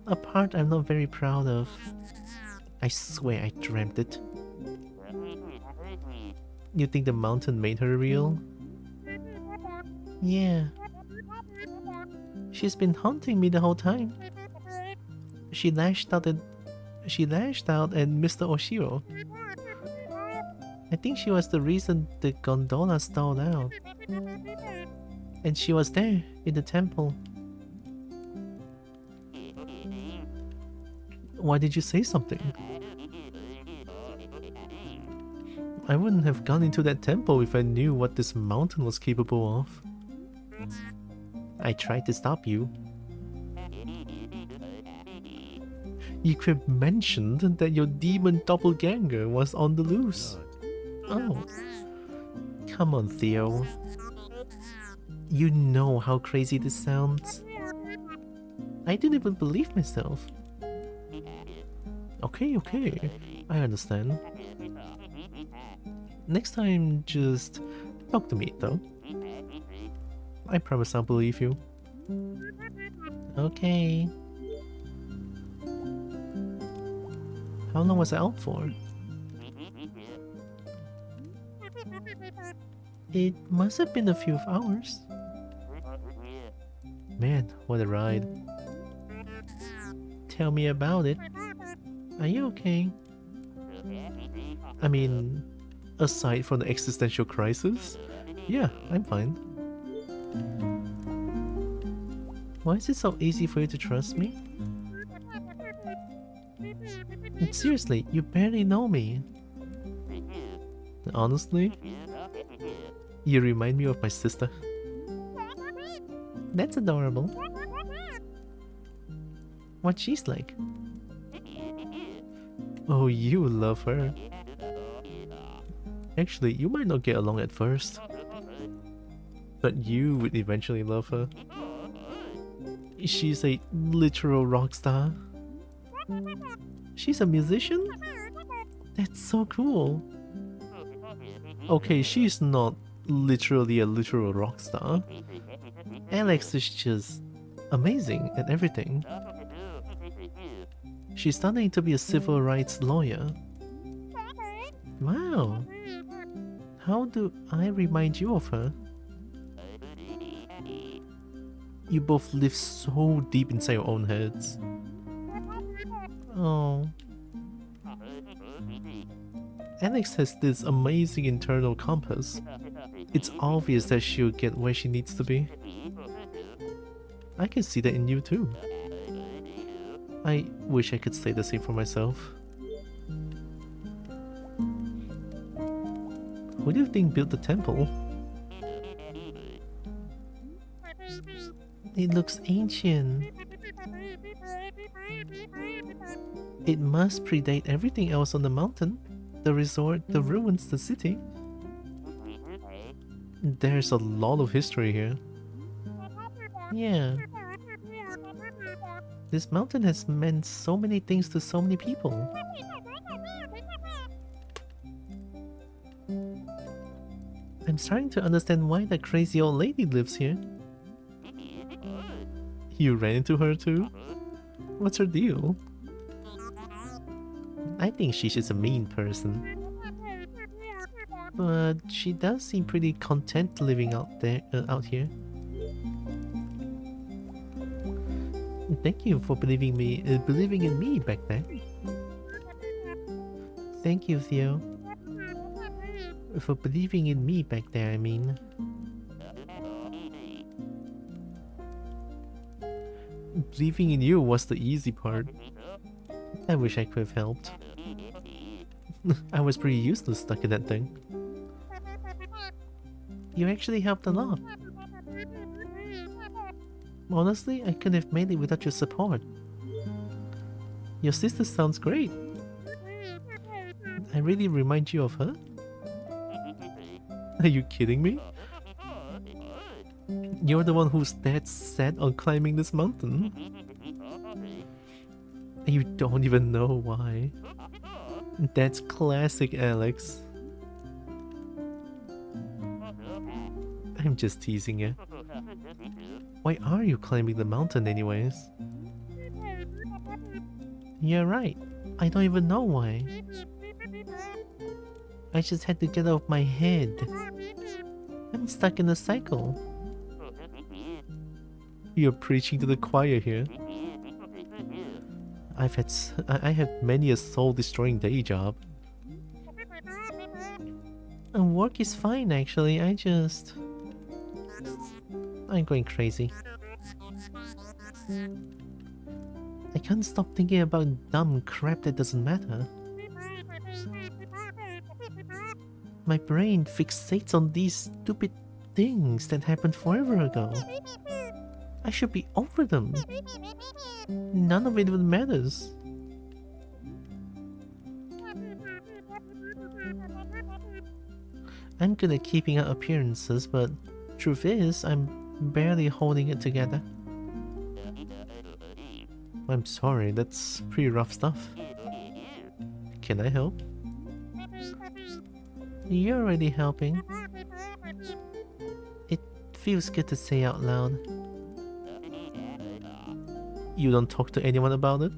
A part I'm not very proud of. I swear I dreamt it. You think the mountain made her real? Yeah. She's been haunting me the whole time. She lashed out at Mr. Oshiro. I think she was the reason the gondola stalled out. And she was there, in the temple. Why did you say something? I wouldn't have gone into that temple if I knew what this mountain was capable of. I tried to stop you. You could have mentioned that your demon doppelganger was on the loose. Oh. Come on, Theo. You know how crazy this sounds. I didn't even believe myself. Okay, I understand. Next time, just talk to me, though. I promise I'll believe you. Okay. How long was I out for? It must have been a few hours. Man, what a ride. Tell me about it. Are you okay? I mean, aside from the existential crisis, yeah, I'm fine. Why is it so easy for you to trust me? Seriously, you barely know me. Honestly, you remind me of my sister. That's adorable. What she's like? Oh, you love her. Actually, you might not get along at first, but you would eventually love her. She's a literal rock star. She's a musician? That's so cool. Okay, she's not literally a literal rock star. Alex is just amazing at everything. She's studying to be a civil rights lawyer. Wow. How do I remind you of her? You both live so deep inside your own heads. Oh. Alex has this amazing internal compass. It's obvious that she'll get where she needs to be. I can see that in you too. I wish I could say the same for myself. Who do you think built the temple? It looks ancient. It must predate everything else on the mountain. The resort, the ruins, the city. There's a lot of history here. Yeah. This mountain has meant so many things to so many people. I'm starting to understand why that crazy old lady lives here. You ran into her too? What's her deal? I think she's just a mean person. But she does seem pretty content living out here. Thank you for believing in me back then. Thank you, Theo. For believing in me back there, I mean. Believing in you was the easy part. I wish I could have helped. I was pretty useless stuck in that thing. You actually helped a lot. Honestly, I couldn't have made it without your support. Your sister sounds great. I really remind you of her? Are you kidding me? You're the one who's dead set on climbing this mountain. You don't even know why. That's classic Alex. I'm just teasing you. Why are you climbing the mountain anyways? You're right. I don't even know why. I just had to get out of my head. I'm stuck in a cycle. You're preaching to the choir here. I have many a soul-destroying day job. And work is fine actually, I'm going crazy. I can't stop thinking about dumb crap that doesn't matter. My brain fixates on these stupid things that happened forever ago. I should be over them. None of it even matters. I'm good at keeping up appearances, but truth is, I'm barely holding it together. I'm sorry, that's pretty rough stuff. Can I help? You're already helping. It feels good to say out loud. You don't talk to anyone about it?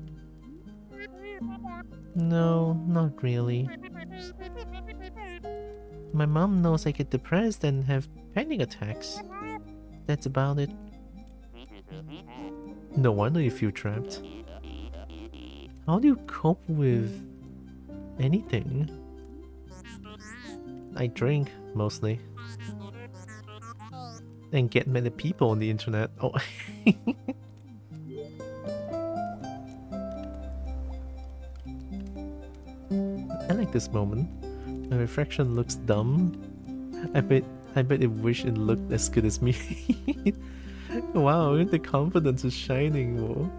No, not really. My mom knows I get depressed and have panic attacks. That's about it. No wonder you feel trapped. How do you cope with anything? I drink, mostly. And get mad at people on the internet. Oh. I like this moment. My reflection looks dumb. I bet it wish it looked as good as me. Wow, the confidence is shining. Whoa.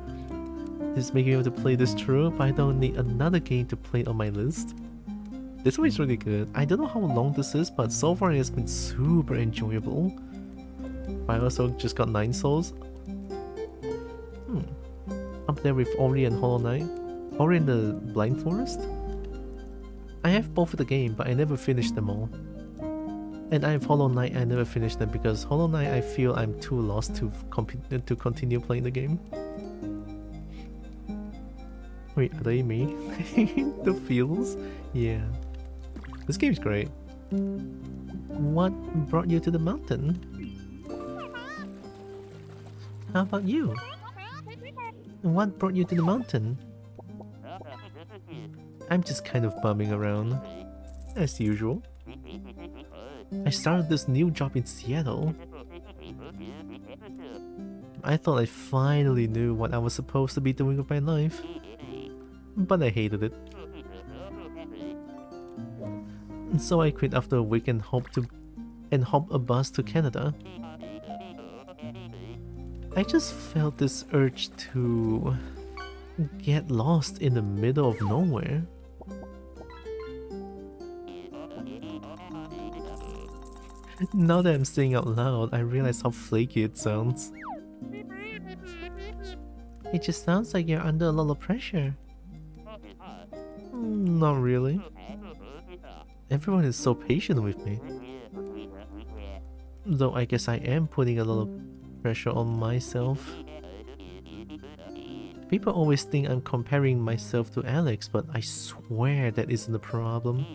This is making me able to play this through, but I don't need another game to play on my list. This one is really good. I don't know how long this is, but so far it has been super enjoyable. I also just got 9 souls. Up there with Ori and Hollow Knight. Ori in the Blind Forest? I have both of the game, but I never finished them all. And I have Hollow Knight, I never finished them because Hollow Knight I feel I'm too lost to continue playing the game. Wait, are they me? The feels? Yeah. This game's great. What brought you to the mountain? How about you? What brought you to the mountain? I'm just kind of bumming around. As usual. I started this new job in Seattle. I thought I finally knew what I was supposed to be doing with my life. But I hated it. So I quit after a week and hopped a bus to Canada. I just felt this urge to get lost in the middle of nowhere. Now that I'm saying out loud, I realize how flaky it sounds. It just sounds like you're under a lot of pressure. Not really. Everyone is so patient with me. Though I guess I am putting a lot of pressure on myself. People always think I'm comparing myself to Alex, but I swear that isn't a problem.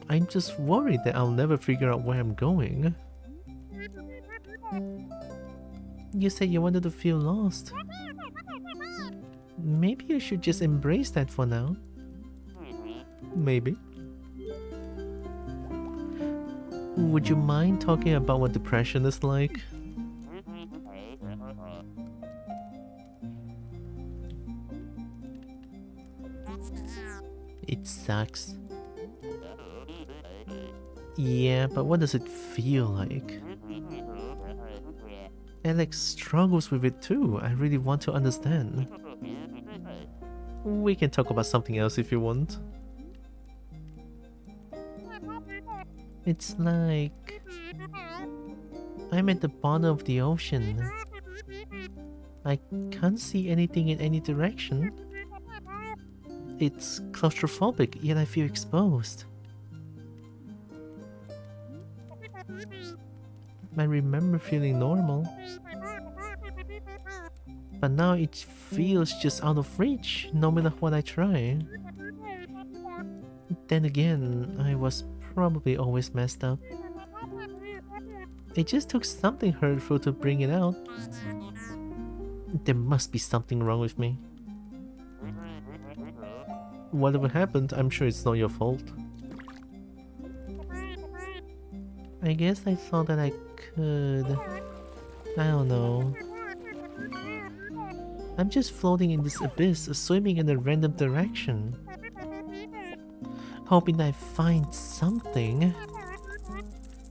I'm just worried that I'll never figure out where I'm going. You said you wanted to feel lost. Maybe you should just embrace that for now. Maybe. Would you mind talking about what depression is like? It sucks. Yeah, but what does it feel like? Alex struggles with it too. I really want to understand. We can talk about something else if you want. It's like I'm at the bottom of the ocean. I can't see anything in any direction. It's claustrophobic, yet I feel exposed. I remember feeling normal. But now it feels just out of reach, no matter what I try. Then again, I was probably always messed up. It just took something hurtful to bring it out. There must be something wrong with me. Whatever happened, I'm sure it's not your fault. I guess I thought that I could... I don't know. I'm just floating in this abyss, swimming in a random direction. Hoping that I find something.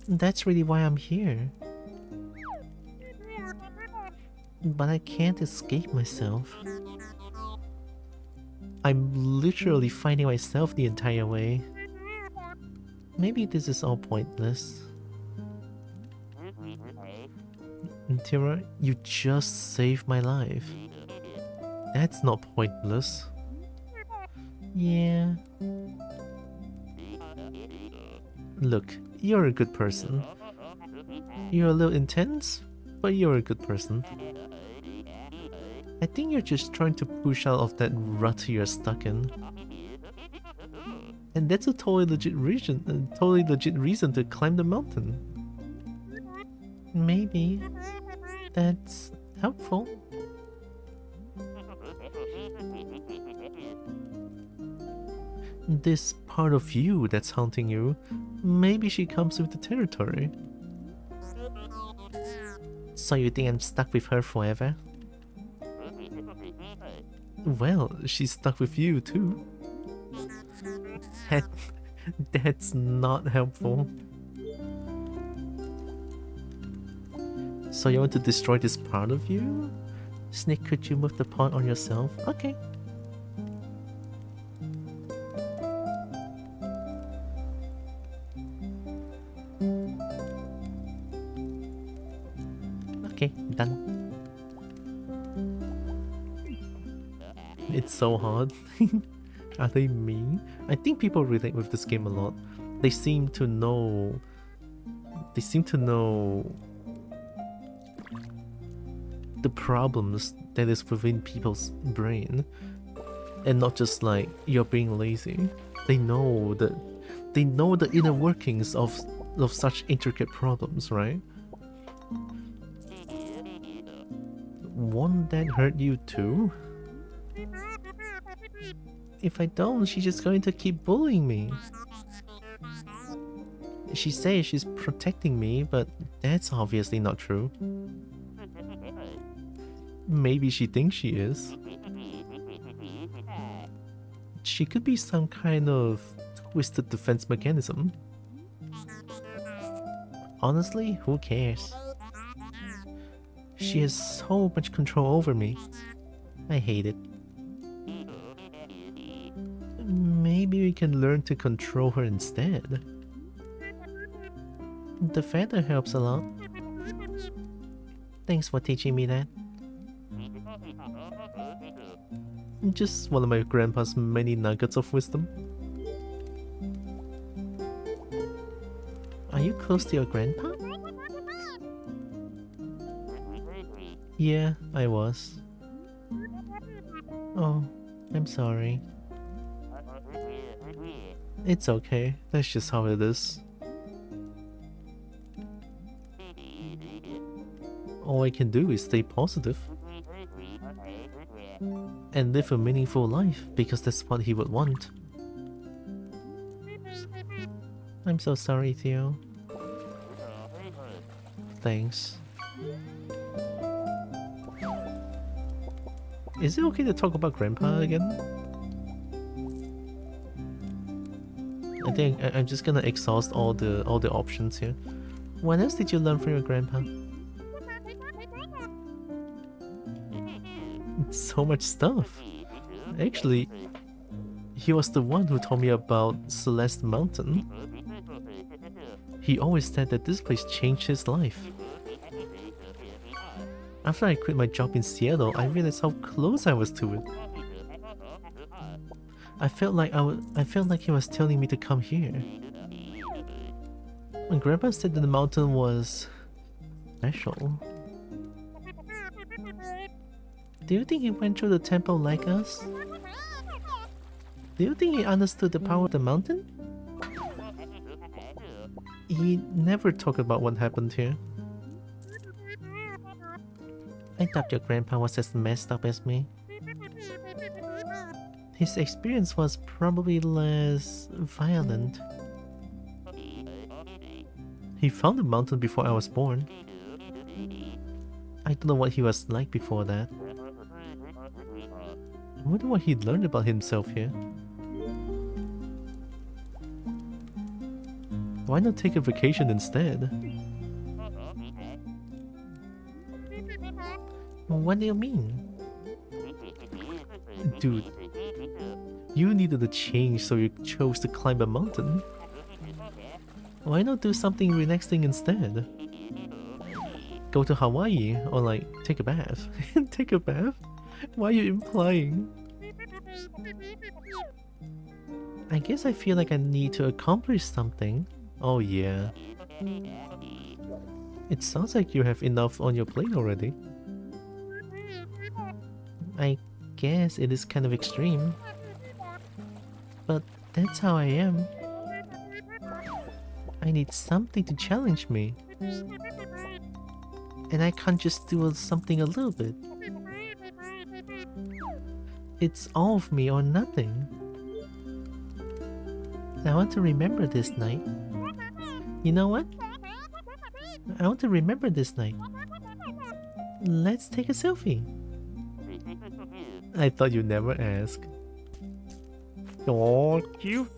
That's really why I'm here. But I can't escape myself. I'm literally finding myself the entire way. Maybe this is all pointless. Tira, you just saved my life. That's not pointless. Yeah. Look, you're a good person. You're a little intense, but you're a good person. I think you're just trying to push out of that rut you're stuck in. And that's a totally legit reason to climb the mountain. Maybe that's helpful. This part of you that's haunting you, maybe she comes with the territory. So you think I'm stuck with her forever? Well, she's stuck with you too. That's not helpful. So you want to destroy this part of you? Snake, could you move the pawn on yourself? Okay. Okay, done. It's so hard. Are they me? I think people relate with this game a lot. They seem to know the problems that is within people's brain, and not just like you're being lazy. They know the inner workings of such intricate problems, right? Won't that hurt you too? If I don't, she's just going to keep bullying me. She says she's protecting me, but that's obviously not true. Maybe she thinks she is. She could be some kind of twisted defense mechanism. Honestly, who cares? She has so much control over me. I hate it. Maybe we can learn to control her instead. The feather helps a lot. Thanks for teaching me that. Just one of my grandpa's many nuggets of wisdom. Are you close to your grandpa? Yeah, I was. Oh, I'm sorry. It's okay, that's just how it is. All I can do is stay positive and live a meaningful life, because that's what he would want. I'm so sorry, Theo. Thanks. Is it okay to talk about Grandpa again? I think I'm just gonna exhaust all the options here. What else did you learn from your grandpa? So much stuff. Actually, he was the one who told me about Celeste Mountain. He always said that this place changed his life. After I quit my job in Seattle, I realized how close I was to it. I felt like he was telling me to come here. When Grandpa said that the mountain was special. Do you think he went through the temple like us? Do you think he understood the power of the mountain? He never talked about what happened here. I thought your grandpa was as messed up as me. His experience was probably less violent. He found the mountain before I was born. I don't know what he was like before that. I wonder what he learned about himself here. Why not take a vacation instead? What do you mean? Dude, you needed a change, so you chose to climb a mountain. Why not do something relaxing instead? Go to Hawaii, or like, take a bath. Take a bath? Why are you implying? I guess I feel like I need to accomplish something. Oh yeah. It sounds like you have enough on your plate already. I guess it is kind of extreme. But that's how I am. I need something to challenge me. And I can't just do something a little bit. It's all of me or nothing. I want to remember this night. You know what? I want to remember this night. Let's take a selfie. I thought you'd never ask. Oh, cute.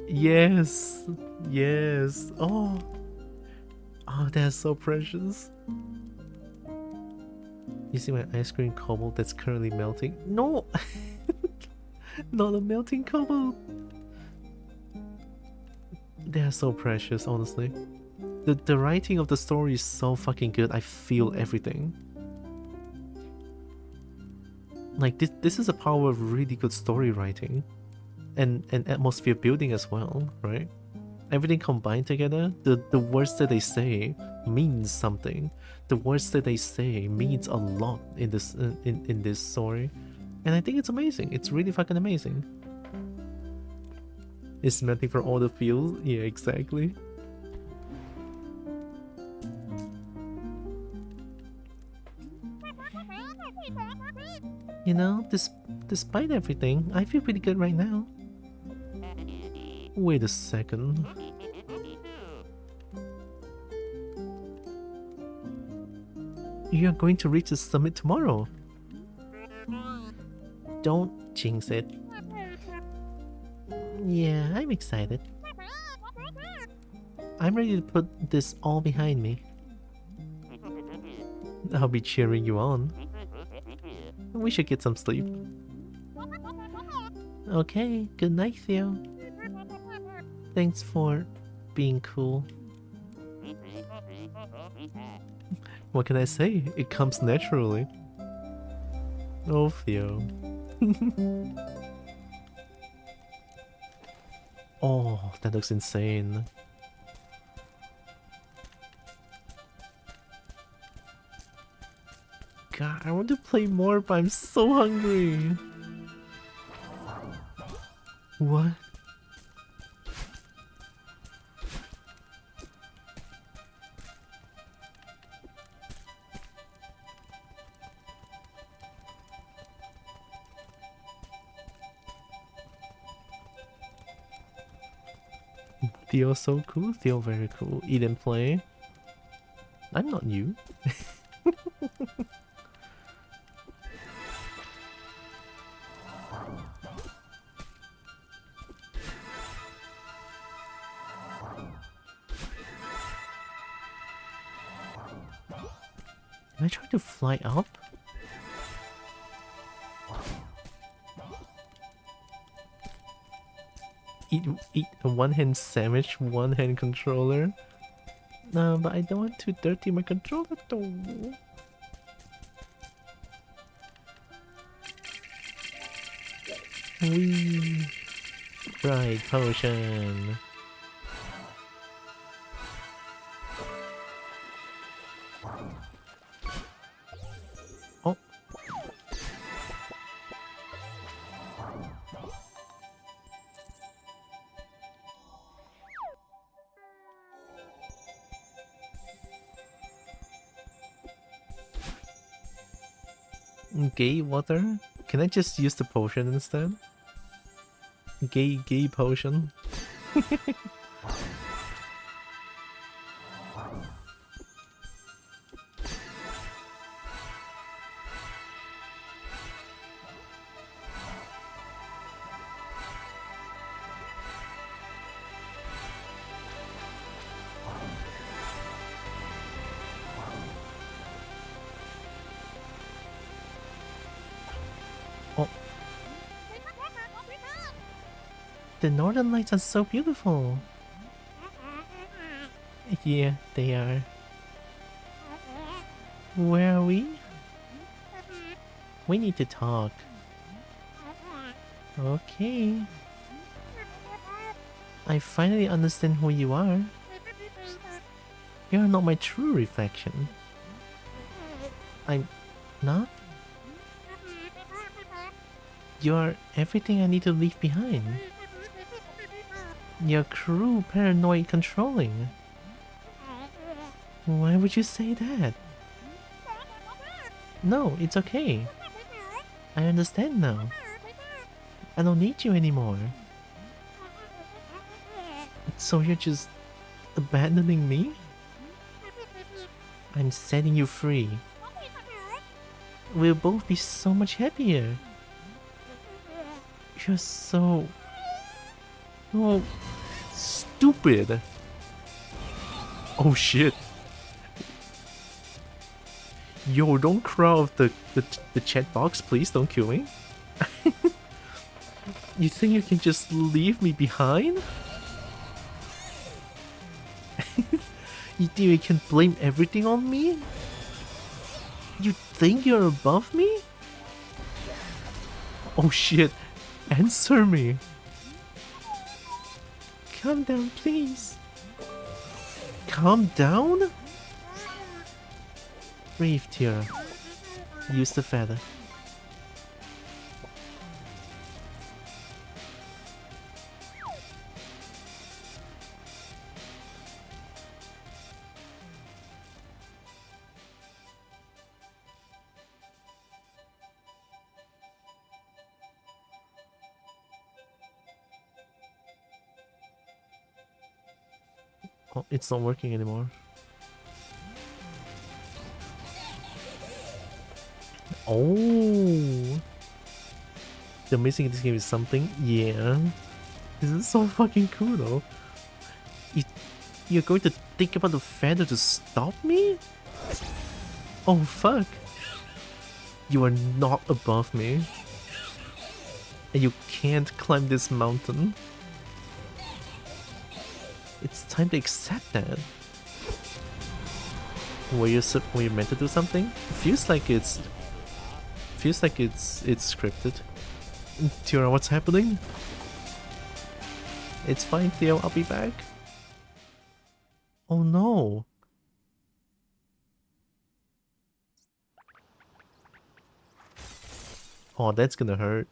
Yes. Yes. Oh. Oh, that's so precious. You see my ice cream cobalt that's currently melting? No! Not a melting cobalt! They are so precious, honestly. The writing of the story is so fucking good, I feel everything. Like, this is a power of really good story writing. And atmosphere building as well, right? Everything combined together, the words that they say means something. The words that they say means a lot in this story. And I think it's amazing. It's really fucking amazing. It's meant for all the feels. Yeah, exactly. You know, this Despite everything, I feel pretty good right now. Wait a second. You're going to reach the summit tomorrow. Don't jinx it. Yeah, I'm excited. I'm ready to put this all behind me. I'll be cheering you on. We should get some sleep. Okay, good night, Theo. Thanks for being cool. What can I say? It comes naturally. Oh, Theo. Oh, that looks insane. God, I want to play more, but I'm so hungry. What? Theo so cool, Theo very cool. Eat and play. I'm not you. Am I trying to fly up? Eat a one-hand sandwich, one-hand controller? No, but I don't want to dirty my controller though. Wee. Right, potion. Oh. Gay water? Can I just use the potion instead? Gay potion. The northern lights are so beautiful. Yeah, they are. Where are we? We need to talk. Okay. I finally understand who you are. You're not my true reflection. I'm not? You're everything I need to leave behind. You're cruel, paranoid, controlling. Why would you say that? No, it's okay. I understand now. I don't need you anymore. So you're just abandoning me? I'm setting you free. We'll both be so much happier. You're so... Oh, stupid. Oh shit. Yo, don't cry off the chat box, please. Don't kill me. You think you can just leave me behind? You think you can blame everything on me? You think you're above me? Oh shit. Answer me. Calm down, please. Calm down? Breathe, Tira. Use the feather. Oh, it's not working anymore. Oh, the amazing in this game is something. Yeah, this is so fucking cool though. You're going to think about the feather to stop me? Oh fuck! You are not above me, and you can't climb this mountain. It's time to accept that. Were you meant to do something? Feels like it's scripted. Tira, what's happening? It's fine, Theo. I'll be back. Oh no. Oh, that's gonna hurt.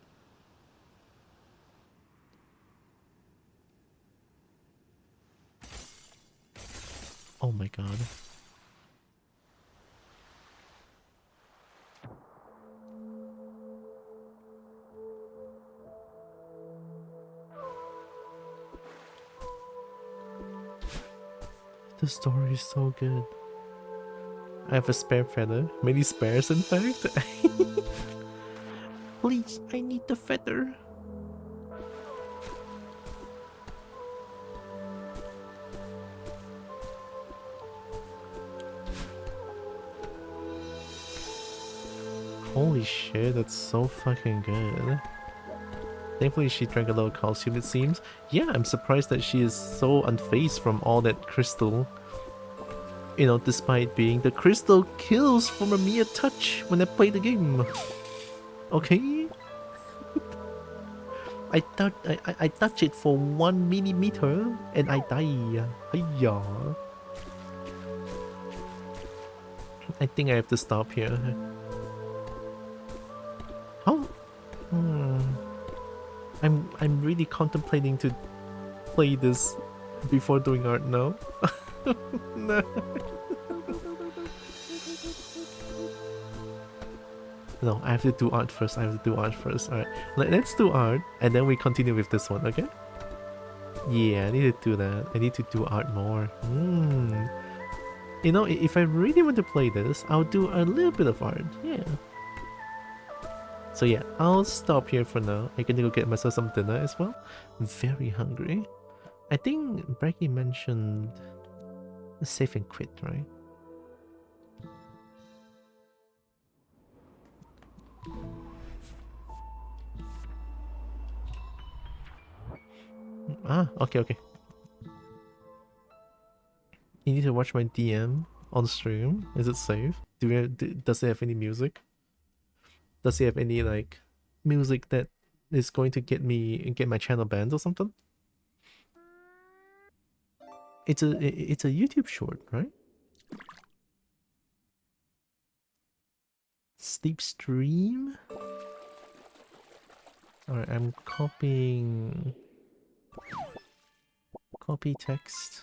Oh my god. The story is so good. I have a spare feather. Many spares, in fact. Please, I need the feather. Holy shit, that's so fucking good. Thankfully she drank a little calcium, it seems. Yeah, I'm surprised that she is so unfazed from all that crystal. You know, despite being the crystal kills from a mere touch when I play the game. Okay? I touch it for 1 millimeter and I die. Hiya. I think I have to stop here. How? I'm really contemplating to play this before doing art now. No. No, I have to do art first. Alright, let's do art and then we continue with this one, okay? Yeah, I need to do that. I need to do art more. You know, if I really want to play this, I'll do a little bit of art. Yeah. So yeah, I'll stop here for now. I'm gonna go get myself some dinner as well. I'm very hungry. I think Breggy mentioned save and quit, right? Ah, okay. You need to watch my DM on stream. Is it safe? Does it have any music? Does it have any like music that is going to get my channel banned or something? It's a YouTube short, right? Sleep stream? Alright, I'm copying... Copy text.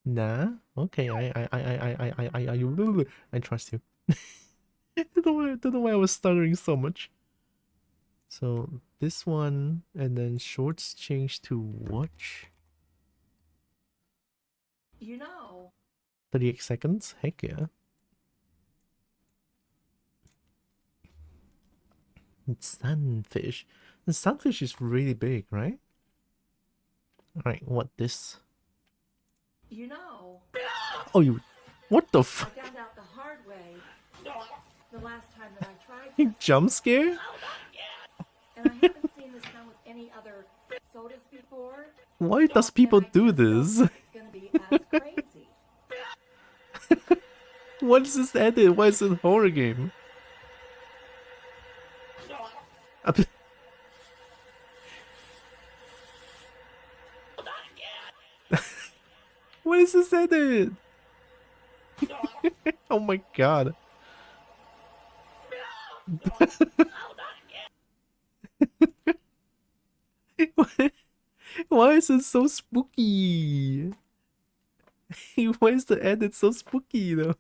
Nah? Okay, I trust you. I don't know why I was stuttering so much. So, this one, and then shorts change to watch. You know. 38 seconds? Heck yeah. It's sunfish. The sunfish is really big, right? Alright, what this? You know. Oh, you... What the f... I found out the hard way the last time that I tried You this. jump scare? And I haven't seen this done with any other sodas before. Why does people And I do just don't this? think it's gonna be as crazy. What is this edit? Why is it a horror game? What is this edit? Oh my god. Why is it so spooky? Why is the edit so spooky though?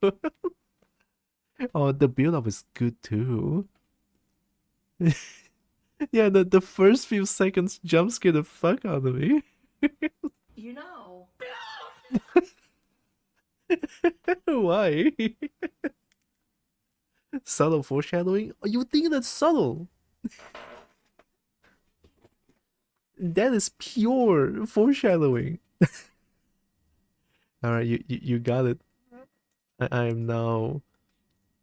Oh, the build up is good too. Yeah, the first few seconds jump scare the fuck out of me. You know. Why? Subtle foreshadowing? Oh, you think that's subtle? That is pure foreshadowing. Alright, you got it. I am now...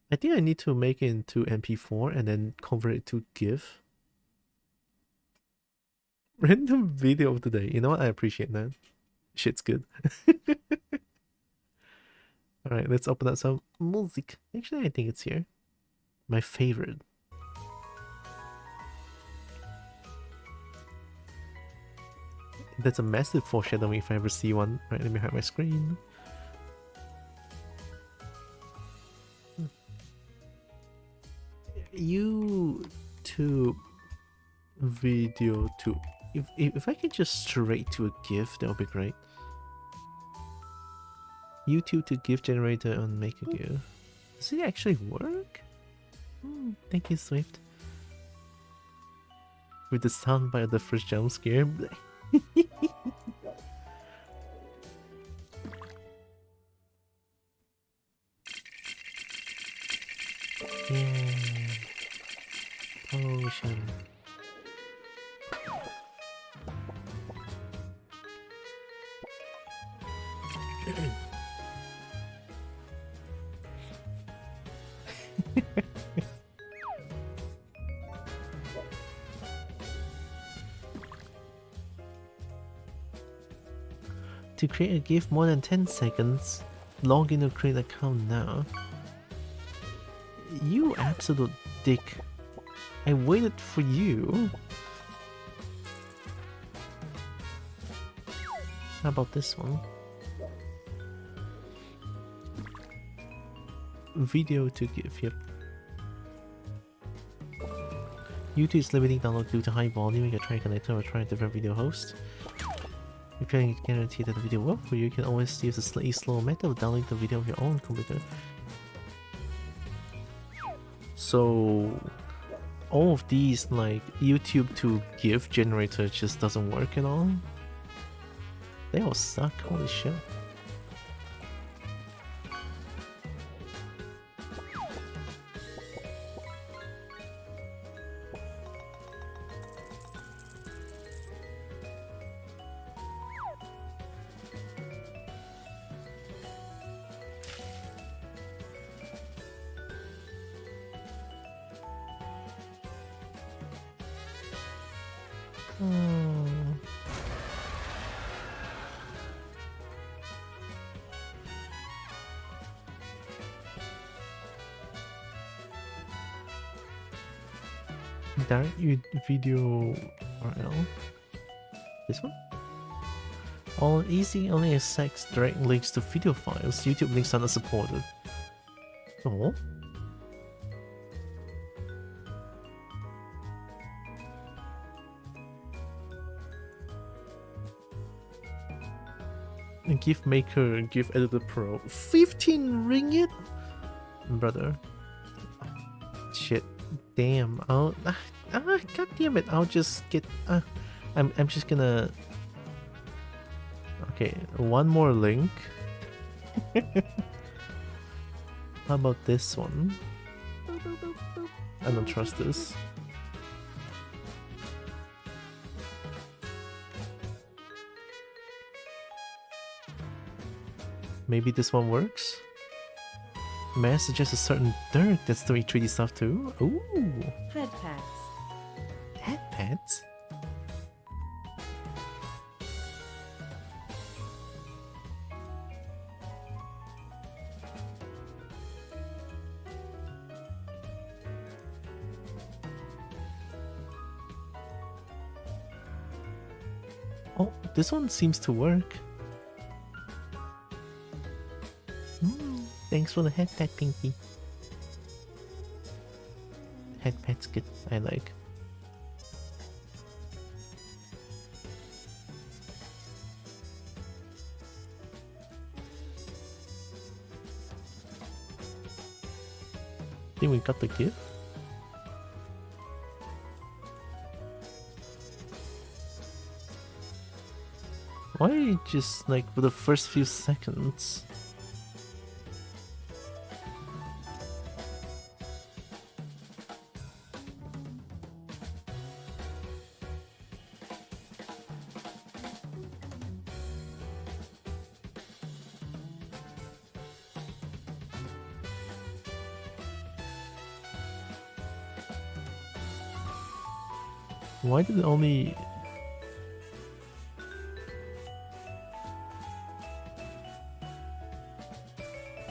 I think I need to make it into MP4 and then convert it to GIF. Random video of the day. You know what? I appreciate that. Shit's good. Alright, let's open up some music. Actually, I think it's here. My favorite. That's a massive foreshadowing if I ever see one. Right, let me hide my screen. YouTube video to... If I could just straight to a GIF, that would be great. YouTube to GIF generator on Make a GIF. Does it actually work? Thank you, Swift. With the soundbite of the first jump scare. Yeah. Potion. To create a GIF more than 10 seconds, log in to create an account now. You absolute dick. I waited for you. How about this one? Video to GIF, yep. YouTube is limiting download due to high volume. You can try a connector or try a different video host. If you can guarantee that the video will work for you, you can always use a slightly slower method of downloading the video of your own computer. So all of these, like YouTube to GIF generator, just doesn't work at all. They all suck, holy shit. Direct video URL. This one? All easy only accepts direct links to video files. YouTube links are not supported. Oh. GIF Maker, GIF Editor Pro. 15 ringgit? Brother. Shit. Damn. God damn it. I'll just get... I'm just gonna... Okay, one more link. How about this one? I don't trust this. Maybe this one works? May I suggest a certain dirt that's doing 3D stuff too? Ooh! Head pets. Head pets? Oh, this one seems to work. Thanks for the head pet, Pinky. Head pet's good, I like. Think we got the gift? Why just like for the first few seconds? Why did it only...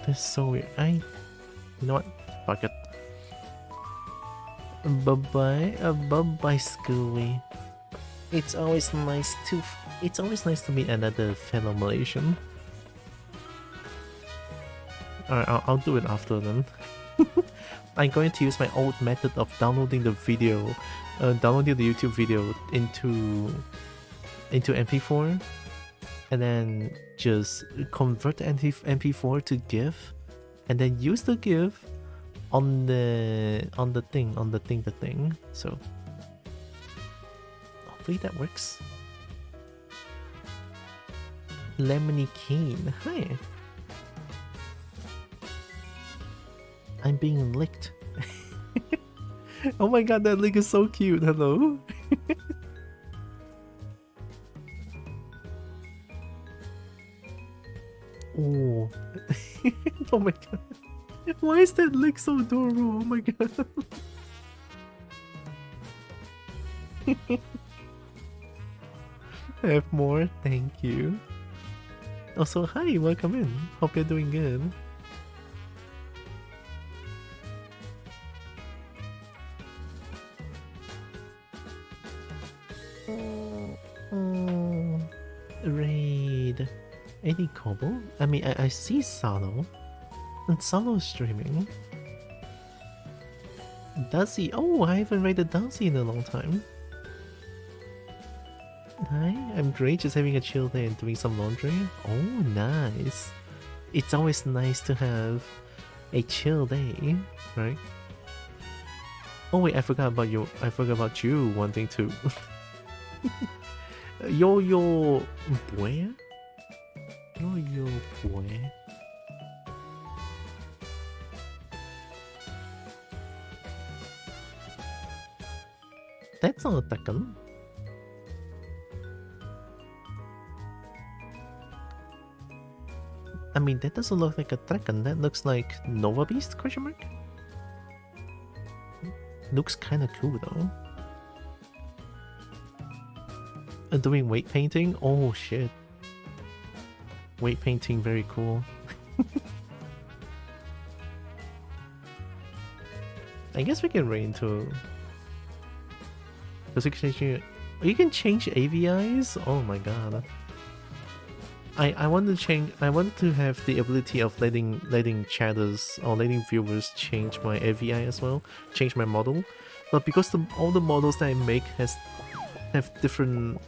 That's so weird. You know what? Fuck it. Bye-bye. Bye-bye, Scooby. It's always nice to meet another fellow Malaysian. Alright, I'll do it after then. I'm going to use my old method of downloading the video, downloading the YouTube video into MP4, and then just convert the MP4 to GIF, and then use the GIF on the thing. So hopefully that works. Lemony Kane, hi. I'm being licked. Oh my god, that lick is so cute. Hello. Oh. Oh my god. Why is that lick so adorable? Oh my god. Have more? Thank you. Also, hi, welcome in. Hope you're doing good. Raid. Any Kobo? I mean, I see Salo. And Salo's streaming. Dazzy. Oh, I haven't raided Dazzy in a long time. Hi, I'm great. Just having a chill day and doing some laundry. Oh, nice. It's always nice to have a chill day, right? Oh wait, I forgot about you. I forgot about you wanting to. Yo boy. Yo boy. That's not a Tekken. I mean, that doesn't look like a Tekken. That looks like Nova Beast? Question mark. Looks kind of cool though. Doing weight painting? Oh shit. Weight painting, very cool. I guess we can raid into... Because you can change AVIs? Oh my god. I want to change. I want to have the ability of letting chatters or letting viewers change my AVI as well, change my model. But because all the models that I make have different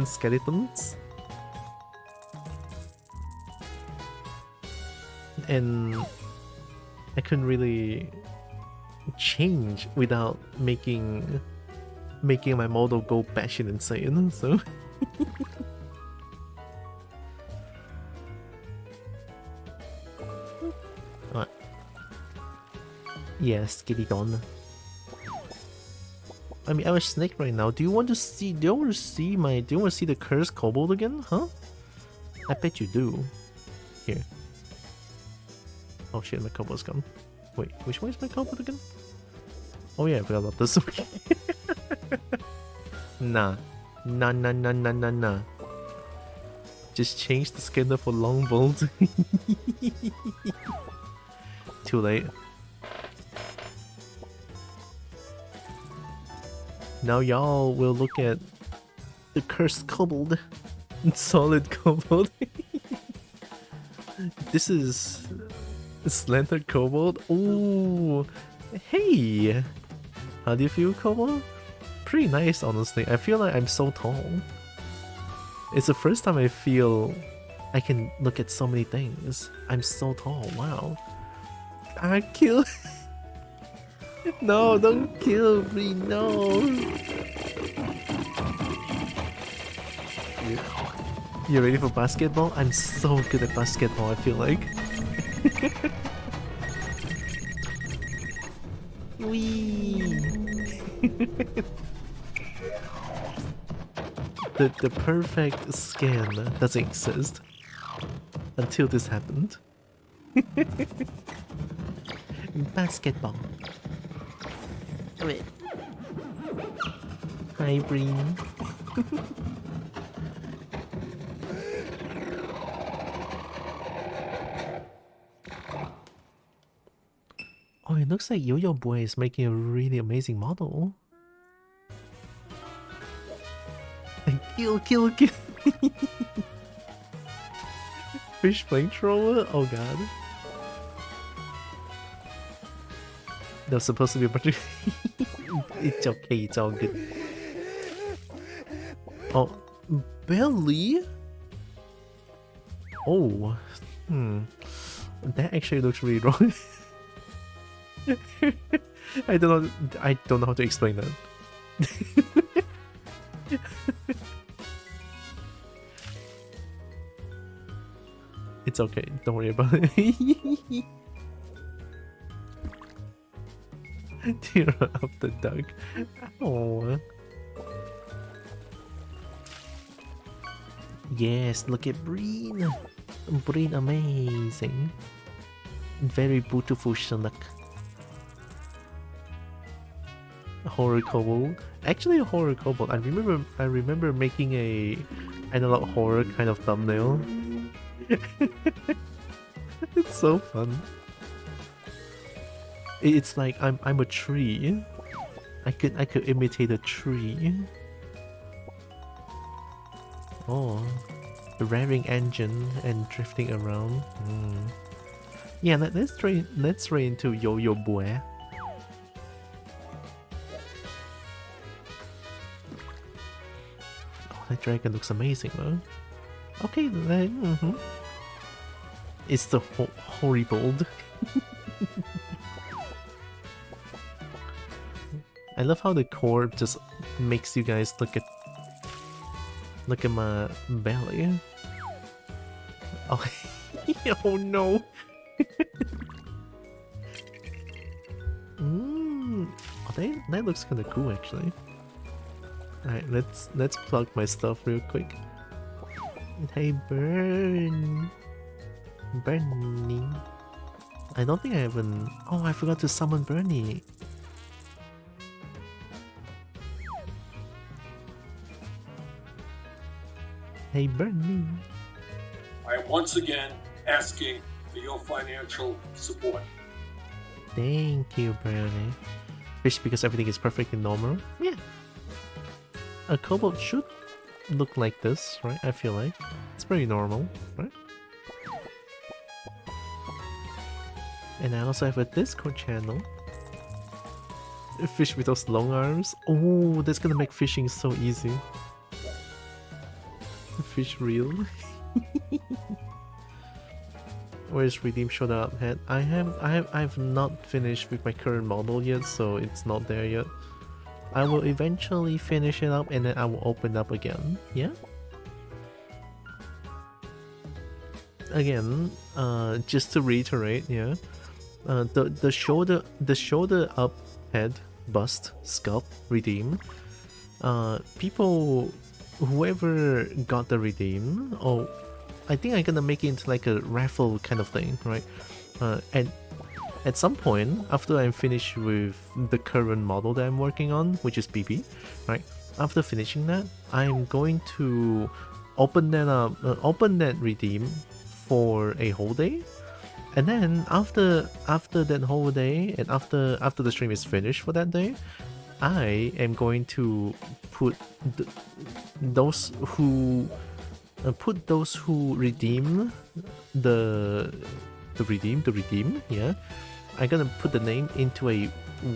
skeletons, and I couldn't really change without making my model go batshit insane. So. What? Yes, get it on. I mean, I was snake right now. Do you want to see the cursed kobold again? Huh? I bet you do. Here. Oh shit, my kobold's gone. Wait, which one is my kobold again? Oh yeah, I forgot about this. Nah. Nah. Just change the scanner for longbolt. Too late. Now y'all will look at the cursed kobold. Solid kobold. This is slender kobold. Ooh, hey, how do you feel, kobold? Pretty nice, honestly. I feel like I'm so tall. It's the first time I feel I can look at so many things. I'm so tall. Wow. I kill. No, don't kill me. No. You ready for basketball? I'm so good at basketball, I feel like. Whee! the perfect skin doesn't exist until this happened. Basketball. Wait. Hi, Breen. Oh, it looks like Yo-Yo Boy is making a really amazing model. Kill, kill, kill. Fish flamethrower? Oh god. That was supposed to be a bunch of... It's okay, it's all good. Oh, belly? Oh, that actually looks really wrong. I don't know how to explain that. It's okay, don't worry about it. Tear up the duck. Oh. Yes, look at Breen. Breen amazing. Very beautiful Shanuk. Horror kobold. Actually a horror kobold. I remember making a analog horror kind of thumbnail. It's so fun. It's like I'm a tree. I could imitate a tree. Oh, the revving engine and drifting around. Yeah, let's try into Yo-Yo Boy. Oh, that dragon looks amazing though. Okay, then. It's the horrible. I love how the core just makes you guys look at my belly. Oh, oh no. Oh, that looks kind of cool actually. Alright, let's plug my stuff real quick. Hey, Bernie. I don't think I haven't. Oh, I forgot to summon Bernie. Hey, Bernie. I am once again asking for your financial support. Thank you, Bernie. Fish because everything is perfectly normal. Yeah. A kobold should look like this, right? I feel like it's pretty normal, right? And I also have a Discord channel. A fish with those long arms. Oh, that's gonna make fishing so easy. Fish reel. Where's redeem shoulder up head? I've not finished with my current model yet, so it's not there yet. I will eventually finish it up and then I will open up again. Yeah. Again, just to reiterate, yeah. The shoulder up head bust sculpt redeem. People, whoever got the redeem, oh, I think I'm gonna make it into like a raffle kind of thing, right? And at some point after I'm finished with the current model that I'm working on, which is BB, right? After finishing that, I'm going to open that up, open that redeem for a whole day. And then after that whole day and after the stream is finished for that day, I am going to put those who redeem the redeem, yeah. I'm gonna put the name into a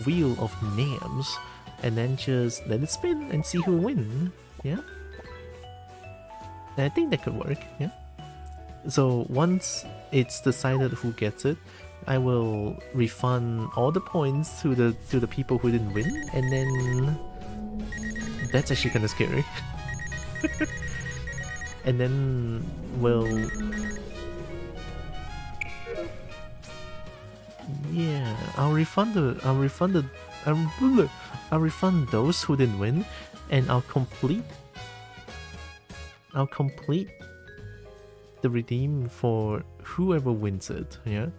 wheel of names and then just let it spin and see who wins, yeah. And I think that could work, yeah. So once it's decided who gets it, I will refund all the points to the people who didn't win, and then that's actually kind of scary. and then we'll... Yeah, I'll refund those who didn't win, and I'll complete the redeem for whoever wins it. Yeah.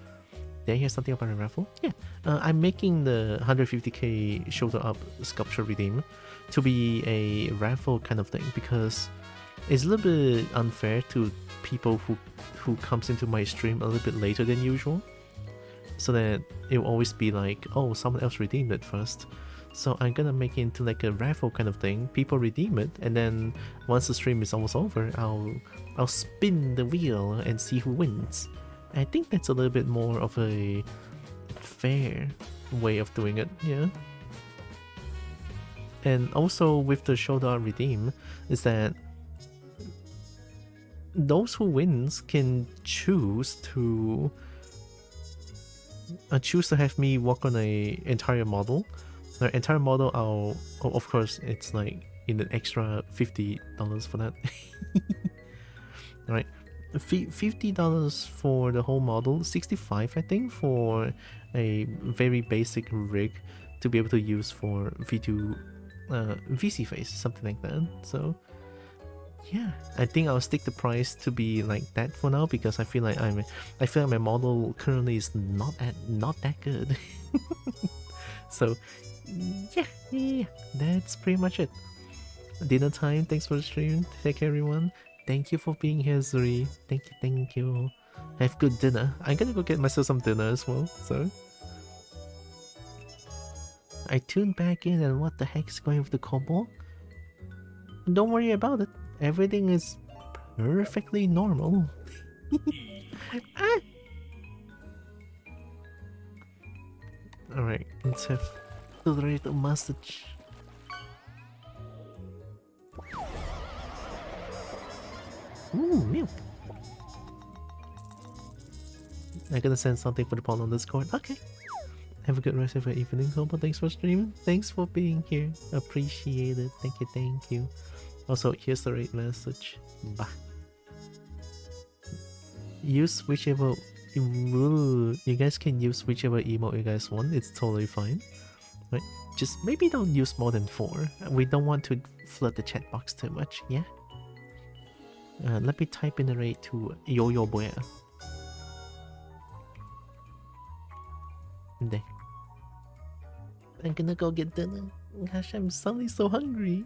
Did I hear something about a raffle? Yeah. I'm making the 150k shoulder up sculpture redeem to be a raffle kind of thing, because it's a little bit unfair to people who comes into my stream a little bit later than usual, so that it will always be like, oh, someone else redeemed it first. So I'm gonna make it into like a raffle kind of thing. People redeem it, and then once the stream is almost over, I'll spin the wheel and see who wins. I think that's a little bit more of a fair way of doing it, yeah. And also with the shoulder redeem is that those who wins can choose to have me work on a entire model. The entire model, of course, it's like in an extra $50 for that. Right, $50 for the whole model, $65 I think for a very basic rig to be able to use for V2 VC face, something like that. So yeah, I think I'll stick the price to be like that for now, because I feel like my model currently is not that good. So yeah, that's pretty much it. Dinner time. Thanks for the stream. Take care, everyone. Thank you for being here, Zuri. Thank you. Have good dinner. I'm gonna go get myself some dinner as well. So I tuned back in, and what the heck's going with the combo? Don't worry about it. Everything is perfectly normal. Ah! Alright, let's have the right message. Ooh, milk. I'm gonna send something for the poll on Discord. Okay. Have a good rest of your evening, Combo. Thanks for streaming. Thanks for being here. Appreciate it. Thank you. Also, here's the right message. Bah. Use whichever... You guys can use whichever emote you guys want. It's totally fine. Right? Just maybe don't use more than 4. We don't want to flood the chat box too much, yeah? Let me type in the rate to Yo-Yo Boya. There. I'm gonna go get dinner. Gosh, I'm suddenly so hungry.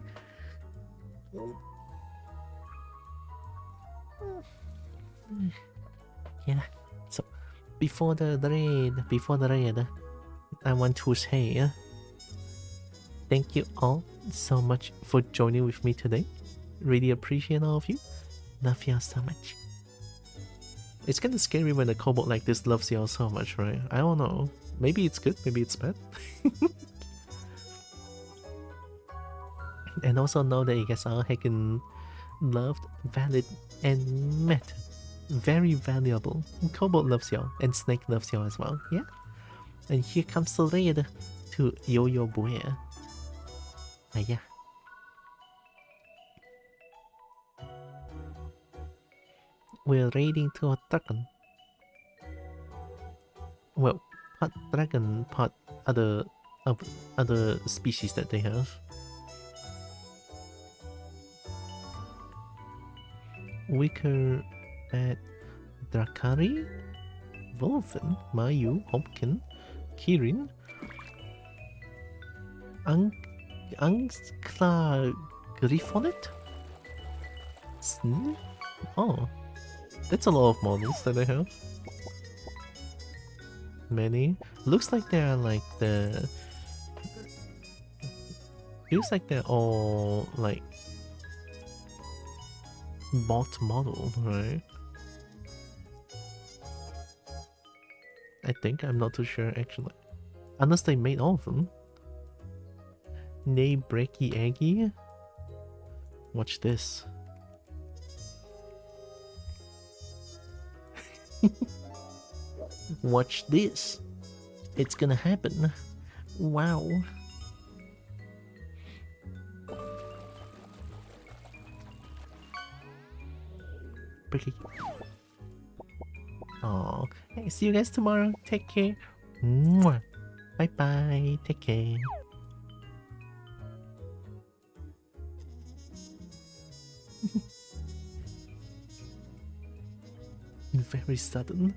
Yeah. So before the raid, I want to say thank you all so much for joining with me today. Really appreciate all of you. Love y'all so much. It's kinda scary when a kobold like this loves y'all so much, right? I don't know. Maybe it's good, maybe it's bad. And also know that you guys are heckin' loved, valid, and met. Very valuable. Kobold loves y'all, and Snake loves y'all as well, yeah? And here comes the raid to Yo-Yo Boya. Yeah. We're raiding to a dragon. Well, part dragon, part other species that they have. Wicker at Drakari, Wolfen, Mayu, Hopkin, Kirin, Angskla Griffonet? Sn? Oh, that's a lot of models that I have. Many. Looks like they're like the... Feels like they're all like bot model, right? I think, I'm not too sure actually. Unless they made all of them. Nay Breaky Eggy. Watch this. Watch this. It's gonna happen. Wow. super cake. Oh, hey, see you guys tomorrow. Take care. Mwah. Bye bye. Take care. Very sudden.